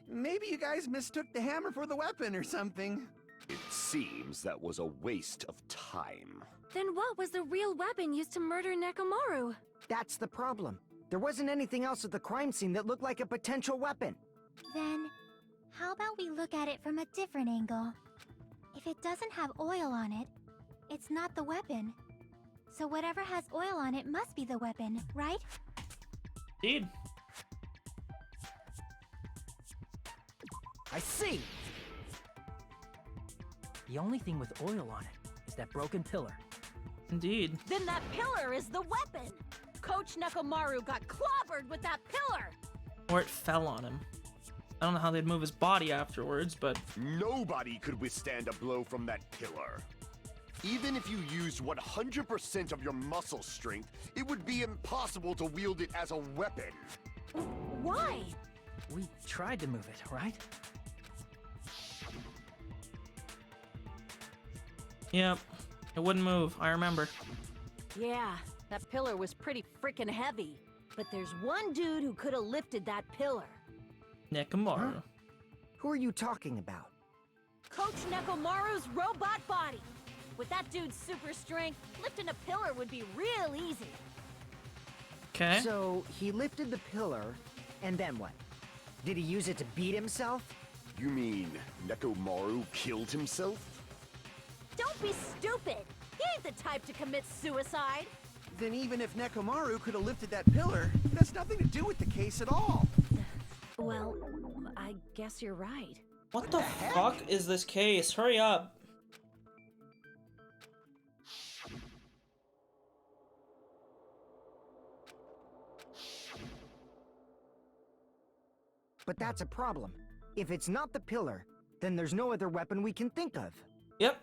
[SPEAKER 9] maybe you guys mistook the hammer for the weapon or something.
[SPEAKER 7] It seems that was a waste of time.
[SPEAKER 8] Then what was the real weapon used to murder Nekomaru?
[SPEAKER 4] That's the problem. There wasn't anything else at the crime scene that looked like a potential weapon.
[SPEAKER 3] Then, how about we look at it from a different angle? If it doesn't have oil on it, it's not the weapon. So whatever has oil on it must be the weapon, right?
[SPEAKER 1] Indeed.
[SPEAKER 4] I see!
[SPEAKER 10] The only thing with oil on it is that broken pillar.
[SPEAKER 1] Indeed.
[SPEAKER 6] Then that pillar is the weapon. Coach Nekomaru got clobbered with that pillar.
[SPEAKER 1] Or it fell on him. I don't know how they'd move his body afterwards, but...
[SPEAKER 7] Nobody could withstand a blow from that pillar. Even if you used 100% of your muscle strength, it would be impossible to wield it as a weapon.
[SPEAKER 6] Why?
[SPEAKER 10] We tried to move it, right?
[SPEAKER 1] Yep. It wouldn't move, I remember.
[SPEAKER 6] Yeah, that pillar was pretty freaking heavy. But there's one dude who could have lifted that pillar.
[SPEAKER 1] Nekomaru.
[SPEAKER 4] Huh? Who are you talking about?
[SPEAKER 6] Coach Nekomaru's robot body. With that dude's super strength, lifting a pillar would be real easy.
[SPEAKER 1] Okay.
[SPEAKER 4] So, he lifted the pillar, and then what? Did he use it to beat himself?
[SPEAKER 7] You mean Nekomaru killed himself?
[SPEAKER 6] Don't be stupid. He ain't the type to commit suicide.
[SPEAKER 9] Then even if Nekomaru could have lifted that pillar, it has nothing to do with the case at all.
[SPEAKER 6] Well, I guess you're right.
[SPEAKER 1] What the fuck is this case? Hurry up.
[SPEAKER 4] But that's a problem. If it's not the pillar, then there's no other weapon we can think of.
[SPEAKER 1] Yep.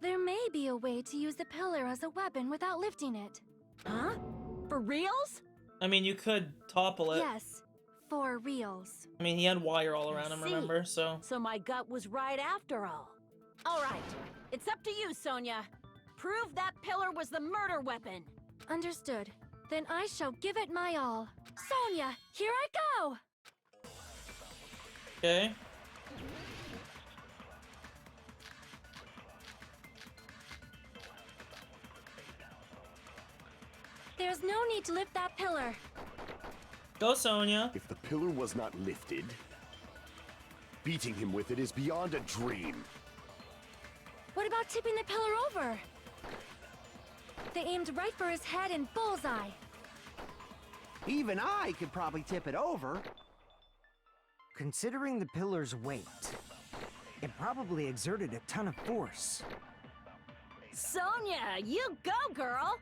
[SPEAKER 8] There may be a way to use the pillar as a weapon without lifting it.
[SPEAKER 6] Huh? For reals?
[SPEAKER 1] I mean, you could topple it.
[SPEAKER 8] Yes, for reals.
[SPEAKER 1] I mean, he had wire all around him,
[SPEAKER 6] See.
[SPEAKER 1] remember? So...
[SPEAKER 6] So my gut was right after all. All right, it's up to you, Sonia. Prove that pillar was the murder weapon.
[SPEAKER 8] Understood. Then I shall give it my all. Sonia, here I go!
[SPEAKER 1] Okay.
[SPEAKER 8] There's no need to lift that pillar.
[SPEAKER 1] Go, Sonia.
[SPEAKER 7] If the pillar was not lifted, beating him with it is beyond a dream.
[SPEAKER 8] What about tipping the pillar over? They aimed right for his head and bullseye.
[SPEAKER 9] Even I could probably tip it over.
[SPEAKER 4] Considering the pillar's weight, it probably exerted a ton of force.
[SPEAKER 6] Sonia, you go, girl!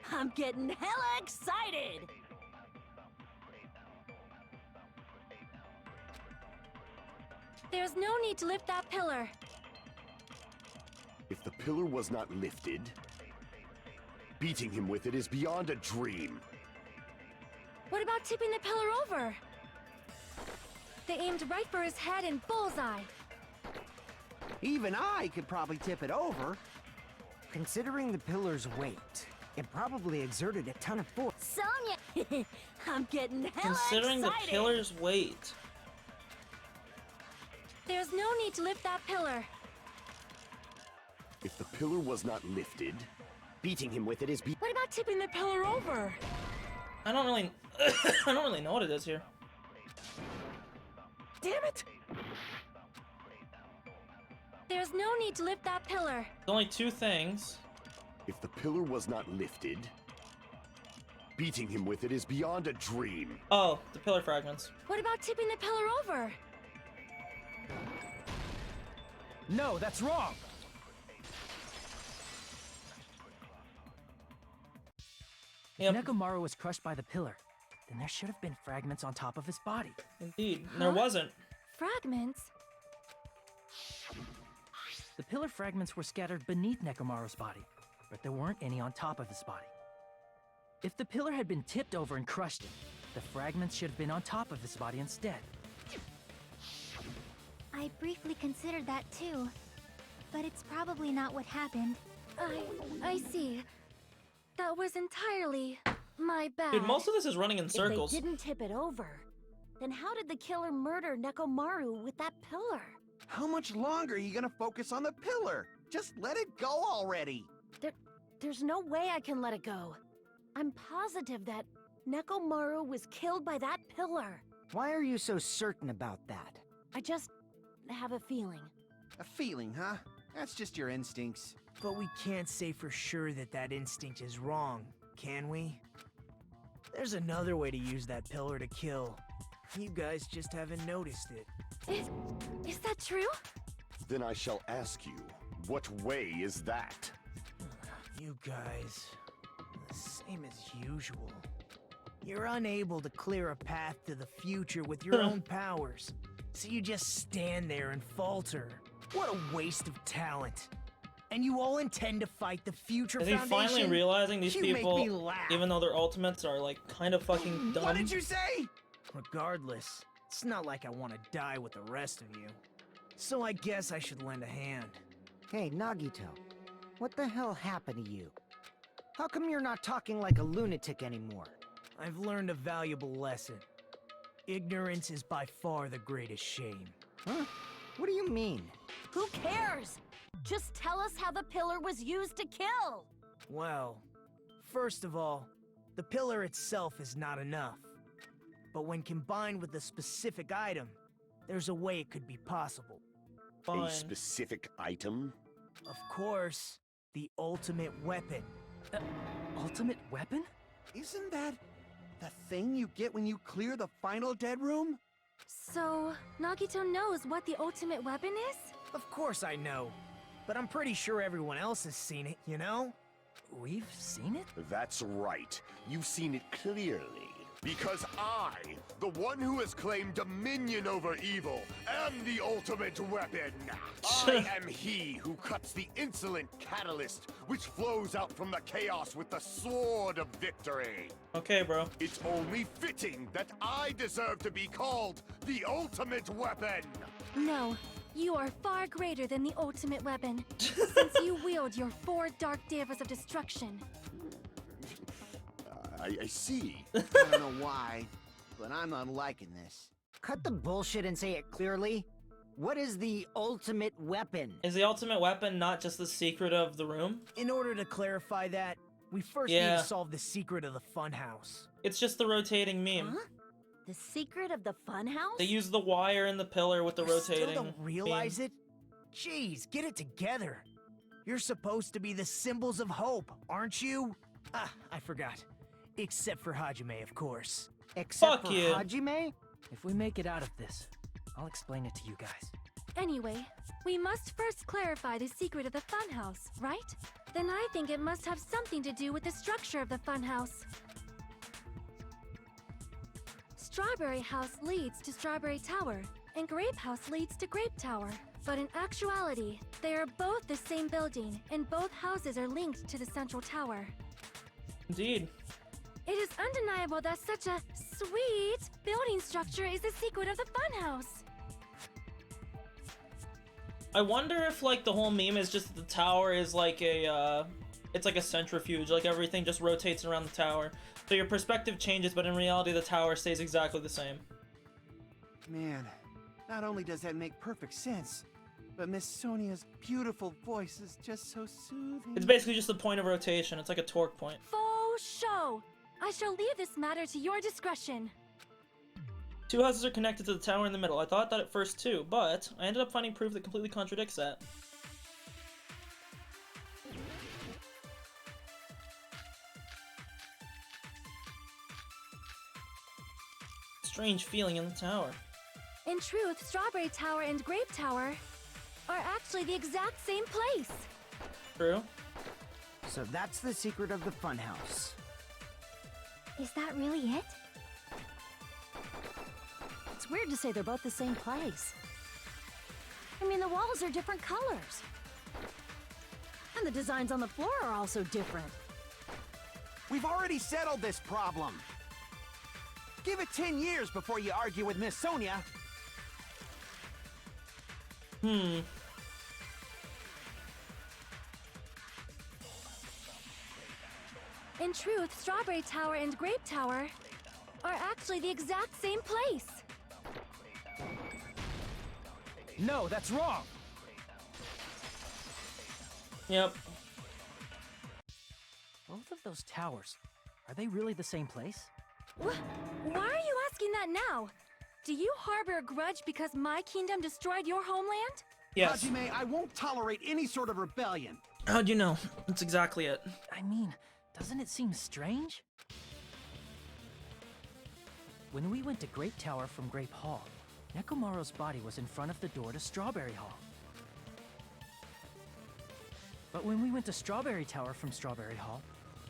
[SPEAKER 6] I'm getting hella excited!
[SPEAKER 8] There's no need to lift that pillar.
[SPEAKER 7] If the pillar was not lifted, beating him with it is beyond a dream.
[SPEAKER 8] What about tipping the pillar over? They aimed right for his head and bullseye.
[SPEAKER 4] Even I could probably tip it over. Considering the pillar's weight, it probably exerted a ton of force.
[SPEAKER 6] Sonya! I'm getting hella
[SPEAKER 1] Considering the
[SPEAKER 6] excited.
[SPEAKER 1] pillar's weight.
[SPEAKER 8] There's no need to lift that pillar.
[SPEAKER 7] If the pillar was not lifted, beating him with it is
[SPEAKER 8] What about tipping the pillar over?
[SPEAKER 1] I don't really I don't really know what it is here.
[SPEAKER 4] Damn it!
[SPEAKER 8] There's no need to lift that pillar.
[SPEAKER 1] There's only two things.
[SPEAKER 7] If the pillar was not lifted, beating him with it is beyond a dream.
[SPEAKER 1] Oh, the pillar fragments.
[SPEAKER 8] What about tipping the pillar over?
[SPEAKER 10] No, that's wrong!
[SPEAKER 1] Yep.
[SPEAKER 10] If Nekomaru was crushed by the pillar, then there should have been fragments on top of his body.
[SPEAKER 1] Indeed. There wasn't.
[SPEAKER 8] Fragments?
[SPEAKER 10] The pillar fragments were scattered beneath Nekomaru's body, but there weren't any on top of his body. If the pillar had been tipped over and crushed him, the fragments should have been on top of his body instead.
[SPEAKER 3] I briefly considered that too, but it's probably not what happened.
[SPEAKER 8] I see. That was entirely my bad.
[SPEAKER 1] Dude, most of this is running in circles.
[SPEAKER 6] If they didn't tip it over, then how did the killer murder Nekomaru with that pillar?
[SPEAKER 9] How much longer are you gonna focus on the pillar? Just let it go already.
[SPEAKER 6] There's no way I can let it go. I'm positive that Nekomaru was killed by that pillar.
[SPEAKER 4] Why are you so certain about that?
[SPEAKER 6] I just have a feeling.
[SPEAKER 9] A feeling, huh? That's just your instincts.
[SPEAKER 11] But we can't say for sure that that instinct is wrong, can we? There's another way to use that pillar to kill. You guys just haven't noticed it.
[SPEAKER 8] Is that true?
[SPEAKER 7] Then I shall ask you, what way is that?
[SPEAKER 11] You guys, the same as usual. You're unable to clear a path to the future with your own powers, so you just stand there and falter. What a waste of talent. And you all intend to fight the future
[SPEAKER 1] Is he
[SPEAKER 11] foundation?
[SPEAKER 1] finally realizing these
[SPEAKER 11] You make me
[SPEAKER 1] people,
[SPEAKER 11] laugh.
[SPEAKER 1] even though their ultimates are like kind of fucking dumb?
[SPEAKER 11] What did you say? Regardless, it's not like I want to die with the rest of you. So I guess I should lend a hand.
[SPEAKER 4] Hey, Nagito, what the hell happened to you? How come you're not talking like a lunatic anymore?
[SPEAKER 11] I've learned a valuable lesson. Ignorance is by far the greatest shame.
[SPEAKER 4] Huh? What do you mean?
[SPEAKER 6] Who cares? Just tell us how the pillar was used to kill.
[SPEAKER 11] Well, first of all, the pillar itself is not enough. But when combined with a specific item, there's a way it could be possible.
[SPEAKER 1] Fine.
[SPEAKER 7] A specific item?
[SPEAKER 11] Of course, the ultimate weapon.
[SPEAKER 10] Ultimate weapon?
[SPEAKER 9] Isn't that the thing you get when you clear the final dead room?
[SPEAKER 8] So, Nagito knows what the ultimate weapon is?
[SPEAKER 11] Of course I know. But I'm pretty sure everyone else has seen it, you know?
[SPEAKER 10] We've seen it?
[SPEAKER 7] That's right. You've seen it clearly. Because I, the one who has claimed dominion over evil, am the ultimate weapon. I am he who cuts the insolent catalyst which flows out from the chaos with the sword of victory.
[SPEAKER 1] Okay, bro.
[SPEAKER 7] It's only fitting that I deserve to be called the ultimate weapon.
[SPEAKER 8] No, you are far greater than the ultimate weapon, since you wield your 4 Dark Devas of Destruction.
[SPEAKER 7] I see.
[SPEAKER 9] I don't know why, but I'm not liking this.
[SPEAKER 4] Cut the bullshit and say it clearly. What is the ultimate weapon?
[SPEAKER 1] Is the ultimate weapon not just the secret of the room?
[SPEAKER 11] In order to clarify that, we first need to solve the secret of the funhouse.
[SPEAKER 1] It's just the rotating meme.
[SPEAKER 6] Huh? The secret of the funhouse?
[SPEAKER 1] They use the wire in the pillar with the
[SPEAKER 11] You
[SPEAKER 1] rotating
[SPEAKER 11] still don't realize
[SPEAKER 1] beam.
[SPEAKER 11] it? Jeez, get it together. You're supposed to be the symbols of hope, aren't you? Ah, I forgot. Except for Hajime, of course.
[SPEAKER 4] Except
[SPEAKER 1] Fuck
[SPEAKER 4] for
[SPEAKER 1] you.
[SPEAKER 4] Hajime?
[SPEAKER 10] If we make it out of this, I'll explain it to you guys.
[SPEAKER 8] Anyway, we must first clarify the secret of the funhouse, right? Then I think it must have something to do with the structure of the funhouse. Strawberry House leads to Strawberry Tower, and Grape House leads to Grape Tower. But in actuality, they are both the same building, and both houses are linked to the central tower.
[SPEAKER 1] Indeed.
[SPEAKER 8] It is undeniable that such a sweet building structure is the secret of the funhouse.
[SPEAKER 1] I wonder if like the whole meme is just that the tower is like a it's like a centrifuge, like everything just rotates around the tower. So your perspective changes, but in reality the tower stays exactly the same.
[SPEAKER 9] Man, not only does that make perfect sense, but Miss Sonia's beautiful voice is just so soothing.
[SPEAKER 1] It's basically just the point of rotation. It's like a torque point.
[SPEAKER 8] Faux show. I shall leave this matter to your discretion.
[SPEAKER 1] Two houses are connected to the tower in the middle. I thought that at first too, but I ended up finding proof that completely contradicts that. Strange feeling in the tower.
[SPEAKER 8] In truth, Strawberry Tower and Grape Tower are actually the exact same place.
[SPEAKER 1] True.
[SPEAKER 4] So that's the secret of the funhouse.
[SPEAKER 3] Is that really it?
[SPEAKER 6] It's weird to say they're both the same place. I mean, the walls are different colors. And the designs on the floor are also different.
[SPEAKER 9] We've already settled this problem. Give it 10 years before you argue with Miss Sonia.
[SPEAKER 1] Hmm.
[SPEAKER 8] In truth, Strawberry Tower and Grape Tower are actually the exact same place.
[SPEAKER 10] No, that's wrong!
[SPEAKER 1] Yep.
[SPEAKER 10] Both of those towers, are they really the same place?
[SPEAKER 8] Why are you asking that now? Do you harbor a grudge because my kingdom destroyed your homeland?
[SPEAKER 1] Yes.
[SPEAKER 9] Hajime, I won't tolerate any sort of rebellion.
[SPEAKER 1] How'd you know? That's exactly it.
[SPEAKER 10] I mean, doesn't it seem strange? When we went to Grape Tower from Grape Hall, Nekomaru's body was in front of the door to Strawberry Hall. But when we went to Strawberry Tower from Strawberry Hall,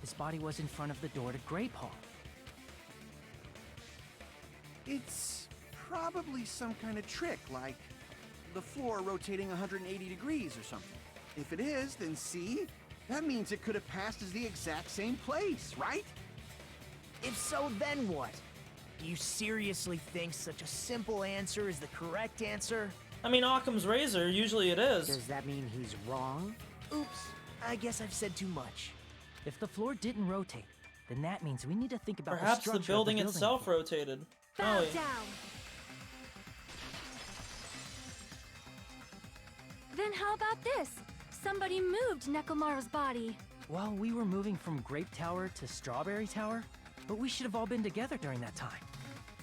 [SPEAKER 10] his body was in front of the door to Grape Hall.
[SPEAKER 9] It's probably some kind of trick, like the floor rotating 180 degrees or something. If it is, then see? That means it could have passed as the exact same place, right?
[SPEAKER 11] If so, then what? Do you seriously think such a simple answer is the correct answer?
[SPEAKER 1] I mean, Occam's razor, usually it is.
[SPEAKER 4] Does that mean he's wrong?
[SPEAKER 11] Oops, I guess I've said too much.
[SPEAKER 10] If the floor didn't rotate, then that means we need to think about
[SPEAKER 1] Perhaps
[SPEAKER 10] the
[SPEAKER 1] the
[SPEAKER 10] structure
[SPEAKER 1] building
[SPEAKER 10] of the
[SPEAKER 1] itself
[SPEAKER 10] again.
[SPEAKER 1] rotated.
[SPEAKER 8] Bow
[SPEAKER 1] Oh,
[SPEAKER 8] down. Then how about this? Somebody moved Nekomaru's body.
[SPEAKER 10] Well, we were moving from Grape Tower to Strawberry Tower, but we should have all been together during that time.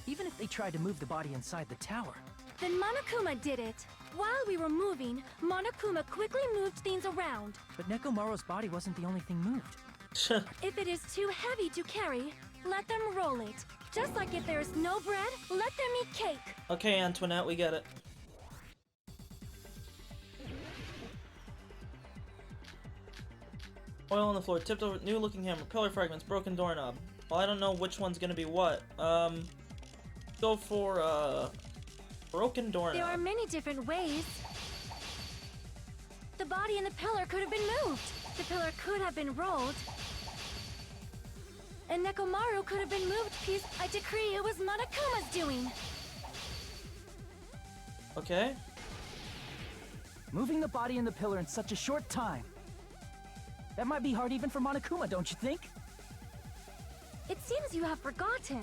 [SPEAKER 10] Even if they tried to move the body inside the tower.
[SPEAKER 8] Then Monokuma did it. While we were moving, Monokuma quickly moved things around.
[SPEAKER 10] But Nekomaru's body wasn't the only thing moved.
[SPEAKER 8] If it is too heavy to carry, let them roll it. Just like if there is no bread, let them eat cake.
[SPEAKER 1] Okay, Antoinette, we get it. Oil on the floor, tipped over, new looking hammer, pillar fragments, broken doorknob. Well, I don't know which one's gonna be what. Go for, broken doorknob.
[SPEAKER 8] There are many different ways. The body and the pillar could have been moved. The pillar could have been rolled. And Nekomaru could have been moved because I decree it was Monokuma's doing.
[SPEAKER 1] Okay.
[SPEAKER 10] Moving the body and the pillar in such a short time. That might be hard even for Monokuma, don't you think?
[SPEAKER 8] It seems you have forgotten.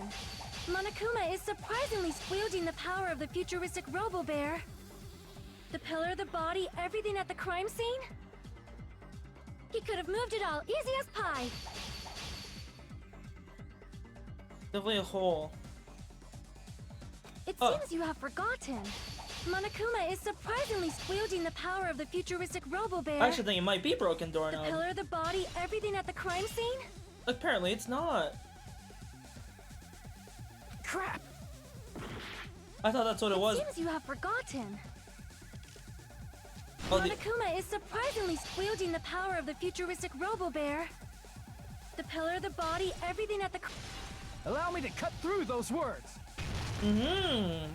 [SPEAKER 8] Monokuma is surprisingly wielding the power of the futuristic Robo-Bear. The pillar, the body, everything at the crime scene? He could have moved it all, easy as pie.
[SPEAKER 1] Definitely a hole.
[SPEAKER 8] It seems you have forgotten. Monokuma is surprisingly wielding the power of the futuristic Robo-Bear.
[SPEAKER 1] I actually think it might be broken
[SPEAKER 8] The
[SPEAKER 1] doorknob.
[SPEAKER 8] pillar, the body, everything at the crime scene?
[SPEAKER 1] Apparently it's not.
[SPEAKER 10] Crap!
[SPEAKER 1] I thought that's what it was.
[SPEAKER 8] It seems you have forgotten.
[SPEAKER 1] Oh, the
[SPEAKER 8] Monokuma is surprisingly wielding the power of the futuristic Robo-Bear. The pillar, the body, everything at the...
[SPEAKER 10] Allow me to cut through those words!
[SPEAKER 1] Mm-hmm.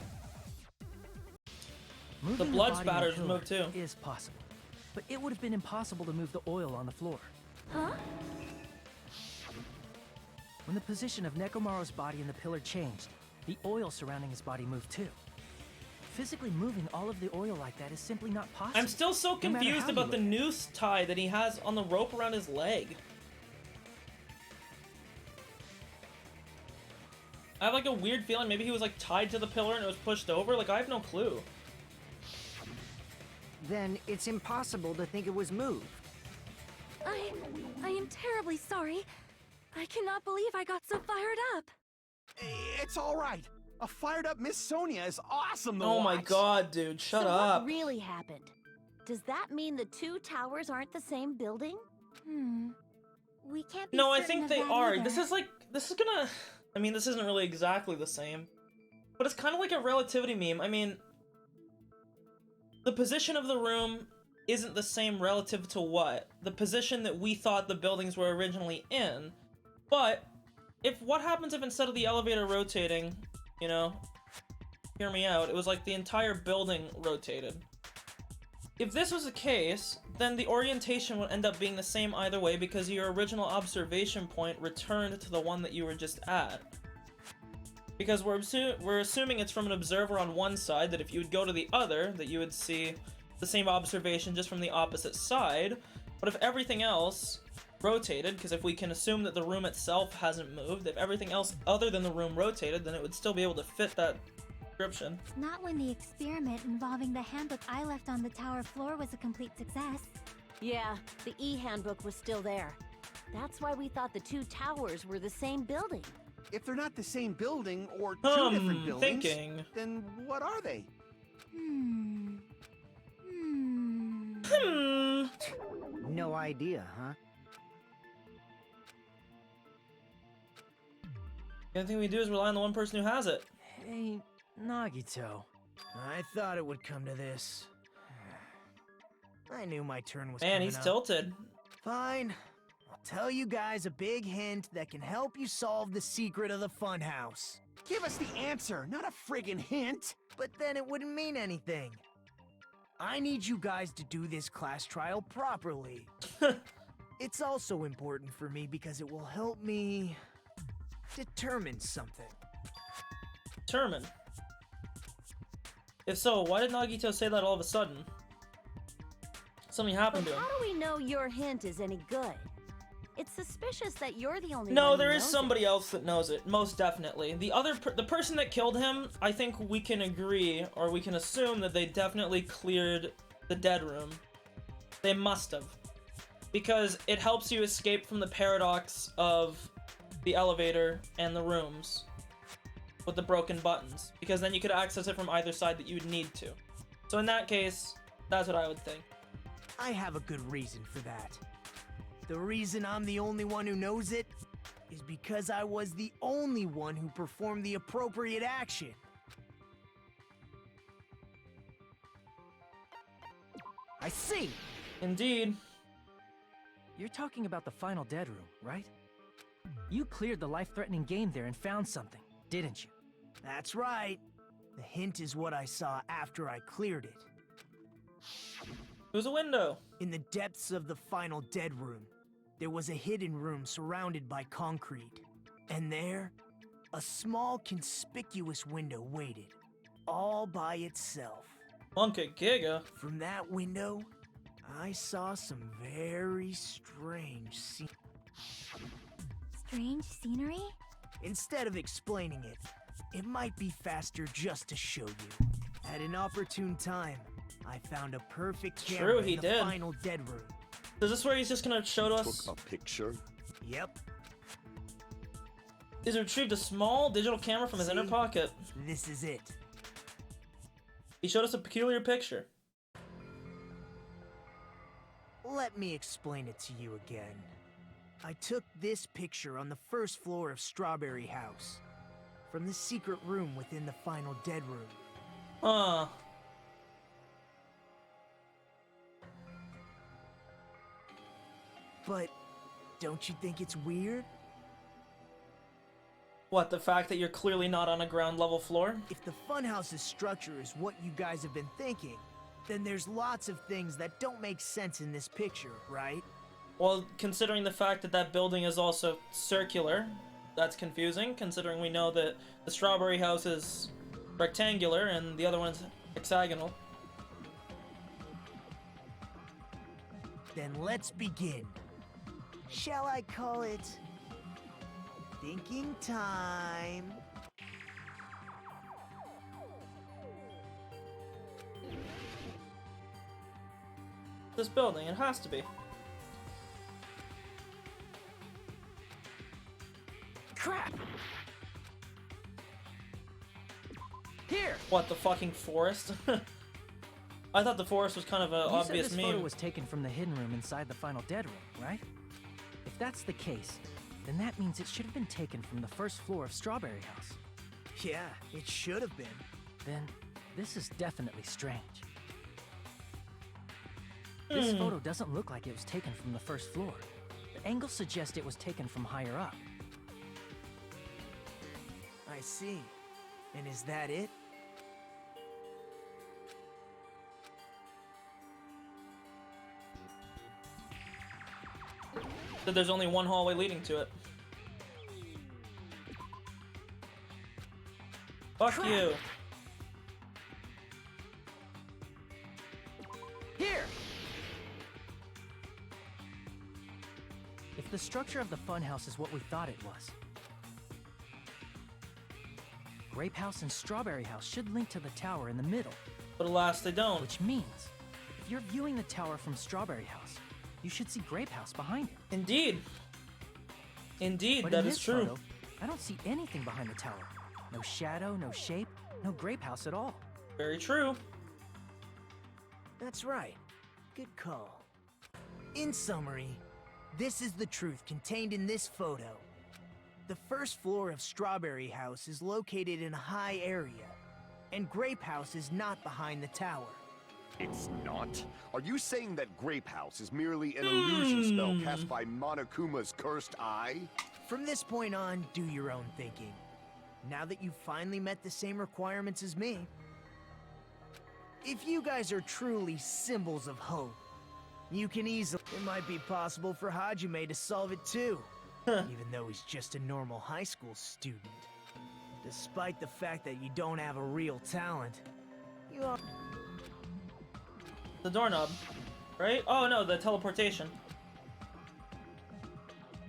[SPEAKER 10] Moving
[SPEAKER 1] blood
[SPEAKER 10] body and
[SPEAKER 1] spatters
[SPEAKER 10] pillar
[SPEAKER 1] moved too.
[SPEAKER 10] is possible, but it would have been impossible to move the oil on the floor.
[SPEAKER 8] Huh?
[SPEAKER 10] When the position of Nekomaru's body and the pillar changed, the oil surrounding his body moved too. Physically moving all of the oil like that is simply not possible.
[SPEAKER 1] I'm still so
[SPEAKER 10] no matter
[SPEAKER 1] confused
[SPEAKER 10] how you
[SPEAKER 1] about the
[SPEAKER 10] look.
[SPEAKER 1] noose tie that he has on the rope around his leg. I have like a weird feeling maybe he was like tied to the pillar and it was pushed over. Like I have no clue.
[SPEAKER 4] Then it's impossible to think it was moved.
[SPEAKER 8] I am terribly sorry. I cannot believe I got so fired up.
[SPEAKER 9] It's all right. A fired up Miss Sonia is awesome to
[SPEAKER 1] Oh
[SPEAKER 9] watch.
[SPEAKER 1] my god, dude, shut
[SPEAKER 6] so
[SPEAKER 1] up.
[SPEAKER 6] what really happened? Does that mean the two towers aren't the same building?
[SPEAKER 3] We can't be
[SPEAKER 1] No, I
[SPEAKER 3] certain
[SPEAKER 1] think
[SPEAKER 3] of
[SPEAKER 1] they
[SPEAKER 3] that
[SPEAKER 1] are.
[SPEAKER 3] either.
[SPEAKER 1] This is gonna... I mean, this isn't really exactly the same. But it's kind of like a relativity meme. I mean, the position of the room isn't the same relative to what? The position that we thought the buildings were originally in. But, what happens if instead of the elevator rotating, you know, hear me out, it was like the entire building rotated? If this was the case, then the orientation would end up being the same either way because your original observation point returned to the one that you were just at. Because we're assuming it's from an observer on one side, that if you would go to the other, that you would see the same observation just from the opposite side. But if everything else rotated, because if we can assume that the room itself hasn't moved, if everything else other than the room rotated, then it would still be able to fit that description.
[SPEAKER 3] Not when the experiment involving the handbook I left on the tower floor was a complete success.
[SPEAKER 6] Yeah, the e-handbook was still there. That's why we thought the two towers were the same building.
[SPEAKER 9] If they're not the same building or two different buildings, then what are they?
[SPEAKER 4] No idea, huh?
[SPEAKER 1] The only thing we do is rely on the one person who has it.
[SPEAKER 10] Hey, Nagito.
[SPEAKER 11] I thought it would come to this. I knew my turn was
[SPEAKER 1] Man,
[SPEAKER 11] coming
[SPEAKER 1] he's
[SPEAKER 11] up.
[SPEAKER 1] tilted.
[SPEAKER 11] Fine. I'll tell you guys a big hint that can help you solve the secret of the funhouse.
[SPEAKER 9] Give us the answer, not a friggin' hint.
[SPEAKER 11] But then it wouldn't mean anything. I need you guys to do this class trial properly. It's also important for me because it will help me determine something.
[SPEAKER 1] Determine. If so, why did Nagito say that all of a sudden? Something happened
[SPEAKER 6] But
[SPEAKER 1] to him.
[SPEAKER 6] how do we know your hint is any good? It's suspicious that you're the only one
[SPEAKER 1] No,
[SPEAKER 6] who
[SPEAKER 1] there is
[SPEAKER 6] knows
[SPEAKER 1] somebody
[SPEAKER 6] it.
[SPEAKER 1] else that knows it, most definitely. The person that killed him, I think we can agree, or we can assume that they definitely cleared the dead room. They must have. Because it helps you escape from the paradox of the elevator and the rooms with the broken buttons. Because then you could access it from either side that you would need to. So in that case, that's what I would think.
[SPEAKER 11] I have a good reason for that. The reason I'm the only one who knows it is because I was the only one who performed the appropriate action. I see.
[SPEAKER 1] Indeed.
[SPEAKER 10] You're talking about the final dead room, right? You cleared the life-threatening game there and found something, didn't you?
[SPEAKER 11] That's right. The hint is what I saw after I cleared it.
[SPEAKER 1] It was a window.
[SPEAKER 11] In the depths of the final dead room, there was a hidden room surrounded by concrete. And there, a small conspicuous window waited, all by itself.
[SPEAKER 1] Monka Giga.
[SPEAKER 11] From that window, I saw some very strange scenes.
[SPEAKER 3] Strange scenery?
[SPEAKER 11] Instead of explaining it, it might be faster just to show you. At an opportune time, I found a perfect camera
[SPEAKER 1] True, he
[SPEAKER 11] in the
[SPEAKER 1] did.
[SPEAKER 11] final dead room.
[SPEAKER 1] Is this where he's just gonna show us?
[SPEAKER 7] Took a picture.
[SPEAKER 11] Yep,
[SPEAKER 1] He's retrieved a small digital camera from his inner
[SPEAKER 11] See?
[SPEAKER 1] pocket.
[SPEAKER 11] this is it.
[SPEAKER 1] He showed us a peculiar picture.
[SPEAKER 11] Let me explain it to you again. I took this picture on the first floor of Strawberry House, from the secret room within the final dead room.
[SPEAKER 1] Huh.
[SPEAKER 11] But don't you think it's weird?
[SPEAKER 1] What, the fact that you're clearly not on a ground level floor?
[SPEAKER 11] If the funhouse's structure is what you guys have been thinking, then there's lots of things that don't make sense in this picture, right?
[SPEAKER 1] Well, considering the fact that that building is also circular, that's confusing, considering we know that the Strawberry House is rectangular and the other one's hexagonal.
[SPEAKER 11] Then let's begin. Shall I call it thinking time?
[SPEAKER 1] This building, it has to be.
[SPEAKER 11] Crap! Here!
[SPEAKER 1] What, the fucking forest? I thought the forest was kind of an obvious
[SPEAKER 10] You said this
[SPEAKER 1] meme.
[SPEAKER 10] photo was taken from the hidden room inside the final dead room, right? If that's the case, then that means it should have been taken from the first floor of Strawberry House.
[SPEAKER 11] Yeah, it should have been.
[SPEAKER 10] Then, this is definitely strange. This photo doesn't look like it was taken from the first floor. The angles suggest it was taken from higher up.
[SPEAKER 11] I see. And is that it?
[SPEAKER 1] That there's only one hallway leading to it. Fuck
[SPEAKER 11] Crap.
[SPEAKER 1] you.
[SPEAKER 11] Here!
[SPEAKER 10] If the structure of the funhouse is what we thought it was, Grape House and Strawberry House should link to the tower in the middle.
[SPEAKER 1] But alas, they don't.
[SPEAKER 10] Which means, if you're viewing the tower from Strawberry House, you should see Grape House behind it.
[SPEAKER 1] Indeed. Indeed,
[SPEAKER 10] But
[SPEAKER 1] that
[SPEAKER 10] in
[SPEAKER 1] is
[SPEAKER 10] this
[SPEAKER 1] true.
[SPEAKER 10] photo, I don't see anything behind the tower. No shadow, no shape, no Grape House at all.
[SPEAKER 1] Very true.
[SPEAKER 11] That's right. Good call. In summary, this is the truth contained in this photo. The first floor of Strawberry House is located in a high area, and Grape House is not behind the tower.
[SPEAKER 7] It's not? Are you saying that Grape House is merely an illusion spell cast by Monokuma's cursed eye?
[SPEAKER 11] From this point on, do your own thinking. Now that you've finally met the same requirements as me. If you guys are truly symbols of hope, you can easily... It might be possible for Hajime to solve it too, even though he's just a normal high school student. Despite the fact that you don't have a real talent, you are...
[SPEAKER 1] The doorknob, right? Oh no, the teleportation.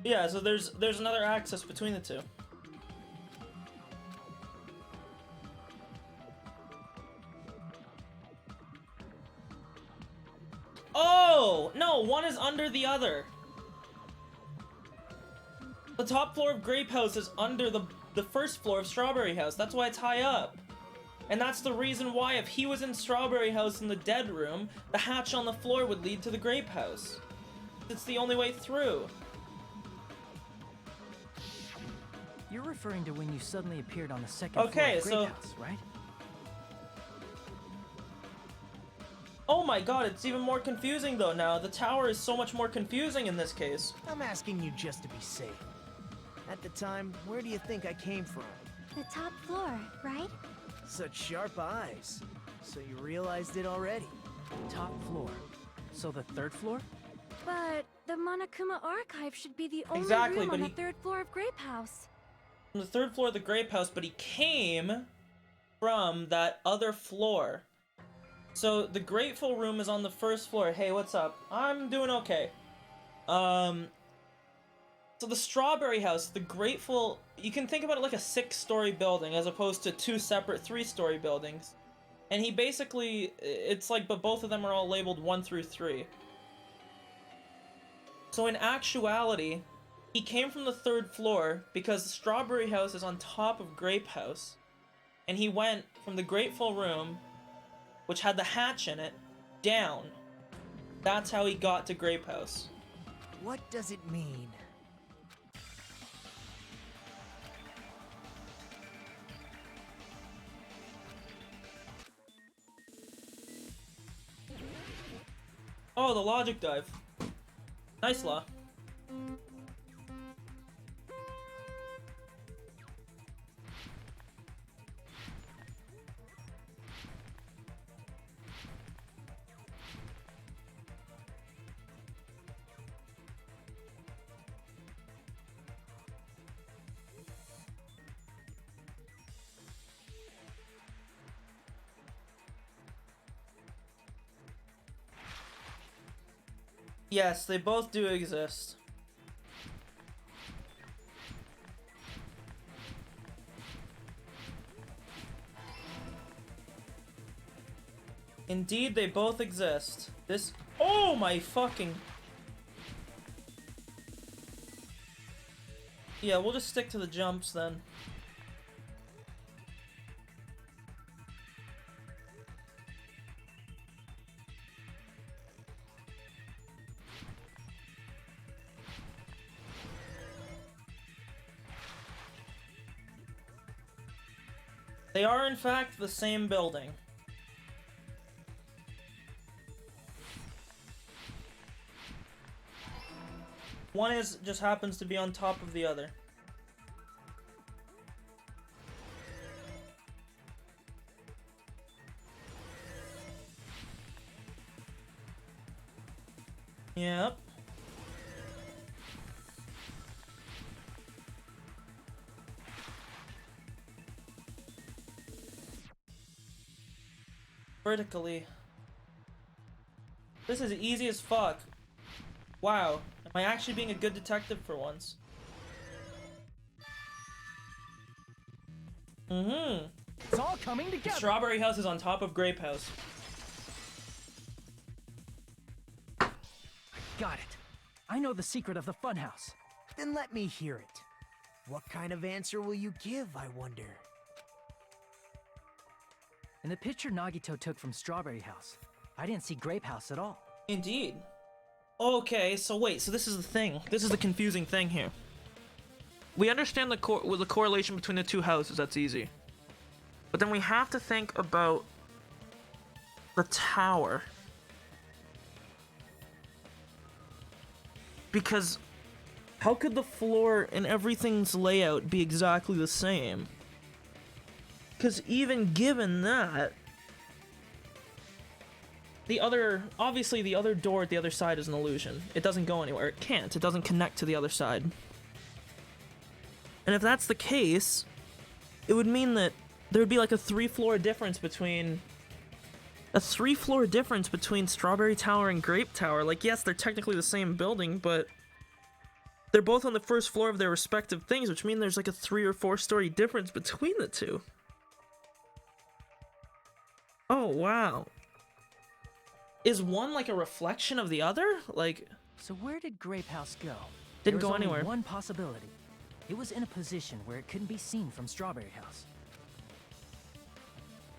[SPEAKER 1] Yeah, so there's another access between the two. Oh! No, one is under the other. The top floor of Grape House is under the first floor of Strawberry House. That's why it's high up. And that's the reason why if he was in Strawberry House in the dead room, the hatch on the floor would lead to the Grape House. It's the only way through.
[SPEAKER 10] You're referring to when you suddenly appeared on the second floor
[SPEAKER 1] Okay,
[SPEAKER 10] of Grape
[SPEAKER 1] so...
[SPEAKER 10] House, right?
[SPEAKER 1] Oh my god, it's even more confusing though now. The tower is so much more confusing in this case.
[SPEAKER 11] I'm asking you just to be safe. At the time, where do you think I came from?
[SPEAKER 3] The top floor, right?
[SPEAKER 11] Such sharp eyes. So you realized it already?
[SPEAKER 10] Top floor. So the third floor?
[SPEAKER 8] But the Monokuma archive should be the only
[SPEAKER 1] Exactly,
[SPEAKER 8] room
[SPEAKER 1] but
[SPEAKER 8] on the
[SPEAKER 1] he-
[SPEAKER 8] third floor of Grape House.
[SPEAKER 1] From the third floor of the Grape House, but he came from that other floor. So the Grateful Room is on the first floor. Hey, what's up? I'm doing okay. So the Strawberry House, the Grateful... You can think about it like a 6-story building as opposed to 2 separate 3-story buildings. And he basically... It's like, but both of them are all labeled 1 through 3. So in actuality, he came from the 3rd floor because the Strawberry House is on top of Grape House. And he went from the Grateful Room, which had the hatch in it, down. That's how he got to Grape House.
[SPEAKER 11] What does it mean?
[SPEAKER 1] Oh, the logic dive. Nice, Law. Yes, they both do exist. Indeed, they both exist. This... Oh my fucking... Yeah, we'll just stick to the jumps then. They are, in fact, the same building. One is just happens to be on top of the other. Yep. Vertically. This is easy as fuck. Wow. Am I actually being a good detective for once? Mm-hmm.
[SPEAKER 10] It's all coming together.
[SPEAKER 1] Strawberry House is on top of Grape House.
[SPEAKER 10] Got it. I know the secret of the funhouse.
[SPEAKER 11] Then let me hear it. What kind of answer will you give, I wonder?
[SPEAKER 10] In the picture Nagito took from Strawberry House, I didn't see Grape House at all.
[SPEAKER 1] Indeed. Okay, so wait, so this is the thing. This is the confusing thing here. We understand the correlation between the two houses, that's easy. But then we have to think about the tower. Because how could the floor and everything's layout be exactly the same? Because even given that, obviously the other door at the other side is an illusion. It doesn't go anywhere. It can't. It doesn't connect to the other side. And if that's the case, it would mean that there would be like a three-floor difference between Strawberry Tower and Grape Tower. Like, yes, they're technically the same building, but they're both on the first floor of their respective things, which means there's like a 3 or 4 story difference between the two. Oh, wow. Is one like a reflection of the other? Like...
[SPEAKER 10] So where did Grape House go?
[SPEAKER 1] Didn't
[SPEAKER 10] There
[SPEAKER 1] go
[SPEAKER 10] was only
[SPEAKER 1] anywhere.
[SPEAKER 10] one possibility. It was in a position where it couldn't be seen from Strawberry House.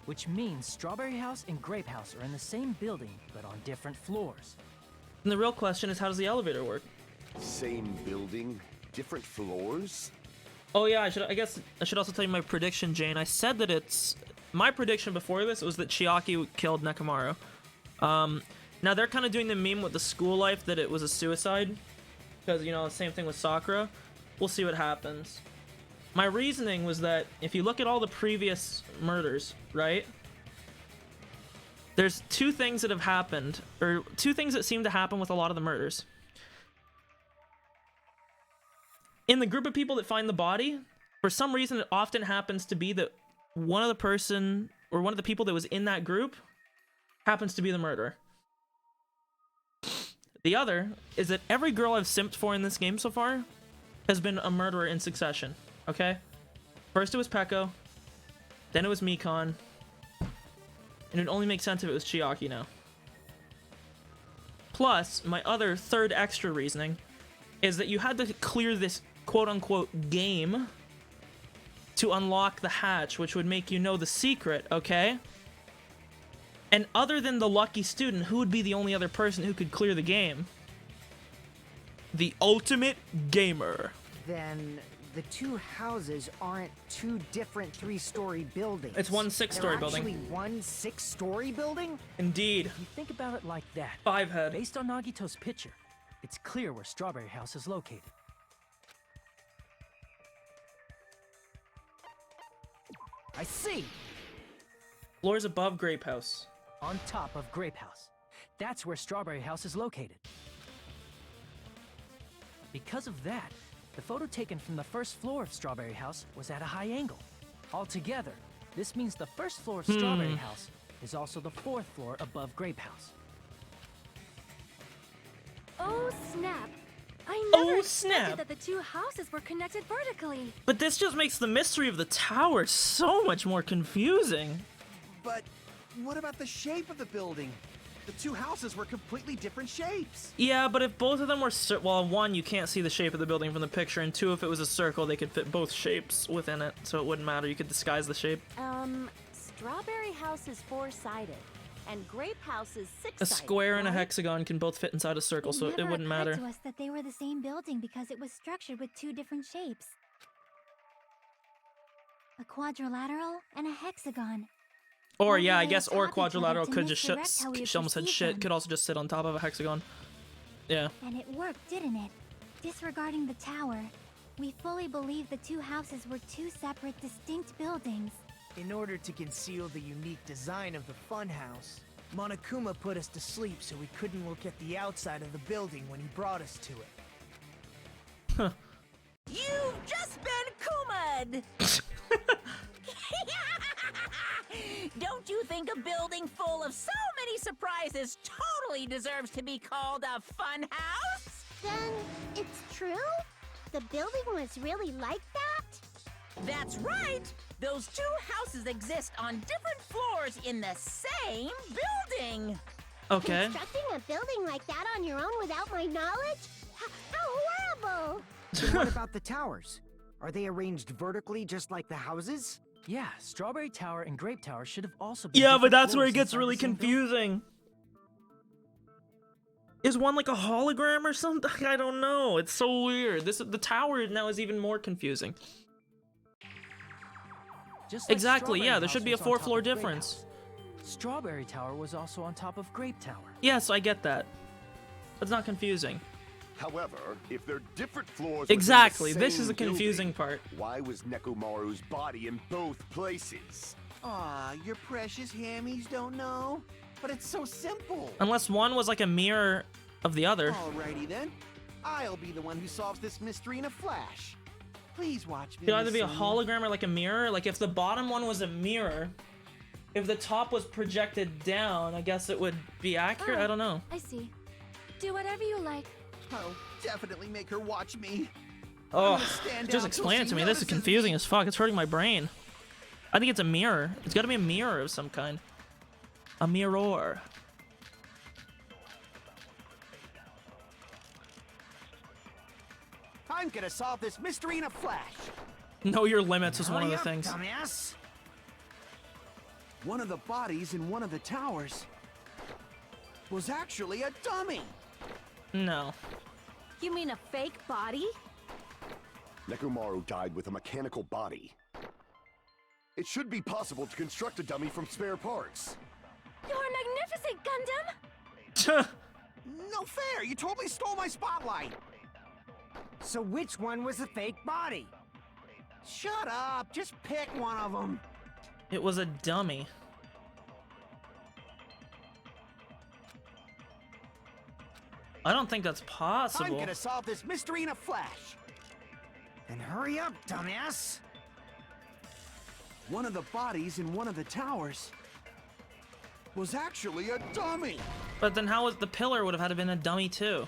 [SPEAKER 10] Which means Strawberry House and Grape House are in the same building, but on different floors.
[SPEAKER 1] And the real question is, how does the elevator work?
[SPEAKER 7] Same building, different floors?
[SPEAKER 1] Oh yeah, I guess I should also tell you my prediction, Jane. I said that it's... My prediction before this was that Chiaki killed Nekomaru. Now they're kind of doing the meme with the school life that it was a suicide. Because, you know, the same thing with Sakura. We'll see what happens. My reasoning was that if you look at all the previous murders, right? There's two things that have happened, or two things that seem to happen with a lot of the murders. In the group of people that find the body, for some reason it often happens to be that one of the people that was in that group happens to be the murderer. The other is that every girl I've simped for in this game so far has been a murderer in succession, okay? First it was Peko, then it was Mikon, and it only makes sense if it was Chiaki now. Plus, my other third extra reasoning is that you had to clear this quote-unquote game to unlock the hatch, which would make you know the secret, okay? And other than the lucky student, who would be the only other person who could clear the game? The ultimate gamer.
[SPEAKER 4] Then the two houses aren't two different 3-story buildings.
[SPEAKER 1] It's one 6-story building.
[SPEAKER 4] Actually, one 6-story building?
[SPEAKER 1] Indeed.
[SPEAKER 10] If you think about it like that,
[SPEAKER 1] 5 head.
[SPEAKER 10] based on Nagito's picture, it's clear where Strawberry House is located.
[SPEAKER 11] I see.
[SPEAKER 1] Floors above Grape House.
[SPEAKER 10] On top of Grape House. That's where Strawberry House is located. Because of that, the photo taken from the first floor of Strawberry House was at a high angle. Altogether, this means the first floor of Strawberry House is also the 4th floor above Grape House.
[SPEAKER 8] Oh snap! I
[SPEAKER 1] Oh,
[SPEAKER 8] never
[SPEAKER 1] snap.
[SPEAKER 8] expected that the two houses were connected vertically.
[SPEAKER 1] But this just makes the mystery of the tower so much more confusing.
[SPEAKER 9] But what about the shape of the building? The two houses were completely different shapes.
[SPEAKER 1] Yeah, but if both of them were well, one, you can't see the shape of the building from the picture, and two, if it was a circle, they could fit both shapes within it, so it wouldn't matter. You could disguise the shape.
[SPEAKER 6] Strawberry House is 4-sided, and Grape House is 6-sided.
[SPEAKER 1] A square and a
[SPEAKER 6] right?
[SPEAKER 1] hexagon can both fit inside a circle, so it
[SPEAKER 3] never
[SPEAKER 1] wouldn't
[SPEAKER 3] occurred
[SPEAKER 1] matter.
[SPEAKER 3] to us that they were the same building because it was structured with two different shapes. A quadrilateral and a hexagon.
[SPEAKER 1] Or
[SPEAKER 3] Only
[SPEAKER 1] yeah, I
[SPEAKER 3] they
[SPEAKER 1] guess or
[SPEAKER 3] attack each other
[SPEAKER 1] quadrilateral
[SPEAKER 3] to
[SPEAKER 1] could just
[SPEAKER 3] misdirect how we
[SPEAKER 1] she almost said
[SPEAKER 3] perceive
[SPEAKER 1] shit,
[SPEAKER 3] them.
[SPEAKER 1] could also just sit on top of a hexagon. Yeah.
[SPEAKER 3] And it worked, didn't it? Disregarding the tower, we fully believe the two houses were two separate, distinct buildings.
[SPEAKER 11] In order to conceal the unique design of the funhouse, Monokuma put us to sleep so we couldn't look at the outside of the building when he brought us to it.
[SPEAKER 5] You've just been Kuma'd! Don't you think a building full of so many surprises totally deserves to be called a fun house?
[SPEAKER 12] Then it's true? The building was really like that?
[SPEAKER 5] That's right! Those two houses exist on different floors in the same building!
[SPEAKER 1] Okay.
[SPEAKER 12] Constructing a building like that on your own without my knowledge? How horrible!
[SPEAKER 4] Then what about the towers? Are they arranged vertically just like the houses?
[SPEAKER 10] Yeah, Strawberry Tower and Grape Tower should have also been
[SPEAKER 1] Yeah, but
[SPEAKER 10] different
[SPEAKER 1] that's where
[SPEAKER 10] floors
[SPEAKER 1] it gets
[SPEAKER 10] inside
[SPEAKER 1] really
[SPEAKER 10] the same building.
[SPEAKER 1] confusing. Is one like a hologram or something? I don't know. It's so weird. The tower now is even more confusing.
[SPEAKER 10] Just like
[SPEAKER 1] Exactly,
[SPEAKER 10] Strawberry
[SPEAKER 1] yeah, there
[SPEAKER 10] House
[SPEAKER 1] should be a
[SPEAKER 10] was on top
[SPEAKER 1] 4-floor
[SPEAKER 10] of Grape
[SPEAKER 1] difference.
[SPEAKER 10] House. Strawberry Tower was also on top of Grape Tower.
[SPEAKER 1] Yes, I get that. That's not confusing.
[SPEAKER 7] However, if they're different floors
[SPEAKER 1] Exactly,
[SPEAKER 7] within the
[SPEAKER 1] this is
[SPEAKER 7] same
[SPEAKER 1] the confusing
[SPEAKER 7] building,
[SPEAKER 1] part.
[SPEAKER 7] Why was Nekomaru's body in both places?
[SPEAKER 9] Aw, your precious hammies don't know? But it's so simple.
[SPEAKER 1] Unless one was like a mirror of the other.
[SPEAKER 9] Alrighty then. I'll be the one who solves this mystery in a flash. Please watch me.
[SPEAKER 1] It could either be a
[SPEAKER 9] Miss
[SPEAKER 1] hologram or like a mirror. Like if the bottom one was a mirror, if the top was projected down, I guess it would be accurate.
[SPEAKER 8] Oh,
[SPEAKER 1] I don't know.
[SPEAKER 8] I see. Do whatever you like.
[SPEAKER 9] I'll definitely make her watch me.
[SPEAKER 1] Oh,
[SPEAKER 9] gonna stand
[SPEAKER 1] just
[SPEAKER 9] out till
[SPEAKER 1] explain it
[SPEAKER 9] she
[SPEAKER 1] to me. This is
[SPEAKER 9] notices
[SPEAKER 1] confusing as fuck. It's hurting my brain. I think it's a mirror. It's got to be a mirror of some kind. A mirror.
[SPEAKER 4] I'm gonna solve this mystery in a flash.
[SPEAKER 1] Know your limits is one of the
[SPEAKER 4] Hurry up,
[SPEAKER 1] things.
[SPEAKER 4] dumbass.
[SPEAKER 9] One of the bodies in one of the towers was actually a dummy.
[SPEAKER 1] No.
[SPEAKER 6] You mean a fake body?
[SPEAKER 7] Nekomaru died with a mechanical body. It should be possible to construct a dummy from spare parts.
[SPEAKER 8] You're magnificent, Gundam!
[SPEAKER 9] No fair! You totally stole my spotlight!
[SPEAKER 4] So which one was the fake body?
[SPEAKER 9] Shut up! Just pick one of them.
[SPEAKER 1] It was a dummy. I don't think that's
[SPEAKER 4] I'm
[SPEAKER 1] possible.
[SPEAKER 4] gonna solve this mystery in a flash. Then hurry up, dumbass.
[SPEAKER 9] One of the bodies in one of the towers was actually a dummy.
[SPEAKER 1] But then how was the pillar would have had to been a dummy too?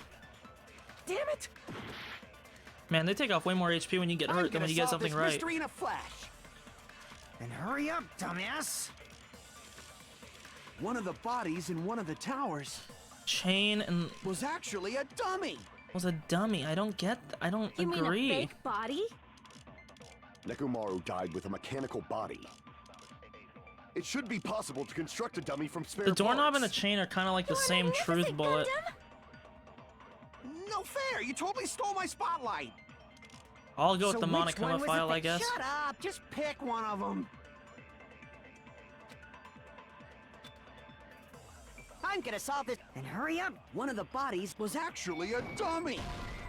[SPEAKER 4] Damn it!
[SPEAKER 1] Man, they take off way more HP when you get hurt than when you get something right.
[SPEAKER 4] Mystery in a flash. Then hurry up, dumbass.
[SPEAKER 9] One of the bodies in one of the towers
[SPEAKER 1] Chain and
[SPEAKER 9] was actually a dummy.
[SPEAKER 1] was a dummy. I don't get. I don't
[SPEAKER 6] You mean
[SPEAKER 1] agree.
[SPEAKER 6] a fake body?
[SPEAKER 7] Nekomaru died with a mechanical body. It should be possible to construct a dummy from spare
[SPEAKER 1] The doorknob and the
[SPEAKER 7] parts.
[SPEAKER 1] chain are kind of like the
[SPEAKER 8] You're
[SPEAKER 1] same truth
[SPEAKER 8] magnificent,
[SPEAKER 1] bullet.
[SPEAKER 8] Gundam!
[SPEAKER 9] No fair! You totally stole my spotlight.
[SPEAKER 1] I'll go with
[SPEAKER 4] So
[SPEAKER 1] the
[SPEAKER 4] which one
[SPEAKER 1] Monokuma
[SPEAKER 4] was the
[SPEAKER 1] file, I
[SPEAKER 4] fake-
[SPEAKER 1] guess.
[SPEAKER 9] Shut up! Just pick one of them.
[SPEAKER 4] I'm gonna solve this. Then hurry up. One of the bodies
[SPEAKER 9] Was actually a dummy.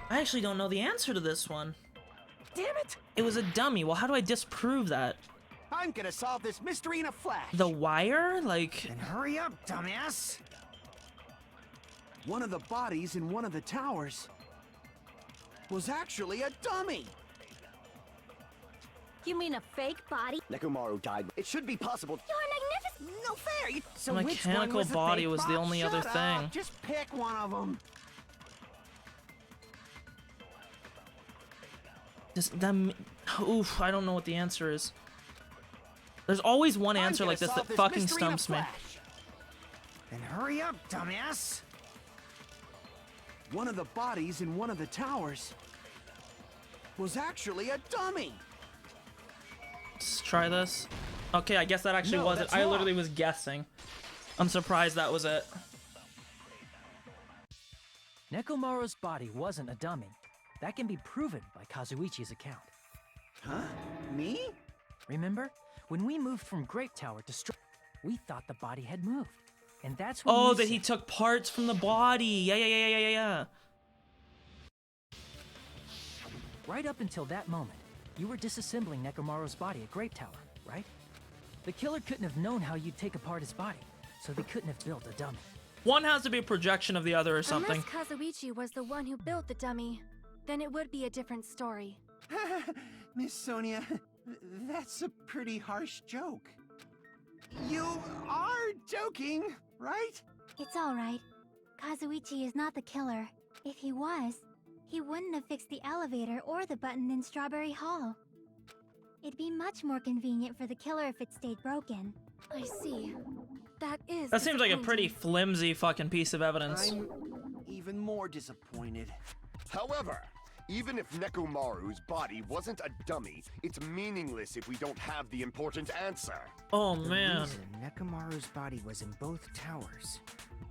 [SPEAKER 1] I actually don't know the answer to this one.
[SPEAKER 4] Damn it!
[SPEAKER 1] It was a dummy. Well, how do I disprove that?
[SPEAKER 4] I'm gonna solve this mystery in a flash.
[SPEAKER 1] The wire? Like,
[SPEAKER 4] Then hurry up, dumbass.
[SPEAKER 9] One of the bodies in one of the towers was actually a dummy.
[SPEAKER 6] You mean a fake body?
[SPEAKER 7] Nekomaru died. It should be possible.
[SPEAKER 8] You're magnificent!
[SPEAKER 9] No fair! You...
[SPEAKER 4] So
[SPEAKER 1] The
[SPEAKER 4] which one
[SPEAKER 1] mechanical
[SPEAKER 4] was the
[SPEAKER 1] body
[SPEAKER 4] fake
[SPEAKER 1] was the
[SPEAKER 4] body?
[SPEAKER 1] only
[SPEAKER 9] Shut
[SPEAKER 1] other
[SPEAKER 9] up.
[SPEAKER 1] thing.
[SPEAKER 9] Just pick one of them.
[SPEAKER 1] Oof, I don't know what the answer is. There's always one answer like this that fucking stumps me.
[SPEAKER 4] Then hurry up, dumbass!
[SPEAKER 9] One of the bodies in one of the towers was actually a dummy.
[SPEAKER 1] Let's try this. Okay, I guess that actually was it. I literally was guessing. I'm surprised that was it.
[SPEAKER 10] Nekomaru's body wasn't a dummy. That can be proven by Kazuichi's account.
[SPEAKER 9] Huh? Me?
[SPEAKER 10] Remember? When we moved from Grape Tower to we thought the body had moved. And that's when
[SPEAKER 1] Oh, that he took parts from the body. Yeah.
[SPEAKER 10] Right up until that moment, you were disassembling Nekomaru's body at Grape Tower, right? The killer couldn't have known how you'd take apart his body, so they couldn't have built a dummy.
[SPEAKER 1] One has to be a projection of the other or something.
[SPEAKER 8] Unless Kazuichi was the one who built the dummy, then it would be a different story.
[SPEAKER 9] Miss Sonia, that's a pretty harsh joke. You are joking, right?
[SPEAKER 3] It's alright. Kazuichi is not the killer. If he was, he wouldn't have fixed the elevator or the button in Strawberry Hall. It'd be much more convenient for the killer if it stayed broken.
[SPEAKER 8] I see.
[SPEAKER 1] That seems like a pretty flimsy fucking piece of evidence.
[SPEAKER 9] I'm even more disappointed.
[SPEAKER 7] However, even if Nekomaru's body wasn't a dummy, it's meaningless if we don't have the important answer.
[SPEAKER 1] Oh man.
[SPEAKER 4] Nekomaru's body was in both towers,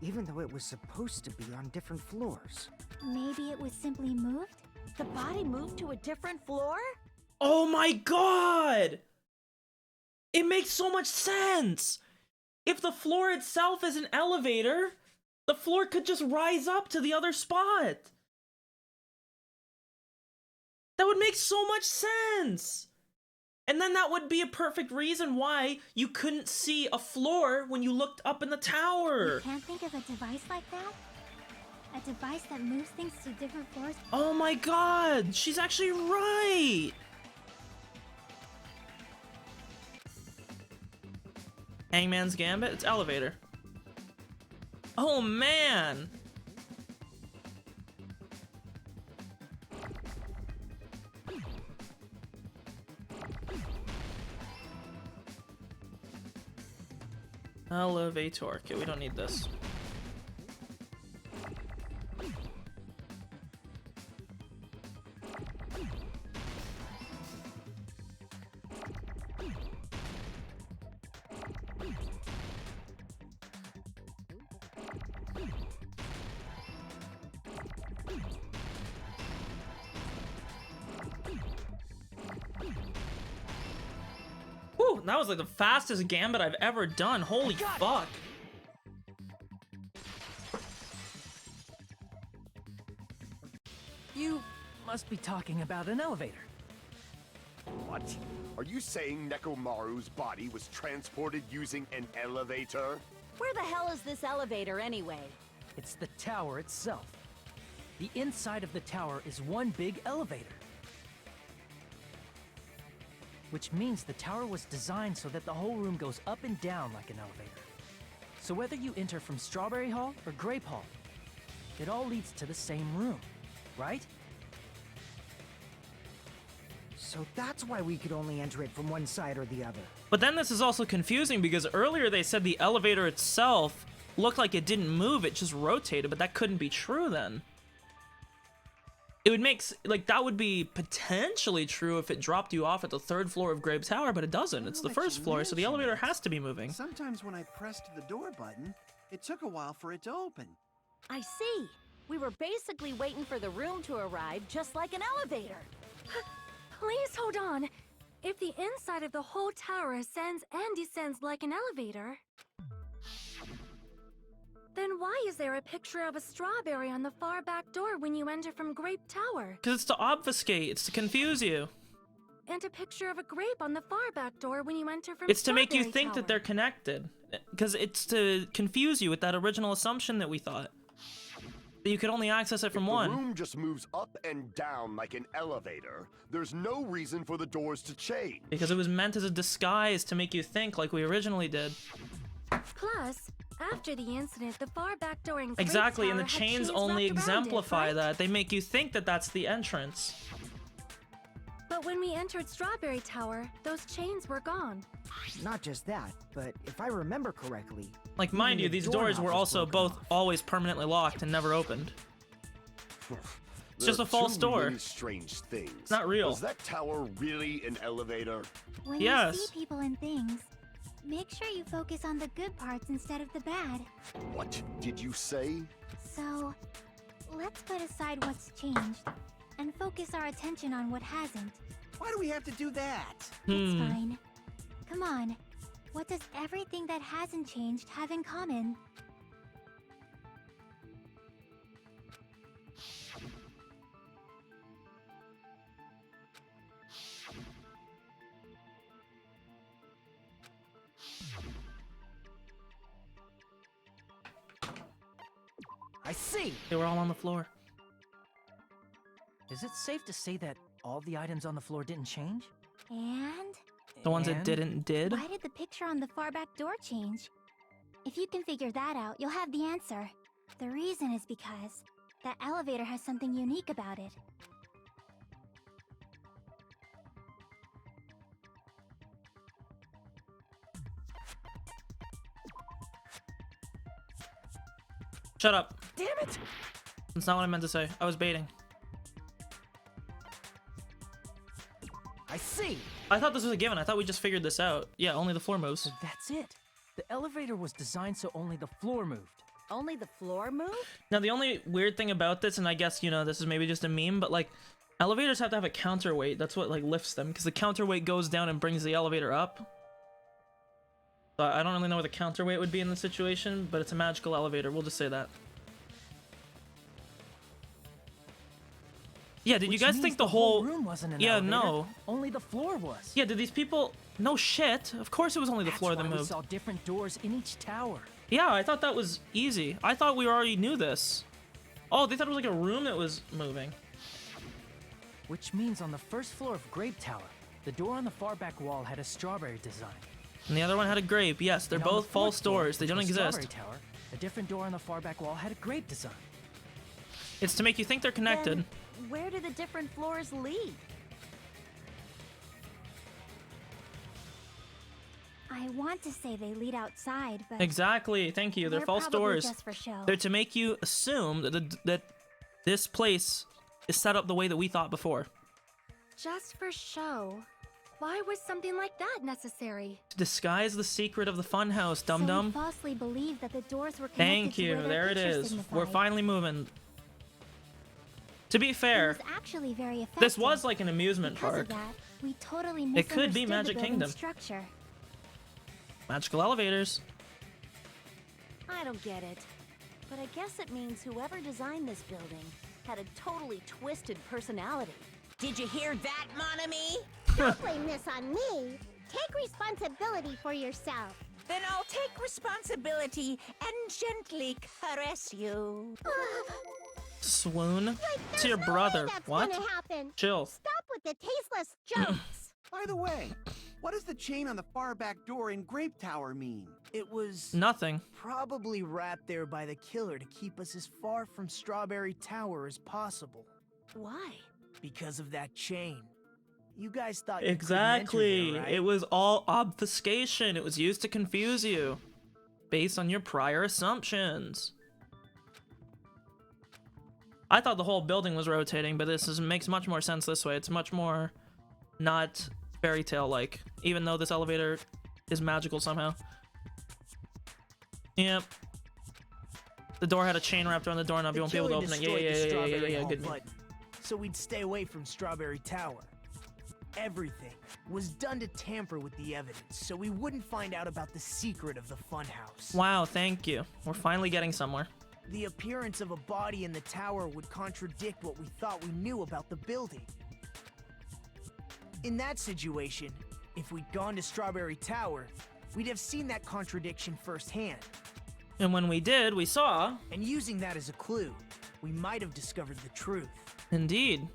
[SPEAKER 4] even though it was supposed to be on different floors.
[SPEAKER 3] Maybe it was simply moved?
[SPEAKER 6] The body moved to a different floor?
[SPEAKER 1] Oh my god! It makes so much sense! If the floor itself is an elevator, the floor could just rise up to the other spot. That would make so much sense! And then that would be a perfect reason why you couldn't see a floor when you looked up in the tower.
[SPEAKER 3] You can't think of a device like that? A device that moves things to different floors?
[SPEAKER 1] Oh my god, she's actually right! Hangman's Gambit? It's elevator. Oh man! Elevator. Okay, we don't need this. Whew, that was like the fastest gambit I've ever done. Holy fuck.
[SPEAKER 10] You must be talking about an elevator.
[SPEAKER 7] What? Are you saying Nekomaru's body was transported using an elevator?
[SPEAKER 6] Where the hell is this elevator anyway?
[SPEAKER 10] It's the tower itself. The inside of the tower is one big elevator. Which means the tower was designed so that the whole room goes up and down like an elevator. So whether you enter from Strawberry Hall or Grape Hall, it all leads to the same room, right?
[SPEAKER 4] So that's why we could only enter it from one side or the other.
[SPEAKER 1] But then this is also confusing because earlier they said the elevator itself looked like it didn't move, it just rotated, but that couldn't be true then. It would make, like, that would be potentially true if it dropped you off at the 3rd floor of Graves Tower, but it doesn't. It's the 1st floor, so the elevator has to be moving.
[SPEAKER 9] Sometimes when I pressed the door button, it took a while for it to open.
[SPEAKER 6] I see. We were basically waiting for the room to arrive, just like an elevator.
[SPEAKER 8] Please hold on. If the inside of the whole tower ascends and descends like an elevator, then why is there a picture of a strawberry on the far back door when you enter from Grape Tower?
[SPEAKER 1] Because it's to obfuscate, it's to confuse you.
[SPEAKER 8] And a picture of a grape on the far back door when you enter from
[SPEAKER 1] It's to make you
[SPEAKER 8] Strawberry
[SPEAKER 1] think that
[SPEAKER 8] Tower.
[SPEAKER 1] they're connected. Because it's to confuse you with that original assumption that we thought. That you could only access it from
[SPEAKER 7] If
[SPEAKER 1] one.
[SPEAKER 7] the room just moves up and down like an elevator, there's no reason for the doors to change.
[SPEAKER 1] Because it was meant as a disguise to make you think like we originally did.
[SPEAKER 8] Plus, after the incident, the far back door in Grape
[SPEAKER 1] Exactly, and the
[SPEAKER 8] Tower had
[SPEAKER 1] chains
[SPEAKER 8] chains
[SPEAKER 1] only
[SPEAKER 8] wrapped around it,
[SPEAKER 1] exemplify
[SPEAKER 8] right?
[SPEAKER 1] that. They make you think that that's the entrance.
[SPEAKER 8] But when we entered Strawberry Tower, those chains were gone.
[SPEAKER 4] Not just that, but if I remember correctly...
[SPEAKER 1] Like, mind you,
[SPEAKER 4] even the
[SPEAKER 1] these doors
[SPEAKER 4] doorknob
[SPEAKER 1] were
[SPEAKER 4] was
[SPEAKER 1] also
[SPEAKER 4] broken
[SPEAKER 1] both
[SPEAKER 4] off.
[SPEAKER 1] always permanently locked and never opened. It's just a false
[SPEAKER 7] Too
[SPEAKER 1] door.
[SPEAKER 7] many strange things.
[SPEAKER 1] Not real.
[SPEAKER 7] Was that tower really an elevator?
[SPEAKER 3] When
[SPEAKER 1] Yes.
[SPEAKER 3] you see people and things, make sure you focus on the good parts instead of the bad.
[SPEAKER 7] What did you say?
[SPEAKER 3] So, let's put aside what's changed and focus our attention on what hasn't.
[SPEAKER 9] Why do we have to do that?
[SPEAKER 3] It's fine. Come on. What does everything that hasn't changed have in common?
[SPEAKER 4] I see!
[SPEAKER 1] They were all on the floor.
[SPEAKER 10] Is it safe to say that all the items on the floor didn't change?
[SPEAKER 3] And
[SPEAKER 1] The ones that
[SPEAKER 10] And-
[SPEAKER 1] didn't did?
[SPEAKER 3] why did the picture on the far back door change? If you can figure that out, you'll have the answer. The reason is because that elevator has something unique about it.
[SPEAKER 1] Shut up.
[SPEAKER 4] Damn it!
[SPEAKER 1] That's not what I meant to say. I was baiting.
[SPEAKER 4] I see!
[SPEAKER 1] I thought this was a given. I thought we just figured this out. Yeah, only the floor moves.
[SPEAKER 10] So that's it. The elevator was designed so only the floor moved.
[SPEAKER 6] Only the floor moved?
[SPEAKER 1] Now, the only weird thing about this, and I guess, you know, this is maybe just a meme, but, like, elevators have to have a counterweight. That's what, like, lifts them, because the counterweight goes down and brings the elevator up. So I don't really know what the counterweight would be in this situation, but it's a magical elevator. We'll just say that. Yeah, did you
[SPEAKER 10] Which
[SPEAKER 1] guys
[SPEAKER 10] means
[SPEAKER 1] think the whole...
[SPEAKER 10] room wasn't an
[SPEAKER 1] Yeah,
[SPEAKER 10] elevator.
[SPEAKER 1] no.
[SPEAKER 10] Only the floor was.
[SPEAKER 1] Yeah, did these people... No shit. Of course it was only the
[SPEAKER 10] That's
[SPEAKER 1] floor that
[SPEAKER 10] why we
[SPEAKER 1] moved.
[SPEAKER 10] saw different doors in each tower.
[SPEAKER 1] Yeah, I thought that was easy. I thought we already knew this. Oh, they thought it was like a room that was moving.
[SPEAKER 10] Which means on the first floor of Grape Tower, the door on the far back wall had a strawberry design.
[SPEAKER 1] And the other one had a grape. Yes, they're
[SPEAKER 10] And on the
[SPEAKER 1] both false
[SPEAKER 10] fourth floor,
[SPEAKER 1] doors. They
[SPEAKER 10] which
[SPEAKER 1] don't
[SPEAKER 10] was
[SPEAKER 1] exist.
[SPEAKER 10] Strawberry Tower, a different door on the far back wall had a grape design.
[SPEAKER 1] It's to make you think they're connected.
[SPEAKER 6] Then where do the different floors lead?
[SPEAKER 3] I want to say they lead outside, but
[SPEAKER 1] Exactly. Thank you. They're false
[SPEAKER 3] probably
[SPEAKER 1] doors.
[SPEAKER 3] just for show.
[SPEAKER 1] They're to make you assume that this place is set up the way that we thought before.
[SPEAKER 8] Just for show. Why was something like that necessary?
[SPEAKER 1] To disguise the secret of the funhouse,
[SPEAKER 3] So we
[SPEAKER 1] dum-dum.
[SPEAKER 3] falsely believed that the doors were connected
[SPEAKER 1] Thank
[SPEAKER 3] to
[SPEAKER 1] you.
[SPEAKER 3] where their
[SPEAKER 1] There it
[SPEAKER 3] picture
[SPEAKER 1] is.
[SPEAKER 3] signified.
[SPEAKER 1] We're finally moving. To be
[SPEAKER 3] It
[SPEAKER 1] fair,
[SPEAKER 3] was actually very effective.
[SPEAKER 1] this was like an amusement
[SPEAKER 3] because
[SPEAKER 1] park.
[SPEAKER 3] of that, we totally
[SPEAKER 1] It could be
[SPEAKER 3] misunderstood
[SPEAKER 1] Magic
[SPEAKER 3] the building's
[SPEAKER 1] Kingdom.
[SPEAKER 3] structure.
[SPEAKER 1] Magical elevators.
[SPEAKER 6] I don't get it. But I guess it means whoever designed this building had a totally twisted personality.
[SPEAKER 5] Did you hear that, Monami?
[SPEAKER 12] Don't blame this on me. Take responsibility for yourself.
[SPEAKER 5] Then I'll take responsibility and gently caress you.
[SPEAKER 1] Swoon.
[SPEAKER 12] There's
[SPEAKER 1] To your
[SPEAKER 12] no
[SPEAKER 1] brother.
[SPEAKER 12] way that's
[SPEAKER 1] What?
[SPEAKER 12] gonna happen.
[SPEAKER 1] Chill.
[SPEAKER 12] Stop with the tasteless jokes.
[SPEAKER 9] By the way, what does the chain on the far back door in Grape Tower mean?
[SPEAKER 11] It was
[SPEAKER 1] Nothing.
[SPEAKER 11] probably wrapped there by the killer to keep us as far from Strawberry Tower as possible.
[SPEAKER 6] Why?
[SPEAKER 11] Because of that chain. You guys thought you couldn't
[SPEAKER 1] Exactly.
[SPEAKER 11] enter there, right?
[SPEAKER 1] It was all obfuscation. It was used to confuse you. Based on your prior assumptions. I thought the whole building was rotating, but makes much more sense this way. It's much more not fairy tale like, even though this elevator is magical somehow. Yep. The door had a chain wrapped around the doorknob. You won't be able to open it. Yeah. Good.
[SPEAKER 11] Button, so we'd stay away from Strawberry Tower. Everything was done to tamper with the evidence, so we wouldn't find out about the secret of the funhouse.
[SPEAKER 1] Wow, thank you. We're finally getting somewhere.
[SPEAKER 11] The appearance of a body in the tower would contradict what we thought we knew about the building. In that situation, if we'd gone to Strawberry Tower, we'd have seen that contradiction firsthand.
[SPEAKER 1] And when we did, we saw...
[SPEAKER 11] And using that as a clue, we might have discovered the truth.
[SPEAKER 1] Indeed.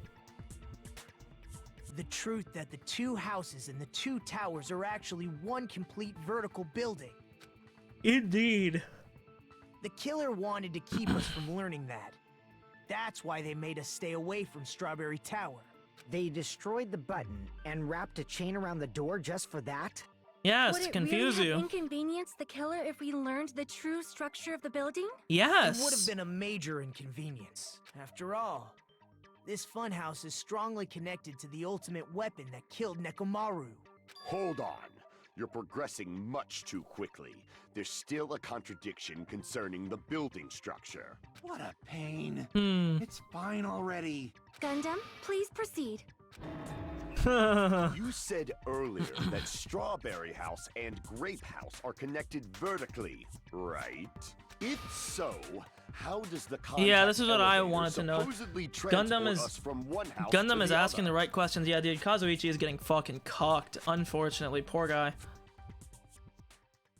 [SPEAKER 11] The truth that the two houses and the two towers are actually one complete vertical building.
[SPEAKER 1] Indeed.
[SPEAKER 11] The killer wanted to keep us from learning that. That's why they made us stay away from Strawberry Tower.
[SPEAKER 4] They destroyed the button and wrapped a chain around the door just for that?
[SPEAKER 1] Yes,
[SPEAKER 8] Would
[SPEAKER 1] to
[SPEAKER 8] it
[SPEAKER 1] confuse
[SPEAKER 8] really have
[SPEAKER 1] you.
[SPEAKER 8] inconvenienced the killer if we learned the true structure of the building?
[SPEAKER 1] Yes.
[SPEAKER 11] It would have been a major inconvenience. After all, this funhouse is strongly connected to the ultimate weapon that killed Nekomaru.
[SPEAKER 7] Hold on. You're progressing much too quickly. There's still a contradiction concerning the building structure.
[SPEAKER 9] What a pain.
[SPEAKER 1] Hmm.
[SPEAKER 9] It's fine already.
[SPEAKER 8] Gundam, please proceed.
[SPEAKER 7] You said earlier that Strawberry House and Grape House are connected vertically, right? If so, how does the
[SPEAKER 1] Yeah, this is what I
[SPEAKER 7] elevator
[SPEAKER 1] wanted to know.
[SPEAKER 7] supposedly
[SPEAKER 1] Gundam
[SPEAKER 7] transport
[SPEAKER 1] is
[SPEAKER 7] us from one house
[SPEAKER 1] Gundam
[SPEAKER 7] to
[SPEAKER 1] is
[SPEAKER 7] the
[SPEAKER 1] asking
[SPEAKER 7] other?
[SPEAKER 1] the right questions. Yeah, dude, Kazuichi is getting fucking cocked. Unfortunately, poor guy.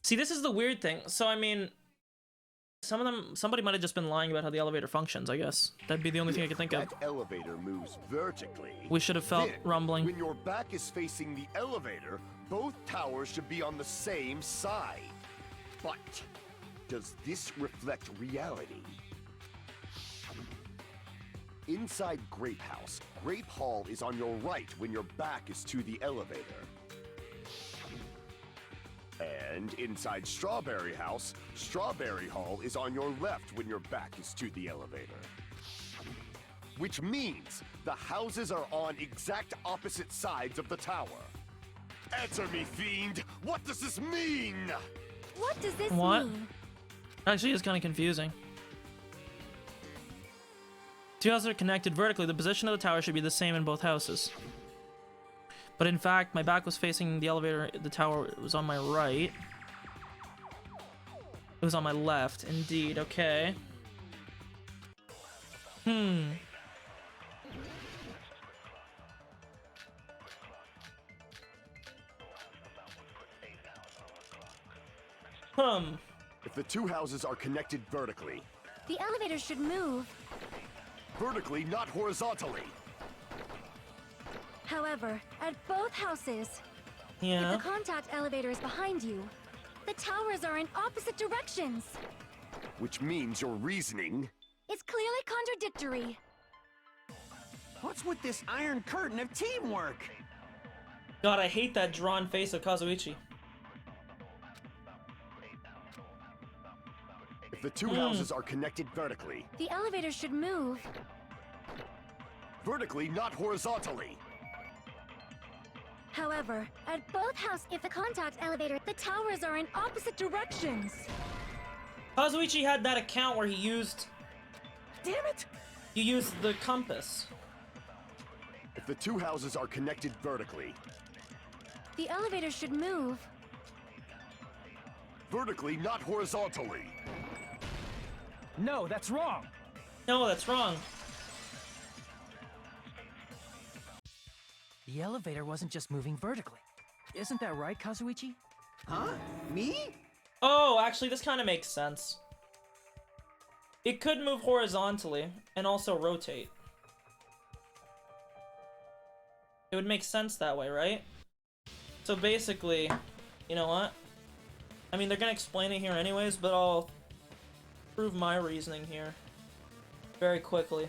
[SPEAKER 1] See, this is the weird thing. So I mean, somebody might have just been lying about how the elevator functions, I guess. That'd be the only thing I could think of.
[SPEAKER 7] That elevator moves vertically.
[SPEAKER 1] We should have felt
[SPEAKER 7] Then,
[SPEAKER 1] rumbling.
[SPEAKER 7] When your back is facing the elevator, both towers should be on the same side. But does this reflect reality? Inside Grape House, Grape Hall is on your right when your back is to the elevator. And inside Strawberry House, Strawberry Hall is on your left when your back is to the elevator. Which means the houses are on exact opposite sides of the tower. Answer me, fiend! What does this mean?
[SPEAKER 8] What does this
[SPEAKER 1] What?
[SPEAKER 8] mean?
[SPEAKER 1] Actually, it's kind of confusing. Two houses are connected vertically. The position of the tower should be the same in both houses. But in fact, my back was facing the elevator. The tower was on my right. It was on my left. Indeed. Okay. Hmm.
[SPEAKER 7] If the two houses are connected vertically,
[SPEAKER 8] The elevator should move.
[SPEAKER 7] vertically, not horizontally.
[SPEAKER 8] However, at both houses,
[SPEAKER 1] Yeah.
[SPEAKER 8] if the contact elevator is behind you, the towers are in opposite directions.
[SPEAKER 7] Which means your reasoning.
[SPEAKER 8] It's clearly contradictory.
[SPEAKER 9] What's with this iron curtain of teamwork?
[SPEAKER 1] God, I hate that drawn face of Kazuichi.
[SPEAKER 7] If the two houses are connected vertically,
[SPEAKER 8] The elevator should move.
[SPEAKER 7] vertically, not horizontally.
[SPEAKER 8] However, at both houses, if the contact elevator, the towers are in opposite directions.
[SPEAKER 1] Kazuichi had that account where he used...
[SPEAKER 11] Damn it!
[SPEAKER 1] You used the compass.
[SPEAKER 7] If the two houses are connected vertically,
[SPEAKER 8] The elevator should move.
[SPEAKER 7] vertically, not horizontally.
[SPEAKER 10] No, that's wrong.
[SPEAKER 1] No, that's wrong.
[SPEAKER 10] The elevator wasn't just moving vertically. Isn't that right, Kazuichi?
[SPEAKER 9] Huh? Me?
[SPEAKER 1] Oh, actually, this kind of makes sense. It could move horizontally and also rotate. It would make sense that way, right? So basically, you know what? I mean, they're gonna explain it here anyways, but I'll prove my reasoning here very quickly.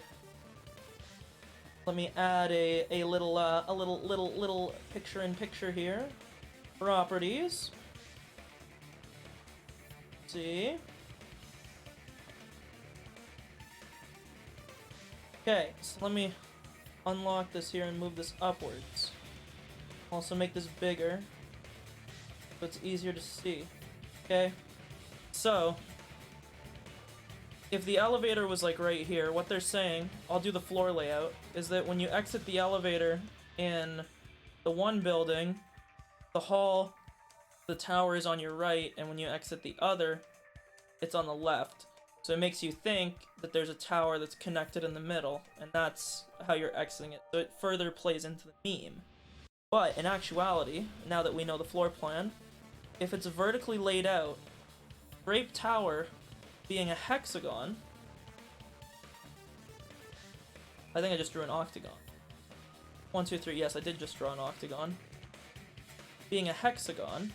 [SPEAKER 1] Let me add a little picture-in-picture here. Properties. See. Okay, so let me unlock this here and move this upwards. Also make this bigger, so it's easier to see. Okay, so if the elevator was like right here, what they're saying, I'll do the floor layout, is that when you exit the elevator in the one building, the hall, the tower is on your right, and when you exit the other, it's on the left. So it makes you think that there's a tower that's connected in the middle, and that's how you're exiting it. So it further plays into the meme. But in actuality, now that we know the floor plan, if it's vertically laid out, Grape Tower being a hexagon, I think I just drew an octagon. 1, 2, 3, yes, I did just draw an octagon. Being a hexagon,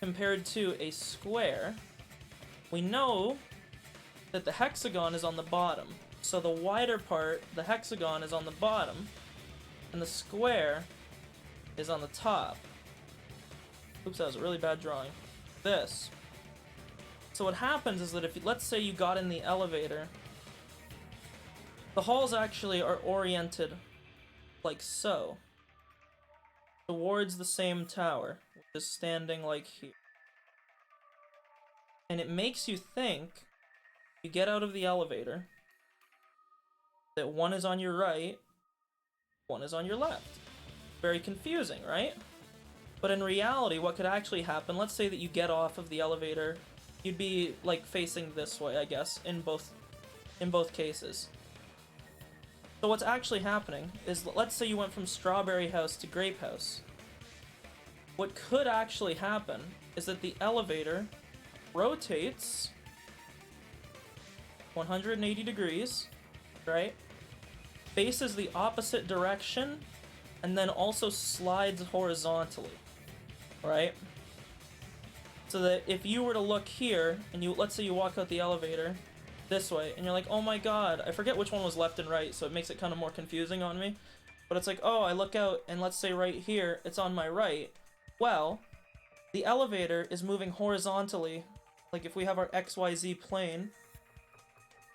[SPEAKER 1] compared to a square, we know that the hexagon is on the bottom. So the wider part, the hexagon, is on the bottom, and the square is on the top. Oops, that was a really bad drawing. This. So what happens is that if, let's say you got in the elevator, the halls actually are oriented like so, towards the same tower, which is standing like here. And it makes you think, you get out of the elevator, that one is on your right, one is on your left. Very confusing, right? But in reality, what could actually happen, let's say that you get off of the elevator, you'd be like facing this way, I guess, in both cases. So what's actually happening is, let's say you went from Strawberry House to Grape House. What could actually happen is that the elevator rotates 180 degrees, right? Faces the opposite direction, and then also slides horizontally, right? So that if you were to look here, and let's say you walk out the elevator this way, and you're like, oh my god, I forget which one was left and right, so it makes it kind of more confusing on me. But it's like, oh, I look out, and let's say right here, it's on my right. Well, the elevator is moving horizontally. Like if we have our XYZ plane,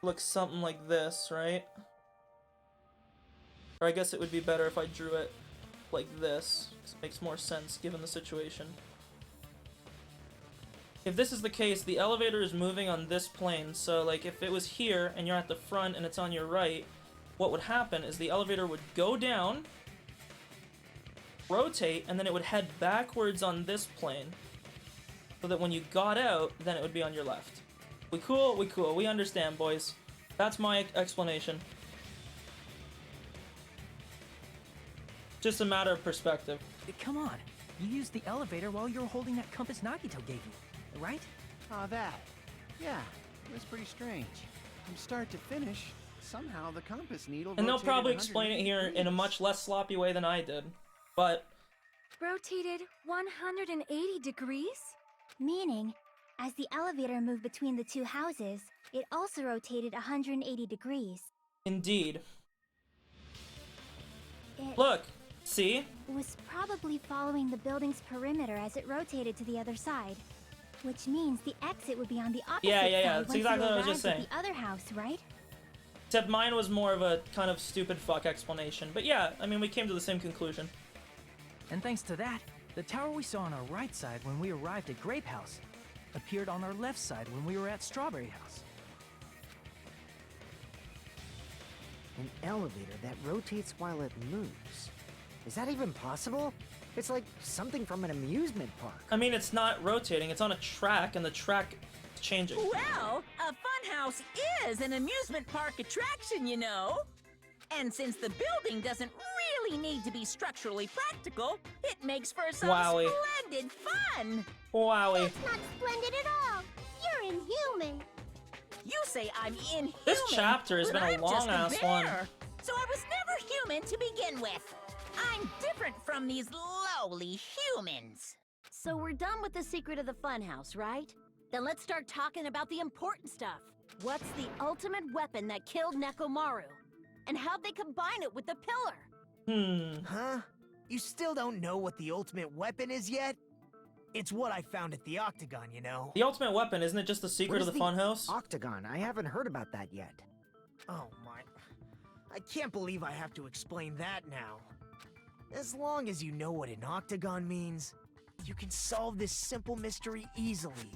[SPEAKER 1] looks something like this, right? Or I guess it would be better if I drew it like this, because it makes more sense given the situation. If this is the case, the elevator is moving on this plane, so like if it was here and you're at the front and it's on your right, what would happen is the elevator would go down, rotate, and then it would head backwards on this plane, so that when you got out, then it would be on your left. We cool? We cool. We understand, boys. That's my explanation. Just a matter of perspective.
[SPEAKER 10] Come on, you used the elevator while you were holding that compass Nagito gave you, right?
[SPEAKER 9] Ah, that. Yeah, it was pretty strange. From start to finish, somehow the compass needle
[SPEAKER 1] And they'll
[SPEAKER 9] rotated
[SPEAKER 1] probably explain it here
[SPEAKER 9] 180
[SPEAKER 1] in a much less sloppy way than I did. But
[SPEAKER 8] Rotated 180 degrees?
[SPEAKER 3] Meaning, as the elevator moved between the two houses, it also rotated 180 degrees.
[SPEAKER 1] indeed.
[SPEAKER 3] It
[SPEAKER 1] Look, see?
[SPEAKER 3] was probably following the building's perimeter as it rotated to the other side. Which means the exit would be on the opposite
[SPEAKER 1] Yeah,
[SPEAKER 3] side
[SPEAKER 1] that's
[SPEAKER 3] once
[SPEAKER 1] exactly
[SPEAKER 3] you
[SPEAKER 1] what I was just
[SPEAKER 3] arrived at
[SPEAKER 1] saying.
[SPEAKER 3] the other house, right?
[SPEAKER 1] Except mine was more of a kind of stupid fuck explanation. But yeah, I mean, we came to the same conclusion.
[SPEAKER 10] And thanks to that, the tower we saw on our right side when we arrived at Grape House appeared on our left side when we were at Strawberry House.
[SPEAKER 4] An elevator that rotates while it moves. Is that even possible? It's like something from an amusement park.
[SPEAKER 1] I mean, it's not rotating, it's on a track, and the track is changing.
[SPEAKER 5] Well, a funhouse is an amusement park attraction, you know. And since the building doesn't really need to be structurally practical, it makes for some
[SPEAKER 1] Wowie.
[SPEAKER 5] splendid fun.
[SPEAKER 1] Wowie.
[SPEAKER 12] That's not splendid at all. You're inhuman.
[SPEAKER 5] You say I'm inhuman.
[SPEAKER 1] This chapter has
[SPEAKER 5] but
[SPEAKER 1] been a
[SPEAKER 5] I'm just
[SPEAKER 1] long-ass
[SPEAKER 5] bear.
[SPEAKER 1] one.
[SPEAKER 5] So I was never human to begin with. I'm different from these lowly humans.
[SPEAKER 6] So we're done with the secret of the funhouse, right? Then let's start talking about the important stuff. What's the ultimate weapon that killed Nekomaru? And how'd they combine it with the pillar?
[SPEAKER 11] Huh? You still don't know what the ultimate weapon is yet? It's what I found at the Octagon, you know.
[SPEAKER 1] The ultimate weapon, isn't it just the secret
[SPEAKER 4] Where's
[SPEAKER 1] of the funhouse?
[SPEAKER 4] Octagon? I haven't heard about that yet.
[SPEAKER 11] Oh my... I can't believe I have to explain that now. As long as you know what an octagon means, you can solve this simple mystery easily.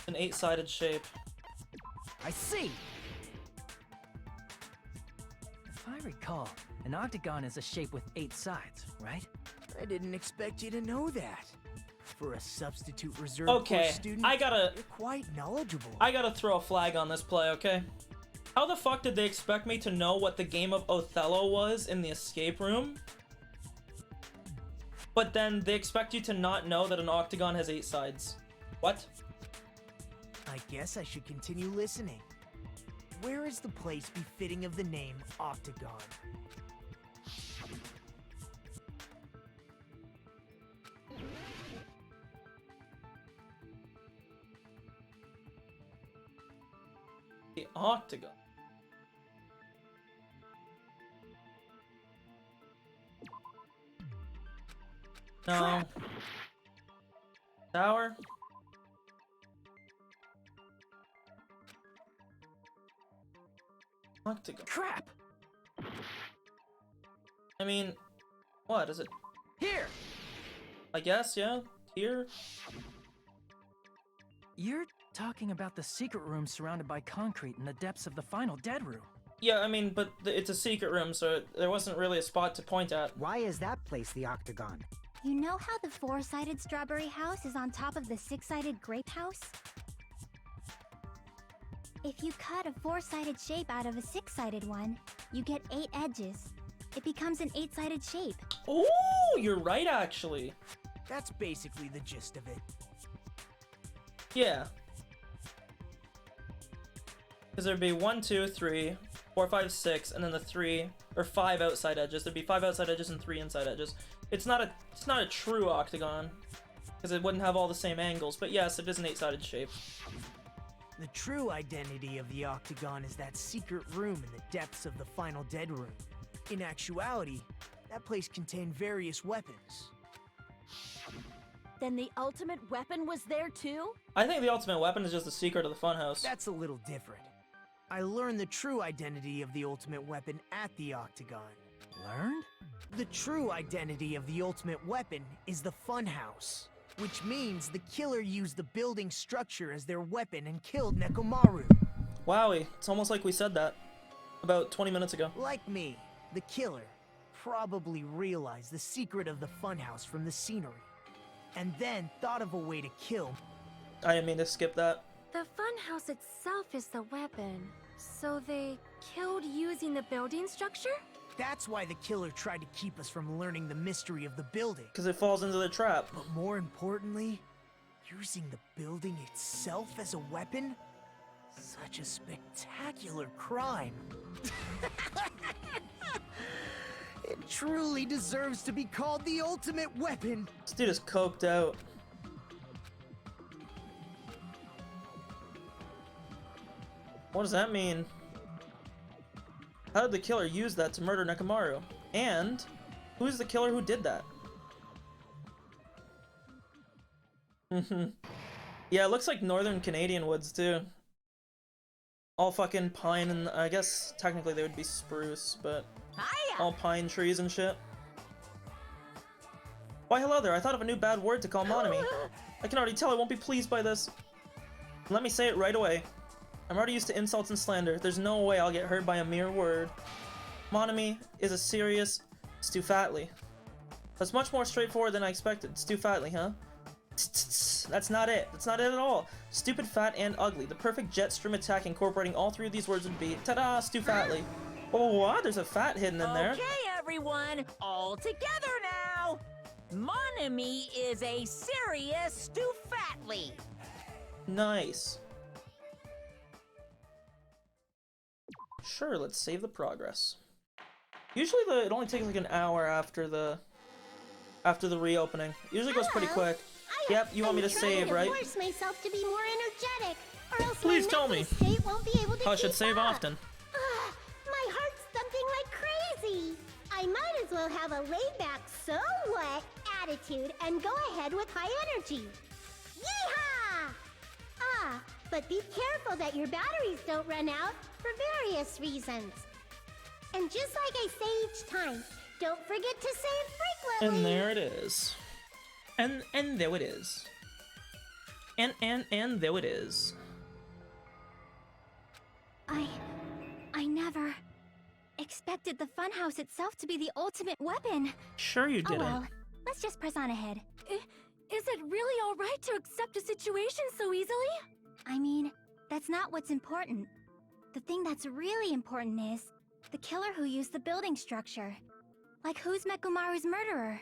[SPEAKER 1] An 8-sided shape.
[SPEAKER 11] I see!
[SPEAKER 10] If I recall, an octagon is a shape with 8 sides, right?
[SPEAKER 11] I didn't expect you to know that. For a substitute reserve
[SPEAKER 1] Okay,
[SPEAKER 11] course student,
[SPEAKER 1] I gotta
[SPEAKER 11] you're quite knowledgeable.
[SPEAKER 1] throw a flag on this play, okay? How the fuck did they expect me to know what the game of Othello was in the escape room? But then they expect you to not know that an octagon has 8 sides. What?
[SPEAKER 11] I guess I should continue listening. Where is the place befitting of the name Octagon?
[SPEAKER 1] The octagon. No.
[SPEAKER 6] Crap.
[SPEAKER 1] Tower? Octagon.
[SPEAKER 6] Crap!
[SPEAKER 1] I mean, what is it?
[SPEAKER 6] Here!
[SPEAKER 1] I guess, yeah. Here?
[SPEAKER 10] You're talking about the secret room surrounded by concrete in the depths of the final dead room.
[SPEAKER 1] Yeah, I mean, but it's a secret room, so there wasn't really a spot to point at.
[SPEAKER 4] Why is that place the octagon?
[SPEAKER 3] You know how the four-sided strawberry house is on top of the six-sided grape house? If you cut a four-sided shape out of a six-sided one, you get 8 edges. It becomes an 8-sided shape.
[SPEAKER 1] Oh, you're right, actually.
[SPEAKER 11] That's basically the gist of it.
[SPEAKER 1] Yeah. Because there'd be 1, 2, 3, 4, 5, 6, and then the 3 or 5 outside edges. There'd be 5 outside edges and 3 inside edges. It's not a true octagon because it wouldn't have all the same angles. But yes, it is an 8-sided shape.
[SPEAKER 11] The true identity of the octagon is that secret room in the depths of the final dead room. In actuality, that place contained various weapons.
[SPEAKER 6] Then the ultimate weapon was there too?
[SPEAKER 1] I think the ultimate weapon is just the secret of the funhouse.
[SPEAKER 11] That's a little different. I learned the true identity of the ultimate weapon at the octagon.
[SPEAKER 10] Learned?
[SPEAKER 11] The true identity of the ultimate weapon is the funhouse, which means the killer used the building structure as their weapon and killed Nekomaru.
[SPEAKER 1] Wowie, it's almost like we said that about 20 minutes ago.
[SPEAKER 11] Like me, the killer probably realized the secret of the funhouse from the scenery, and then thought of a way to kill.
[SPEAKER 1] I didn't mean to skip that.
[SPEAKER 8] The funhouse itself is the weapon. So they killed using the building structure?
[SPEAKER 11] That's why the killer tried to keep us from learning the mystery of the building.
[SPEAKER 1] Because it falls into the trap.
[SPEAKER 11] But more importantly, using the building itself as a weapon? Such a spectacular crime. It truly deserves to be called the ultimate weapon.
[SPEAKER 1] This dude is coked out. What does that mean? How did the killer use that to murder Nekomaru? And who's the killer who did that? Yeah, it looks like northern Canadian woods too. All fucking pine, and I guess technically they would be spruce, but all pine trees and shit. Why hello there, I thought of a new bad word to call Monami. I can already tell I won't be pleased by this. Let me say it right away. I'm already used to insults and slander. There's no way I'll get hurt by a mere word. Monami is a serious Stufatly. That's much more straightforward than I expected. Stufatly, huh? That's not it. That's not it at all. Stupid, fat, and ugly. The perfect jet stream attack incorporating all 3 of these words would be ta-da, Stufatly. Oh, what? There's a fat hidden in there.
[SPEAKER 5] Okay, everyone, all together now. Monami is a serious Stufatly.
[SPEAKER 1] Nice. Sure, let's save the progress. Usually it only takes like an hour after the reopening. Usually goes pretty quick. Yep, you want me to save, right?
[SPEAKER 12] I'm trying to force myself to be more energetic, or else
[SPEAKER 1] Please
[SPEAKER 12] my
[SPEAKER 1] tell
[SPEAKER 12] mental
[SPEAKER 1] me.
[SPEAKER 12] state won't be able to
[SPEAKER 1] I should
[SPEAKER 12] keep
[SPEAKER 1] save
[SPEAKER 12] up.
[SPEAKER 1] often.
[SPEAKER 12] My heart's thumping like crazy. I might as well have a laid-back, so what attitude and go ahead with high energy. Yeehaw! Ah, but be careful that your batteries don't run out for various reasons. And just like I say each time, don't forget to save frequently.
[SPEAKER 1] And there it is. And there it is. And there it is.
[SPEAKER 3] I never expected the funhouse itself to be the ultimate weapon.
[SPEAKER 1] Sure you
[SPEAKER 3] Oh
[SPEAKER 1] didn't.
[SPEAKER 3] well, let's just press on ahead.
[SPEAKER 8] Is it really alright to accept a situation so easily?
[SPEAKER 3] I mean, that's not what's important. The thing that's really important is the killer who used the building structure. Like, who's Mekomaru's murderer?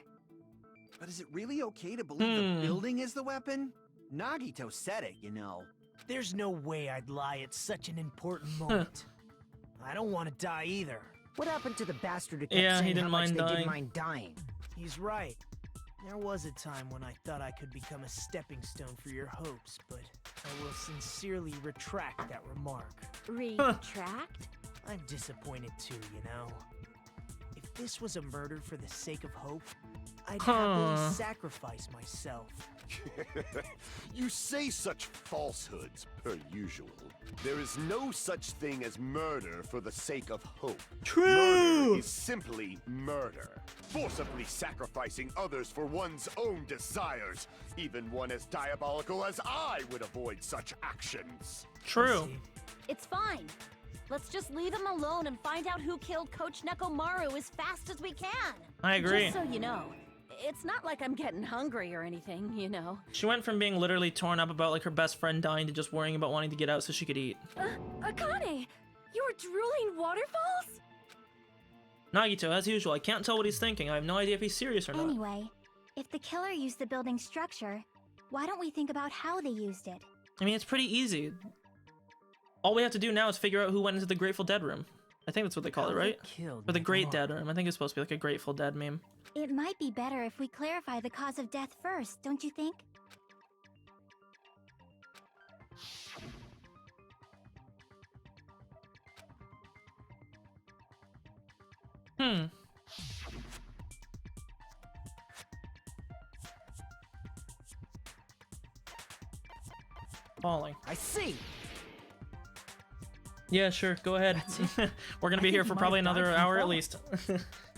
[SPEAKER 9] But is it really okay to believe the building is the weapon? Nagito said it, you know.
[SPEAKER 11] There's no way I'd lie at such an important moment. I don't want to die either.
[SPEAKER 4] What happened to the bastard who kept
[SPEAKER 1] Yeah, he
[SPEAKER 4] saying
[SPEAKER 1] didn't
[SPEAKER 4] how much
[SPEAKER 1] mind
[SPEAKER 4] they
[SPEAKER 1] dying.
[SPEAKER 4] didn't mind dying?
[SPEAKER 11] He's right. There was a time when I thought I could become a stepping stone for your hopes, but I will sincerely retract that remark.
[SPEAKER 6] Retract?
[SPEAKER 11] I'm disappointed too, you know. If this was a murder for the sake of hope, I'd happily sacrifice myself.
[SPEAKER 7] You say such falsehoods, per usual. There is no such thing as murder for the sake of hope.
[SPEAKER 1] True!
[SPEAKER 7] Murder is simply murder. Forcibly sacrificing others for one's own desires. Even one as diabolical as I would avoid such actions.
[SPEAKER 1] True.
[SPEAKER 6] It's fine. Let's just leave him alone and find out who killed Coach Nekomaru as fast as we can.
[SPEAKER 1] I agree.
[SPEAKER 6] Just so you know, it's not like I'm getting hungry or anything, you know.
[SPEAKER 1] She went from being literally torn up about like her best friend dying to just worrying about wanting to get out so she could eat.
[SPEAKER 8] Akane! You were drooling waterfalls?
[SPEAKER 1] Nagito, as usual, I can't tell what he's thinking. I have no idea if he's serious or not.
[SPEAKER 3] Anyway, if the killer used the building's structure, why don't we think about how they used it?
[SPEAKER 1] I mean, it's pretty easy. All we have to do now is figure out who went into the Grateful Dead room. I think that's what they call it, right? Or the Great Dead room. I think it's supposed to be like a Grateful Dead meme.
[SPEAKER 3] It might be better if we clarify the cause of death first, don't you think?
[SPEAKER 1] Falling.
[SPEAKER 11] I see.
[SPEAKER 1] Yeah, sure. Go ahead. We're gonna be here for probably another hour at least.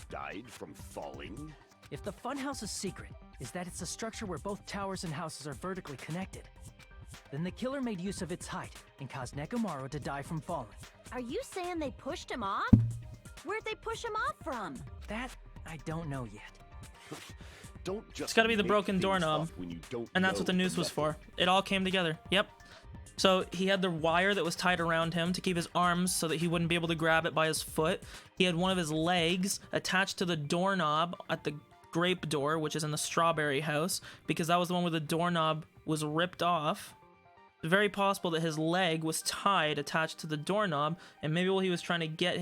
[SPEAKER 7] Died from falling?
[SPEAKER 10] If the funhouse's secret is that it's a structure where both towers and houses are vertically connected, then the killer made use of its height and caused Nekomaru to die from falling.
[SPEAKER 6] Are you saying they pushed him off? Where'd they push him off from?
[SPEAKER 10] That I don't know yet.
[SPEAKER 7] Don't just
[SPEAKER 1] It's gotta be the
[SPEAKER 7] make
[SPEAKER 1] broken
[SPEAKER 7] things
[SPEAKER 1] doorknob.
[SPEAKER 7] up when you don't
[SPEAKER 1] And that's
[SPEAKER 7] know
[SPEAKER 1] what the noose
[SPEAKER 7] the
[SPEAKER 1] was
[SPEAKER 7] method.
[SPEAKER 1] for. It all came together. Yep. So he had the wire that was tied around him to keep his arms so that he wouldn't be able to grab it by his foot. He had one of his legs attached to the doorknob at the grape door, which is in the strawberry house, because that was the one where the doorknob was ripped off. It's very possible that his leg was tied, attached to the doorknob, and maybe while he was trying to get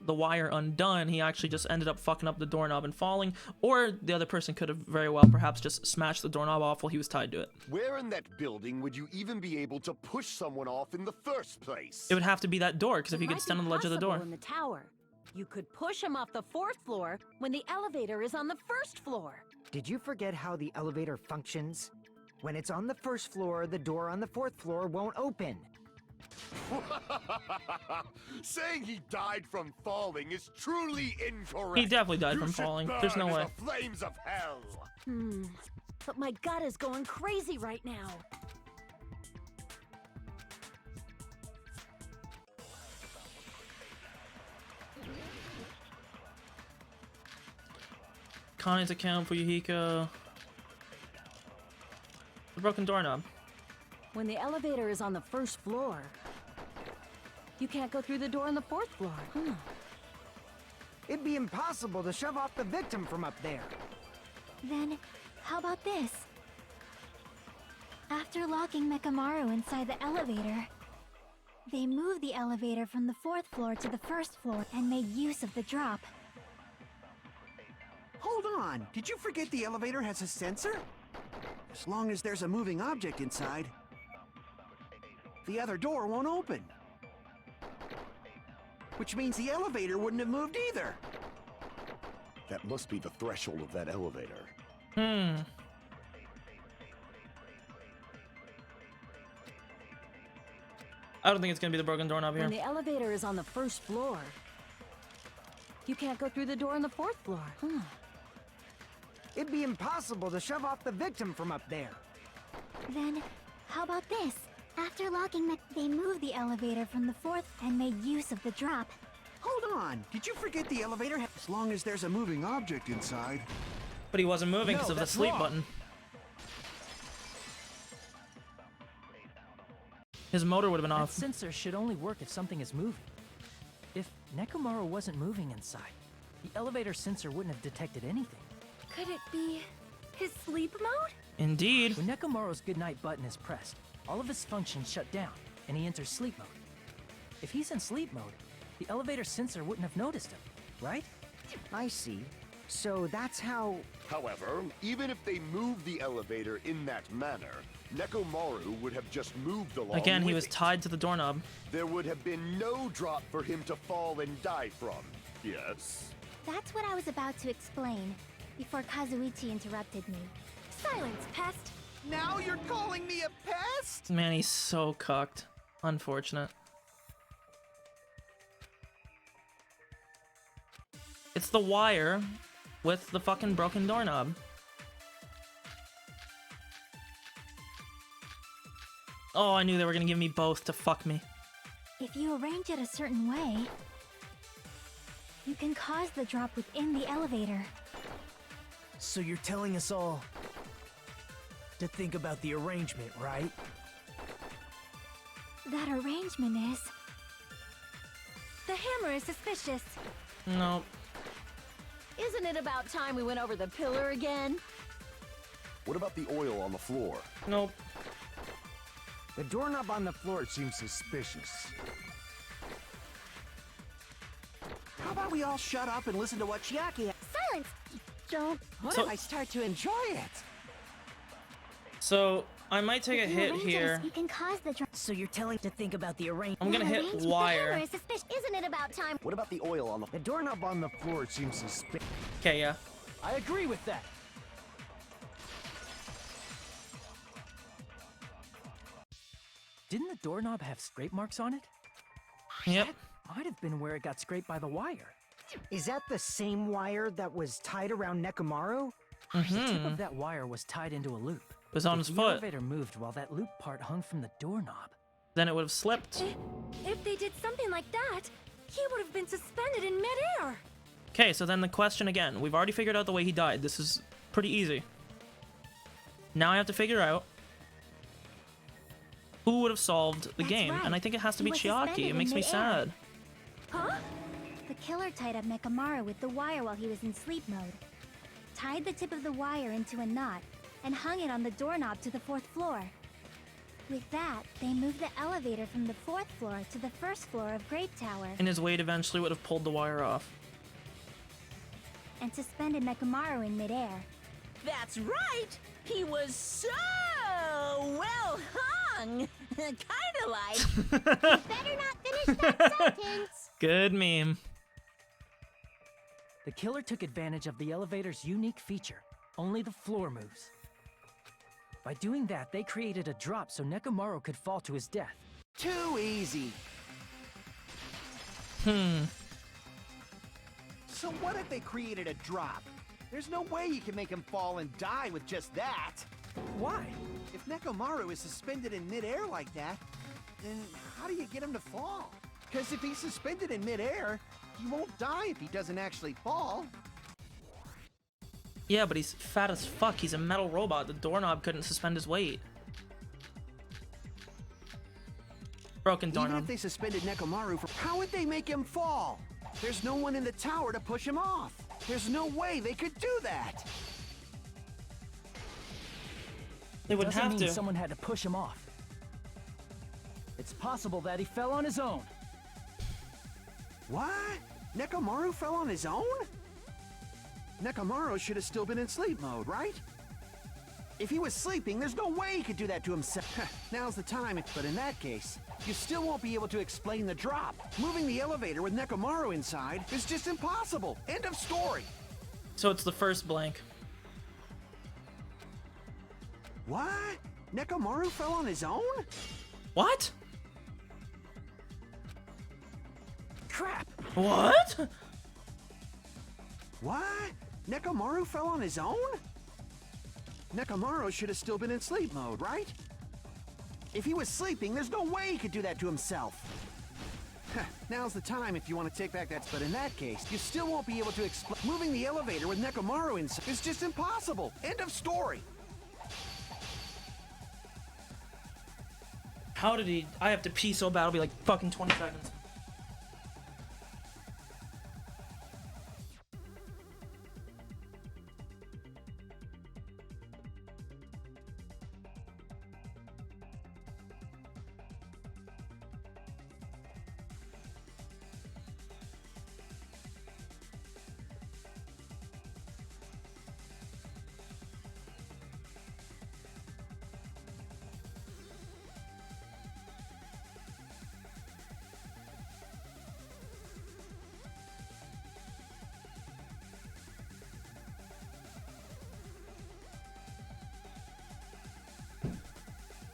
[SPEAKER 1] the wire undone, he actually just ended up fucking up the doorknob and falling, or the other person could have very well perhaps just smashed the doorknob off while he was tied to it.
[SPEAKER 7] Where in that building would you even be able to push someone off in the first place?
[SPEAKER 1] It would have to be that door, because if you could stand on the ledge of the door.
[SPEAKER 6] In the tower, you could push him off the 4th floor when the elevator is on the 1st floor.
[SPEAKER 4] Did you forget how the elevator functions? When it's on the 1st floor, the door on the 4th floor won't open.
[SPEAKER 7] Saying he died from falling is truly incorrect.
[SPEAKER 1] He definitely died
[SPEAKER 7] You
[SPEAKER 1] from
[SPEAKER 7] should
[SPEAKER 1] falling.
[SPEAKER 7] burn
[SPEAKER 1] There's no
[SPEAKER 7] in
[SPEAKER 1] way.
[SPEAKER 7] the flames of hell.
[SPEAKER 6] But my gut is going crazy right now.
[SPEAKER 1] Connie's account for Yuhiko. The broken doorknob.
[SPEAKER 6] When the elevator is on the 1st floor, you can't go through the door on the 4th floor.
[SPEAKER 4] It'd be impossible to shove off the victim from up there.
[SPEAKER 3] Then, how about this? After locking Mekamaru inside the elevator, they moved the elevator from the 4th floor to the 1st floor and made use of the drop.
[SPEAKER 9] Hold on, did you forget the elevator has a sensor? As long as there's a moving object inside, the other door won't open. Which means the elevator wouldn't have moved either.
[SPEAKER 7] That must be the threshold of that elevator.
[SPEAKER 1] I don't think it's gonna be the broken doorknob here.
[SPEAKER 6] When the elevator is on the 1st floor, you can't go through the door on the 4th floor.
[SPEAKER 4] It'd be impossible to shove off the victim from up there.
[SPEAKER 3] Then, how about this? After locking they moved the elevator from the 4th and made use of the drop.
[SPEAKER 9] Hold on, did you forget the elevator has... As long as there's a moving object inside.
[SPEAKER 1] But he wasn't moving because of the
[SPEAKER 9] that's
[SPEAKER 1] sleep
[SPEAKER 9] wrong.
[SPEAKER 1] button. His motor would have been
[SPEAKER 10] That
[SPEAKER 1] off.
[SPEAKER 10] sensor should only work if something is moving. If Nekomaru wasn't moving inside, the elevator sensor wouldn't have detected anything.
[SPEAKER 8] Could it be his sleep mode?
[SPEAKER 1] Indeed.
[SPEAKER 10] When Nekomaru's goodnight button is pressed, all of his functions shut down, and he enters sleep mode. If he's in sleep mode, the elevator sensor wouldn't have noticed him, right?
[SPEAKER 4] I see. So that's how...
[SPEAKER 7] However, even if they moved the elevator in that manner, Nekomaru would have just moved along
[SPEAKER 1] Again, he
[SPEAKER 7] with
[SPEAKER 1] was
[SPEAKER 7] it.
[SPEAKER 1] tied to the doorknob.
[SPEAKER 7] There would have been no drop for him to fall and die from. Yes?
[SPEAKER 3] That's what I was about to explain, before Kazuichi interrupted me.
[SPEAKER 8] Silence, pest!
[SPEAKER 9] Now you're calling me a pest?
[SPEAKER 1] Man, he's so cucked. Unfortunate. It's the wire with the fucking broken doorknob. Oh, I knew they were gonna give me both to fuck me.
[SPEAKER 3] If you arrange it a certain way, you can cause the drop within the elevator.
[SPEAKER 11] So you're telling us all to think about the arrangement, right?
[SPEAKER 3] That arrangement is...
[SPEAKER 8] The hammer is suspicious.
[SPEAKER 1] No.
[SPEAKER 6] Isn't it about time we went over the pillar again?
[SPEAKER 7] What about the oil on the floor?
[SPEAKER 1] Nope.
[SPEAKER 4] The doorknob on the floor seems suspicious.
[SPEAKER 9] How about we all shut up and listen to what Chiaki has?
[SPEAKER 12] Silence! Don't.
[SPEAKER 9] What
[SPEAKER 1] So-
[SPEAKER 9] if I start to enjoy it?
[SPEAKER 1] So, I might take a
[SPEAKER 3] If you
[SPEAKER 1] hit
[SPEAKER 3] arrange
[SPEAKER 1] here.
[SPEAKER 3] this, you can cause the drop.
[SPEAKER 11] So you're telling to think about the arrangement.
[SPEAKER 1] I'm gonna
[SPEAKER 3] That
[SPEAKER 1] hit
[SPEAKER 3] arrangement- The
[SPEAKER 1] wire.
[SPEAKER 3] hammer is suspicious.
[SPEAKER 12] Isn't it about time?
[SPEAKER 4] What about the oil on the doorknob on the floor seems suspicious.
[SPEAKER 1] Okay, yeah.
[SPEAKER 10] I agree with that. Didn't the doorknob have scrape marks on it?
[SPEAKER 1] Yep.
[SPEAKER 10] Might have been where it got scraped by the wire.
[SPEAKER 4] Is that the same wire that was tied around Nekomaru?
[SPEAKER 10] The tip
[SPEAKER 1] Mm-hmm.
[SPEAKER 10] of that wire was tied into a loop.
[SPEAKER 1] It was on
[SPEAKER 10] If
[SPEAKER 1] his
[SPEAKER 10] the
[SPEAKER 1] foot.
[SPEAKER 10] elevator moved while that loop part hung from the doorknob.
[SPEAKER 1] Then it would have slipped.
[SPEAKER 8] If they did something like that, he would have been suspended in midair.
[SPEAKER 1] Okay, so then the question again. We've already figured out the way he died. This is pretty easy. Now I have to figure out who would have solved the
[SPEAKER 3] That's
[SPEAKER 1] game.
[SPEAKER 3] right.
[SPEAKER 1] And I think it has to
[SPEAKER 3] He
[SPEAKER 1] be
[SPEAKER 3] was
[SPEAKER 1] Chiaki.
[SPEAKER 3] suspended
[SPEAKER 1] It
[SPEAKER 3] in
[SPEAKER 1] makes me
[SPEAKER 3] midair.
[SPEAKER 1] sad.
[SPEAKER 8] Huh?
[SPEAKER 3] The killer tied up Nekomaru with the wire while he was in sleep mode. Tied the tip of the wire into a knot and hung it on the doorknob to the 4th floor. With that, they moved the elevator from the 4th floor to the 1st floor of Grape Tower
[SPEAKER 1] And his weight eventually would have pulled the wire off.
[SPEAKER 3] and suspended Nekomaru in midair.
[SPEAKER 5] That's right! He was so well hung! Kinda like.
[SPEAKER 12] Better not finish that sentence.
[SPEAKER 1] Good meme.
[SPEAKER 10] The killer took advantage of the elevator's unique feature. Only the floor moves. By doing that, they created a drop so Nekomaru could fall to his death.
[SPEAKER 9] Too easy. So what if they created a drop? There's no way you can make him fall and die with just that.
[SPEAKER 10] Why?
[SPEAKER 9] If Nekomaru is suspended in midair like that, then how do you get him to fall? Because if he's suspended in midair, he won't die if he doesn't actually fall.
[SPEAKER 1] Yeah, but he's fat as fuck. He's a metal robot. The doorknob couldn't suspend his weight. Broken
[SPEAKER 9] Even
[SPEAKER 1] doorknob.
[SPEAKER 9] if they suspended Nekomaru, how would they make him fall? There's no one in the tower to push him off. There's no way they could do that.
[SPEAKER 1] They would
[SPEAKER 10] Doesn't
[SPEAKER 1] have
[SPEAKER 10] mean
[SPEAKER 1] to.
[SPEAKER 10] someone had to push him off. It's possible that he fell on his own.
[SPEAKER 9] What? Nekomaru fell on his own? Nekomaru should have still been in sleep mode, right? If he was sleeping, there's no way he could do that to himself. Now's the time, but in that case, you still won't be able to explain the drop. Moving the elevator with Nekomaru inside is just impossible. End of story.
[SPEAKER 1] So it's the first blank.
[SPEAKER 9] What? Nekomaru fell on his own?
[SPEAKER 1] What?
[SPEAKER 9] Crap!
[SPEAKER 1] What?
[SPEAKER 9] What? Nekomaru fell on his own? Nekomaru should have still been in sleep mode, right? If he was sleeping, there's no way he could do that to himself. Now's the time if you want to take back that, but in that case, you still won't be able to explain. Moving the elevator with Nekomaru inside is just impossible. End of story.
[SPEAKER 1] How did he? I have to pee so bad. It'll be like fucking 20 seconds.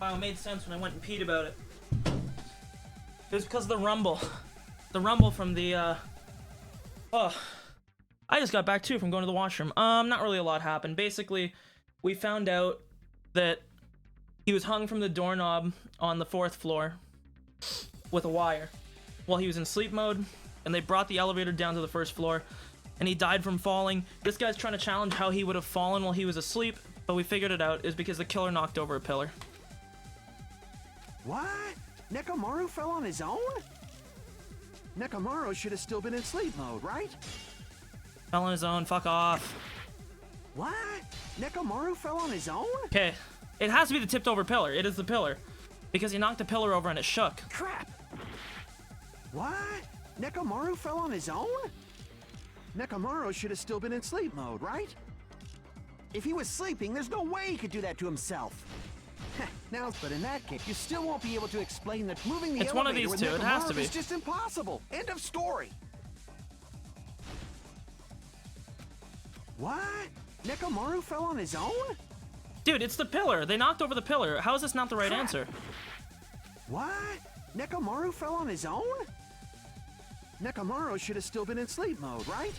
[SPEAKER 1] Wow, it made sense when I went and peed about it. It was because of the rumble. The rumble from the, Oh. I just got back, too, from going to the washroom. Not really a lot happened. Basically, we found out that he was hung from the doorknob on the 4th floor with a wire while he was in sleep mode, and they brought the elevator down to the 1st floor, and he died from falling. This guy's trying to challenge how he would have fallen while he was asleep, but we figured it out. Is because the killer knocked over a pillar.
[SPEAKER 9] What? Nekomaru fell on his own? Nekomaru should have still been in sleep mode, right?
[SPEAKER 1] Fell on his own, fuck off.
[SPEAKER 9] What? Nekomaru fell on his own?
[SPEAKER 1] Okay, it has to be the tipped over pillar. It is the pillar. Because he knocked the pillar over and it shook.
[SPEAKER 9] Crap! What? Nekomaru fell on his own? Nekomaru should have still been in sleep mode, right? If he was sleeping, there's no way he could do that to himself. Now, but in that case, you still won't be able to explain that moving the
[SPEAKER 1] It's one of
[SPEAKER 9] elevator
[SPEAKER 1] these
[SPEAKER 9] with
[SPEAKER 1] two. It has to
[SPEAKER 9] Nekomaru
[SPEAKER 1] be.
[SPEAKER 9] is just impossible. End of story. What? Nekomaru fell on his own?
[SPEAKER 1] Dude, it's the pillar. They knocked over the pillar. How is this not the right
[SPEAKER 9] Crap.
[SPEAKER 1] answer?
[SPEAKER 9] What? Nekomaru fell on his own? Nekomaru should have still been in sleep mode, right?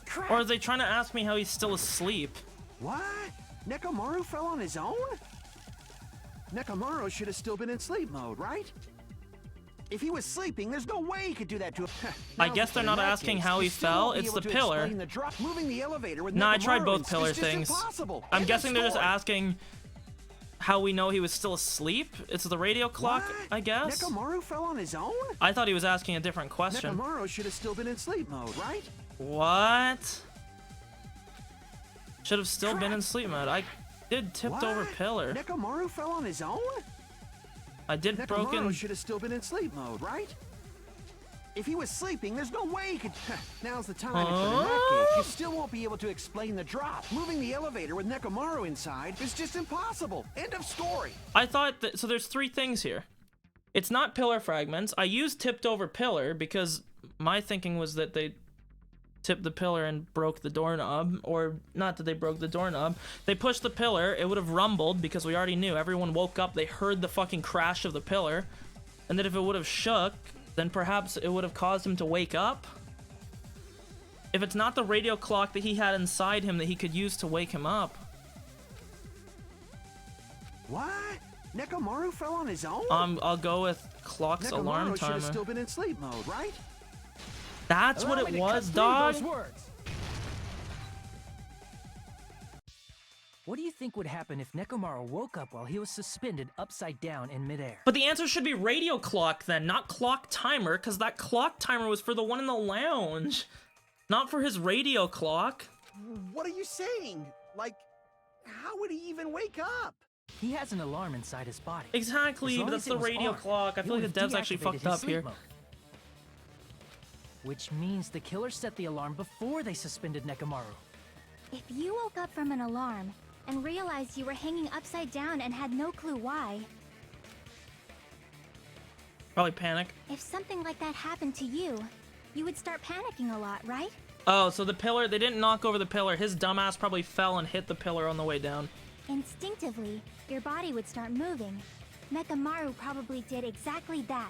[SPEAKER 9] Crap.
[SPEAKER 1] Or are they trying to ask me how he's still asleep?
[SPEAKER 9] What? Nekomaru fell on his own? Nekomaru should have still been in sleep mode, right? If he was sleeping, there's no way he could do that to him.
[SPEAKER 1] I guess they're not asking how he fell. It's the pillar.
[SPEAKER 9] Moving the elevator with
[SPEAKER 1] No, I tried
[SPEAKER 9] Nekomaru
[SPEAKER 1] both
[SPEAKER 9] is
[SPEAKER 1] pillar
[SPEAKER 9] just
[SPEAKER 1] things.
[SPEAKER 9] impossible.
[SPEAKER 1] I'm
[SPEAKER 9] End of
[SPEAKER 1] guessing they're just
[SPEAKER 9] story.
[SPEAKER 1] asking how we know he was still asleep. It's the radio clock,
[SPEAKER 9] What?
[SPEAKER 1] I guess.
[SPEAKER 9] Nekomaru fell on his own?
[SPEAKER 1] I thought he was asking a different question.
[SPEAKER 9] Nekomaru should have still been in sleep mode, right?
[SPEAKER 1] What? Should have still been
[SPEAKER 9] Crap.
[SPEAKER 1] in sleep mode. I did tipped over
[SPEAKER 9] What?
[SPEAKER 1] pillar.
[SPEAKER 9] Nekomaru fell on his own?
[SPEAKER 1] I did
[SPEAKER 9] Nekomaru
[SPEAKER 1] broken.
[SPEAKER 9] should have still been in sleep mode, right? If he was sleeping, there's no way he could. Now's the time. But in that case, you still won't be able to explain the drop. Moving the elevator with Nekomaru inside is just impossible. End of story.
[SPEAKER 1] I thought that. So there's 3 things here. It's not pillar fragments. I used tipped over pillar because my thinking was that they tipped the pillar and broke the doorknob, or not that they broke the doorknob. They pushed the pillar. It would have rumbled because we already knew. Everyone woke up. They heard the fucking crash of the pillar, and that if it would have shook, then perhaps it would have caused him to wake up. If it's not the radio clock that he had inside him that he could use to wake him up.
[SPEAKER 9] What? Nekomaru fell on his own?
[SPEAKER 1] I'll go with clock's alarm
[SPEAKER 9] Nekomaru should
[SPEAKER 1] timer.
[SPEAKER 9] have still been in sleep mode, right?
[SPEAKER 1] That's what it was, dog.
[SPEAKER 10] What do you think would happen if Nekomaru woke up while he was suspended upside down in midair?
[SPEAKER 1] But the answer should be radio clock then, not clock timer, because that clock timer was for the one in the lounge, not for his radio clock.
[SPEAKER 9] What are you saying? Like, how would he even wake up?
[SPEAKER 10] He has an alarm inside his body.
[SPEAKER 1] Exactly,
[SPEAKER 10] As long
[SPEAKER 1] but that's
[SPEAKER 10] as it
[SPEAKER 1] the
[SPEAKER 10] was
[SPEAKER 1] radio
[SPEAKER 10] armed,
[SPEAKER 1] clock. I
[SPEAKER 10] it
[SPEAKER 1] feel like
[SPEAKER 10] would
[SPEAKER 1] the
[SPEAKER 10] have
[SPEAKER 1] devs actually
[SPEAKER 10] deactivated
[SPEAKER 1] fucked
[SPEAKER 10] his
[SPEAKER 1] up
[SPEAKER 10] sleep
[SPEAKER 1] here.
[SPEAKER 10] mode. Which means the killer set the alarm before they suspended Nekomaru.
[SPEAKER 3] If you woke up from an alarm and realized you were hanging upside down and had no clue why,
[SPEAKER 1] Probably panic.
[SPEAKER 3] if something like that happened to you, you would start panicking a lot, right?
[SPEAKER 1] Oh, so the pillar, they didn't knock over the pillar. His dumbass probably fell and hit the pillar on the way down.
[SPEAKER 3] Instinctively, your body would start moving. Nekomaru probably did exactly that.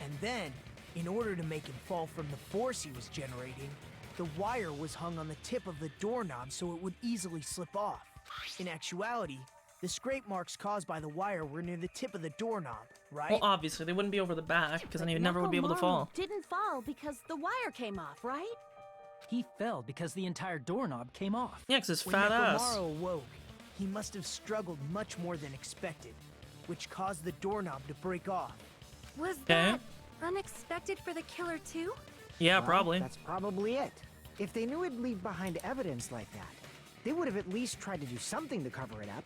[SPEAKER 11] And then, in order to make him fall from the force he was generating, the wire was hung on the tip of the doorknob so it would easily slip off. In actuality, the scrape marks caused by the wire were near the tip of the doorknob, right?
[SPEAKER 1] Well, obviously, they wouldn't be over the back, because then he never would be able to
[SPEAKER 6] Nekomaru
[SPEAKER 1] fall.
[SPEAKER 6] Didn't fall because the wire came off, right?
[SPEAKER 10] He fell because the entire doorknob came off.
[SPEAKER 1] Yeah, because his
[SPEAKER 11] When
[SPEAKER 1] fat ass.
[SPEAKER 11] Nekomaru awoke, he must have struggled much more than expected, which caused the doorknob to break off.
[SPEAKER 8] Was
[SPEAKER 1] Okay.
[SPEAKER 8] that unexpected for the killer too?
[SPEAKER 1] Yeah,
[SPEAKER 4] Well,
[SPEAKER 1] probably.
[SPEAKER 4] That's probably it. If they knew it'd leave behind evidence like that, they would have at least tried to do something to cover it up.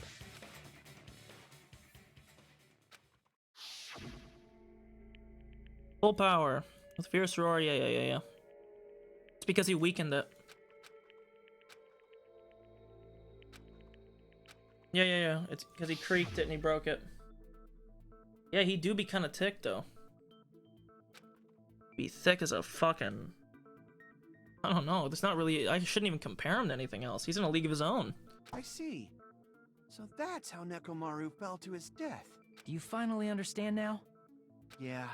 [SPEAKER 1] Full power. With fierce roar, yeah. It's because he weakened it. Yeah. It's because he creaked it and he broke it. Yeah, he do be kind of thick, though. Be thick as a fucking... I don't know. There's not really. I shouldn't even compare him to anything else. He's in a league of his own.
[SPEAKER 9] I see. So that's how Nekomaru fell to his death.
[SPEAKER 10] Do you finally understand now?
[SPEAKER 9] Yeah.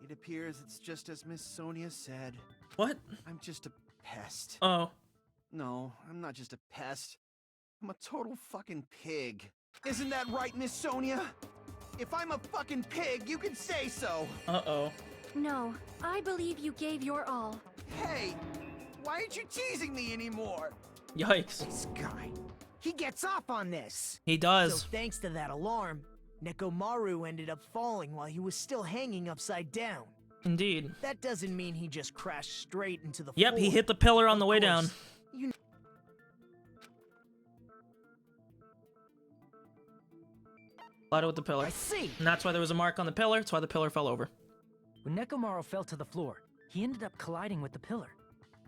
[SPEAKER 9] It appears it's just as Miss Sonia said.
[SPEAKER 1] What?
[SPEAKER 9] I'm just a pest.
[SPEAKER 1] Oh.
[SPEAKER 9] No, I'm not just a pest. I'm a total fucking pig. Isn't that right, Miss Sonia? If I'm a fucking pig, you can say so.
[SPEAKER 1] Uh-oh.
[SPEAKER 8] No, I believe you gave your all.
[SPEAKER 9] Hey, why aren't you teasing me anymore?
[SPEAKER 1] Yikes.
[SPEAKER 11] This guy, he gets off on this.
[SPEAKER 1] He does.
[SPEAKER 11] So thanks to that alarm, Nekomaru ended up falling while he was still hanging upside down.
[SPEAKER 1] Indeed.
[SPEAKER 11] That doesn't mean he just crashed straight into the
[SPEAKER 1] Yep,
[SPEAKER 11] floor.
[SPEAKER 1] he hit the pillar on the way down.
[SPEAKER 11] You
[SPEAKER 1] Collided with the pillar.
[SPEAKER 11] I see.
[SPEAKER 1] And that's why there was a mark on the pillar. That's why the pillar fell over.
[SPEAKER 10] When Nekomaru fell to the floor, he ended up colliding with the pillar.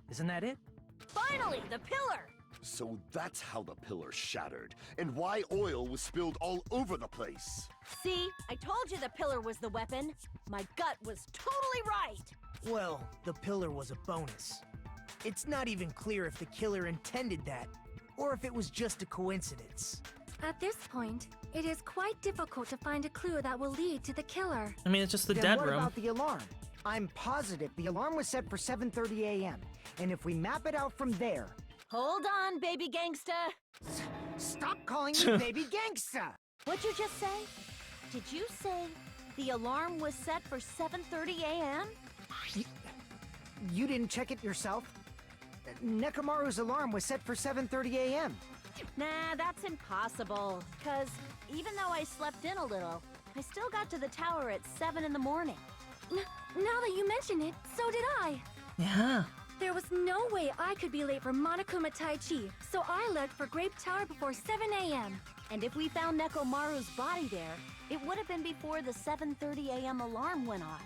[SPEAKER 10] Isn't that it?
[SPEAKER 6] Finally, the pillar!
[SPEAKER 7] So that's how the pillar shattered, and why oil was spilled all over the place.
[SPEAKER 6] See, I told you the pillar was the weapon. My gut was totally right.
[SPEAKER 11] Well, the pillar was a bonus. It's not even clear if the killer intended that, or if it was just a coincidence.
[SPEAKER 8] At this point, it is quite difficult to find a clue that will lead to the killer.
[SPEAKER 1] I mean, it's just the
[SPEAKER 4] Then
[SPEAKER 1] dead
[SPEAKER 4] what
[SPEAKER 1] room.
[SPEAKER 4] about the alarm? I'm positive the alarm was set for 7:30 a.m. And if we map it out from there...
[SPEAKER 6] Hold on, baby gangsta.
[SPEAKER 4] Stop calling me baby gangsta!
[SPEAKER 6] What'd you just say? Did you say the alarm was set for 7:30 a.m.?
[SPEAKER 4] You didn't check it yourself? Nekomaru's alarm was set for 7:30 a.m.
[SPEAKER 6] Nah, that's impossible. Cause even though I slept in a little, I still got to the tower at 7 in the morning.
[SPEAKER 8] Now that you mention it, so did I.
[SPEAKER 1] Yeah.
[SPEAKER 8] There was no way I could be late for Monokuma Tai Chi, so I left for Grape Tower before 7 a.m.
[SPEAKER 6] And if we found Nekomaru's body there, it would have been before the 7:30 a.m. alarm went off.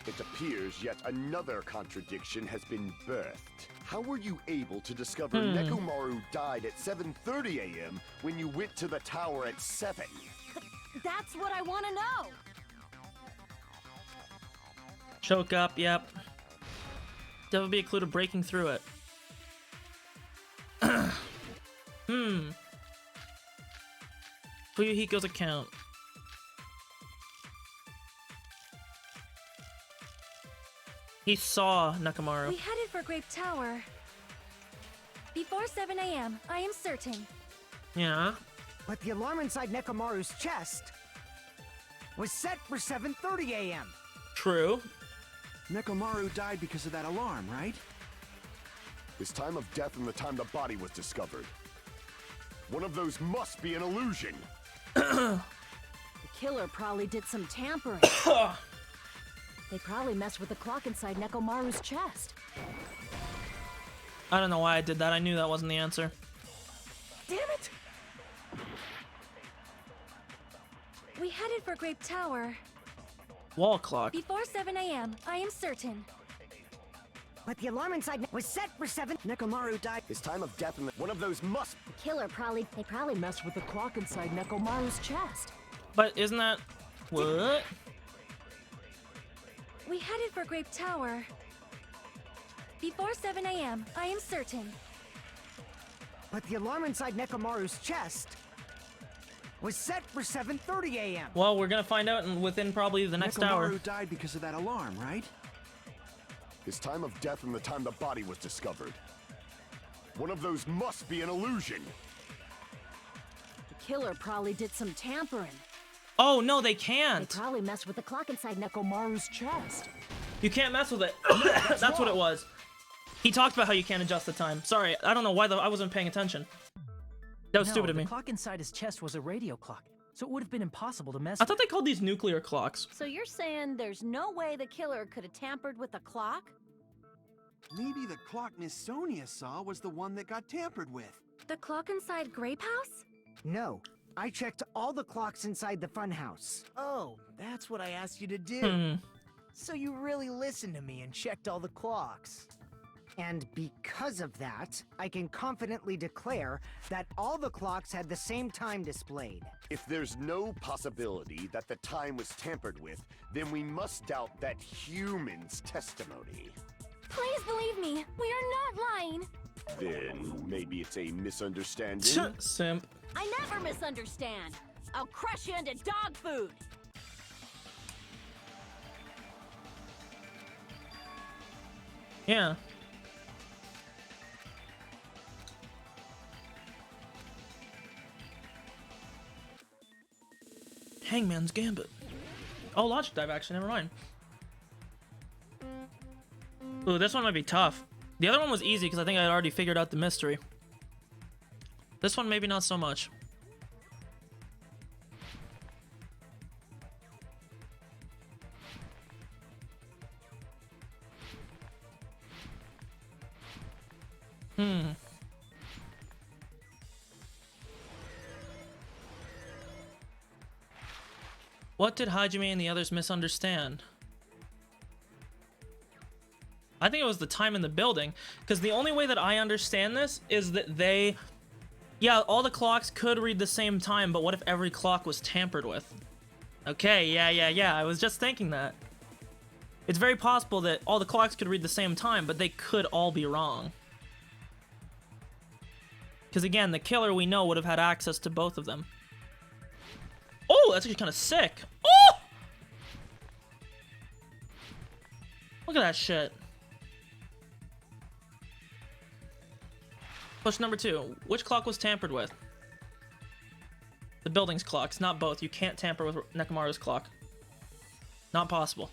[SPEAKER 7] It appears yet another contradiction has been birthed. How were you able to discover Nekomaru died at 7:30 a.m. when you went to the tower at 7?
[SPEAKER 6] That's what I want to know.
[SPEAKER 1] Choke up, yep. That would be a clue to breaking through it. Fuyuhiko's account. He saw Nekomaru.
[SPEAKER 8] We headed for Grape Tower before 7 a.m., I am certain.
[SPEAKER 1] Yeah.
[SPEAKER 4] But the alarm inside Nekomaru's chest was set for 7:30 a.m.
[SPEAKER 1] True.
[SPEAKER 9] Nekomaru died because of that alarm, right?
[SPEAKER 7] His time of death and the time the body was discovered. One of those must be an illusion.
[SPEAKER 6] The killer probably did some tampering. They probably messed with the clock inside Nekomaru's chest.
[SPEAKER 1] I don't know why I did that. I knew that wasn't the answer.
[SPEAKER 4] Damn it!
[SPEAKER 8] We headed for Grape Tower
[SPEAKER 1] Wall clock.
[SPEAKER 8] before 7 a.m., I am certain.
[SPEAKER 4] But the alarm inside was set for 7. Nekomaru died.
[SPEAKER 7] His time of death and one of those must.
[SPEAKER 6] The killer they probably messed with the clock inside Nekomaru's chest.
[SPEAKER 1] But isn't that... What?
[SPEAKER 8] We headed for Grape Tower before 7 a.m., I am certain.
[SPEAKER 4] But the alarm inside Nekomaru's chest was set for 7:30 a.m.
[SPEAKER 1] Well, we're gonna find out within probably the next hour.
[SPEAKER 9] Nekomaru died because of that alarm, right?
[SPEAKER 7] His time of death and the time the body was discovered. One of those must be an illusion.
[SPEAKER 6] The killer probably did some tampering.
[SPEAKER 1] Oh, no, they
[SPEAKER 6] They
[SPEAKER 1] can't.
[SPEAKER 6] probably messed with the clock inside Nekomaru's chest.
[SPEAKER 1] You can't mess with it. That's what it was. He talked about how you can't adjust the time. Sorry, I don't know why I wasn't paying attention. That was
[SPEAKER 10] No,
[SPEAKER 1] stupid of me.
[SPEAKER 10] the clock inside his chest was a radio clock, so it would have been impossible to mess
[SPEAKER 1] I
[SPEAKER 10] with.
[SPEAKER 1] thought they called these nuclear clocks.
[SPEAKER 6] So you're saying there's no way the killer could have tampered with the clock?
[SPEAKER 9] Maybe the clock Miss Sonia saw was the one that got tampered with.
[SPEAKER 8] The clock inside Grape House?
[SPEAKER 4] No, I checked all the clocks inside the funhouse.
[SPEAKER 11] Oh, that's what I asked you to do. So you really listened to me and checked all the clocks.
[SPEAKER 4] And because of that, I can confidently declare that all the clocks had the same time displayed.
[SPEAKER 7] If there's no possibility that the time was tampered with, then we must doubt that human's testimony.
[SPEAKER 8] Please believe me, we are not lying.
[SPEAKER 7] Then maybe it's a misunderstanding.
[SPEAKER 1] Simp.
[SPEAKER 6] I never misunderstand. I'll crush you into dog food.
[SPEAKER 1] Yeah. Hangman's Gambit. Oh, Logic Dive, actually, never mind. Ooh, this one might be tough. The other one was easy because I think I had already figured out the mystery. This one, maybe not so much. What did Hajime and the others misunderstand? I think it was the time in the building, because the only way that I understand this is that they... Yeah, all the clocks could read the same time, but what if every clock was tampered with? Okay, yeah, I was just thinking that. It's very possible that all the clocks could read the same time, but they could all be wrong. Because again, the killer we know would have had access to both of them. Oh, that's actually kind of sick. Oh! Look at that shit. Question number 2. Which clock was tampered with? The building's clocks, not both. You can't tamper with Nekomaru's clock. Not possible.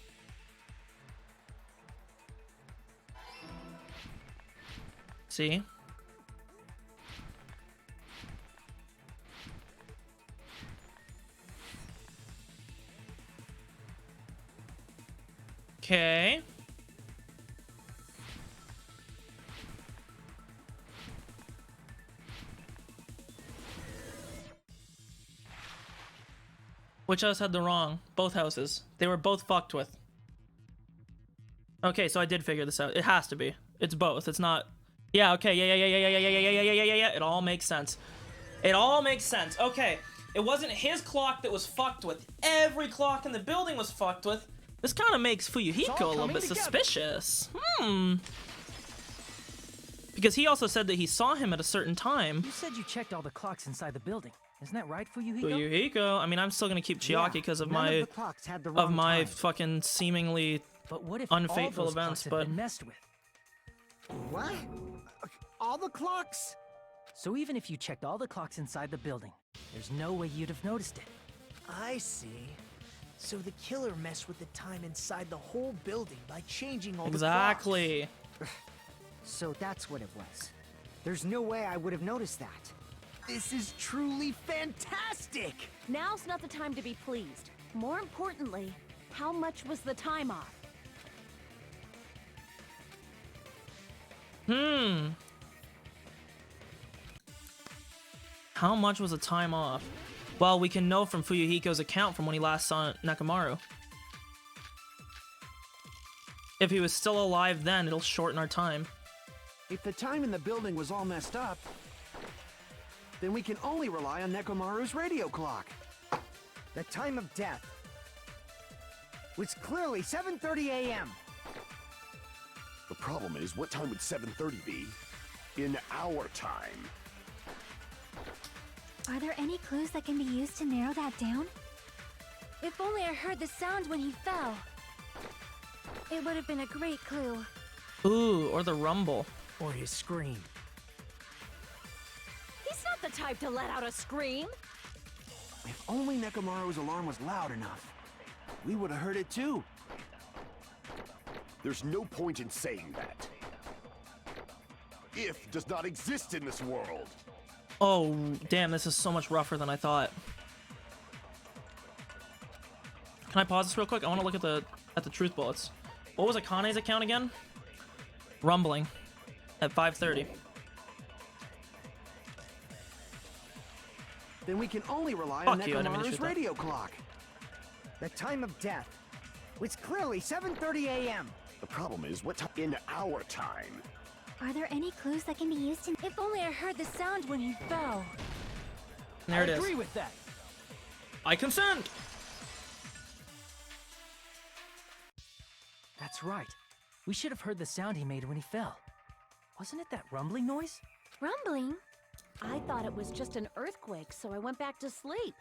[SPEAKER 1] See? Okay. Which house had the wrong? Both houses. They were both fucked with. Okay, so I did figure this out. It has to be. It's both. It's not... Yeah, okay. Yeah. It all makes sense. It all makes sense. Okay. It wasn't his clock that was fucked with. Every clock in the building was fucked with. This kind of makes Fuyuhiko a little bit suspicious. Because he also said that he saw him at a certain time.
[SPEAKER 10] You said you checked all the clocks inside the building. Isn't that right, Fuyuhiko?
[SPEAKER 1] Fuyuhiko? I mean, I'm still gonna keep Chiaki because of my fucking seemingly
[SPEAKER 10] but what if
[SPEAKER 1] unfaithful
[SPEAKER 10] all those
[SPEAKER 1] events,
[SPEAKER 10] clocks have
[SPEAKER 1] but
[SPEAKER 10] been messed with?
[SPEAKER 4] What? All the clocks?
[SPEAKER 10] So even if you checked all the clocks inside the building, there's no way you'd have noticed it.
[SPEAKER 11] I see. So the killer messed with the time inside the whole building by changing all the
[SPEAKER 1] exactly.
[SPEAKER 11] clocks.
[SPEAKER 4] So that's what it was. There's no way I would have noticed that.
[SPEAKER 11] This is truly fantastic!
[SPEAKER 6] Now's not the time to be pleased. More importantly, how much was the time off?
[SPEAKER 1] How much was the time off? Well, we can know from Fuyuhiko's account from when he last saw Nekomaru. If he was still alive then, it'll shorten our time.
[SPEAKER 9] If the time in the building was all messed up, then we can only rely on Nekomaru's radio clock.
[SPEAKER 4] The time of death was clearly 7:30 a.m.
[SPEAKER 7] The problem is, what time would 7:30 be in our time?
[SPEAKER 3] Are there any clues that can be used to narrow that down?
[SPEAKER 8] If only I heard the sound when he fell. It would have been a great clue.
[SPEAKER 1] Ooh, or the rumble.
[SPEAKER 11] Or his scream.
[SPEAKER 6] He's not the type to let out a scream.
[SPEAKER 9] If only Nekomaru's alarm was loud enough, we would have heard it too.
[SPEAKER 7] There's no point in saying that. If does not exist in this world.
[SPEAKER 1] Oh, damn, this is so much rougher than I thought. Can I pause this real quick? I want to look at the truth bullets. What was Akane's account again? Rumbling at 5:30.
[SPEAKER 9] Then we can only rely on
[SPEAKER 1] Fuck you, I didn't mean to
[SPEAKER 9] Nekomaru's
[SPEAKER 1] shoot that.
[SPEAKER 9] radio clock.
[SPEAKER 4] The time of death was clearly 7:30 a.m.
[SPEAKER 7] The problem is, what time in our time?
[SPEAKER 3] Are there any clues that can be used to...
[SPEAKER 8] If only I heard the sound when he fell.
[SPEAKER 1] There it
[SPEAKER 10] I
[SPEAKER 1] is.
[SPEAKER 10] agree with that.
[SPEAKER 1] I consent.
[SPEAKER 10] That's right. We should have heard the sound he made when he fell. Wasn't it that rumbling noise?
[SPEAKER 8] Rumbling?
[SPEAKER 6] I thought it was just an earthquake, so I went back to sleep.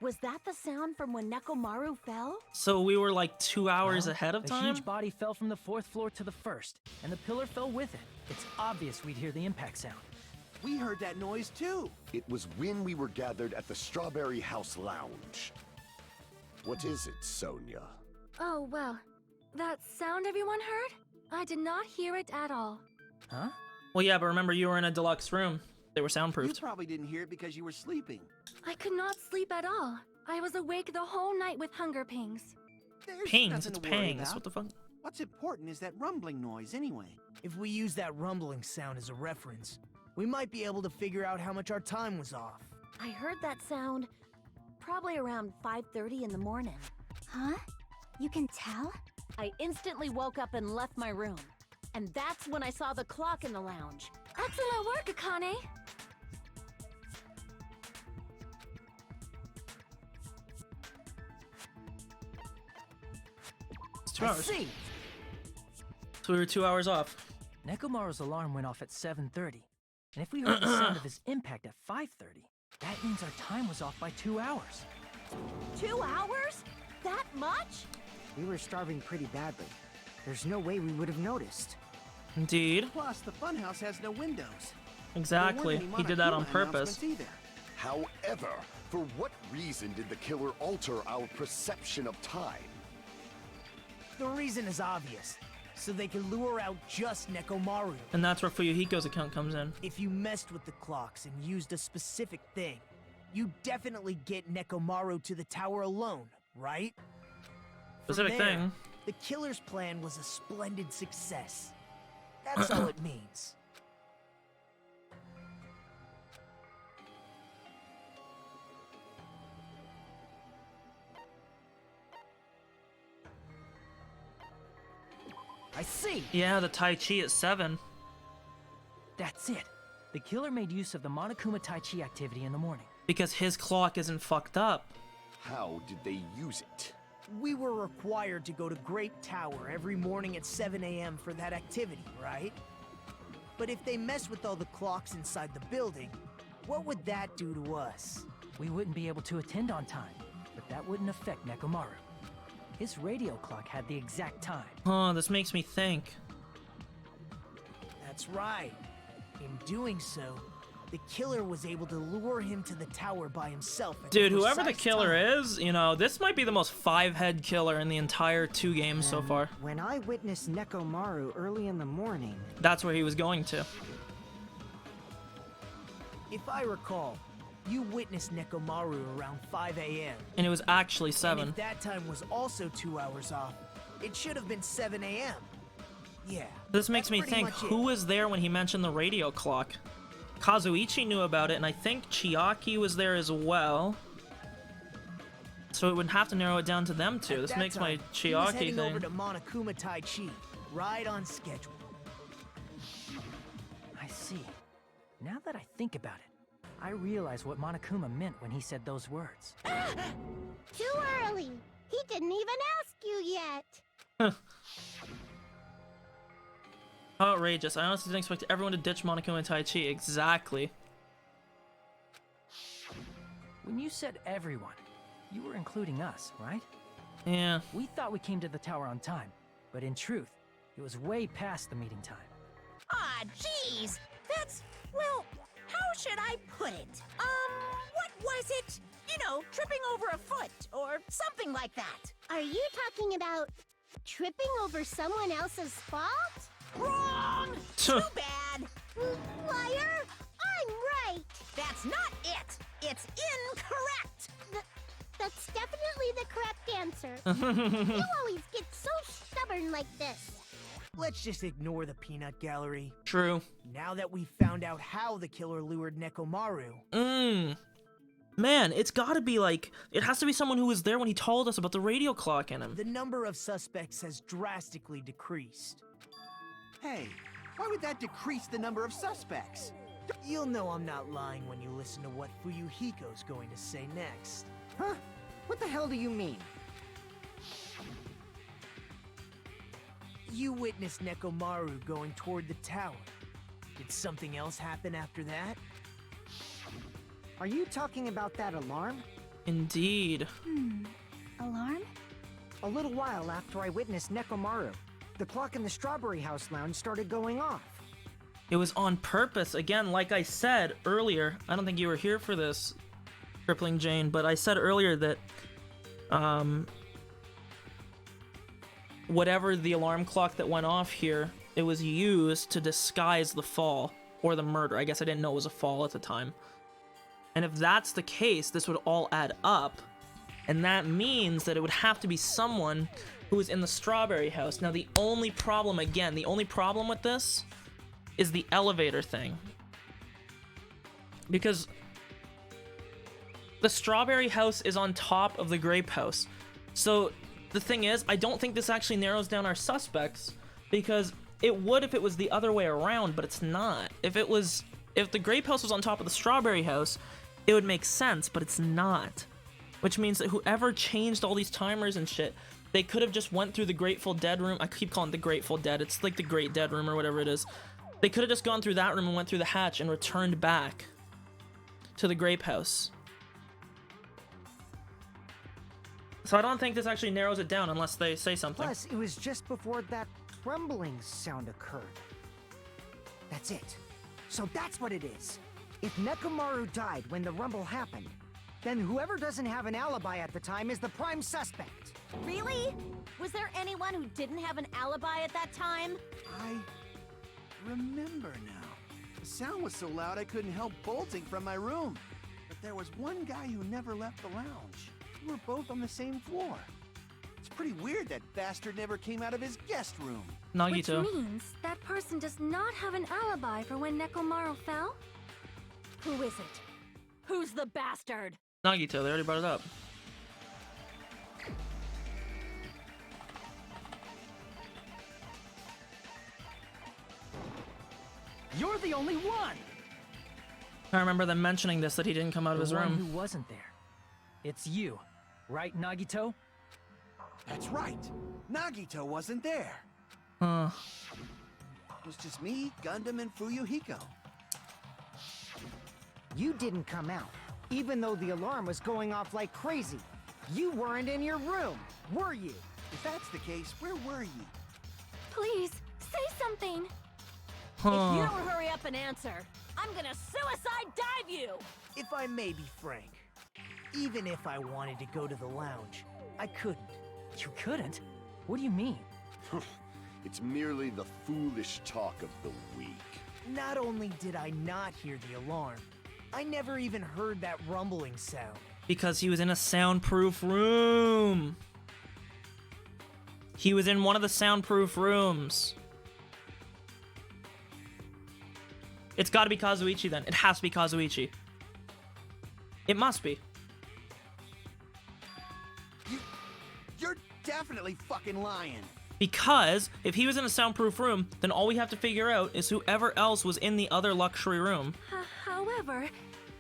[SPEAKER 6] Was that the sound from when Nekomaru fell?
[SPEAKER 1] So we were like 2 hours ahead of
[SPEAKER 10] The
[SPEAKER 1] time?
[SPEAKER 10] huge body fell from the 4th floor to the 1st, and the pillar fell with it. It's obvious we'd hear the impact sound.
[SPEAKER 9] We heard that noise too.
[SPEAKER 7] It was when we were gathered at the Strawberry House Lounge. What is it, Sonia?
[SPEAKER 8] Oh, well. That sound everyone heard? I did not hear it at all.
[SPEAKER 10] Huh?
[SPEAKER 1] Well, yeah, but remember you were in a deluxe room. They were
[SPEAKER 9] You
[SPEAKER 1] soundproofed.
[SPEAKER 9] probably didn't hear it because you were sleeping.
[SPEAKER 8] I could not sleep at all. I was awake the whole night with hunger pangs.
[SPEAKER 9] There's
[SPEAKER 1] Pangs,
[SPEAKER 9] nothing
[SPEAKER 1] it's
[SPEAKER 9] to worry
[SPEAKER 1] pangs.
[SPEAKER 9] about.
[SPEAKER 1] What the fuck?
[SPEAKER 9] What's important is that rumbling noise anyway.
[SPEAKER 11] If we use that rumbling sound as a reference, we might be able to figure out how much our time was off.
[SPEAKER 6] I heard that sound probably around 5:30 in the morning.
[SPEAKER 3] Huh? You can tell?
[SPEAKER 6] I instantly woke up and left my room. And that's when I saw the clock in the lounge.
[SPEAKER 8] Excellent work, Akane!
[SPEAKER 1] It's 2
[SPEAKER 11] I
[SPEAKER 1] hours.
[SPEAKER 11] see.
[SPEAKER 1] So we were 2 hours off.
[SPEAKER 10] Nekomaru's alarm went off at 7:30, and if we heard the sound of his impact at 5:30, that means our time was off by 2 hours.
[SPEAKER 6] 2 hours? That much?
[SPEAKER 4] We were starving pretty badly. There's no way we would have noticed.
[SPEAKER 1] Indeed.
[SPEAKER 9] Plus, the funhouse has no windows.
[SPEAKER 1] Exactly.
[SPEAKER 9] There weren't
[SPEAKER 1] He
[SPEAKER 9] any
[SPEAKER 1] did that on
[SPEAKER 9] Monokuma
[SPEAKER 1] purpose.
[SPEAKER 9] announcements either.
[SPEAKER 7] However, for what reason did the killer alter our perception of time?
[SPEAKER 11] The reason is obvious. So they can lure out just Nekomaru.
[SPEAKER 1] And that's where Fuyuhiko's account comes in.
[SPEAKER 11] If you messed with the clocks and used a specific thing, you definitely get Nekomaru to the tower alone, right? From
[SPEAKER 1] Specific
[SPEAKER 11] there,
[SPEAKER 1] thing.
[SPEAKER 11] The killer's plan was a splendid success. That's all it means. I see.
[SPEAKER 1] Yeah, the Tai Chi at 7.
[SPEAKER 10] That's it. The killer made use of the Monokuma Tai Chi activity in the morning.
[SPEAKER 1] Because his clock isn't fucked up.
[SPEAKER 7] How did they use it?
[SPEAKER 11] We were required to go to Great Tower every morning at 7 a.m. for that activity, right? But if they mess with all the clocks inside the building, what would that do to us?
[SPEAKER 10] We wouldn't be able to attend on time, but that wouldn't affect Nekomaru. His radio clock had the exact time.
[SPEAKER 1] Oh, this makes me think.
[SPEAKER 11] That's right. In doing so, the killer was able to lure him to the tower by himself at
[SPEAKER 1] Dude,
[SPEAKER 11] the
[SPEAKER 1] whoever the
[SPEAKER 11] precise
[SPEAKER 1] killer
[SPEAKER 11] time.
[SPEAKER 1] is, you know, this might be the most 5-head killer in the entire 2 games so far.
[SPEAKER 4] When I witnessed Nekomaru early in the morning,
[SPEAKER 1] That's where he was going to.
[SPEAKER 11] If I recall, you witnessed Nekomaru around 5 a.m.
[SPEAKER 1] And it was actually
[SPEAKER 11] And
[SPEAKER 1] 7.
[SPEAKER 11] if that time was also 2 hours off, it should have been 7 a.m. Yeah.
[SPEAKER 1] This makes
[SPEAKER 11] that's
[SPEAKER 1] me
[SPEAKER 11] pretty
[SPEAKER 1] think,
[SPEAKER 11] much it.
[SPEAKER 1] who was there when he mentioned the radio clock? Kazuichi knew about it, and I think Chiaki was there as well. So it would have to narrow it down to them two.
[SPEAKER 11] At
[SPEAKER 1] This
[SPEAKER 11] that
[SPEAKER 1] makes my
[SPEAKER 11] time, he was
[SPEAKER 1] Chiaki
[SPEAKER 11] heading over
[SPEAKER 1] thing.
[SPEAKER 11] to Monokuma Tai Chi, right on schedule.
[SPEAKER 10] I see. Now that I think about it, I realize what Monokuma meant when he said those words.
[SPEAKER 12] Too early. He didn't even ask you yet.
[SPEAKER 1] How outrageous. I honestly didn't expect everyone to ditch Monokuma and Tai Chi. Exactly.
[SPEAKER 10] When you said everyone, you were including us, right?
[SPEAKER 1] Yeah.
[SPEAKER 10] We thought we came to the tower on time, but in truth, it was way past the meeting time.
[SPEAKER 5] Ah, jeez. That's, well, how should I put it? What was it? You know, tripping over a foot or something like that.
[SPEAKER 12] Are you talking about tripping over someone else's fault?
[SPEAKER 5] Wrong! Too bad.
[SPEAKER 12] Liar! I'm right!
[SPEAKER 5] That's not it. It's incorrect.
[SPEAKER 12] That's definitely the correct answer. You always get so stubborn like this.
[SPEAKER 11] Let's just ignore the peanut gallery.
[SPEAKER 1] True.
[SPEAKER 11] Now that we've found out how the killer lured Nekomaru,
[SPEAKER 1] Man, it's gotta be like, it has to be someone who was there when he told us about the radio clock in him.
[SPEAKER 11] the number of suspects has drastically decreased.
[SPEAKER 9] Hey, why would that decrease the number of suspects?
[SPEAKER 11] You'll know I'm not lying when you listen to what Fuyuhiko's going to say next.
[SPEAKER 4] huh? What the hell do you mean?
[SPEAKER 11] You witnessed Nekomaru going toward the tower. Did something else happen after that?
[SPEAKER 4] Are you talking about that alarm?
[SPEAKER 1] Indeed.
[SPEAKER 3] Alarm?
[SPEAKER 4] A little while after I witnessed Nekomaru, the clock in the Strawberry House lounge started going off.
[SPEAKER 1] It was on purpose. Again, like I said earlier, I don't think you were here for this, Crippling Jane, but I said earlier that whatever the alarm clock that went off here, it was used to disguise the fall or the murder. I guess I didn't know it was a fall at the time. And if that's the case, this would all add up. And that means that it would have to be someone who was in the Strawberry House. Now, the only problem, again, the only problem with this is the elevator thing. Because the Strawberry House is on top of the Grape House. So the thing is, I don't think this actually narrows down our suspects, because it would if it was the other way around, but it's not. If the Grape House was on top of the Strawberry House, it would make sense, but it's not. Which means that whoever changed all these timers and shit, they could have just went through the Grateful Dead room. I keep calling it the Grateful Dead. It's like the Great Dead room or whatever it is. They could have just gone through that room and went through the hatch and returned back to the Grape House. So I don't think this actually narrows it down unless they say something.
[SPEAKER 4] Plus, it was just before that rumbling sound occurred. That's it. So that's what it is. If Nekomaru died when the rumble happened, then whoever doesn't have an alibi at the time is the prime suspect.
[SPEAKER 6] Really? Was there anyone who didn't have an alibi at that time?
[SPEAKER 9] I remember now. The sound was so loud I couldn't help bolting from my room. But there was one guy who never left the lounge. We were both on the same floor. It's pretty weird that bastard never came out of his guest room.
[SPEAKER 1] Nagito.
[SPEAKER 8] Which means that person does not have an alibi for when Nekomaru fell?
[SPEAKER 6] Who is it? Who's the bastard?
[SPEAKER 1] Nagito, they already brought it up.
[SPEAKER 10] You're the only one!
[SPEAKER 1] I remember them mentioning this, that he didn't come out of his
[SPEAKER 10] The one
[SPEAKER 1] room.
[SPEAKER 10] who wasn't there. It's you, right, Nagito?
[SPEAKER 9] That's right. Nagito wasn't there.
[SPEAKER 1] Huh.
[SPEAKER 9] It was just me, Gundam, and Fuyuhiko.
[SPEAKER 4] You didn't come out, even though the alarm was going off like crazy. You weren't in your room, were you?
[SPEAKER 9] If that's the case, where were you?
[SPEAKER 8] Please, say something!
[SPEAKER 6] If you don't hurry up and answer, I'm gonna suicide dive you!
[SPEAKER 11] If I may be frank, even if I wanted to go to the lounge, I couldn't.
[SPEAKER 10] You couldn't? What do you mean?
[SPEAKER 7] It's merely the foolish talk of the weak.
[SPEAKER 11] Not only did I not hear the alarm, I never even heard that rumbling sound.
[SPEAKER 1] Because he was in a soundproof room. He was in one of the soundproof rooms. It's gotta be Kazuichi then. It has to be Kazuichi. It must be.
[SPEAKER 9] You're definitely fucking lying.
[SPEAKER 1] Because if he was in a soundproof room, then all we have to figure out is whoever else was in the other luxury room.
[SPEAKER 8] However,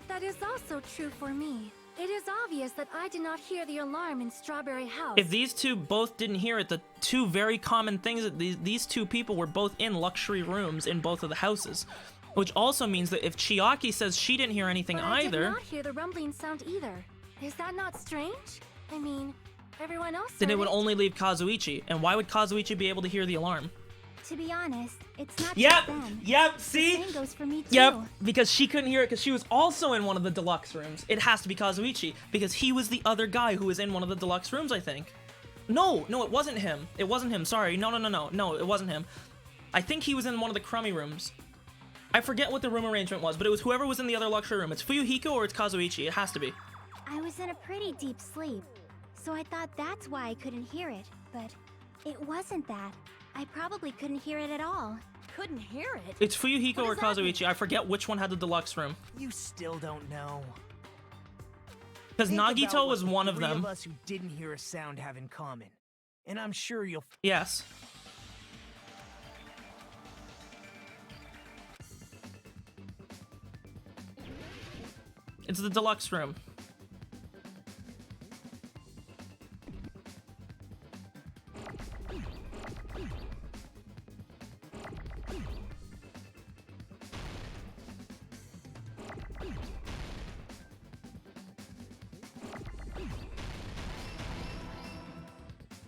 [SPEAKER 8] that is also true for me. It is obvious that I did not hear the alarm in Strawberry House.
[SPEAKER 1] If these two both didn't hear it, the two very common things that these two people were both in luxury rooms in both of the houses. Which also means that if Chiaki says she didn't hear anything
[SPEAKER 8] But
[SPEAKER 1] either...
[SPEAKER 8] I did not hear the rumbling sound either. Is that not strange? I mean, everyone else
[SPEAKER 1] then
[SPEAKER 8] heard
[SPEAKER 1] it would only leave Kazuichi. And why would Kazuichi be able to hear the alarm?
[SPEAKER 3] To be honest, it's not
[SPEAKER 1] Yep,
[SPEAKER 3] just them.
[SPEAKER 1] yep, see?
[SPEAKER 3] The same goes for me too.
[SPEAKER 1] Yep, because she couldn't hear it because she was also in one of the deluxe rooms. It has to be Kazuichi because he was the other guy who was in one of the deluxe rooms, I think. No, it wasn't him. It wasn't him, sorry. No, it wasn't him. I think he was in one of the crummy rooms. I forget what the room arrangement was, but it was whoever was in the other luxury room. It's Fuyuhiko or it's Kazuichi. It has to be.
[SPEAKER 3] I was in a pretty deep sleep, so I thought that's why I couldn't hear it, but it wasn't that. I probably couldn't hear it at all.
[SPEAKER 6] Couldn't hear it?
[SPEAKER 1] It's Fuyuhiko or
[SPEAKER 6] What does that
[SPEAKER 1] Kazuichi. I forget which one had the deluxe room.
[SPEAKER 11] You still don't know.
[SPEAKER 1] Because
[SPEAKER 11] Think
[SPEAKER 1] Nagito
[SPEAKER 11] about
[SPEAKER 1] was
[SPEAKER 11] what the
[SPEAKER 1] one of
[SPEAKER 11] three
[SPEAKER 1] them.
[SPEAKER 11] of us who didn't hear a sound have in common. And I'm sure you'll...
[SPEAKER 1] Yes. It's the deluxe room.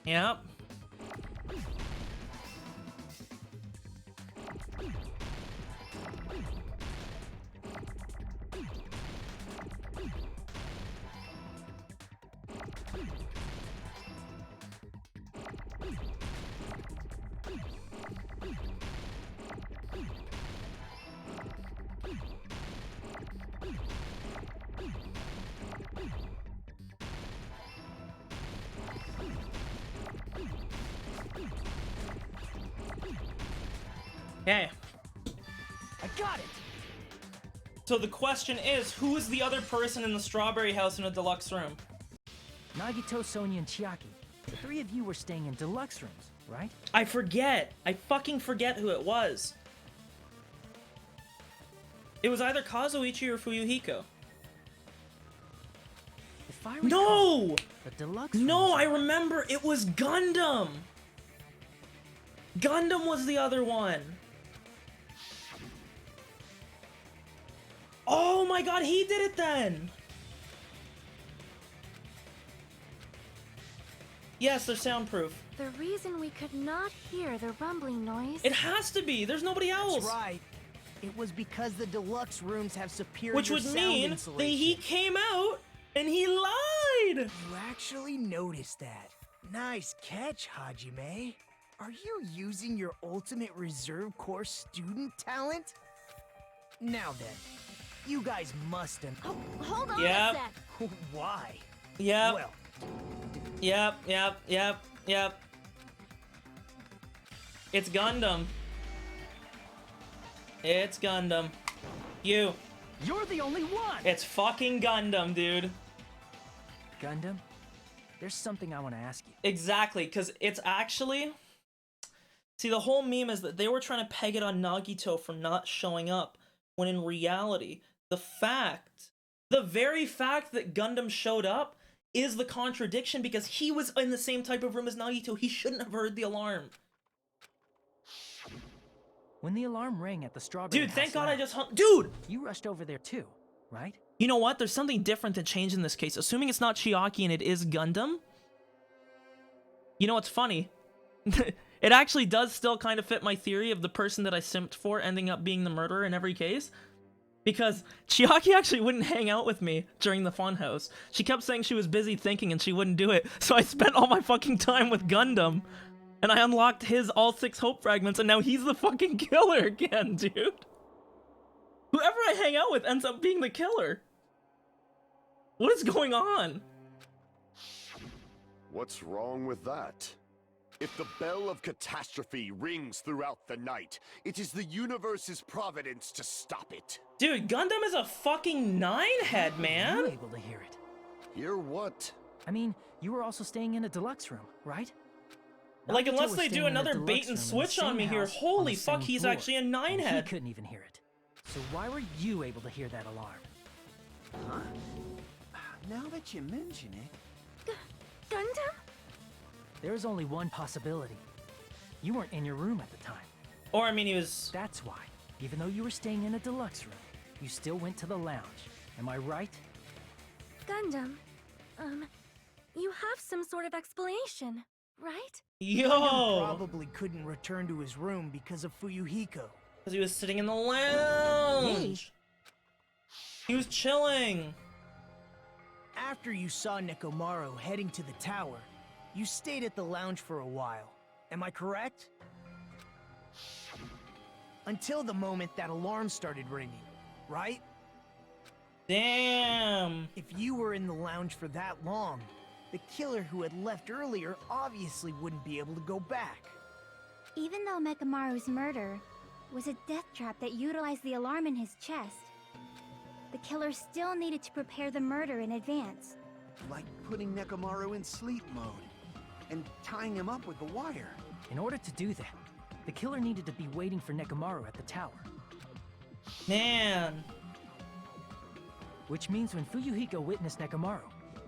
[SPEAKER 1] Yep. Okay.
[SPEAKER 11] I got it!
[SPEAKER 1] So the question is, who is the other person in the strawberry house in a deluxe room?
[SPEAKER 10] Nagito, Sonia, and Chiaki. The three of you were staying in deluxe rooms, right?
[SPEAKER 1] I forget. I fucking forget who it was. It was either Kazuichi or Fuyuhiko.
[SPEAKER 10] If I recall,
[SPEAKER 1] No!
[SPEAKER 10] the deluxe
[SPEAKER 1] No,
[SPEAKER 10] rooms
[SPEAKER 1] I remember. It was Gundam. Gundam was the other one. Oh my god, he did it then! Yes, they're soundproof.
[SPEAKER 8] The reason we could not hear the rumbling noise...
[SPEAKER 1] It has to be! There's nobody else!
[SPEAKER 11] That's right. It was because the deluxe rooms have superior
[SPEAKER 1] Which would
[SPEAKER 11] sound
[SPEAKER 1] mean that
[SPEAKER 11] insulation.
[SPEAKER 1] he came out and he lied!
[SPEAKER 11] You actually noticed that. Nice catch, Hajime. Are you using your ultimate reserve corps student talent? Now then, you guys must have...
[SPEAKER 8] Oh, hold on
[SPEAKER 1] Yep.
[SPEAKER 8] a sec.
[SPEAKER 11] Why?
[SPEAKER 1] Yep.
[SPEAKER 11] Well,
[SPEAKER 1] Yep. It's Gundam. It's Gundam. You.
[SPEAKER 10] You're the only one!
[SPEAKER 1] It's fucking Gundam, dude.
[SPEAKER 10] Gundam, there's something I want to ask you.
[SPEAKER 1] Exactly, because it's actually... See, the whole meme is that they were trying to peg it on Nagito for not showing up, when in reality, the very fact that Gundam showed up is the contradiction, because he was in the same type of room as Nagito. He shouldn't have heard the alarm.
[SPEAKER 10] When the alarm rang at the strawberry
[SPEAKER 1] Dude, thank
[SPEAKER 10] house
[SPEAKER 1] God I
[SPEAKER 10] lounge,
[SPEAKER 1] just hung... Dude!
[SPEAKER 10] you rushed over there too, right?
[SPEAKER 1] You know what? There's something different that changed in this case. Assuming it's not Chiaki and it is Gundam. You know what's funny? It actually does still kind of fit my theory of the person that I simped for ending up being the murderer in every case. Because Chiaki actually wouldn't hang out with me during the funhouse. She kept saying she was busy thinking and she wouldn't do it. So I spent all my fucking time with Gundam. And I unlocked his all 6 hope fragments and now he's the fucking killer again, dude. Whoever I hang out with ends up being the killer. What is going on?
[SPEAKER 7] What's wrong with that? If the bell of catastrophe rings throughout the night, it is the universe's providence to stop it.
[SPEAKER 1] Dude, Gundam is a fucking 9-head,
[SPEAKER 10] You were
[SPEAKER 1] man.
[SPEAKER 10] able to hear it.
[SPEAKER 7] Hear what?
[SPEAKER 10] I mean, you were also staying in a deluxe room, right?
[SPEAKER 1] Like,
[SPEAKER 10] Nagito
[SPEAKER 1] unless
[SPEAKER 10] was
[SPEAKER 1] they
[SPEAKER 10] staying
[SPEAKER 1] do
[SPEAKER 10] in a
[SPEAKER 1] another
[SPEAKER 10] deluxe
[SPEAKER 1] bait and
[SPEAKER 10] room in the
[SPEAKER 1] switch on
[SPEAKER 10] same
[SPEAKER 1] me here,
[SPEAKER 10] house on
[SPEAKER 1] holy
[SPEAKER 10] the
[SPEAKER 1] fuck,
[SPEAKER 10] same
[SPEAKER 1] he's
[SPEAKER 10] floor,
[SPEAKER 1] actually a
[SPEAKER 10] and
[SPEAKER 1] 9-head.
[SPEAKER 10] He couldn't even hear it. So why were you able to hear that alarm?
[SPEAKER 9] Huh? Now that you mention it...
[SPEAKER 8] Gundam?
[SPEAKER 10] There's only one possibility. You weren't in your room at the time.
[SPEAKER 1] Or, I mean, he was...
[SPEAKER 10] That's why, even though you were staying in a deluxe room, you still went to the lounge. Am I right?
[SPEAKER 8] Gundam, you have some sort of explanation, right?
[SPEAKER 1] Yo!
[SPEAKER 11] probably couldn't return to his room because of Fuyuhiko.
[SPEAKER 1] Because he was sitting in the lounge. He was chilling.
[SPEAKER 11] After you saw Nekomaru heading to the tower, you stayed at the lounge for a while. Am I correct? Until the moment that alarm started ringing, right?
[SPEAKER 1] Damn.
[SPEAKER 11] If you were in the lounge for that long, the killer who had left earlier obviously wouldn't be able to go back.
[SPEAKER 3] Even though Mekamaru's murder was a death trap that utilized the alarm in his chest, the killer still needed to prepare the murder in advance.
[SPEAKER 9] Like putting Nekomaru in sleep mode and tying him up with the wire.
[SPEAKER 10] In order to do that, the killer needed to be waiting for Nekomaru at the tower.
[SPEAKER 1] Man.
[SPEAKER 10] Which means when Fuyuhiko witnessed Nekomaru,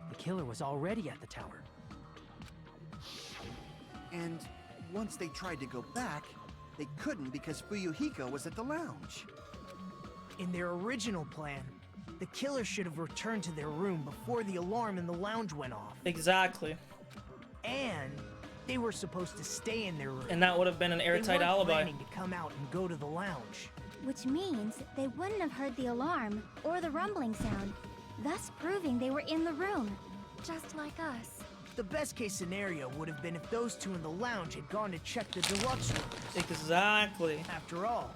[SPEAKER 10] the killer was already at the tower.
[SPEAKER 9] And once they tried to go back, they couldn't because Fuyuhiko was at the lounge.
[SPEAKER 11] In their original plan, the killer should have returned to their room before the alarm in the lounge went off.
[SPEAKER 1] Exactly.
[SPEAKER 11] And They were supposed to stay in their room.
[SPEAKER 1] And that would have been an
[SPEAKER 11] They
[SPEAKER 1] airtight
[SPEAKER 11] weren't
[SPEAKER 1] alibi.
[SPEAKER 11] planning to come out and go to the lounge.
[SPEAKER 3] Which means they wouldn't have heard the alarm or the rumbling sound, thus proving they were in the room.
[SPEAKER 8] Just like us.
[SPEAKER 11] The best case scenario would have been if those two in the lounge had gone to check the deluxe room.
[SPEAKER 1] Exactly.
[SPEAKER 11] After all,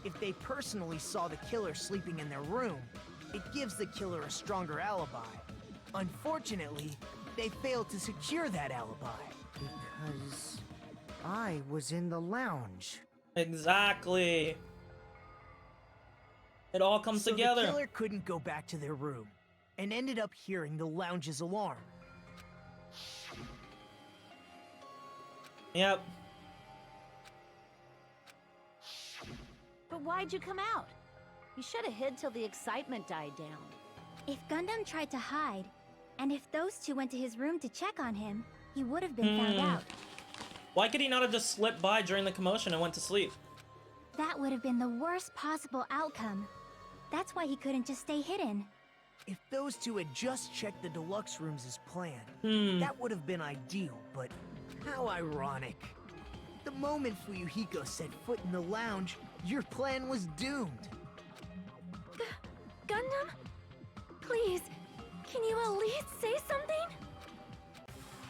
[SPEAKER 11] if they personally saw the killer sleeping in their room, it gives the killer a stronger alibi. Unfortunately, they failed to secure that alibi.
[SPEAKER 4] Because I was in the lounge.
[SPEAKER 1] Exactly. It all comes
[SPEAKER 11] So
[SPEAKER 1] together.
[SPEAKER 11] the killer couldn't go back to their room, and ended up hearing the lounge's alarm.
[SPEAKER 1] Yep.
[SPEAKER 6] But why'd you come out? You should have hid till the excitement died down.
[SPEAKER 3] If Gundam tried to hide, and if those two went to his room to check on him, he would have been found out.
[SPEAKER 1] Why could he not have just slipped by during the commotion and went to sleep?
[SPEAKER 3] That would have been the worst possible outcome. That's why he couldn't just stay hidden.
[SPEAKER 11] If those two had just checked the deluxe rooms as planned, that would have been ideal, but how ironic. The moment Fuyuhiko set foot in the lounge, your plan was doomed.
[SPEAKER 8] Gundam? Please, can you at least say something?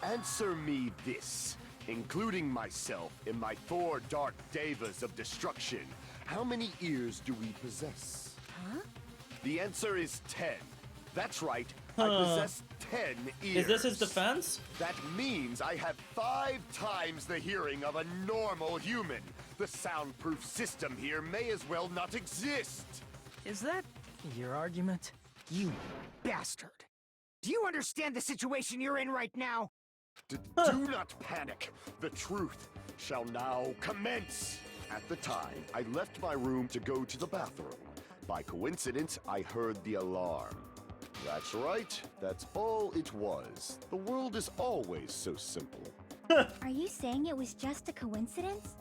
[SPEAKER 7] Answer me this, including myself in my 4 dark devas of destruction. How many ears do we possess?
[SPEAKER 6] Huh?
[SPEAKER 7] The answer is 10. That's right, I possess 10 ears.
[SPEAKER 1] Is this his defense?
[SPEAKER 7] That means I have 5 times the hearing of a normal human. The soundproof system here may as well not exist.
[SPEAKER 10] Is that your argument?
[SPEAKER 4] You bastard. Do you understand the situation you're in right now?
[SPEAKER 7] Do not panic. The truth shall now commence. At the time, I left my room to go to the bathroom. By coincidence, I heard the alarm. That's right. That's all it was. The world is always so simple.
[SPEAKER 3] Are you saying it was just a coincidence?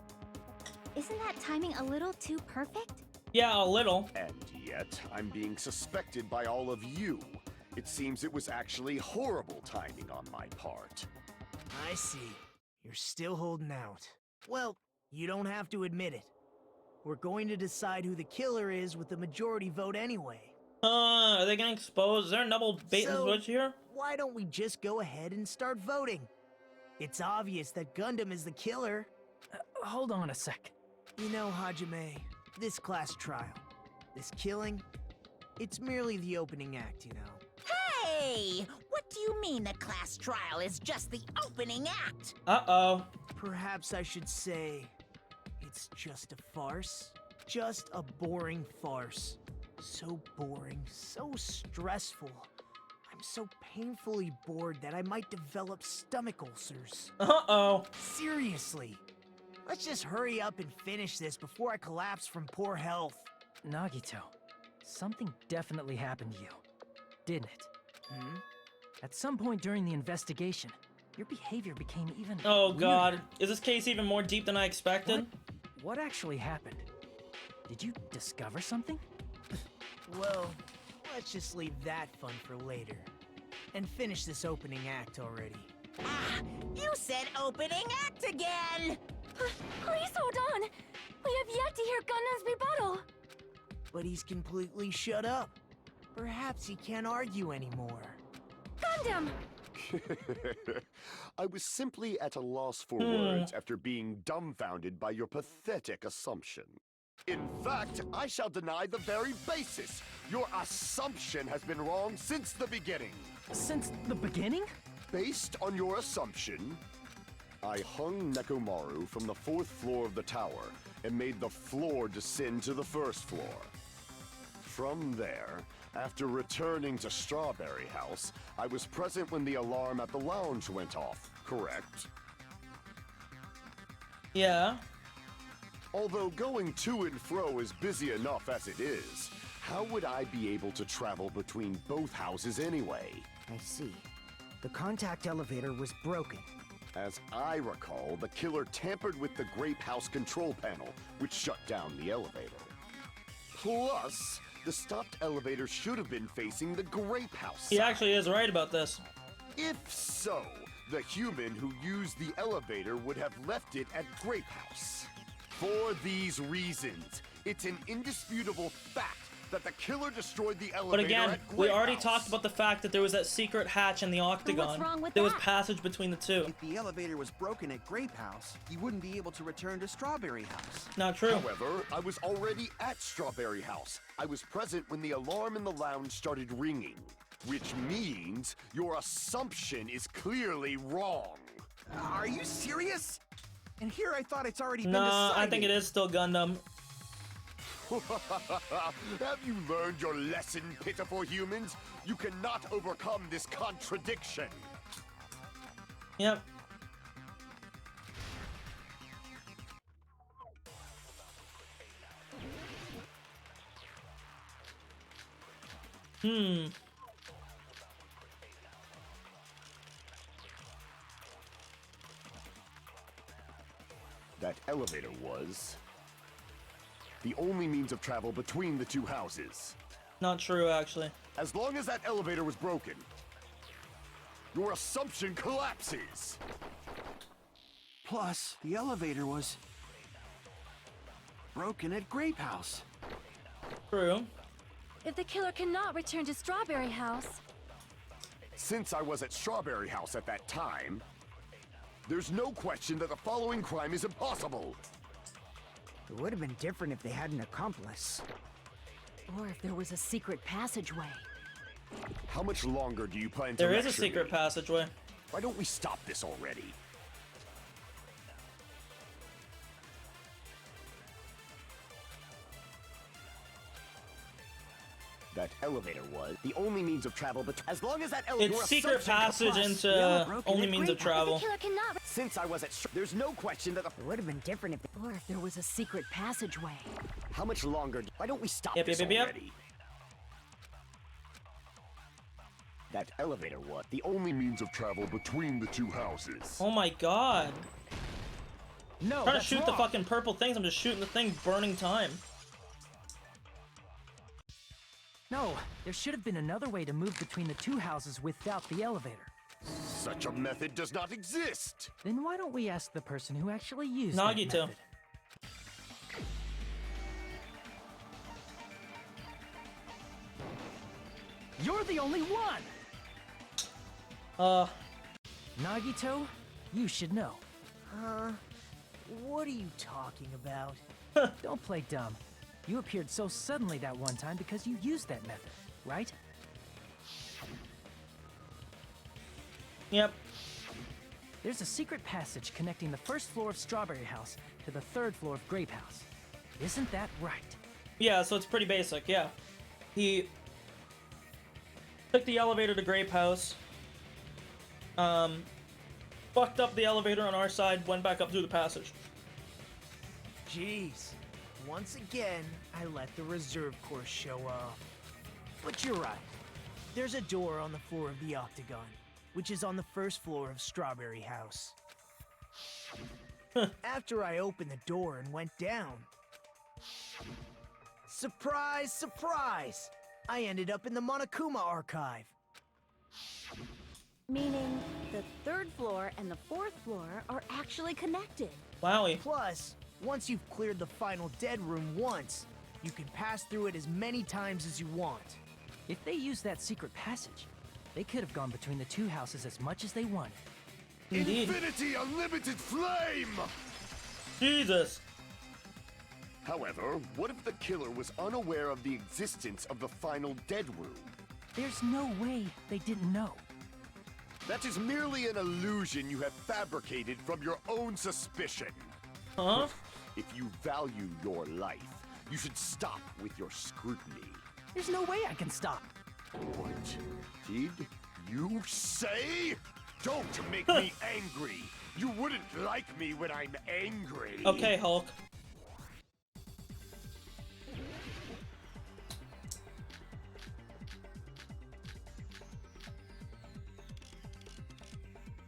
[SPEAKER 3] Isn't that timing a little too perfect?
[SPEAKER 1] Yeah, a little.
[SPEAKER 7] And yet, I'm being suspected by all of you. It seems it was actually horrible timing on my part.
[SPEAKER 11] I see. You're still holding out. Well, you don't have to admit it. We're going to decide who the killer is with the majority vote anyway.
[SPEAKER 1] Are they getting exposed? Is there a double bait and switch here?
[SPEAKER 11] Why don't we just go ahead and start voting? It's obvious that Gundam is the killer.
[SPEAKER 10] Hold on a sec.
[SPEAKER 11] You know, Hajime, this class trial, this killing, it's merely the opening act, you know.
[SPEAKER 5] Hey! What do you mean the class trial is just the opening act?
[SPEAKER 1] Uh-oh.
[SPEAKER 11] Perhaps I should say, it's just a farce. Just a boring farce. So boring, so stressful. I'm so painfully bored that I might develop stomach ulcers.
[SPEAKER 1] Uh-oh.
[SPEAKER 11] Seriously. Let's just hurry up and finish this before I collapse from poor health.
[SPEAKER 10] Nagito, something definitely happened to you, didn't it? At some point during the investigation, your behavior became even
[SPEAKER 1] Oh
[SPEAKER 10] weirder.
[SPEAKER 1] god. Is this case even more deep than I expected?
[SPEAKER 10] What actually happened? Did you discover something?
[SPEAKER 11] Well, let's just leave that fun for later. And finish this opening act already.
[SPEAKER 5] Ah, you said opening act again!
[SPEAKER 8] Please hold on. We have yet to hear Gundam's rebuttal.
[SPEAKER 11] But he's completely shut up. Perhaps he can't argue anymore.
[SPEAKER 8] Gundam!
[SPEAKER 7] I was simply at a loss for words after being dumbfounded by your pathetic assumption. In fact, I shall deny the very basis. Your assumption has been wrong since the beginning.
[SPEAKER 10] Since the beginning?
[SPEAKER 7] Based on your assumption, I hung Nekomaru from the 4th floor of the tower and made the floor descend to the 1st floor. From there, after returning to Strawberry House, I was present when the alarm at the lounge went off, correct?
[SPEAKER 1] Yeah.
[SPEAKER 7] Although going to and fro is busy enough as it is, how would I be able to travel between both houses anyway?
[SPEAKER 4] I see. The contact elevator was broken.
[SPEAKER 7] As I recall, the killer tampered with the Grape House control panel, which shut down the elevator. Plus, the stopped elevator should have been facing the Grape House
[SPEAKER 1] He
[SPEAKER 7] side.
[SPEAKER 1] actually is right about this.
[SPEAKER 7] If so, The human who used the elevator would have left it at Grape House. For these reasons, it's an indisputable fact that the killer destroyed the elevator
[SPEAKER 1] But again,
[SPEAKER 7] at Grape
[SPEAKER 1] we already
[SPEAKER 7] House.
[SPEAKER 1] talked about the fact that there was that secret hatch in the octagon.
[SPEAKER 8] wrong with
[SPEAKER 1] there was
[SPEAKER 8] that?
[SPEAKER 1] passage between the two.
[SPEAKER 9] If the elevator was broken at Grape House, you wouldn't be able to return to Strawberry House.
[SPEAKER 1] Not true.
[SPEAKER 7] However, I was already at Strawberry House. I was present when the alarm in the lounge started ringing, which means your assumption is clearly wrong.
[SPEAKER 9] Are you serious? And here I thought it's already been
[SPEAKER 1] Nah,
[SPEAKER 9] decided.
[SPEAKER 1] I think it is still Gundam.
[SPEAKER 7] Have you learned your lesson, pitiful humans? You cannot overcome this contradiction.
[SPEAKER 1] Yep.
[SPEAKER 7] That elevator was the only means of travel between the two houses.
[SPEAKER 1] Not true, actually.
[SPEAKER 7] As long as that elevator was broken, your assumption collapses.
[SPEAKER 9] Plus, the elevator was broken at Grape House.
[SPEAKER 1] True.
[SPEAKER 8] If the killer cannot return to Strawberry House,
[SPEAKER 7] Since I was at Strawberry House at that time, there's no question that the following crime is impossible.
[SPEAKER 4] It would have been different if they had an accomplice.
[SPEAKER 6] Or if there was a secret passageway.
[SPEAKER 7] How much longer do you plan to
[SPEAKER 1] There is a
[SPEAKER 7] lecture
[SPEAKER 1] secret
[SPEAKER 7] me?
[SPEAKER 1] passageway.
[SPEAKER 7] Why don't we stop this already? That elevator was the only means of travel, but as long as that elevator...
[SPEAKER 1] It's secret passage into only means of travel.
[SPEAKER 8] the killer cannot.
[SPEAKER 7] Since I was at... There's no question that the...
[SPEAKER 4] It would have been different if
[SPEAKER 6] Or if there was a secret passageway.
[SPEAKER 7] How much longer... Why don't we stop
[SPEAKER 1] Yep,
[SPEAKER 7] this
[SPEAKER 1] yep, yep, yep.
[SPEAKER 7] already? That elevator was the only means of travel between the two houses.
[SPEAKER 1] Oh my god.
[SPEAKER 10] No,
[SPEAKER 1] I'm trying to
[SPEAKER 10] that's
[SPEAKER 1] shoot the
[SPEAKER 10] wrong.
[SPEAKER 1] fucking purple things, I'm just shooting the thing burning time.
[SPEAKER 10] No, there should have been another way to move between the two houses without the elevator.
[SPEAKER 7] Such a method does not exist.
[SPEAKER 10] Then why don't we ask the person who actually used
[SPEAKER 1] Nagito.
[SPEAKER 10] that method? You're the only one! Nagito, you should know.
[SPEAKER 11] What are you talking about?
[SPEAKER 10] Don't play dumb. You appeared so suddenly that one time because you used that method, right?
[SPEAKER 1] Yep.
[SPEAKER 10] There's a secret passage connecting the first floor of Strawberry House to the third floor of Grape House. Isn't that right?
[SPEAKER 1] Yeah, so it's pretty basic, yeah. He took the elevator to Grape House, fucked up the elevator on our side, went back up through the passage.
[SPEAKER 11] Jeez. Once again, I let the reserve course show off. But you're right. There's a door on the floor of the octagon, which is on the first floor of Strawberry House. After I opened the door and went down, surprise, surprise! I ended up in the Monokuma archive.
[SPEAKER 6] Meaning, the third floor and the fourth floor are actually connected.
[SPEAKER 1] Wowie.
[SPEAKER 11] Plus, once you've cleared the final dead room once, you can pass through it as many times as you want.
[SPEAKER 10] If they used that secret passage, they could have gone between the two houses as much as they wanted.
[SPEAKER 1] Indeed.
[SPEAKER 7] Infinity Unlimited Flame!
[SPEAKER 1] Jesus.
[SPEAKER 7] However, what if the killer was unaware of the existence of the final dead room?
[SPEAKER 10] There's no way they didn't know.
[SPEAKER 7] That is merely an illusion you have fabricated from your own suspicion.
[SPEAKER 1] Huh?
[SPEAKER 7] If you value your life, you should stop with your scrutiny.
[SPEAKER 10] There's no way I can stop.
[SPEAKER 7] What did you say? Don't make me angry. You wouldn't like me when I'm angry.
[SPEAKER 1] Okay, Hulk.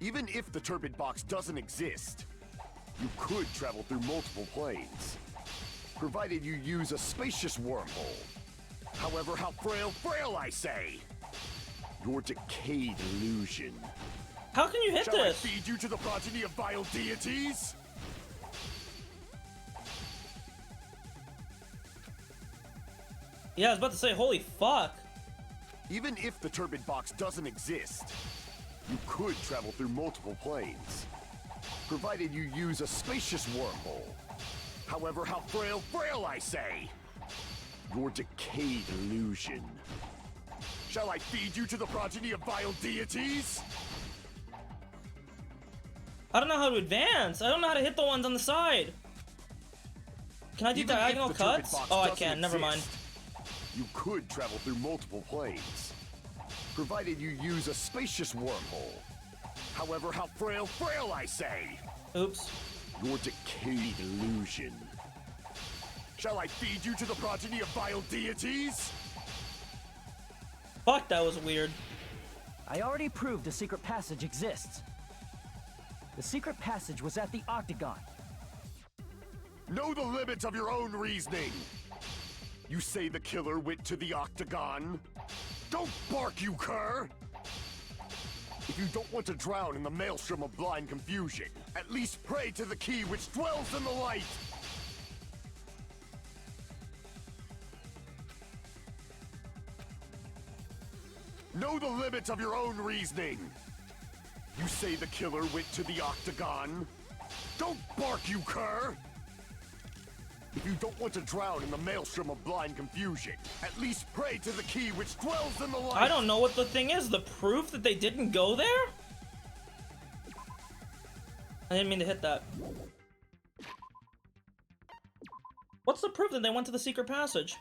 [SPEAKER 7] Even if the turbid box doesn't exist, you could travel through multiple planes, provided you use a spacious wormhole. However, how frail I say! Your decayed illusion
[SPEAKER 1] How can you hit
[SPEAKER 7] Shall I
[SPEAKER 1] this?
[SPEAKER 7] feed you to the progeny of vile deities?
[SPEAKER 1] Yeah, I was about to say, holy fuck.
[SPEAKER 7] Even if the turbid box doesn't exist, you could travel through multiple planes, provided you use a spacious wormhole. However, how frail I say! Your decayed illusion. Shall I feed you to the progeny of vile deities?
[SPEAKER 1] I don't know how to advance. I don't know how to hit the ones on the side. Can I do
[SPEAKER 7] Even if
[SPEAKER 1] diagonal
[SPEAKER 7] the turbid
[SPEAKER 1] cuts?
[SPEAKER 7] box
[SPEAKER 1] Oh, I
[SPEAKER 7] doesn't
[SPEAKER 1] can. Never mind.
[SPEAKER 7] exist, you could travel through multiple planes, provided you use a spacious wormhole. However, how frail I say!
[SPEAKER 1] Oops.
[SPEAKER 7] Your decayed illusion. Shall I feed you to the progeny of vile deities?
[SPEAKER 1] Fuck, that was weird.
[SPEAKER 10] I already proved a secret passage exists. The secret passage was at the Octagon.
[SPEAKER 7] Know the limits of your own reasoning. You say the killer went to the Octagon? Don't bark, you cur! If you don't want to drown in the maelstrom of blind confusion, at least pray to the key which dwells in the light! Know the limits of your own reasoning. You say the killer went to the Octagon? Don't bark, you cur! If you don't want to drown in the maelstrom of blind confusion, at least pray to the key which dwells in the light!
[SPEAKER 1] I don't know what the thing is. The proof that they didn't go there? I didn't mean to hit that. What's the proof that they went to the secret passage?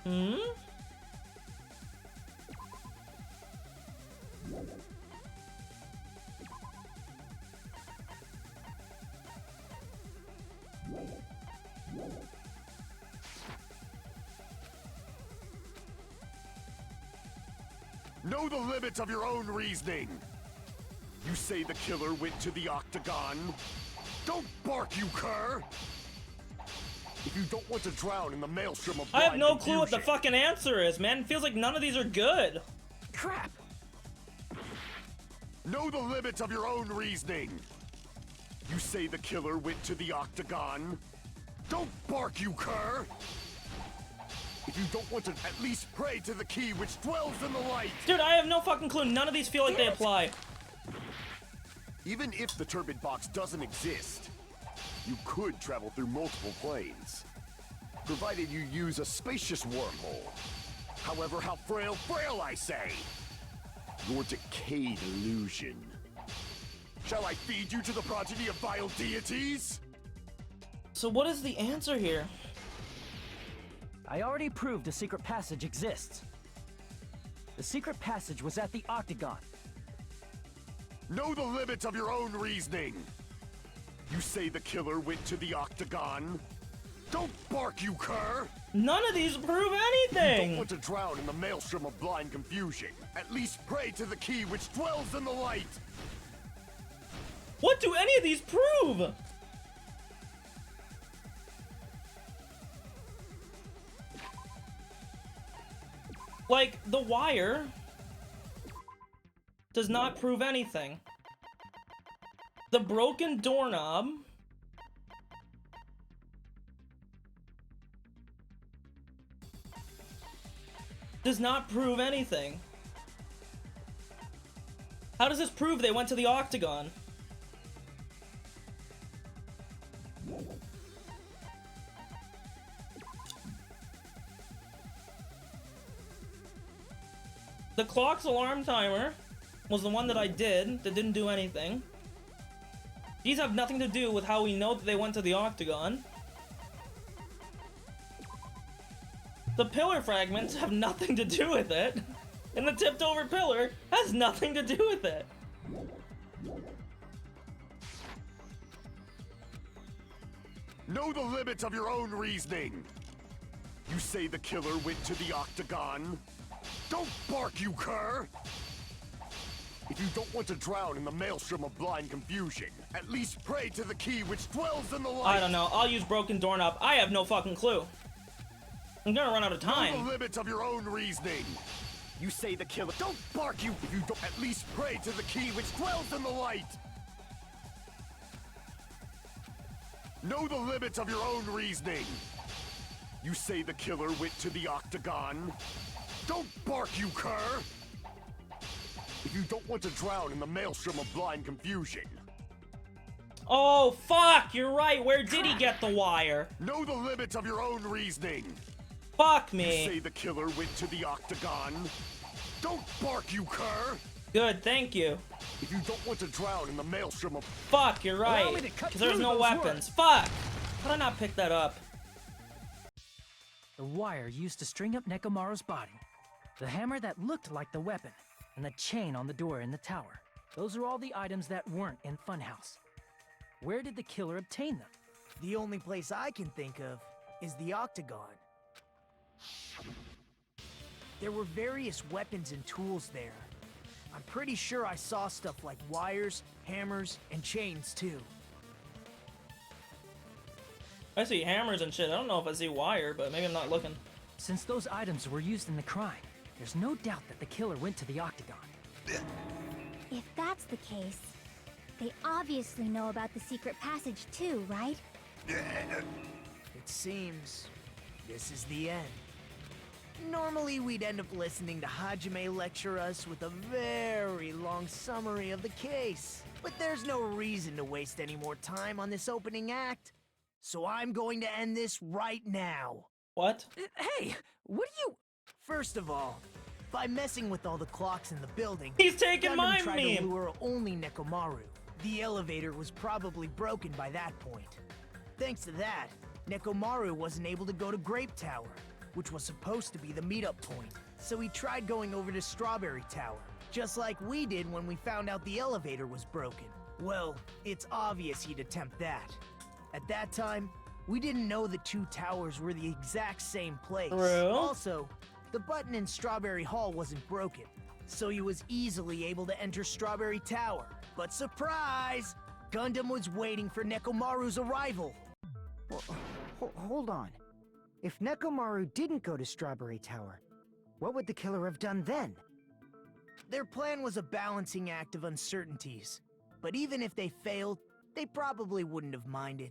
[SPEAKER 1] Hmm?
[SPEAKER 7] Know the limits of your own reasoning. You say the killer went to the Octagon? Don't bark, you cur! If you don't want to drown in the maelstrom of
[SPEAKER 1] I have
[SPEAKER 7] blind
[SPEAKER 1] no clue what the
[SPEAKER 7] confusion,
[SPEAKER 1] fucking answer is, man. It feels like none of these are good.
[SPEAKER 10] Crap!
[SPEAKER 7] know the limits of your own reasoning. You say the killer went to the Octagon? Don't bark, you cur! If you don't want to at least pray to the key which dwells in the light!
[SPEAKER 1] Dude, I have no fucking clue. None of these feel like they apply.
[SPEAKER 7] Even if the turbid box doesn't exist, you could travel through multiple planes, provided you use a spacious wormhole. However, how frail I say! Your decayed illusion. Shall I feed you to the progeny of vile deities?
[SPEAKER 1] So what is the answer here?
[SPEAKER 10] I already proved a secret passage exists. The secret passage was at the Octagon.
[SPEAKER 7] Know the limits of your own reasoning. You say the killer went to the Octagon? Don't bark, you cur!
[SPEAKER 1] None of these prove
[SPEAKER 7] You
[SPEAKER 1] anything!
[SPEAKER 7] don't want to drown in the maelstrom of blind confusion. At least pray to the key which dwells in the light!
[SPEAKER 1] What do any of these prove? Like, the wire does not prove anything. The broken doorknob does not prove anything. How does this prove they went to the Octagon? The clock's alarm timer was the one that I did that didn't do anything. These have nothing to do with how we know that they went to the Octagon. The pillar fragments have nothing to do with it. And the tipped over pillar has nothing to do with it.
[SPEAKER 7] Know the limits of your own reasoning. You say the killer went to the Octagon? Don't bark, you cur! If you don't want to drown in the maelstrom of blind confusion, at least pray to the key which dwells in the light.
[SPEAKER 1] I don't know. I'll use broken doorknob. I have no fucking clue. I'm gonna run out of
[SPEAKER 7] Know
[SPEAKER 1] time.
[SPEAKER 7] the limits of your own reasoning. You say the killer. Don't bark, you. If you don't, at least pray to the key which dwells in the light. Know the limits of your own reasoning. You say the killer went to the octagon. Don't bark, you cur. If you don't want to drown in the maelstrom of blind confusion.
[SPEAKER 1] Oh, fuck! You're right. Where did he get the wire?
[SPEAKER 7] Know the limits of your own reasoning.
[SPEAKER 1] Fuck me.
[SPEAKER 7] You say the killer went to the octagon. Don't bark, you cur.
[SPEAKER 1] Good, thank you.
[SPEAKER 7] If you don't want to drown in the maelstrom of...
[SPEAKER 1] Fuck, you're right. Because there's no weapons. Fuck! How did I not pick that up?
[SPEAKER 10] The wire used to string up Nekomaru's body, the hammer that looked like the weapon, and the chain on the door in the tower. Those are all the items that weren't in Funhouse. Where did the killer obtain them?
[SPEAKER 11] The only place I can think of is the octagon. There were various weapons and tools there. I'm pretty sure I saw stuff like wires, hammers, and chains too.
[SPEAKER 1] I see hammers and shit. I don't know if I see wire, but maybe I'm not looking.
[SPEAKER 10] Since those items were used in the crime, there's no doubt that the killer went to the octagon.
[SPEAKER 3] If that's the case, they obviously know about the secret passage too, right?
[SPEAKER 11] It seems this is the end. Normally, we'd end up listening to Hajime lecture us with a very long summary of the case. But there's no reason to waste any more time on this opening act. So I'm going to end this right now.
[SPEAKER 1] What?
[SPEAKER 11] Hey, what are you... First of all, by messing with all the clocks in the building...
[SPEAKER 1] He's taking
[SPEAKER 11] Gundam
[SPEAKER 1] my
[SPEAKER 11] tried
[SPEAKER 1] meme!
[SPEAKER 11] to lure only Nekomaru. The elevator was probably broken by that point. Thanks to that, Nekomaru wasn't able to go to Grape Tower, which was supposed to be the meetup point. So he tried going over to Strawberry Tower, just like we did when we found out the elevator was broken. Well, it's obvious he'd attempt that. At that time, we didn't know the two towers were the exact same place.
[SPEAKER 1] True.
[SPEAKER 11] Also, the button in Strawberry Hall wasn't broken, so he was easily able to enter Strawberry Tower. But surprise! Gundam was waiting for Nekomaru's arrival.
[SPEAKER 4] Hold on. If Nekomaru didn't go to Strawberry Tower, what would the killer have done then?
[SPEAKER 11] Their plan was a balancing act of uncertainties. But even if they failed, they probably wouldn't have minded.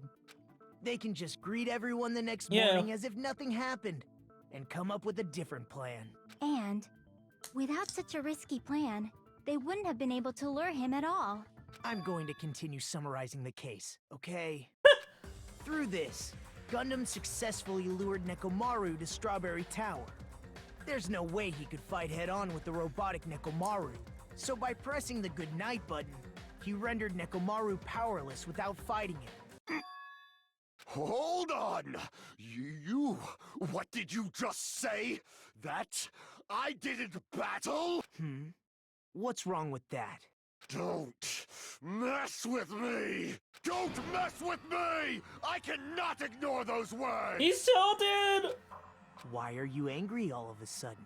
[SPEAKER 11] They can just greet everyone the next morning as if nothing happened, and come up with a different plan.
[SPEAKER 3] And, without such a risky plan, they wouldn't have been able to lure him at all.
[SPEAKER 11] I'm going to continue summarizing the case, okay? Through this, Gundam successfully lured Nekomaru to Strawberry Tower. There's no way he could fight head-on with the robotic Nekomaru, so by pressing the goodnight button, he rendered Nekomaru powerless without fighting him.
[SPEAKER 7] Hold on! What did you just say? That I didn't battle?
[SPEAKER 11] What's wrong with that?
[SPEAKER 7] Don't mess with me! Don't mess with me! I cannot ignore those words!
[SPEAKER 1] He's tilted!
[SPEAKER 11] Why are you angry all of a sudden?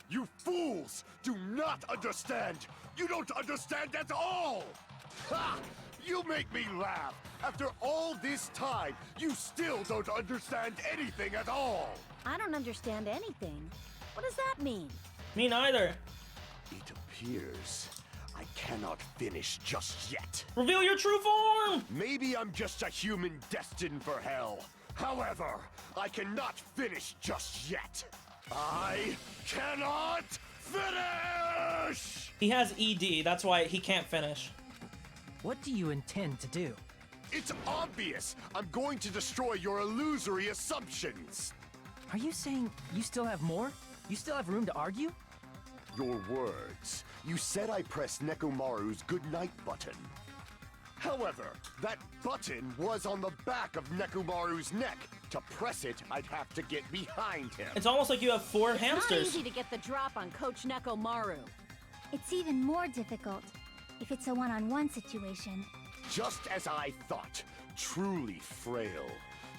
[SPEAKER 7] You fools do not understand! You don't understand at all! Ha! You make me laugh! After all this time, you still don't understand anything at all!
[SPEAKER 6] I don't understand anything. What does that mean?
[SPEAKER 1] Me neither.
[SPEAKER 7] It appears I cannot finish just yet.
[SPEAKER 1] Reveal your true form!
[SPEAKER 7] Maybe I'm just a human destined for hell. However, I cannot finish just yet. I cannot finish!
[SPEAKER 1] He has ED, that's why he can't finish.
[SPEAKER 10] What do you intend to do?
[SPEAKER 7] It's obvious! I'm going to destroy your illusory assumptions!
[SPEAKER 10] Are you saying you still have more? You still have room to argue?
[SPEAKER 7] Your words. You said I pressed Nekomaru's goodnight button. However, that button was on the back of Nekomaru's neck. To press it, I'd have to get behind him.
[SPEAKER 1] It's almost like you have 4
[SPEAKER 6] It's
[SPEAKER 1] hamsters.
[SPEAKER 6] not easy to get the drop on Coach Nekomaru.
[SPEAKER 3] It's even more difficult if it's a one-on-one situation.
[SPEAKER 7] Just as I thought. Truly frail.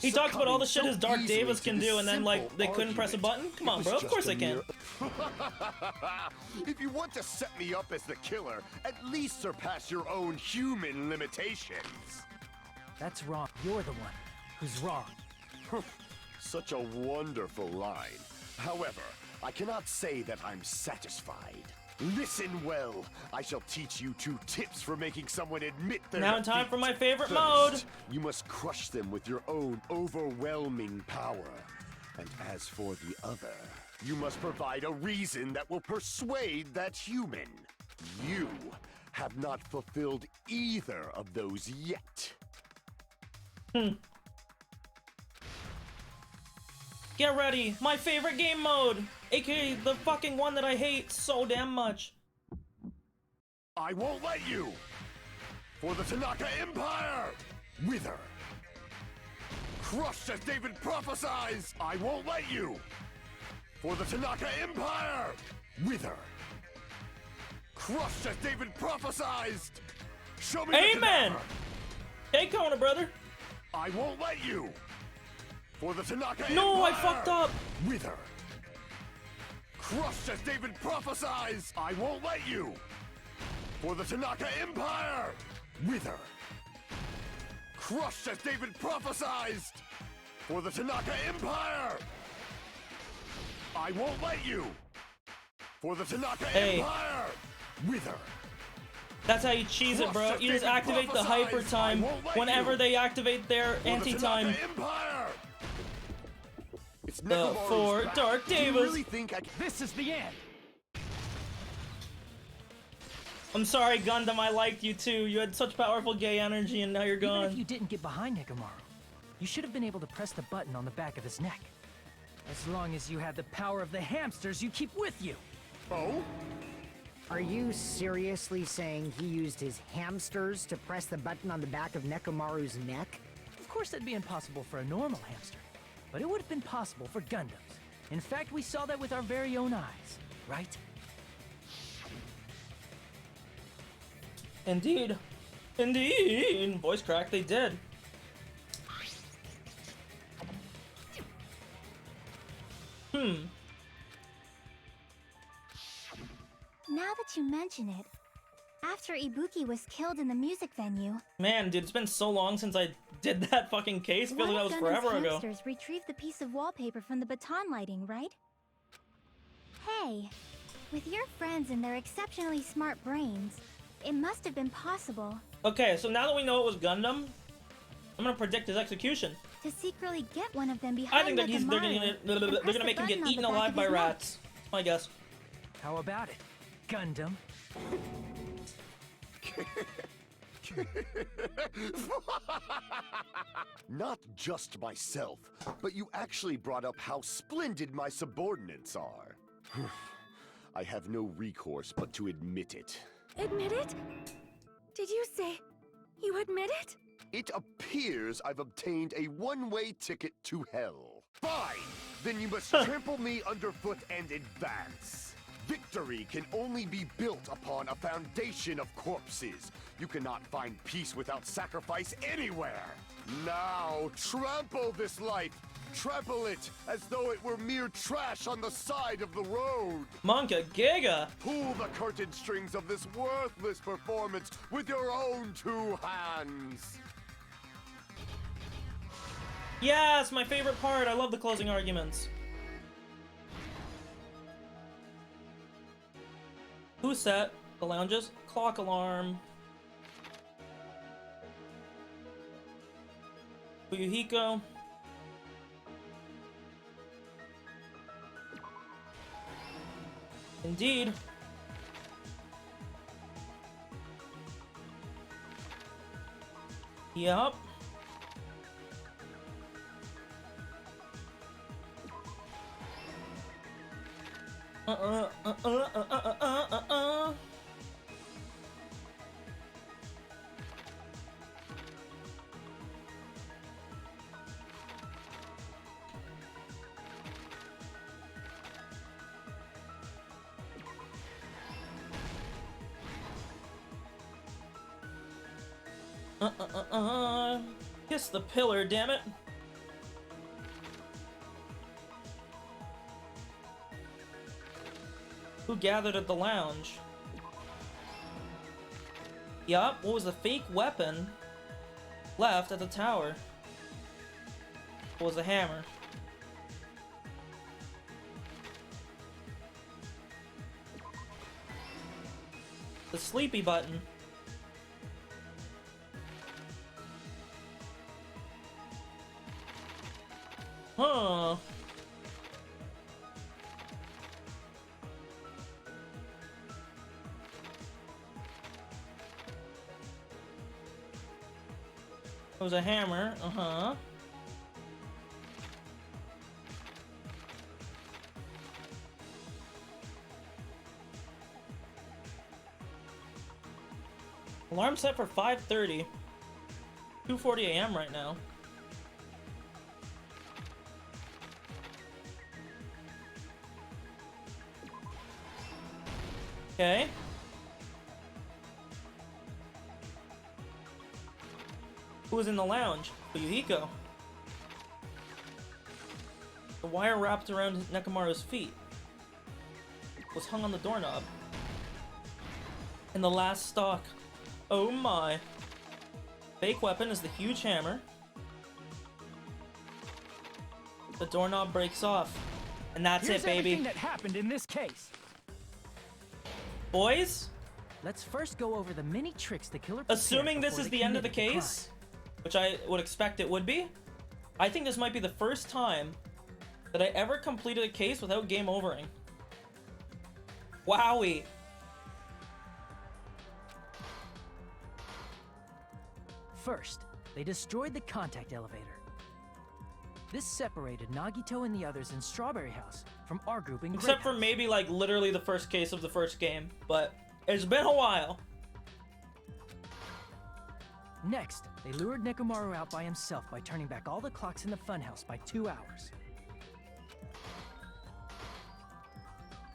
[SPEAKER 1] He talks about all the shit
[SPEAKER 7] Succumbing
[SPEAKER 1] his Dark
[SPEAKER 7] so
[SPEAKER 1] Davis
[SPEAKER 7] easily
[SPEAKER 1] can
[SPEAKER 7] to
[SPEAKER 1] do,
[SPEAKER 7] this
[SPEAKER 1] and then like
[SPEAKER 7] simple
[SPEAKER 1] they couldn't press a
[SPEAKER 7] argument.
[SPEAKER 1] button. Come on,
[SPEAKER 7] It
[SPEAKER 1] bro.
[SPEAKER 7] was
[SPEAKER 1] Of
[SPEAKER 7] just
[SPEAKER 1] course
[SPEAKER 7] a
[SPEAKER 1] they can.
[SPEAKER 7] mere- If you want to set me up as the killer, at least surpass your own human limitations.
[SPEAKER 10] That's wrong. You're the one who's wrong.
[SPEAKER 7] Such a wonderful line. However, I cannot say that I'm satisfied. Listen well. I shall teach you 2 tips for making someone admit their
[SPEAKER 1] Now time
[SPEAKER 7] defeat.
[SPEAKER 1] for my favorite
[SPEAKER 7] First,
[SPEAKER 1] mode.
[SPEAKER 7] You must crush them with your own overwhelming power. And as for the other, you must provide a reason that will persuade that human. You have not fulfilled either of those yet.
[SPEAKER 1] Get ready. My favorite game mode, aka the fucking one that I hate so damn much.
[SPEAKER 7] I won't let you! For the Tanaka Empire! Wither! Crushed as David prophesies! I won't let you! For the Tanaka Empire! Wither! Crushed as David prophesies! Show me the
[SPEAKER 1] Amen.
[SPEAKER 7] cadaver!
[SPEAKER 1] Hey, Kona, brother.
[SPEAKER 7] I won't let you! For the Tanaka
[SPEAKER 1] No, I
[SPEAKER 7] Empire!
[SPEAKER 1] fucked up.
[SPEAKER 7] Wither! Crushed as David prophesies! I won't let you! For the Tanaka Empire! Wither! Crushed as David prophesies! For the Tanaka Empire! I won't let you! For the Tanaka
[SPEAKER 1] Hey.
[SPEAKER 7] Empire! Wither!
[SPEAKER 1] That's how you cheese it, bro. You just activate the hyper time whenever they activate their anti-time.
[SPEAKER 7] It's
[SPEAKER 1] The
[SPEAKER 7] Nekomaru's
[SPEAKER 1] 4
[SPEAKER 7] back.
[SPEAKER 1] Dark
[SPEAKER 7] Do you
[SPEAKER 1] Davis.
[SPEAKER 7] really think I can...
[SPEAKER 10] This is the end.
[SPEAKER 1] I'm sorry, Gundam. I liked you too. You had such powerful gay energy, and now you're
[SPEAKER 10] Even if
[SPEAKER 1] gone.
[SPEAKER 10] you didn't get behind Nekomaru, you should have been able to press the button on the back of his neck. As long as you had the power of the hamsters you keep with you.
[SPEAKER 7] Oh?
[SPEAKER 4] Are you seriously saying he used his hamsters to press the button on the back of Nekomaru's neck?
[SPEAKER 10] Of course, that'd be impossible for a normal hamster, but it would have been possible for Gundams. In fact, we saw that with our very own eyes, right?
[SPEAKER 1] Indeed. Indeed. Voice crack, they did.
[SPEAKER 3] Now that you mention it, after Ibuki was killed in the music venue,
[SPEAKER 1] Man, dude, it's been so long since I did that fucking case. Feels
[SPEAKER 3] one
[SPEAKER 1] like
[SPEAKER 3] of
[SPEAKER 1] that was
[SPEAKER 3] Gundam's
[SPEAKER 1] forever ago.
[SPEAKER 3] hamsters retrieved the piece of wallpaper from the baton lighting, right? Hey, with your friends and their exceptionally smart brains, it must have been possible
[SPEAKER 1] Okay, so now that we know it was Gundam, I'm gonna predict his execution.
[SPEAKER 3] to secretly get one of them
[SPEAKER 1] I
[SPEAKER 3] behind
[SPEAKER 1] think that they're
[SPEAKER 3] Nekomaru
[SPEAKER 1] gonna,
[SPEAKER 3] and
[SPEAKER 1] they're
[SPEAKER 3] press
[SPEAKER 1] gonna
[SPEAKER 3] the
[SPEAKER 1] make him
[SPEAKER 3] button
[SPEAKER 1] get
[SPEAKER 3] on the
[SPEAKER 1] eaten
[SPEAKER 3] back
[SPEAKER 1] alive
[SPEAKER 3] of
[SPEAKER 1] by
[SPEAKER 3] his neck.
[SPEAKER 1] rats. My guess.
[SPEAKER 10] How about it, Gundam?
[SPEAKER 7] Not just myself, but you actually brought up how splendid my subordinates are. I have no recourse but to admit it.
[SPEAKER 8] Admit it? Did you say you admit it?
[SPEAKER 7] It appears I've obtained a one-way ticket to hell. Fine! Then you must trample me underfoot and advance. Victory can only be built upon a foundation of corpses. You cannot find peace without sacrifice anywhere. Now, trample this life. Trample it as though it were mere trash on the side of the road.
[SPEAKER 1] Monka Giga.
[SPEAKER 7] Pull the curtain strings of this worthless performance with your own 2 hands.
[SPEAKER 1] Yes, my favorite part. I love the closing arguments. Who's set? The lounges? Clock alarm. Fuyuhiko. Indeed. Yup. Kiss the pillar, damn it. gathered at the lounge. Yup, what was the fake weapon left at the tower? What was the hammer? The sleepy button. Huh. It was a hammer, uh-huh. Alarm set for 5:30. 2:40 a.m. right now. Okay. Who was in the lounge? Fuyuhiko. The wire wrapped around Nekomaru's feet was hung on the doorknob. In the last stock. Oh my. Fake weapon is the huge hammer. The doorknob breaks off. And that's
[SPEAKER 10] Here's
[SPEAKER 1] it, baby.
[SPEAKER 10] Everything that happened in this case.
[SPEAKER 1] Boys?
[SPEAKER 10] Let's first go over the many tricks the killer
[SPEAKER 1] Assuming this is the end of the case, which I would expect it would be, I think this might be the first time that I ever completed a case without game overing. Wowie.
[SPEAKER 10] First, they destroyed the contact elevator. This separated Nagito and the others in Strawberry House from our group in
[SPEAKER 1] Except
[SPEAKER 10] Grape
[SPEAKER 1] for maybe like literally the first case of the first game, but it's been a while.
[SPEAKER 10] Next, they lured Nekomaru out by himself by turning back all the clocks in the funhouse by 2 hours.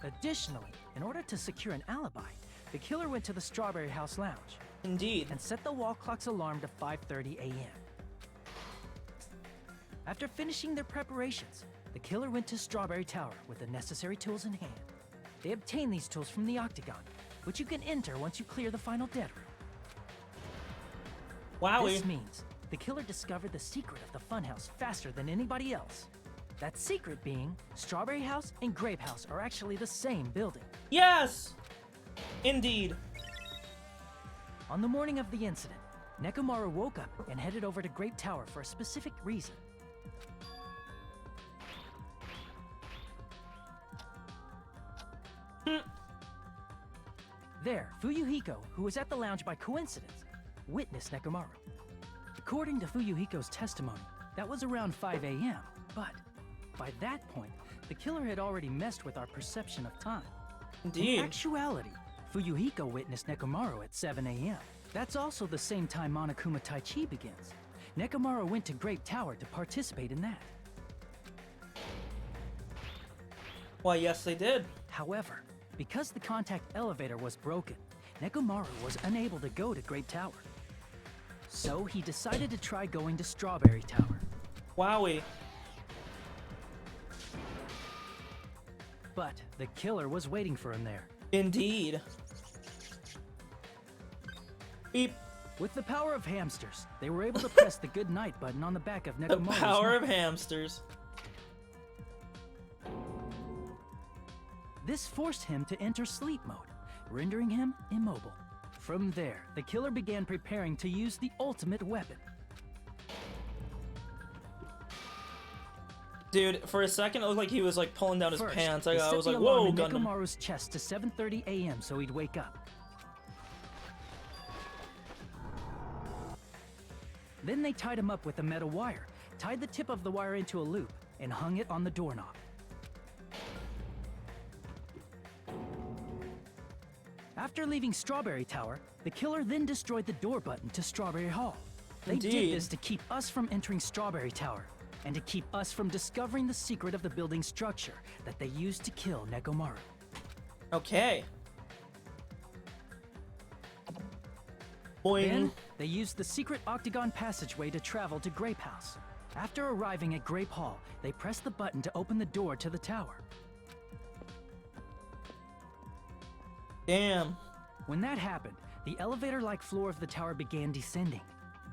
[SPEAKER 10] Additionally, in order to secure an alibi, the killer went to the Strawberry House lounge.
[SPEAKER 1] Indeed.
[SPEAKER 10] And set the wall clock's alarm to 5:30 a.m. After finishing their preparations, the killer went to Strawberry Tower with the necessary tools in hand. They obtained these tools from the Octagon, which you can enter once you clear the final dead room.
[SPEAKER 1] Wowie.
[SPEAKER 10] This means the killer discovered the secret of the funhouse faster than anybody else. That secret being, Strawberry House and Grape House are actually the same building.
[SPEAKER 1] Yes! Indeed.
[SPEAKER 10] On the morning of the incident, Nekomaru woke up and headed over to Grape Tower for a specific reason. There, Fuyuhiko, who was at the lounge by coincidence, witnessed Nekomaru. According to Fuyuhiko's testimony, that was around 5 a.m., but by that point, the killer had already messed with our perception of time.
[SPEAKER 1] Indeed.
[SPEAKER 10] In actuality, Fuyuhiko witnessed Nekomaru at 7 a.m. That's also the same time Monokuma Tai-Chi begins. Nekomaru went to Grape Tower to participate in that.
[SPEAKER 1] Why, yes, they did.
[SPEAKER 10] However, because the contact elevator was broken, Nekomaru was unable to go to Grape Tower. So he decided to try going to Strawberry Tower.
[SPEAKER 1] Wowie.
[SPEAKER 10] But the killer was waiting for him there.
[SPEAKER 1] Indeed. Beep.
[SPEAKER 10] With the power of hamsters, they were able to press the good night button on the back of
[SPEAKER 1] The
[SPEAKER 10] Nekomaru's
[SPEAKER 1] power
[SPEAKER 10] neck.
[SPEAKER 1] of hamsters.
[SPEAKER 10] This forced him to enter sleep mode, rendering him immobile. From there, the killer began preparing to use the ultimate weapon.
[SPEAKER 1] Dude, for a second it looked like he was like pulling down his
[SPEAKER 10] First,
[SPEAKER 1] pants.
[SPEAKER 10] they
[SPEAKER 1] I
[SPEAKER 10] set
[SPEAKER 1] was
[SPEAKER 10] the
[SPEAKER 1] like,
[SPEAKER 10] alarm
[SPEAKER 1] whoa,
[SPEAKER 10] in
[SPEAKER 1] gunman.
[SPEAKER 10] Nekomaru's chest to 7:30 a.m. so he'd wake up. Then they tied him up with a metal wire, tied the tip of the wire into a loop, and hung it on the doorknob. After leaving Strawberry Tower, the killer then destroyed the door button to Strawberry Hall. They
[SPEAKER 1] Indeed.
[SPEAKER 10] did this to keep us from entering Strawberry Tower, and to keep us from discovering the secret of the building structure that they used to kill Nekomaru.
[SPEAKER 1] Okay. Boing.
[SPEAKER 10] Then, they used the secret octagon passageway to travel to Grape House. After arriving at Grape Hall, they pressed the button to open the door to the tower.
[SPEAKER 1] Damn.
[SPEAKER 10] When that happened, the elevator-like floor of the tower began descending,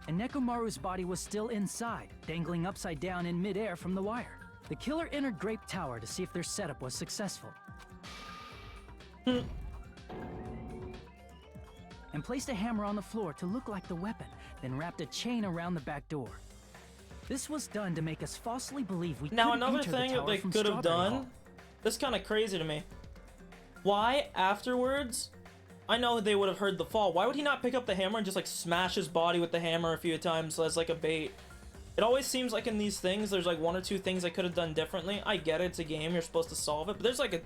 [SPEAKER 10] and Nekomaru's body was still inside, dangling upside down in midair from the wire. The killer entered Grape Tower to see if their setup was successful. And placed a hammer on the floor to look like the weapon, then wrapped a chain around the back door. This was done to make us falsely believe we
[SPEAKER 1] Now
[SPEAKER 10] couldn't
[SPEAKER 1] another
[SPEAKER 10] enter the
[SPEAKER 1] thing that
[SPEAKER 10] tower
[SPEAKER 1] they
[SPEAKER 10] from
[SPEAKER 1] could have
[SPEAKER 10] Strawberry
[SPEAKER 1] done,
[SPEAKER 10] Hall.
[SPEAKER 1] this is kind of crazy to me. Why afterwards? I know they would have heard the fall. Why would he not pick up the hammer and just like smash his body with the hammer a few times as like a bait? It always seems like in these things, there's like one or two things I could have done differently. I get it, it's a game, you're supposed to solve it, but there's like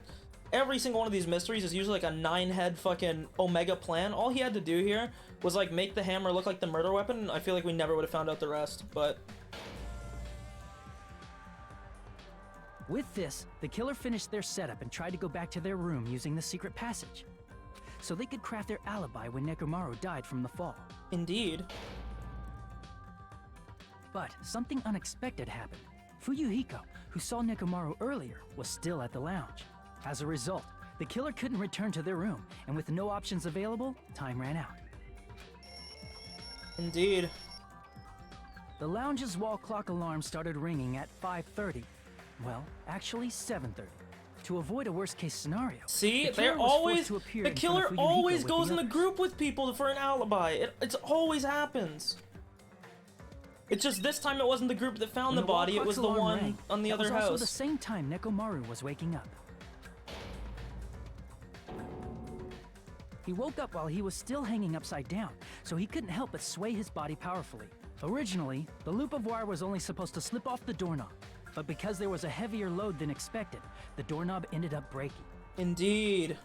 [SPEAKER 1] every single one of these mysteries is usually like a 9-head fucking Omega plan. All he had to do here was like make the hammer look like the murder weapon. I feel like we never would have found out the rest, but...
[SPEAKER 10] With this, the killer finished their setup and tried to go back to their room using the secret passage, so they could craft their alibi when Nekomaru died from the fall.
[SPEAKER 1] Indeed.
[SPEAKER 10] But something unexpected happened. Fuyuhiko, who saw Nekomaru earlier, was still at the lounge. As a result, the killer couldn't return to their room, and with no options available, time ran out.
[SPEAKER 1] Indeed.
[SPEAKER 10] The lounge's wall clock alarm started ringing at 5:30. Well, actually 7:30. To avoid a worst-case scenario.
[SPEAKER 1] See,
[SPEAKER 10] the
[SPEAKER 1] they're
[SPEAKER 10] killer was forced
[SPEAKER 1] always
[SPEAKER 10] to appear
[SPEAKER 1] the
[SPEAKER 10] in front of
[SPEAKER 1] killer
[SPEAKER 10] Fuyuhiko
[SPEAKER 1] always
[SPEAKER 10] with
[SPEAKER 1] goes
[SPEAKER 10] the
[SPEAKER 1] in the
[SPEAKER 10] others.
[SPEAKER 1] group with people for an alibi. It always happens. It's just this time it wasn't the group that found
[SPEAKER 10] When
[SPEAKER 1] the
[SPEAKER 10] wall
[SPEAKER 1] body, it
[SPEAKER 10] clock's
[SPEAKER 1] was the
[SPEAKER 10] alarm
[SPEAKER 1] one
[SPEAKER 10] rang,
[SPEAKER 1] on the
[SPEAKER 10] that
[SPEAKER 1] other
[SPEAKER 10] was also
[SPEAKER 1] house.
[SPEAKER 10] the same time Nekomaru was waking up. He woke up while he was still hanging upside down, so he couldn't help but sway his body powerfully. Originally, the loop of wire was only supposed to slip off the doorknob, but because there was a heavier load than expected, the doorknob ended up breaking.
[SPEAKER 1] Indeed.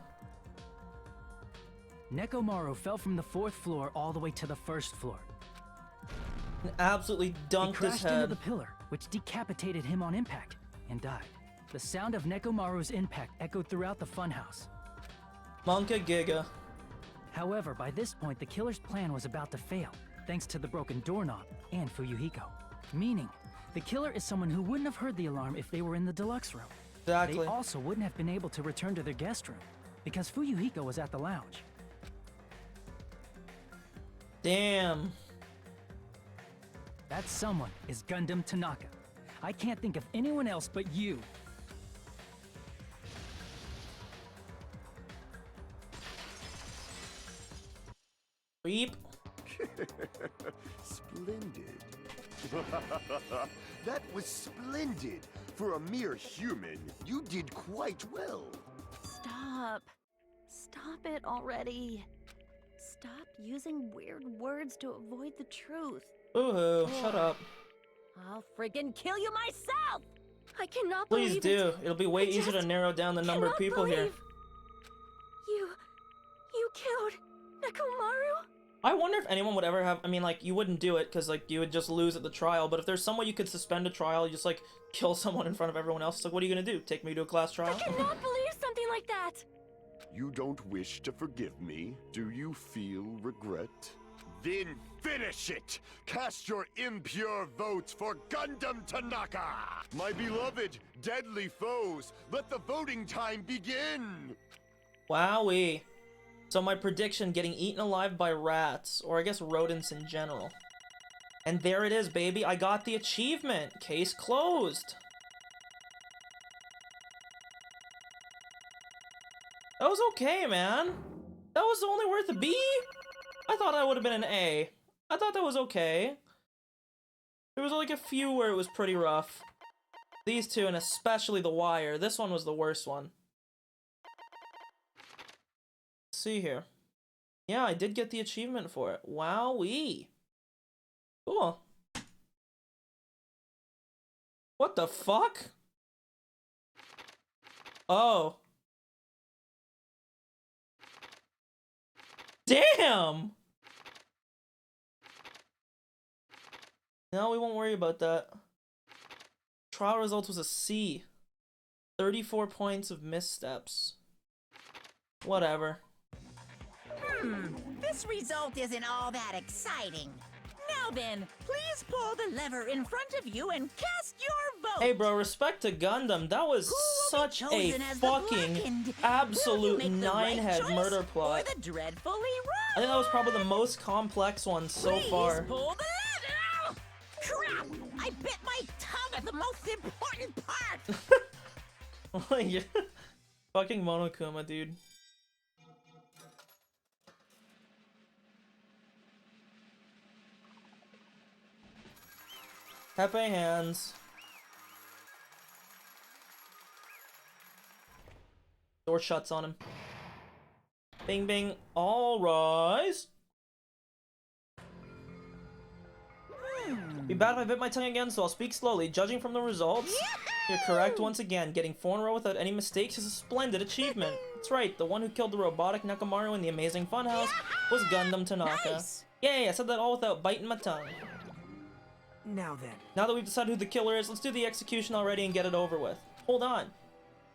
[SPEAKER 10] Nekomaru fell from the 4th floor all the way to the 1st floor.
[SPEAKER 1] And absolutely
[SPEAKER 10] He
[SPEAKER 1] dunked his
[SPEAKER 10] crashed into
[SPEAKER 1] head.
[SPEAKER 10] the pillar, which decapitated him on impact, and died. The sound of Nekomaru's impact echoed throughout the funhouse.
[SPEAKER 1] Monka Giga.
[SPEAKER 10] However, by this point, the killer's plan was about to fail, thanks to the broken doorknob and Fuyuhiko. Meaning, the killer is someone who wouldn't have heard the alarm if they were in the deluxe room.
[SPEAKER 1] Exactly.
[SPEAKER 10] They also wouldn't have been able to return to their guest room, because Fuyuhiko was at the lounge.
[SPEAKER 1] Damn.
[SPEAKER 10] That someone is Gundam Tanaka. I can't think of anyone else but you.
[SPEAKER 1] Reap.
[SPEAKER 7] Splendid. That was splendid. For a mere human, you did quite well.
[SPEAKER 6] Stop. Stop it already. Stop using weird words to avoid the truth.
[SPEAKER 1] Ooh, shut up.
[SPEAKER 6] I'll friggin' kill you myself!
[SPEAKER 8] I cannot
[SPEAKER 1] Please
[SPEAKER 8] believe
[SPEAKER 1] do.
[SPEAKER 8] it.
[SPEAKER 1] It'll be way
[SPEAKER 8] I
[SPEAKER 1] easier to
[SPEAKER 8] just
[SPEAKER 1] narrow down the number of
[SPEAKER 8] cannot
[SPEAKER 1] people here.
[SPEAKER 8] believe You killed Nekomaru?
[SPEAKER 1] I wonder if anyone would ever have, I mean, like, you wouldn't do it, because, like, you would just lose at the trial, but if there's some way you could suspend a trial, you just, like, kill someone in front of everyone else, it's like, what are you gonna do? Take me to a class trial?
[SPEAKER 8] I cannot believe something like that!
[SPEAKER 7] You don't wish to forgive me? Do you feel regret? Then finish it! Cast your impure votes for Gundam Tanaka! My beloved, deadly foes, let the voting time begin!
[SPEAKER 1] Wowee. So my prediction, getting eaten alive by rats, or I guess rodents in general. And there it is, baby. I got the achievement. Case closed. That was okay, man. That was only worth a B? I thought that would have been an A. I thought that was okay. There was like a few where it was pretty rough. These two, and especially the wire. This one was the worst one. Let's see here. Yeah, I did get the achievement for it. Wowee. Cool. What the fuck? Oh. Damn! No, we won't worry about that. Trial result was a C. 34 points of missteps. Whatever.
[SPEAKER 5] This result isn't all that exciting. Now Now then, please pull the lever in front of you and cast your vote.
[SPEAKER 1] Hey bro, respect to Gundam. That was such a fucking absolute nine-head murder plot.
[SPEAKER 5] The dreadfully wrong?
[SPEAKER 1] I think that was probably the most complex one so far.
[SPEAKER 5] Pull the lever! Crap! I bit my tongue at the most important part!
[SPEAKER 1] Yeah. Fucking Monokuma, dude. Pepe hands. Door shuts on him. Bing bing. All rise. Be bad if I bit my tongue again, so I'll speak slowly. Judging from the results, you're correct once again. Getting 4 in a row without any mistakes is a splendid achievement. That's right, the one who killed the robotic Nekomaru in the Amazing Funhouse was Gundam Tanaka.
[SPEAKER 5] Nice.
[SPEAKER 1] Yay, I said that all without biting my tongue.
[SPEAKER 11] Now then.
[SPEAKER 1] Now that we've decided who the killer is, let's do the execution already and get it over with. Hold on.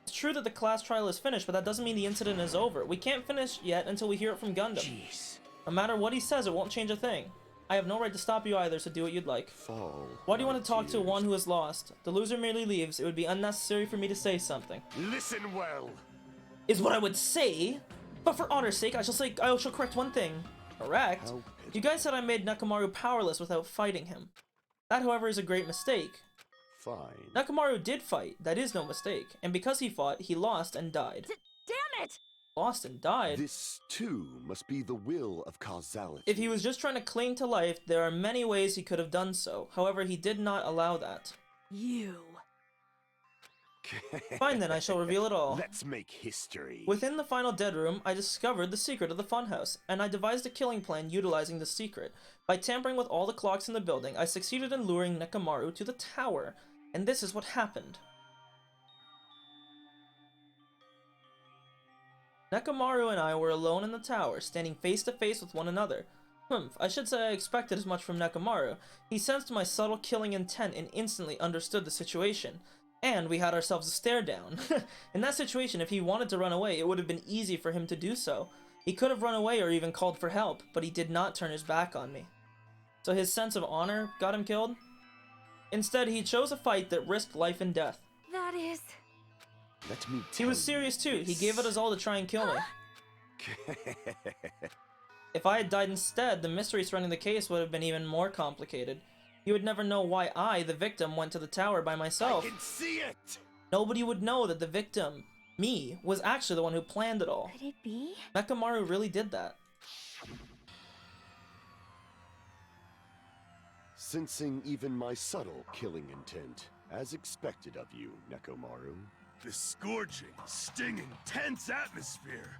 [SPEAKER 1] It's true that the class trial is finished, but that doesn't mean the incident is over. We can't finish yet until we hear it from Gundam.
[SPEAKER 11] Jeez.
[SPEAKER 1] No matter what he says, it won't change a thing. I have no right to stop you either, so do what you'd like.
[SPEAKER 7] Fall.
[SPEAKER 1] Why do you want to talk to one who has lost? The loser merely leaves. It would be unnecessary for me to say something.
[SPEAKER 7] Listen well.
[SPEAKER 1] Is what I would say. But for honor's sake, I shall correct one thing. Correct? You guys said I made Nekomaru powerless without fighting him. That, however, is a great mistake.
[SPEAKER 7] Fine.
[SPEAKER 1] Nekomaru did fight. That is no mistake. And because he fought, he lost and died.
[SPEAKER 6] Damn it!
[SPEAKER 1] Lost and died?
[SPEAKER 7] This, too, must be the will of causality.
[SPEAKER 1] If he was just trying to cling to life, there are many ways he could have done so. However, he did not allow that.
[SPEAKER 6] You.
[SPEAKER 1] Fine then, I shall reveal it all.
[SPEAKER 7] Let's make history.
[SPEAKER 1] Within the final dead room, I discovered the secret of the funhouse, and I devised a killing plan utilizing the secret. By tampering with all the clocks in the building, I succeeded in luring Nekomaru to the tower. And this is what happened. Nekomaru and I were alone in the tower, standing face to face with one another. I should say I expected as much from Nekomaru. He sensed my subtle killing intent and instantly understood the situation. And we had ourselves a stare down. In that situation, if he wanted to run away, it would have been easy for him to do so. He could have run away or even called for help, but he did not turn his back on me. So his sense of honor got him killed? Instead, he chose a fight that risked life and death.
[SPEAKER 8] That is...
[SPEAKER 7] Let me
[SPEAKER 1] He was serious too. He gave it his all to try and kill me. If I had died instead, the mystery surrounding the case would have been even more complicated. You would never know why I, the victim, went to the tower by myself.
[SPEAKER 7] I can see it!
[SPEAKER 1] Nobody would know that the victim, me, was actually the one who planned it all.
[SPEAKER 3] Could it be?
[SPEAKER 1] Nekomaru really did that.
[SPEAKER 7] Sensing even my subtle killing intent, as expected of you, Nekomaru.
[SPEAKER 2] The scorching, stinging, tense atmosphere.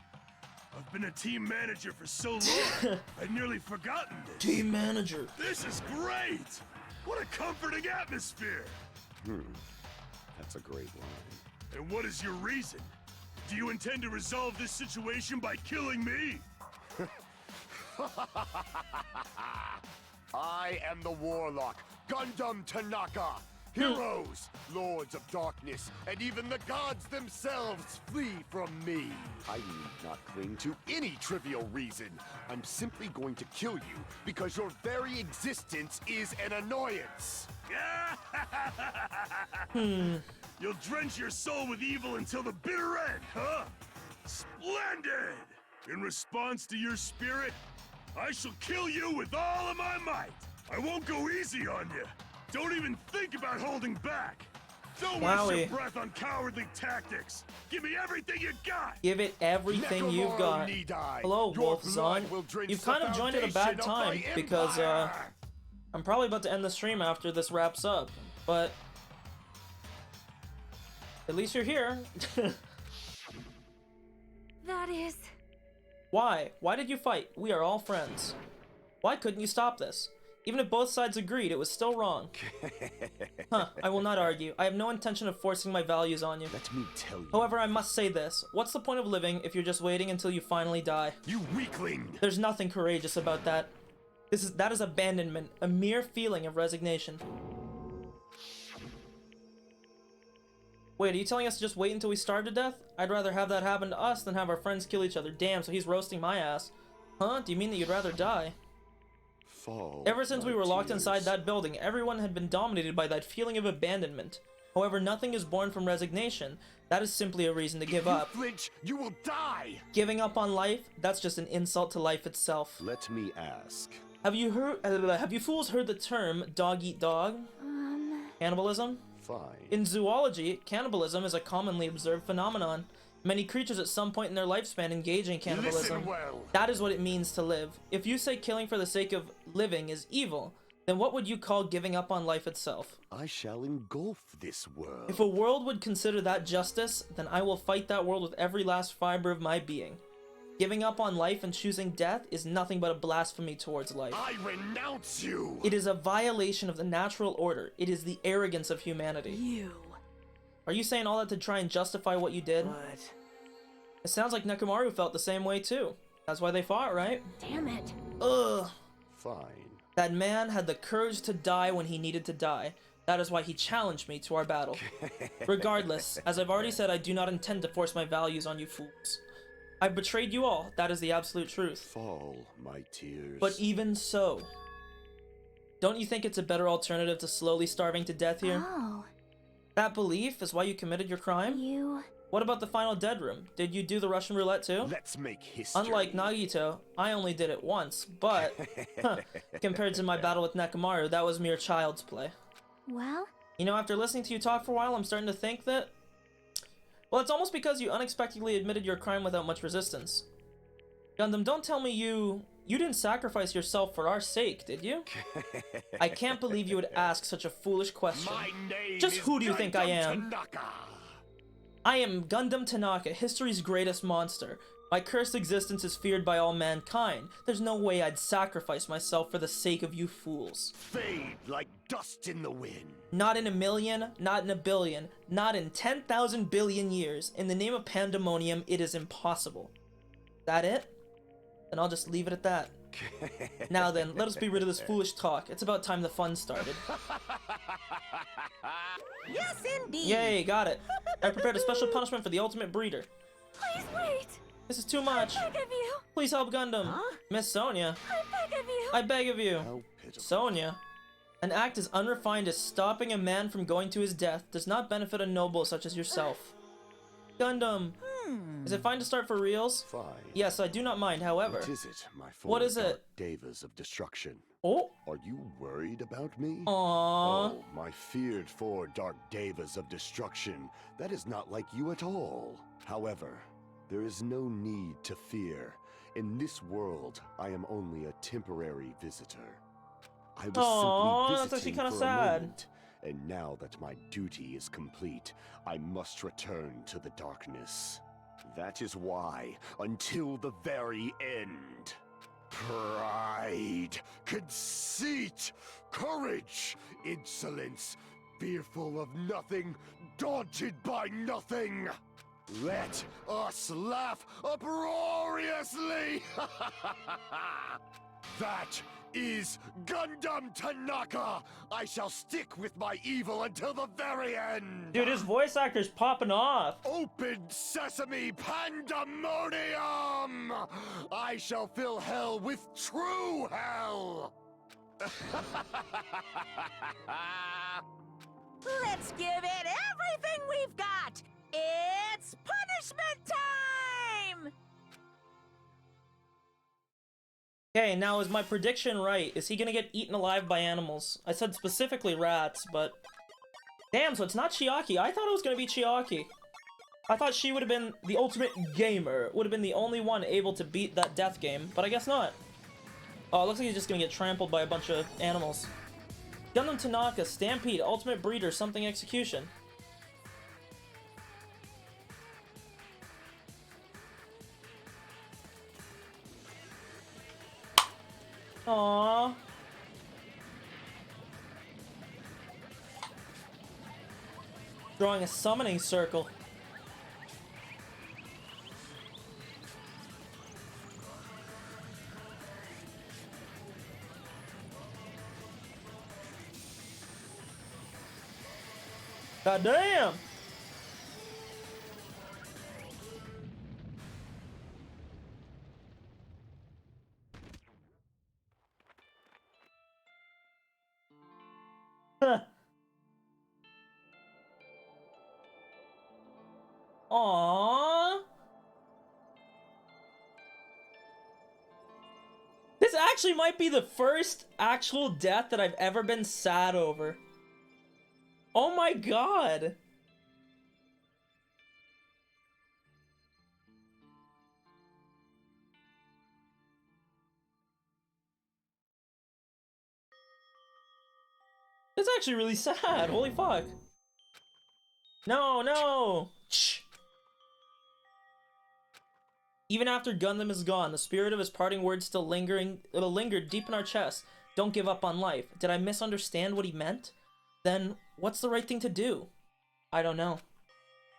[SPEAKER 2] I've been a team manager for so long, I'd nearly forgotten this.
[SPEAKER 1] Team manager.
[SPEAKER 2] This is great! What a comforting atmosphere!
[SPEAKER 7] That's a great line.
[SPEAKER 2] And what is your reason? Do you intend to resolve this situation by killing me?
[SPEAKER 7] I am the Warlock, Gundam Tanaka. Heroes, lords of darkness, and even the gods themselves flee from me. I need not cling to any trivial reason. I'm simply going to kill you because your very existence is an annoyance.
[SPEAKER 2] You'll drench your soul with evil until the bitter end, huh? Splendid! In response to your spirit, I shall kill you with all of my might. I won't go easy on you. Don't even think about holding back. Don't waste your breath on cowardly tactics. Give me everything you got.
[SPEAKER 1] Give it everything you've got. Hello, Wolfzon. You've kind of joined at a bad time because I'm probably about to end the stream after this wraps up. But at least you're here.
[SPEAKER 8] That is...
[SPEAKER 1] Why? Why did you fight? We are all friends. Why couldn't you stop this? Even if both sides agreed, it was still wrong. I will not argue. I have no intention of forcing my values on you.
[SPEAKER 7] Let me tell you.
[SPEAKER 1] However, I must say this. What's the point of living if you're just waiting until you finally die?
[SPEAKER 2] You weakling!
[SPEAKER 1] There's nothing courageous about that. That is abandonment, a mere feeling of resignation. Wait, are you telling us to just wait until we starve to death? I'd rather have that happen to us than have our friends kill each other. Damn, so he's roasting my ass. Huh? Do you mean that you'd rather die?
[SPEAKER 7] Fall,
[SPEAKER 1] Ever since
[SPEAKER 7] my
[SPEAKER 1] we were locked
[SPEAKER 7] tears.
[SPEAKER 1] inside that building, everyone had been dominated by that feeling of abandonment. However, nothing is born from resignation. That is simply a reason to give up.
[SPEAKER 7] If you flinch, you will die!
[SPEAKER 1] Giving up on life? That's just an insult to life itself.
[SPEAKER 7] Let me ask.
[SPEAKER 1] Have you fools heard the term dog eat dog? Cannibalism?
[SPEAKER 7] Fine.
[SPEAKER 1] In zoology, cannibalism is a commonly observed phenomenon. Many creatures at some point in their lifespan engage in cannibalism.
[SPEAKER 7] Listen well.
[SPEAKER 1] That is what it means to live. If you say killing for the sake of living is evil, then what would you call giving up on life itself?
[SPEAKER 7] I shall engulf this world.
[SPEAKER 1] If a world would consider that justice, then I will fight that world with every last fiber of my being. Giving up on life and choosing death is nothing but a blasphemy towards life.
[SPEAKER 7] I renounce you!
[SPEAKER 1] It is a violation of the natural order. It is the arrogance of humanity.
[SPEAKER 6] You.
[SPEAKER 1] Are you saying all that to try and justify what you did?
[SPEAKER 11] What?
[SPEAKER 1] It sounds like Nekomaru felt the same way too. That's why they fought, right?
[SPEAKER 6] Damn it.
[SPEAKER 1] Ugh.
[SPEAKER 7] Fine.
[SPEAKER 1] That man had the courage to die when he needed to die. That is why he challenged me to our battle. Regardless, as I've already said, I do not intend to force my values on you fools. I've betrayed you all. That is the absolute truth.
[SPEAKER 7] Fall, my tears.
[SPEAKER 1] But even so, don't you think it's a better alternative to slowly starving to death here?
[SPEAKER 3] Oh,
[SPEAKER 1] That belief is why you committed your crime?
[SPEAKER 3] you...
[SPEAKER 1] What about the final dead room? Did you do the Russian roulette too?
[SPEAKER 7] Let's make history.
[SPEAKER 1] Unlike Nagito, I only did it once, but compared to my battle with Nekomaru, that was mere child's play.
[SPEAKER 3] Well,
[SPEAKER 1] You know, after listening to you talk for a while, I'm starting to think that... Well, it's almost because you unexpectedly admitted your crime without much resistance. Gundam, don't tell me you didn't sacrifice yourself for our sake, did you? I can't believe you would ask such a foolish question.
[SPEAKER 7] My name
[SPEAKER 1] Just
[SPEAKER 7] is
[SPEAKER 1] who do you think I
[SPEAKER 7] Gundam
[SPEAKER 1] am?
[SPEAKER 7] Tanaka.
[SPEAKER 1] I am Gundam Tanaka, history's greatest monster. My cursed existence is feared by all mankind. There's no way I'd sacrifice myself for the sake of you fools.
[SPEAKER 7] Fade like dust in the wind.
[SPEAKER 1] Not in a million, not in a billion, not in 10,000 billion years. In the name of pandemonium, it is impossible. That it? Then I'll just leave it at that. Now then, let us be rid of this foolish talk. It's about time the fun started.
[SPEAKER 5] Yes, indeed.
[SPEAKER 1] Yay, got it. I prepared a special punishment for the ultimate breeder.
[SPEAKER 8] Please wait.
[SPEAKER 1] This is too much.
[SPEAKER 8] I beg of you.
[SPEAKER 1] Please help Gundam.
[SPEAKER 5] Huh?
[SPEAKER 1] Miss Sonia.
[SPEAKER 8] I beg of you.
[SPEAKER 1] I beg of you.
[SPEAKER 7] How pitiful.
[SPEAKER 1] Sonia. An act as unrefined as stopping a man from going to his death does not benefit a noble such as yourself. Gundam. Is it fine to start for reals?
[SPEAKER 7] Fine.
[SPEAKER 1] Yes, I do not mind, however.
[SPEAKER 7] What is it, my four
[SPEAKER 1] What is
[SPEAKER 7] dark
[SPEAKER 1] it?
[SPEAKER 7] Devas of destruction?
[SPEAKER 1] Oh.
[SPEAKER 7] Are you worried about me?
[SPEAKER 1] Aww.
[SPEAKER 7] Oh, my feared four dark Devas of destruction. That is not like you at all. However, there is no need to fear. In this world, I am only a temporary visitor. I was
[SPEAKER 1] Aww,
[SPEAKER 7] simply
[SPEAKER 1] that's actually
[SPEAKER 7] visiting
[SPEAKER 1] kinda
[SPEAKER 7] for
[SPEAKER 1] sad.
[SPEAKER 7] a moment. And now that my duty is complete, I must return to the darkness. That is why, until the very end, pride, conceit, courage, insolence, fearful of nothing, daunted by nothing. Let us laugh uproariously! That is Gundam Tanaka! I shall stick with my evil until the very end!
[SPEAKER 1] Dude, his voice actor's popping off.
[SPEAKER 7] Open sesame pandemonium! I shall fill hell with true hell!
[SPEAKER 5] Let's give it everything we've got. It's punishment time!
[SPEAKER 1] Okay, now is my prediction right? Is he gonna get eaten alive by animals? I said specifically rats, but... Damn, so it's not Chiaki. I thought it was gonna be Chiaki. I thought she would have been the ultimate gamer. Would have been the only one able to beat that death game, but I guess not. Oh, it looks like he's just gonna get trampled by a bunch of animals. Gundam Tanaka, Stampede, Ultimate Breeder, something execution. Aww. Drawing a summoning circle. God damn! actually might be the first actual death that I've ever been sad over. Oh my god. It's actually really sad. Holy fuck. No, no. Shh. Even after Gundam is gone, the spirit of his parting words still lingered deep in our chests. Don't give up on life. Did I misunderstand what he meant? Then, what's the right thing to do? I don't know.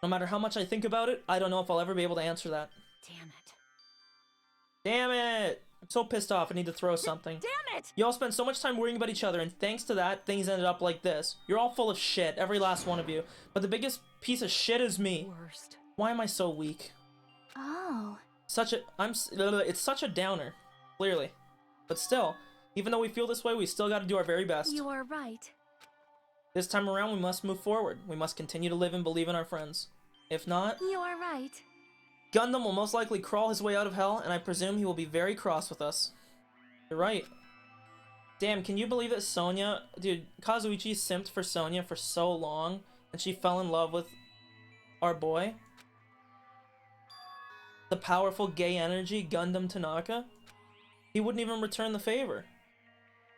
[SPEAKER 1] No matter how much I think about it, I don't know if I'll ever be able to answer that.
[SPEAKER 6] Damn it.
[SPEAKER 1] Damn it! I'm so pissed off, I need to throw something.
[SPEAKER 6] Damn it!
[SPEAKER 1] You all spent so much time worrying about each other, and thanks to that, things ended up like this. You're all full of shit, every last one of you. But the biggest piece of shit is me.
[SPEAKER 6] Worst.
[SPEAKER 1] Why am I so weak?
[SPEAKER 3] Oh.
[SPEAKER 1] It's such a downer, clearly. But still, even though we feel this way, we still gotta do our very best.
[SPEAKER 8] You are right.
[SPEAKER 1] This time around, we must move forward. We must continue to live and believe in our friends. If not,
[SPEAKER 8] You are right.
[SPEAKER 1] Gundam will most likely crawl his way out of hell, and I presume he will be very cross with us. You're right. Damn, can you believe that Sonya... Dude, Kazuichi simped for Sonya for so long, and she fell in love with our boy? The powerful gay energy Gundam Tanaka? He wouldn't even return the favor.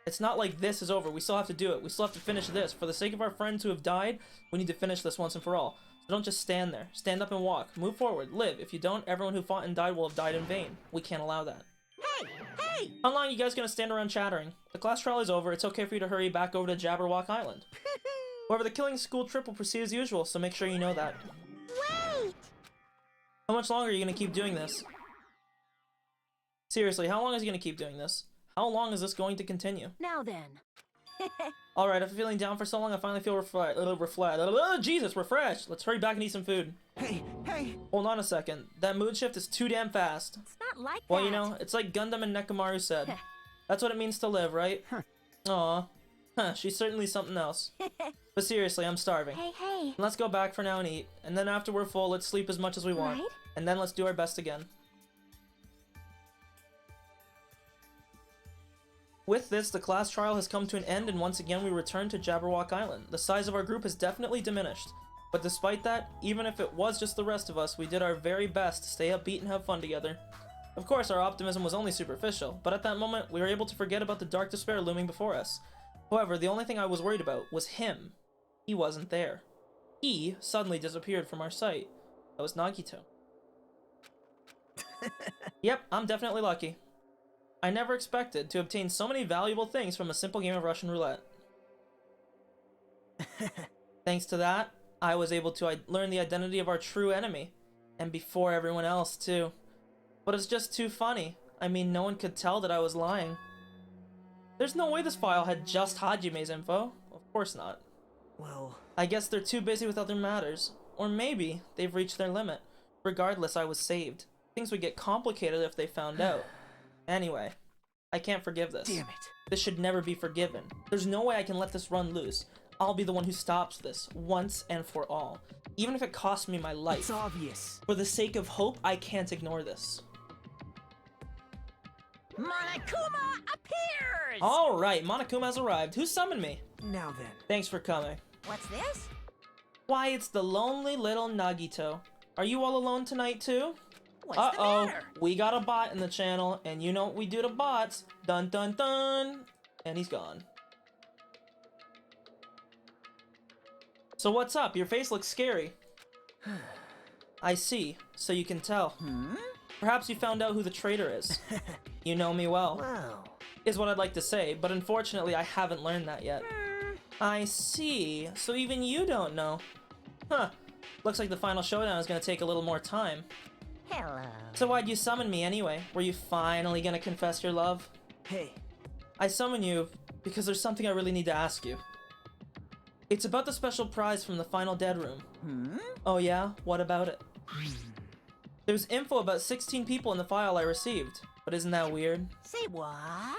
[SPEAKER 1] It's not like this is over. We still have to do it. We still have to finish this. For the sake of our friends who have died, we need to finish this once and for all. So don't just stand there. Stand up and walk. Move forward. Live. If you don't, everyone who fought and died will have died in vain. We can't allow that.
[SPEAKER 5] Hey!
[SPEAKER 1] How long are you guys gonna stand around chattering? The class trial is over. It's okay for you to hurry back over to Jabberwock Island. However, the killing school trip will proceed as usual, so make sure you know that.
[SPEAKER 12] Wait!
[SPEAKER 1] How much longer are you gonna keep doing this? Seriously, how long is he gonna keep doing this? How long is this going to continue?
[SPEAKER 6] Now then.
[SPEAKER 1] Alright, after feeling down for so long, I finally feel Jesus, refreshed! Let's hurry back and eat some food.
[SPEAKER 9] Hey, hey!
[SPEAKER 1] Hold on a second. That mood shift is too damn fast.
[SPEAKER 6] It's not like
[SPEAKER 1] Well,
[SPEAKER 6] that.
[SPEAKER 1] you know, it's like Gundam and Nekomaru said. That's what it means to live, right? Aw. Huh, she's certainly something else. But seriously, I'm starving.
[SPEAKER 3] Hey.
[SPEAKER 1] Let's go back for now and eat. And then after we're full, let's sleep as much as we want.
[SPEAKER 3] Right?
[SPEAKER 1] And then let's do our best again. With this, the class trial has come to an end, and once again we return to Jabberwock Island. The size of our group has definitely diminished. But despite that, even if it was just the rest of us, we did our very best to stay upbeat and have fun together. Of course, our optimism was only superficial, but at that moment, we were able to forget about the dark despair looming before us. However, the only thing I was worried about was him. He wasn't there. He suddenly disappeared from our sight. That was Nagito. Yep, I'm definitely lucky. I never expected to obtain so many valuable things from a simple game of Russian roulette. Thanks to that, I was able to learn the identity of our true enemy. And before everyone else, too. But it's just too funny. I mean, no one could tell that I was lying. There's no way this file had just Hajime's info. Of course not.
[SPEAKER 11] Well,
[SPEAKER 1] I guess they're too busy with other matters. Or maybe they've reached their limit. Regardless, I was saved. Things would get complicated if they found out. Anyway, I can't forgive this.
[SPEAKER 9] Damn it.
[SPEAKER 1] This should never be forgiven. There's no way I can let this run loose. I'll be the one who stops this, once and for all. Even if it costs me my life.
[SPEAKER 11] it's obvious.
[SPEAKER 1] For the sake of hope, I can't ignore this.
[SPEAKER 5] Monokuma appears!
[SPEAKER 1] Alright, Monokuma has arrived. Who summoned me?
[SPEAKER 11] Now then.
[SPEAKER 1] Thanks for coming.
[SPEAKER 5] What's this?
[SPEAKER 1] Why, it's the lonely little Nagito. Are you all alone tonight, too?
[SPEAKER 5] What's the matter?
[SPEAKER 1] We got a bot in the channel, and you know what we do to bots. Dun dun dun! And he's gone. So what's up? Your face looks scary. I see. So you can tell. Perhaps you found out who the traitor is. You know me well.
[SPEAKER 11] Wow.
[SPEAKER 1] Is what I'd like to say, but unfortunately I haven't learned that yet. I see. So even you don't know. Huh. Looks like the final showdown is gonna take a little more time.
[SPEAKER 5] Hello.
[SPEAKER 1] So why'd you summon me anyway? Were you finally gonna confess your love?
[SPEAKER 11] Hey,
[SPEAKER 1] I summon you because there's something I really need to ask you. It's about the special prize from the final dead room. Oh yeah? What about it? There's info about 16 people in the file I received, but isn't that weird?
[SPEAKER 5] Say what?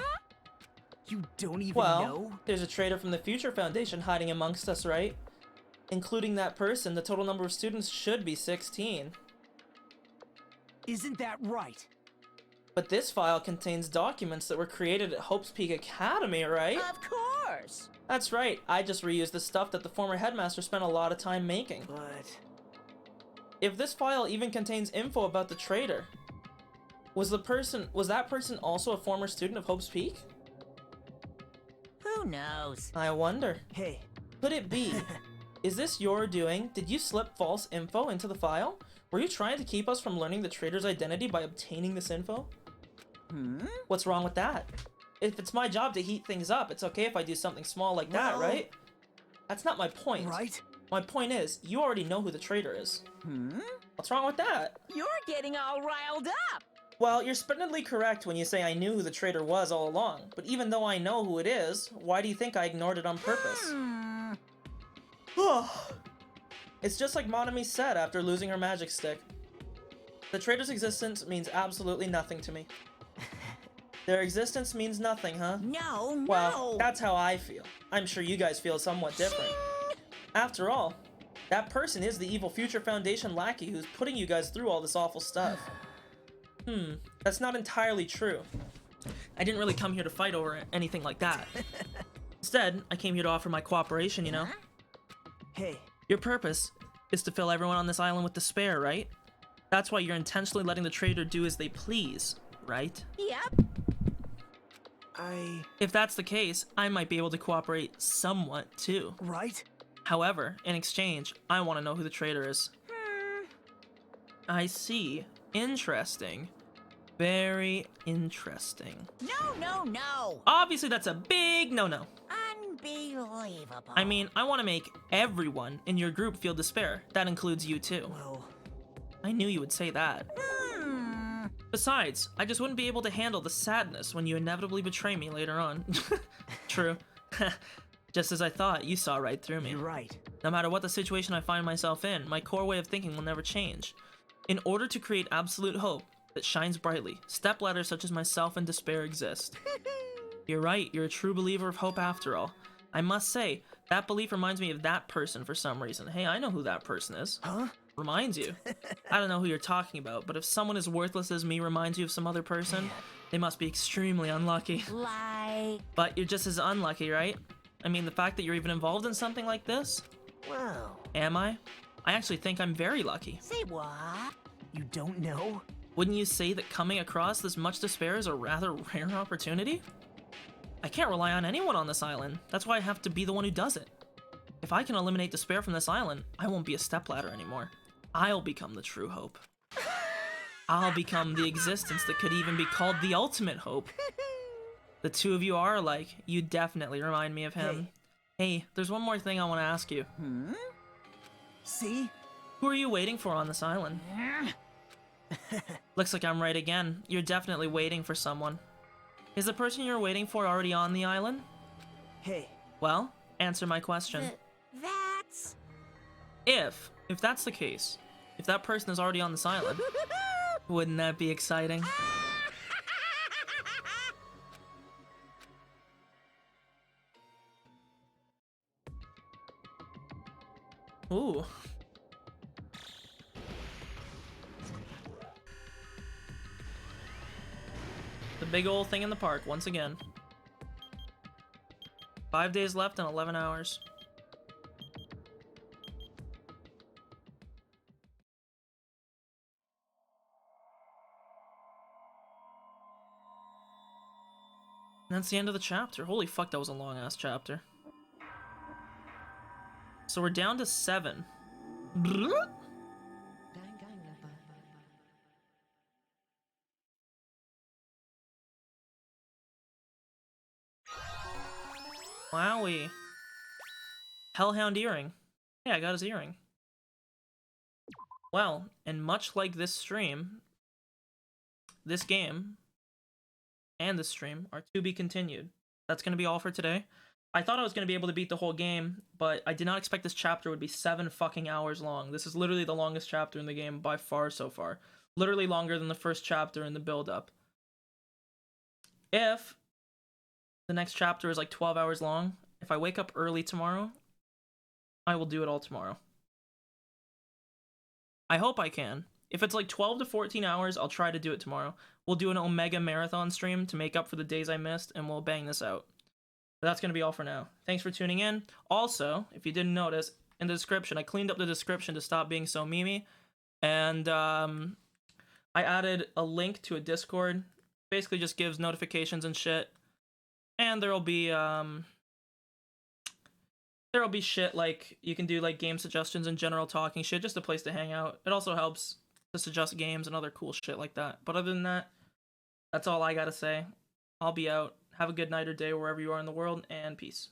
[SPEAKER 11] you don't even
[SPEAKER 1] Well,
[SPEAKER 11] know?
[SPEAKER 1] there's a traitor from the Future Foundation hiding amongst us, right? Including that person, the total number of students should be 16.
[SPEAKER 11] Isn't that right?
[SPEAKER 1] But this file contains documents that were created at Hope's Peak Academy, right?
[SPEAKER 5] Of course!
[SPEAKER 1] That's right, I just reused the stuff that the former headmaster spent a lot of time making.
[SPEAKER 11] But...
[SPEAKER 1] If this file even contains info about the traitor, was that person also a former student of Hope's Peak?
[SPEAKER 5] Who knows?
[SPEAKER 1] I wonder.
[SPEAKER 11] Hey.
[SPEAKER 1] Could it be? Is this your doing? Did you slip false info into the file? Were you trying to keep us from learning the traitor's identity by obtaining this info? What's wrong with that? If it's my job to heat things up, it's okay if I do something small like that, right? That's not my point.
[SPEAKER 11] Right?
[SPEAKER 1] My point is, you already know who the traitor is. What's wrong with that?
[SPEAKER 5] You're getting all riled up!
[SPEAKER 1] Well, you're splendidly correct when you say I knew who the traitor was all along, but even though I know who it is, why do you think I ignored it on purpose? It's just like Monami said after losing her magic stick. The traitor's existence means absolutely nothing to me. Their existence means nothing, huh?
[SPEAKER 5] No,
[SPEAKER 1] Well, that's how I feel. I'm sure you guys feel somewhat different. After all, that person is the evil Future Foundation lackey who's putting you guys through all this awful stuff. That's not entirely true. I didn't really come here to fight over anything like that. Instead, I came here to offer my cooperation, you know?
[SPEAKER 11] Hey.
[SPEAKER 1] Your purpose is to fill everyone on this island with despair, right? That's why you're intentionally letting the traitor do as they please, right?
[SPEAKER 5] Yep.
[SPEAKER 1] If that's the case, I might be able to cooperate somewhat, too.
[SPEAKER 11] Right?
[SPEAKER 1] However, in exchange, I want to know who the traitor is. I see. Interesting. Very interesting.
[SPEAKER 5] No.
[SPEAKER 1] Obviously, that's a big no-no.
[SPEAKER 5] Unbelievable.
[SPEAKER 1] I mean, I want to make everyone in your group feel despair. That includes you, too.
[SPEAKER 11] Well...
[SPEAKER 1] I knew you would say that. Besides, I just wouldn't be able to handle the sadness when you inevitably betray me later on. True. Just as I thought, you saw right through me.
[SPEAKER 11] You're right.
[SPEAKER 1] No matter what the situation I find myself in, my core way of thinking will never change. In order to create absolute hope that shines brightly, stepladders such as myself and despair exist. You're right, you're a true believer of hope after all. I must say, that belief reminds me of that person for some reason. Hey, I know who that person is.
[SPEAKER 11] Huh?
[SPEAKER 1] Reminds you. I don't know who you're talking about, but if someone as worthless as me reminds you of some other person, they must be extremely unlucky.
[SPEAKER 5] Like...
[SPEAKER 1] But you're just as unlucky, right? I mean, the fact that you're even involved in something like this?
[SPEAKER 5] Whoa.
[SPEAKER 1] Am I? I actually think I'm very lucky.
[SPEAKER 5] Say what?
[SPEAKER 11] You don't know?
[SPEAKER 1] Wouldn't you say that coming across this much despair is a rather rare opportunity? I can't rely on anyone on this island. That's why I have to be the one who does it. If I can eliminate despair from this island, I won't be a stepladder anymore. I'll become the true hope. I'll become the existence that could even be called the ultimate hope. The two of you are alike. You definitely remind me of him. Hey, there's one more thing I want to ask you.
[SPEAKER 11] See?
[SPEAKER 1] Who are you waiting for on this island? Looks like I'm right again. You're definitely waiting for someone. Is the person you're waiting for already on the island?
[SPEAKER 11] Hey.
[SPEAKER 1] Well, answer my question.
[SPEAKER 5] That's...
[SPEAKER 1] If that's the case, if that person is already on this island, wouldn't that be exciting? Ooh. The big old thing in the park, once again. 5 days left and 11 hours. And that's the end of the chapter. Holy fuck, that was a long-ass chapter. So we're down to 7. Wowie. Hellhound earring. Hey, I got his earring. Well, and much like this stream, this game and this stream are to be continued. That's going to be all for today. I thought I was going to be able to beat the whole game, but I did not expect this chapter would be 7 fucking hours long. This is literally the longest chapter in the game by far so far. Literally longer than the first chapter in the build-up. If the next chapter is like 12 hours long, if I wake up early tomorrow, I will do it all tomorrow. I hope I can. If it's like 12 to 14 hours, I'll try to do it tomorrow. We'll do an Omega Marathon stream to make up for the days I missed, and we'll bang this out. But that's going to be all for now. Thanks for tuning in. Also, if you didn't notice, in the description, I cleaned up the description to stop being so memey. And I added a link to a Discord. Basically just gives notifications and shit. And there'll be shit like you can do like game suggestions and general talking shit, just a place to hang out. It also helps to suggest games and other cool shit like that. But other than that, that's all I gotta say. I'll be out. Have a good night or day wherever you are in the world, and peace.